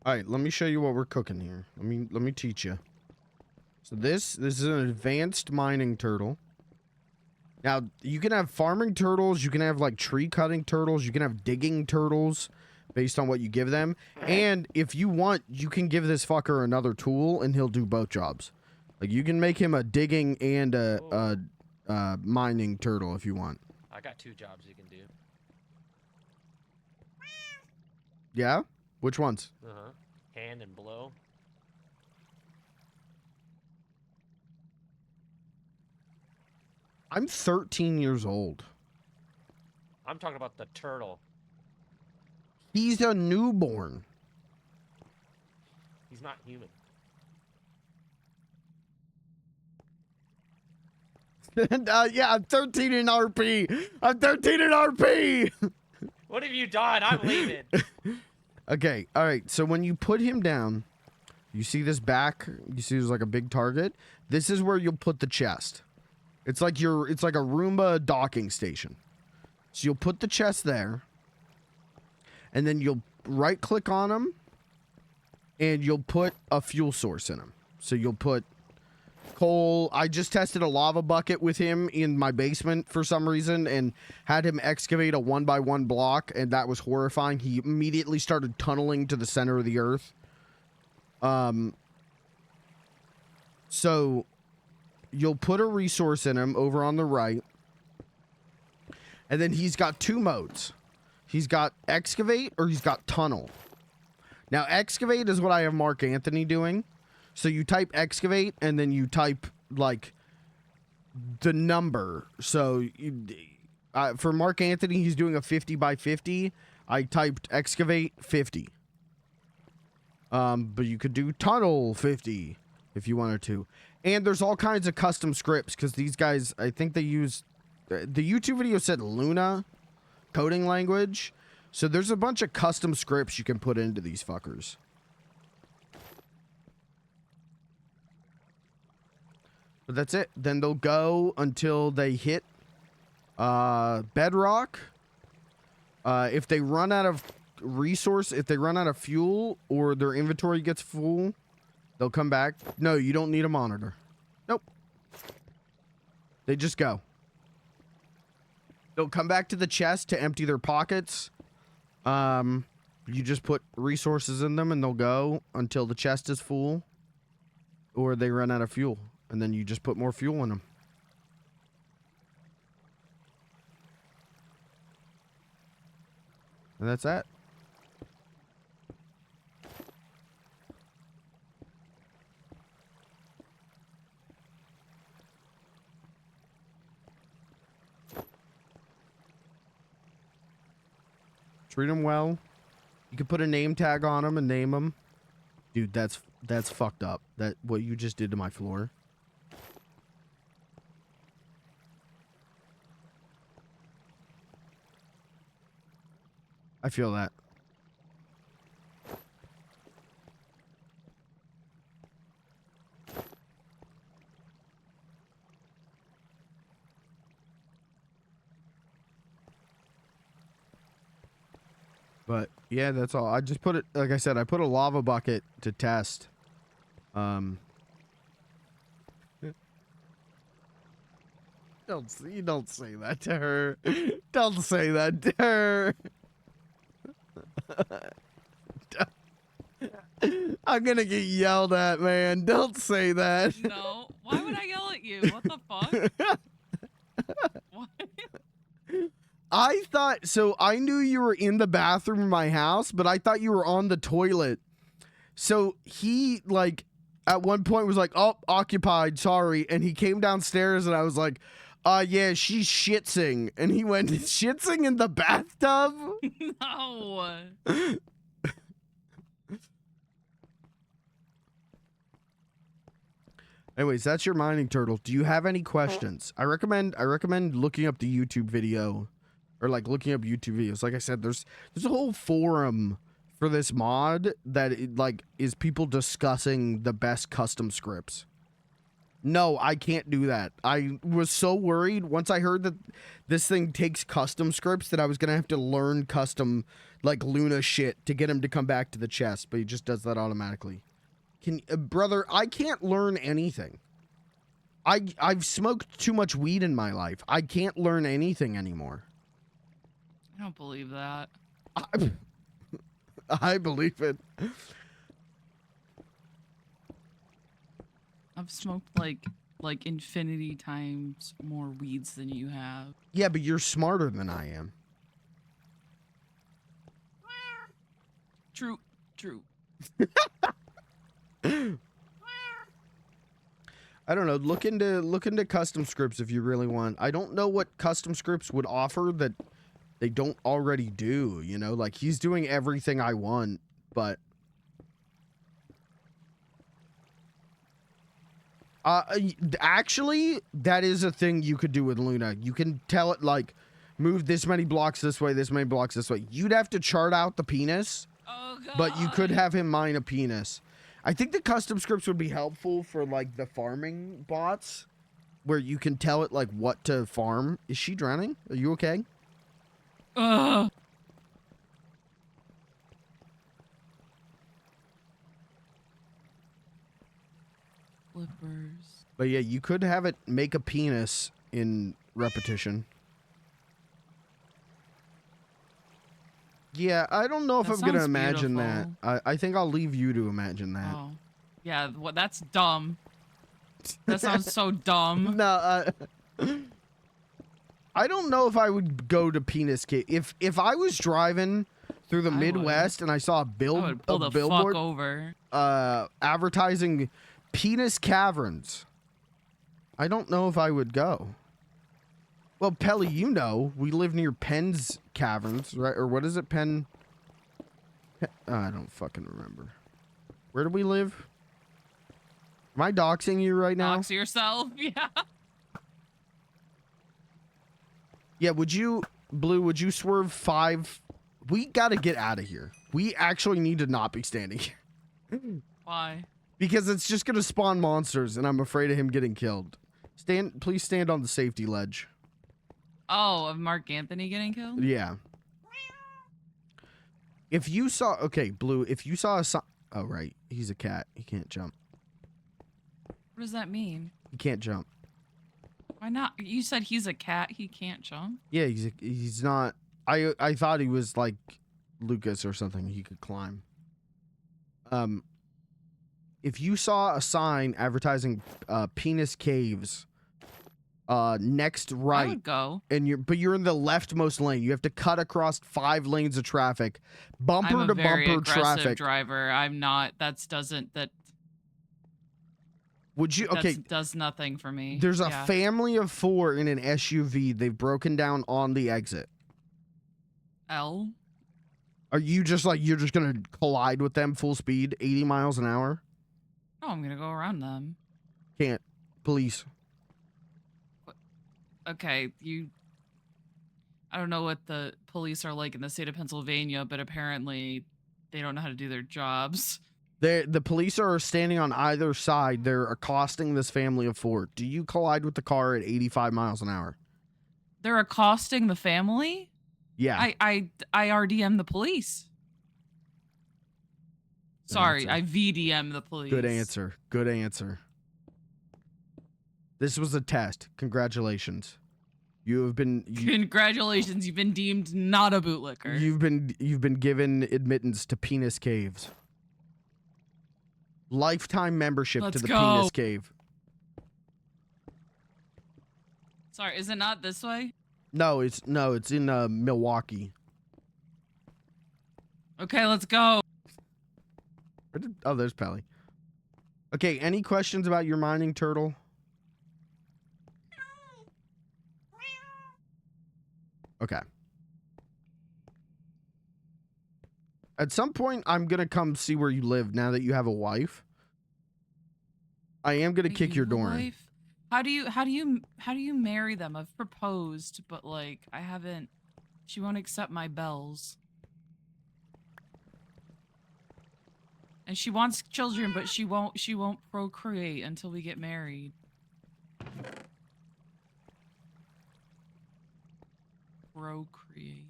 All right, let me show you what we're cooking here. Let me teach you. So this is an advanced mining turtle. Now, you can have farming turtles, you can have like tree cutting turtles, you can have digging turtles based on what you give them. And if you want, you can give this fucker another tool and he'll do both jobs. Like you can make him a digging and a mining turtle if you want. I got 2 jobs you can do. Yeah? Which ones? Hand and blow. I'm 13 years old. I'm talking about the turtle. He's a newborn. He's not human. Yeah, I'm 13 in RP. I'm 13 in RP. What have you done? I'm leaving. Okay, all right. So when you put him down, you see this back. You see there's like a big target. This is where you'll put the chest. It's like a Roomba docking station. So you'll put the chest there, and then you'll right-click on him, and you'll put a fuel source in him. So you'll put coal. I just tested a lava bucket with him in my basement for some reason and had him excavate a 1x1 block, and that was horrifying. He immediately started tunneling to the center of the earth. So you'll put a resource in him over on the right, and then he's got 2 modes. He's got excavate or he's got tunnel. Now, excavate is what I have Marc Anthony doing. So you type excavate and then you type like the number. So for Marc Anthony, he's doing a 50 by 50. I typed excavate 50. But you could do tunnel 50 if you wanted to. And there's all kinds of custom scripts because these guys, I think they use, the YouTube video said Luna coding language. So there's a bunch of custom scripts you can put into these fuckers. But that's it. Then they'll go until they hit bedrock. If they run out of resource, if they run out of fuel or their inventory gets full, they'll come back. No, you don't need a monitor. Nope. They just go. They'll come back to the chest to empty their pockets. You just put resources in them and they'll go until the chest is full or they run out of fuel. And then you just put more fuel in them. And that's that. Treat them well. You can put a name tag on them and name them. Dude, that's fucked up. That what you just did to my floor. I feel that. But yeah, that's all. I just put it, like I said, I put a lava bucket to test. Don't say that to her. Don't say that to her. I'm gonna get yelled at, man. Don't say that. No. Why would I yell at you? What the fuck? What? I thought, so I knew you were in the bathroom in my house, but I thought you were on the toilet. So he, like, at one point was like, oh, occupied, sorry. And he came downstairs and I was like, yeah, she's shitsing. And he went, shitsing in the bathtub? No. Anyways, that's your mining turtle. Do you have any questions? I recommend looking up the YouTube video, or like looking up YouTube videos. Like I said, there's a whole forum for this mod that is people discussing the best custom scripts. No, I can't do that. I was so worried once I heard that this thing takes custom scripts that I was gonna have to learn custom like Luna shit to get him to come back to the chest, but he just does that automatically. Brother, I can't learn anything. I've smoked too much weed in my life. I can't learn anything anymore. I don't believe that. I believe it. I've smoked like infinity times more weeds than you have. Yeah, but you're smarter than I am. True. I don't know. Look into custom scripts if you really want. I don't know what custom scripts would offer that they don't already do, you know? Like he's doing everything I want, but actually that is a thing you could do with Luna. You can tell it like move this many blocks this way, this many blocks this way. You'd have to chart out the penis. Oh god. But you could have him mine a penis. I think the custom scripts would be helpful for like the farming bots where you can tell it like what to farm. Is she drowning? Are you okay? Ugh. Flippers. But yeah, you could have it make a penis in repetition. Yeah, I don't know if That I'm gonna sounds imagine beautiful. that. I think I'll leave you to imagine that. Oh. Yeah, what that's dumb. That sounds so dumb. No, I don't know if I would go to penis cave. If I was driving through the I would. Midwest and I saw a I would pull the billboard fuck over. advertising penis caverns, I don't know if I would go. Well, Pelly, you know, we live near Penn's Caverns, right? Or what is it, Penn? I don't fucking remember. Where do we live? Am I doxing you right now? Dox yourself, yeah. Yeah, would you, Blue, would you swerve 5? We gotta get out of here. We actually need to not be standing here. Why? Because it's just gonna spawn monsters, and I'm afraid of him getting killed. Please stand on the safety ledge. Oh, of Mark Anthony getting killed? Yeah. If you saw, okay, Blue, if you saw a sign, oh, right, he's a cat. He can't jump. What does that mean? He can't jump. Why not? You said he's a cat. He can't jump. Yeah, he's not. I thought he was like Lucas or something. He could climb. If you saw a sign advertising penis caves, next I right, would go. and you're in the leftmost lane. You have to cut across 5 lanes of traffic, bumper I'm a to very bumper aggressive traffic. driver. I'm not. That Would you? Okay, does nothing for me. there's a Yeah. family of 4 in an SUV. They've broken down on the exit. L. Are you just like you're just gonna collide with them full speed, 80 miles an hour? No, I'm gonna go around them. Can't. Police. Okay, I don't know what the police are like in the state of Pennsylvania, but apparently they don't know how to do their jobs. The police are standing on either side. They're accosting this family of 4. Do you collide with the car at 85 miles an hour? They're accosting the family? Yeah. I RDM the police. Sorry, answer. I VDM the police. Good answer. Good answer. This was a test. Congratulations. You have been Congratulations, you've been deemed not a bootlicker. you've been given admittance to penis caves. Lifetime membership Let's to the go. penis cave. Sorry, is it not this way? No, it's in Milwaukee. Okay, let's go. Oh, there's Pelly. Okay, any questions about your mining turtle? Okay. At some point, I'm gonna come see where you live now that you have a wife. I am gonna Wait, kick you your have a door in. wife? How do you marry them? I've proposed, but like I haven't. She won't accept my bells. And she wants children, but she won't procreate until we get married. Procreate.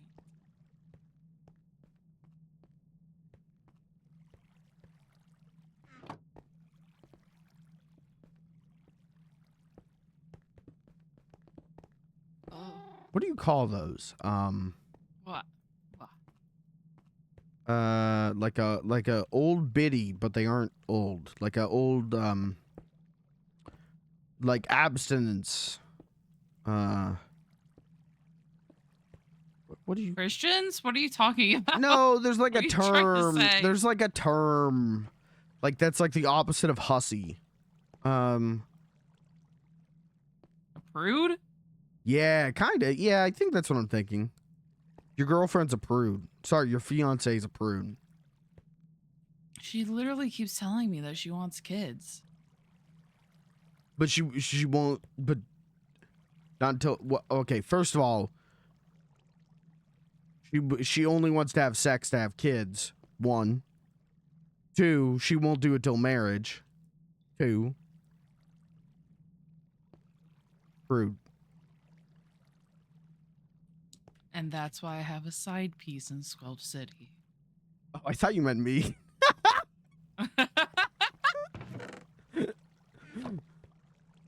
Oh. What do you call those? What? What? Like a old biddy, but they aren't old. Like a old like abstinence. What do you? Christians? What are you talking about? No, there's like What a are you trying to term. say? There's like a term, like that's like the opposite of hussy. A prude? Yeah, kinda. Yeah, I think that's what I'm thinking. Your girlfriend's a prude. Sorry, your fiance's a prude. She literally keeps telling me that she wants kids. But she won't. But not until what? Okay, first of all, she only wants to have sex to have kids. 1. 2, she won't do it till marriage. 2. Prude. And that's why I have a side piece in Squelch City. Oh, I thought you meant me.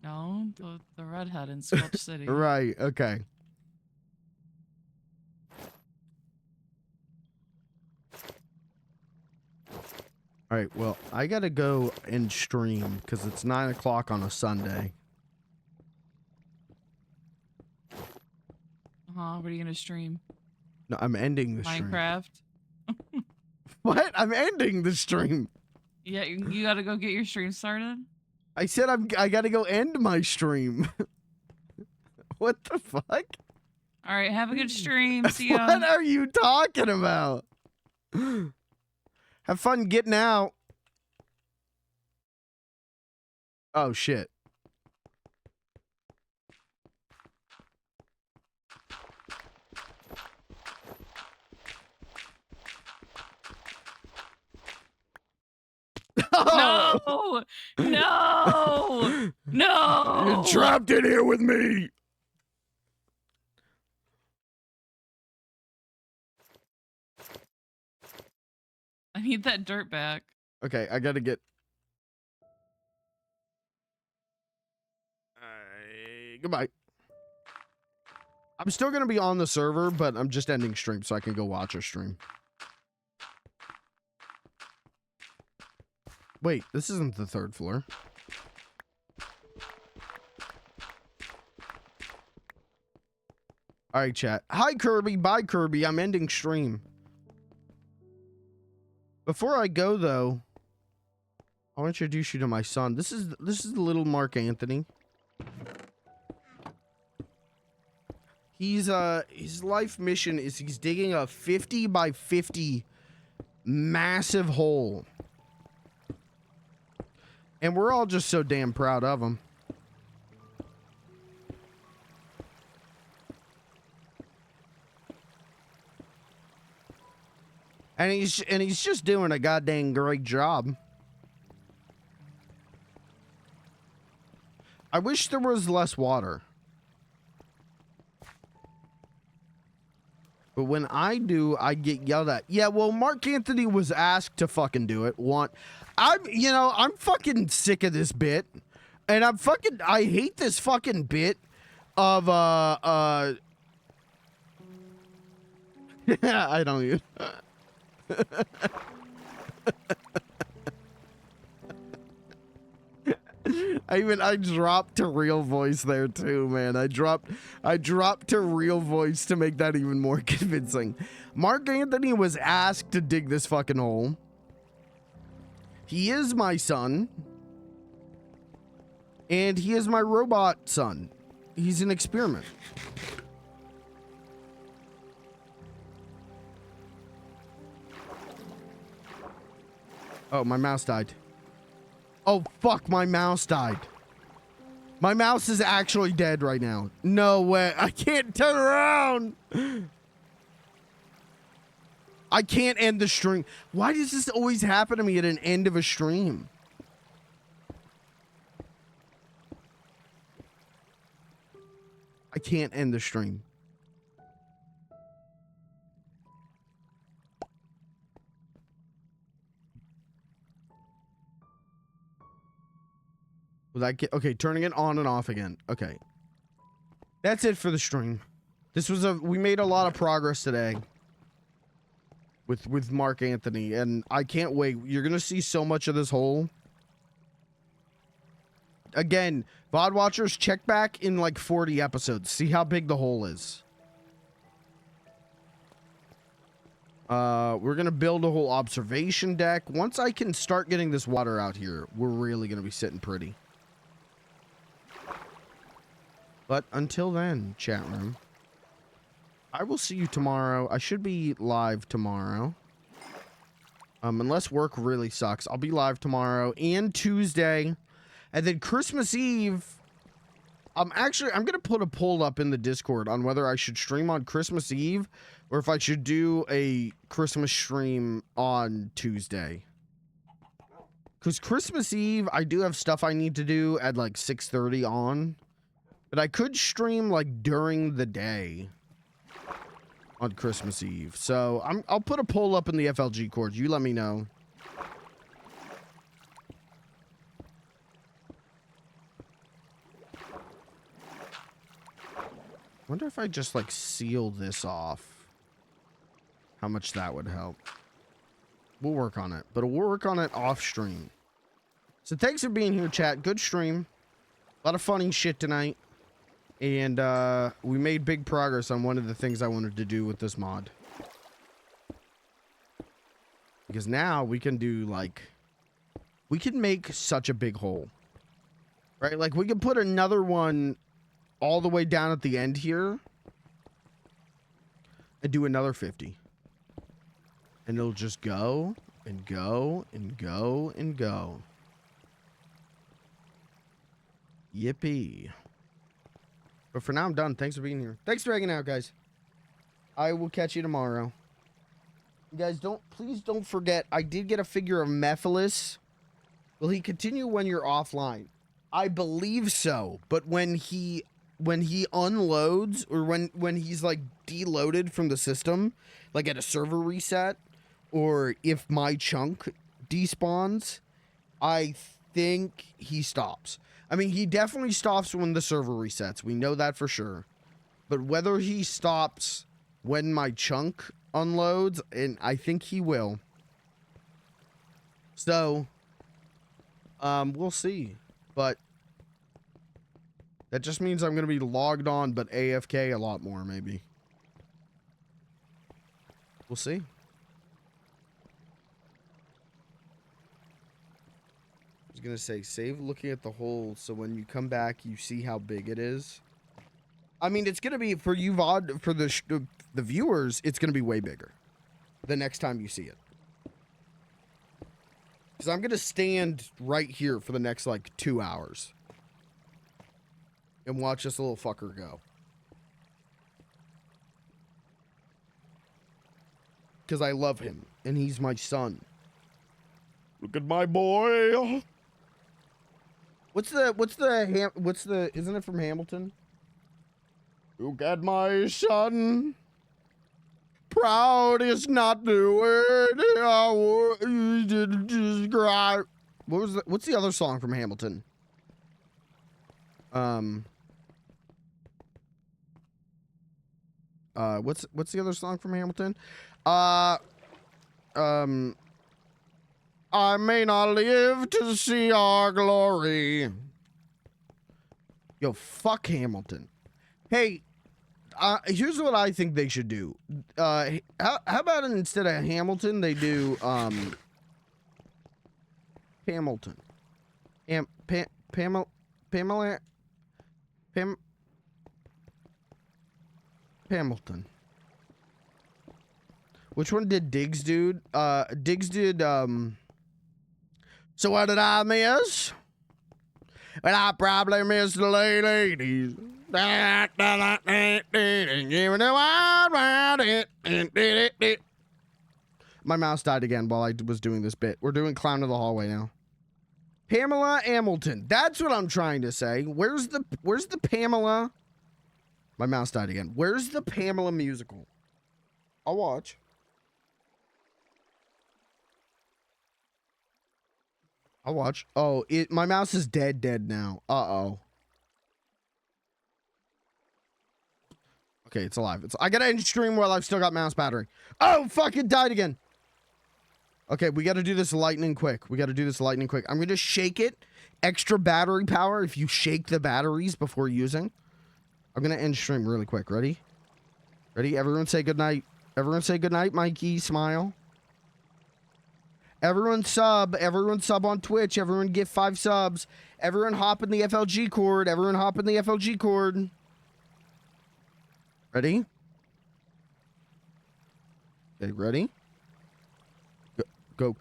No, the redhead in Squelch City. Right. Okay. All right. Well, I gotta go and stream because it's 9 o'clock on a Sunday. What are you gonna stream? No, I'm ending the stream. Minecraft? What? I'm ending the stream. Yeah, you gotta go get your stream started? I said I gotta go end my stream. What the fuck? Alright, have a good stream. See ya. What are you talking about? Have fun getting out. Oh, shit. No! No! No! You're trapped in here with me. I need that dirt back. Okay, I gotta get... Goodbye. I'm still gonna be on the server, but I'm just ending stream so I can go watch a stream. Wait, this isn't the 3rd floor. All right, chat. Hi, Kirby. Bye, Kirby. I'm ending stream. Before I go, though, I'll introduce you to my son. This is the little Mark Anthony. His life mission is he's digging a 50 by 50 massive hole. And we're all just so damn proud of him. And he's just doing a goddamn great job. I wish there was less water. But when I do, I get yelled at. Yeah, well, Mark Anthony was asked to fucking do it. I'm fucking sick of this bit. And I hate this fucking bit of, I don't even. I dropped to real voice there too, man. I dropped to real voice to make that even more convincing. Mark Anthony was asked to dig this fucking hole. He is my son. And he is my robot son. He's an experiment. Oh, my mouse died. Oh, fuck, my mouse died. My mouse is actually dead right now. No way. I can't turn around. I can't end the stream. Why does this always happen to me at an end of a stream? I can't end the stream. Will that get okay? Turning it on and off again. Okay. That's it for the stream. This was we made a lot of progress today with Mark Anthony, and I can't wait. You're gonna see so much of this hole. Again, VOD watchers, check back in like 40 episodes. See how big the hole is. We're gonna build a whole observation deck. Once I can start getting this water out here, we're really gonna be sitting pretty. But until then, chat room, I will see you tomorrow. I should be live tomorrow. Unless work really sucks, I'll be live tomorrow and Tuesday. And then Christmas Eve, I'm gonna put a poll up in the Discord on whether I should stream on Christmas Eve or if I should do a Christmas stream on Tuesday. Because Christmas Eve, I do have stuff I need to do at like 6:30 on. But I could stream like during the day on Christmas Eve. So I'll put a poll up in the FLG Court. You let me know. Wonder if I just like seal this off. How much that would help. We'll work on it, but we'll work on it off stream. So thanks for being here, chat. Good stream. A lot of funny shit tonight. And we made big progress on one of the things I wanted to do with this mod. Because now we can do like, we can make such a big hole. Right? Like we can put another one all the way down at the end here. And do another 50. And it'll just go and go and go and go. Yippee. But for now, I'm done. Thanks for being here. Thanks for hanging out, guys. I will catch you tomorrow. You guys, please don't forget, I did get a figure of Mephiles. Will he continue when you're offline? I believe so. But when he unloads or when he's like deloaded from the system, like at a server reset, or if my chunk despawns, I think he stops. I mean, he definitely stops when the server resets. We know that for sure. But whether he stops when my chunk unloads, and I think he will. So, we'll see. But that just means I'm going to be logged on, but AFK a lot more, maybe. We'll see. I was gonna say, save looking at the hole so when you come back you see how big it is. I mean, it's gonna be for you VOD, for the viewers, it's gonna be way bigger the next time you see it. Because I'm gonna stand right here for the next like 2 hours and watch this little fucker go. Because I love him and he's my son. Look at my boy. What's isn't it from Hamilton? Look at my son. Proud is not the word I would describe. What's the other song from Hamilton? What's the other song from Hamilton? I may not live to see our glory. Yo, fuck Hamilton. Hey, here's what I think they should do. How about instead of Hamilton, they do Hamilton. Hamilton. Which one did Diggs do? Diggs did So what did I miss? Well, I probably missed the ladies. Giving the wild round. My mouse died again while I was doing this bit. We're doing Clown of the Hallway now. Pamela Hamilton. That's what I'm trying to say. Where's the Pamela? My mouse died again. Where's the Pamela musical? I'll watch. I'll watch. Oh, my mouse is dead now. Uh-oh. Okay, it's alive. I gotta end stream while I've still got mouse battery. Oh, fuck, it died again. Okay, we gotta do this lightning quick. I'm gonna shake it. Extra battery power if you shake the batteries before using. I'm gonna end stream really quick. Ready? Ready? Everyone say goodnight. Everyone say goodnight, Mikey. Smile. Everyone sub on Twitch. Everyone get 5 subs. Everyone hop in the FLG cord. Ready? Okay, ready? Go.